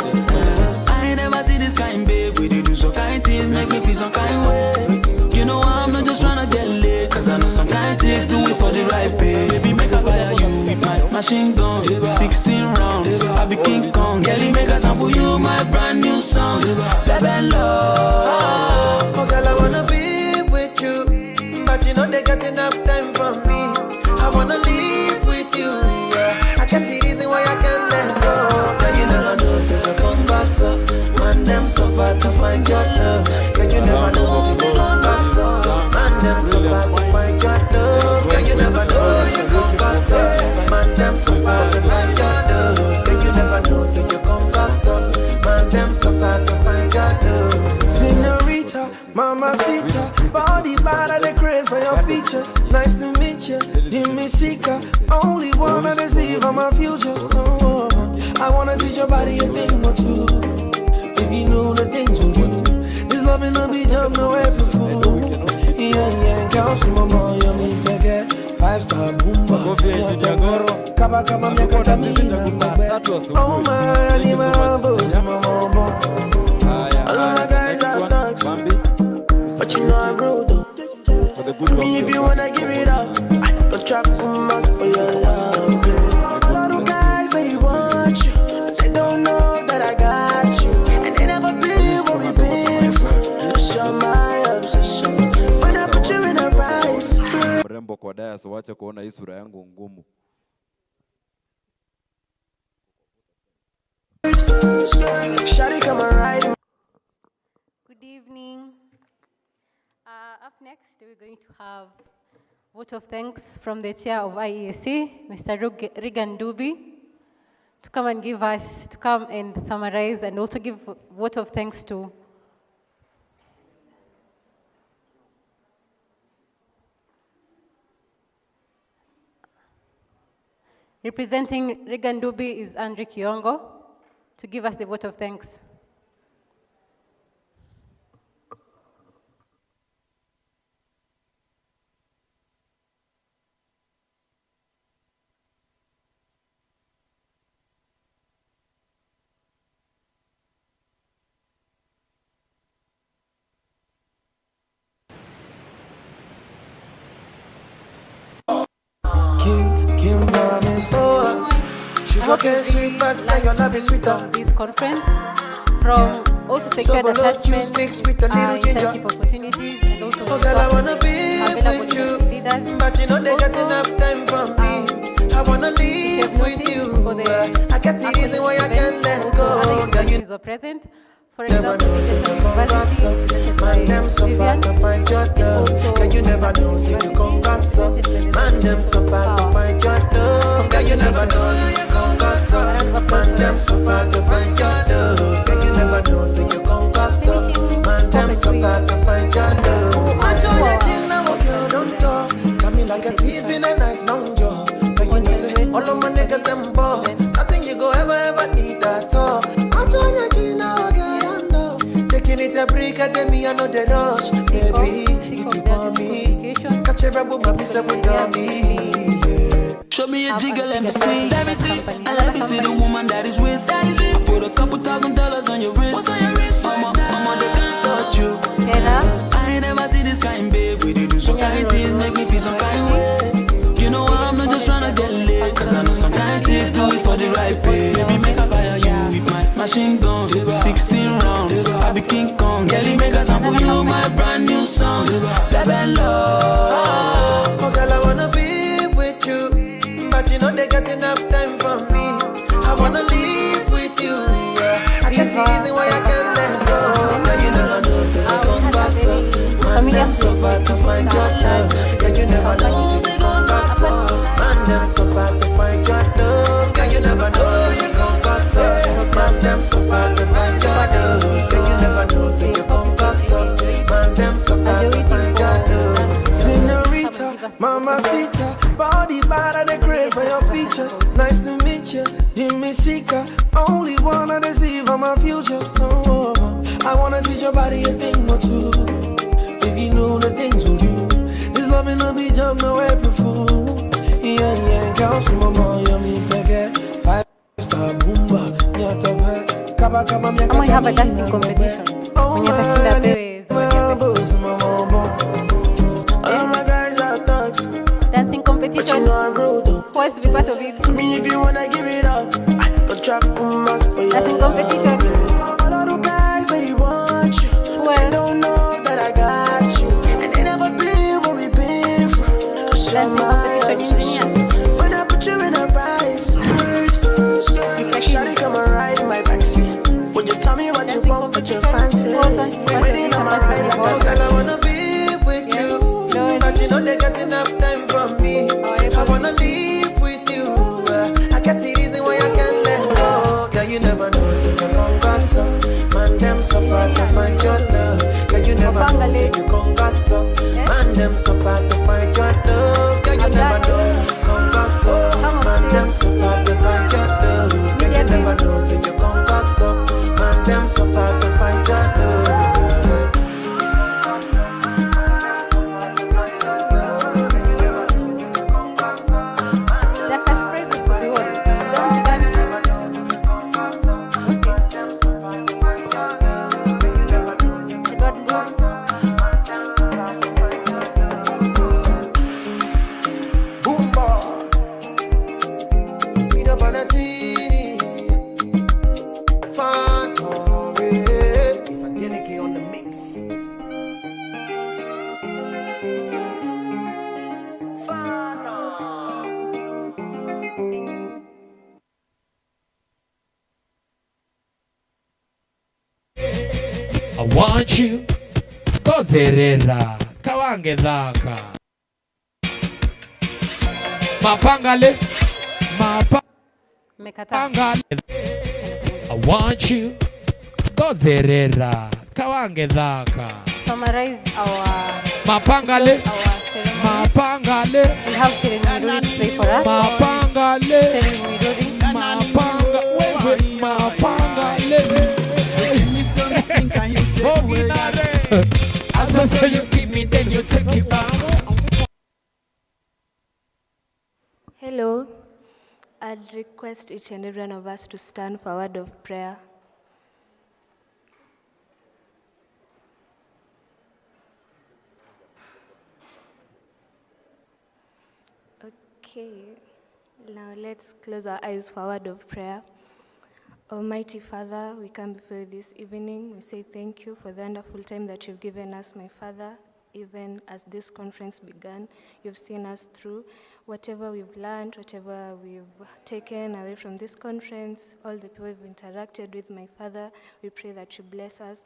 I ain't never see this kind, babe. We do so kind things, make me feel some kind way. You know I'm not just tryna get laid, cause I know some kind chicks do it for the right pay. Baby, make a fire you with my machine gun. 16 rounds, I be King Kong. Girlie, make a sample you my brand new song. Baby, love. Oh girl, I wanna be with you, but you know they got enough time for me. I wanna live with you, yeah. I can't see reason why I can't let go. Girl, you never know, say you come pass up. Man, them so far to find your love. Girl, you never know, say you come pass up. Man, them so far to find your love. Girl, you never know, you come pass up. Man, them so far to find your love. Girl, you never know, say you come pass up. Man, them so far to find your love. Senorita, mamacita, body bad and the craze for your features. Nice to meet you, Jimmy Sika. Only one that is even my future. Oh, I wanna teach your body a thing or two. If you know the things we do, this love will be jump no April Fool. Yeah, count some more, you mean second. 5-star boomba. Kaba miaka mina. Oh my, animal boss, mama. All of my guys are dogs, but you know I'm rude though. I mean, if you wanna give it up, go trap much for your love. All of the guys, they want you, but they don't know that I got you. And they never been what we've been through. Show my obsession when I put you in the right spirit. Mrembo kwa daya, so wacha kuona hii sura yangu ngumu. Shawty come right. Good evening. Up next, we're going to have vote of thanks from the chair of IESC, Mr. Regan Duby, to come and summarize and also give vote of thanks to representing Regan Duby is Andre Kiongo to give us the vote of thanks. Sugar sweet, but your love is sweeter. This conference from also secured attachment, internship opportunities, and also oh girl, I wanna be with you, but you know they got enough time for me. I wanna live with you. I can't see reason why I can't let go. Girl, you were present. For never know, say you come pass up. Man, them so far to find your love. Girl, you never know, say you come pass up. Man, them so far to find your love. Girl, you never know, you come pass up. Man, them so far to find your love. Girl, you never know, say you come pass up. Man, them so far to find your love. I join your chin now, girl, don't talk. Got me like a thief in the night, long jaw. But you know, say all of my niggas them ball. Nothing you go ever need at all. I join your chin now, girl. It's a break at me, I know the rush. Baby, if you want me, catch a rebel, my miss with me. Show me a jigger, let me see. And let me see the woman that is with. Put a couple $1,000 on your wrist. What's on your wrist? Mama, they can't touch you. I ain't never see this kind, babe. We do some kind things, make me feel some kind way. You know I'm not just tryna get laid, cause I know some kind chicks do it for the right pay. Baby, make a fire you with my machine gun. 16 rounds, I be King Kong. Girlie, make a sample you my brand new song. Baby, love. Oh girl, I wanna be with you, but you know they got enough time for me. I wanna live with you, yeah. I can't see reason why I can't let go. Girl, you never know, say I come pass up. Man, them so far to find your love. Girl, you never know, say you come pass up. Man, them so far to find your love. Girl, you never know, you come pass up. Man, them so far to find your love. Girl, you never know, say you come pass up. Man, them so far to find your love. Mamacita, body bad and the craze for your features. Nice to meet you, Jimmy Sika. Only wanna deceive on my future. Oh, I wanna teach your body a thing or two. If you know the things we do, this love ain't no be joke, no April Fool. Yeah, yeah, girl, some more, you me second. 5-star boomba, nyata kaba kaba miaka. And we have a dancing competition. When you can see dancing competition. Who wants to be part of it? Me, if you wanna give it up, I go trap much for you. Dancing competition. All of the guys they want you, they don't know that I got you, and they never been what we've been through. Dancing competition. When I put you in a right skirt, shawty come and ride in my backseat. Would you tell me what you want, what you fancy? Waiting on my ride like a taxi. I wanna be with you, but you know they got enough time from me. I wanna live with you. I got the reason why I can't let go. Girl, you never know, so you gon' gossip. Man, them so far to find your love. Girl, you never know, so you gon' gossip. Man, them so far to find your love. Girl, you never know, gon' gossip. Man, them so far to find your love. Girl, you never know, so you gon' gossip. Man, them so far to find your love. I want you, go therera, kawange dhaka. Mapangale, mapangale. I want you, go therera, kawange dhaka. Summarize our Mapangale, ceremony. Mapangale. We have Shirin Midori play for us. Mapangale, Shirin Midori. Mapangale. As I say, you give me, then you take it back. Hello. I'd request each and every one of us to stand for a word of prayer. Okay. Now let's close our eyes for a word of prayer. Almighty Father, we come before you this evening. We say thank you for the wonderful time that you've given us, my Father. Even as this conference began, you've seen us through. Whatever we've learned, whatever we've taken away from this conference, all the people we've interacted with, my Father, we pray that you bless us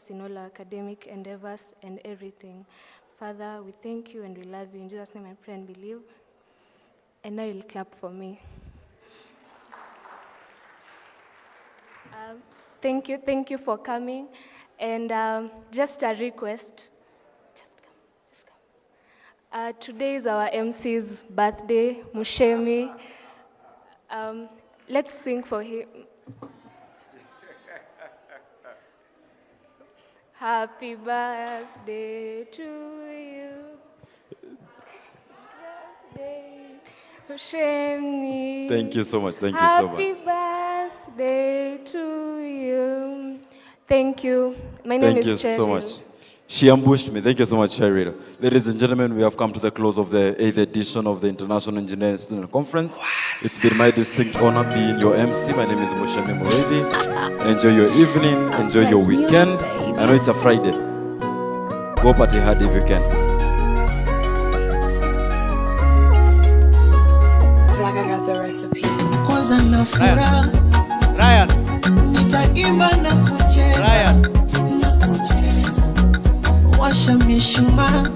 in all our academic endeavors and everything. Father, we thank you and we love you. In Jesus' name I pray and believe. And now you'll clap for me. Thank you for coming. And just a request. Just come. Today is our MC's birthday, Mushemi. Let's sing for him. Happy birthday to you. Birthday, Mushemi. Thank you so much. Thank you so much. Happy birthday to you. Thank you. My name is Cheryl. Thank you so much. She ambushed me. Thank you so much, Cheryl. Ladies and gentlemen, we have come to the close of the 8th edition of the International Engineering Student Conference. It's been my distinct honor being your MC. My name is Mushemi Moredi. Enjoy your evening. Enjoy your weekend. I know it's a Friday. Go party hard if you can. Flag, I got the recipe. Ryan. Nitaimba na kucheza. Ryan. Washa mishumaa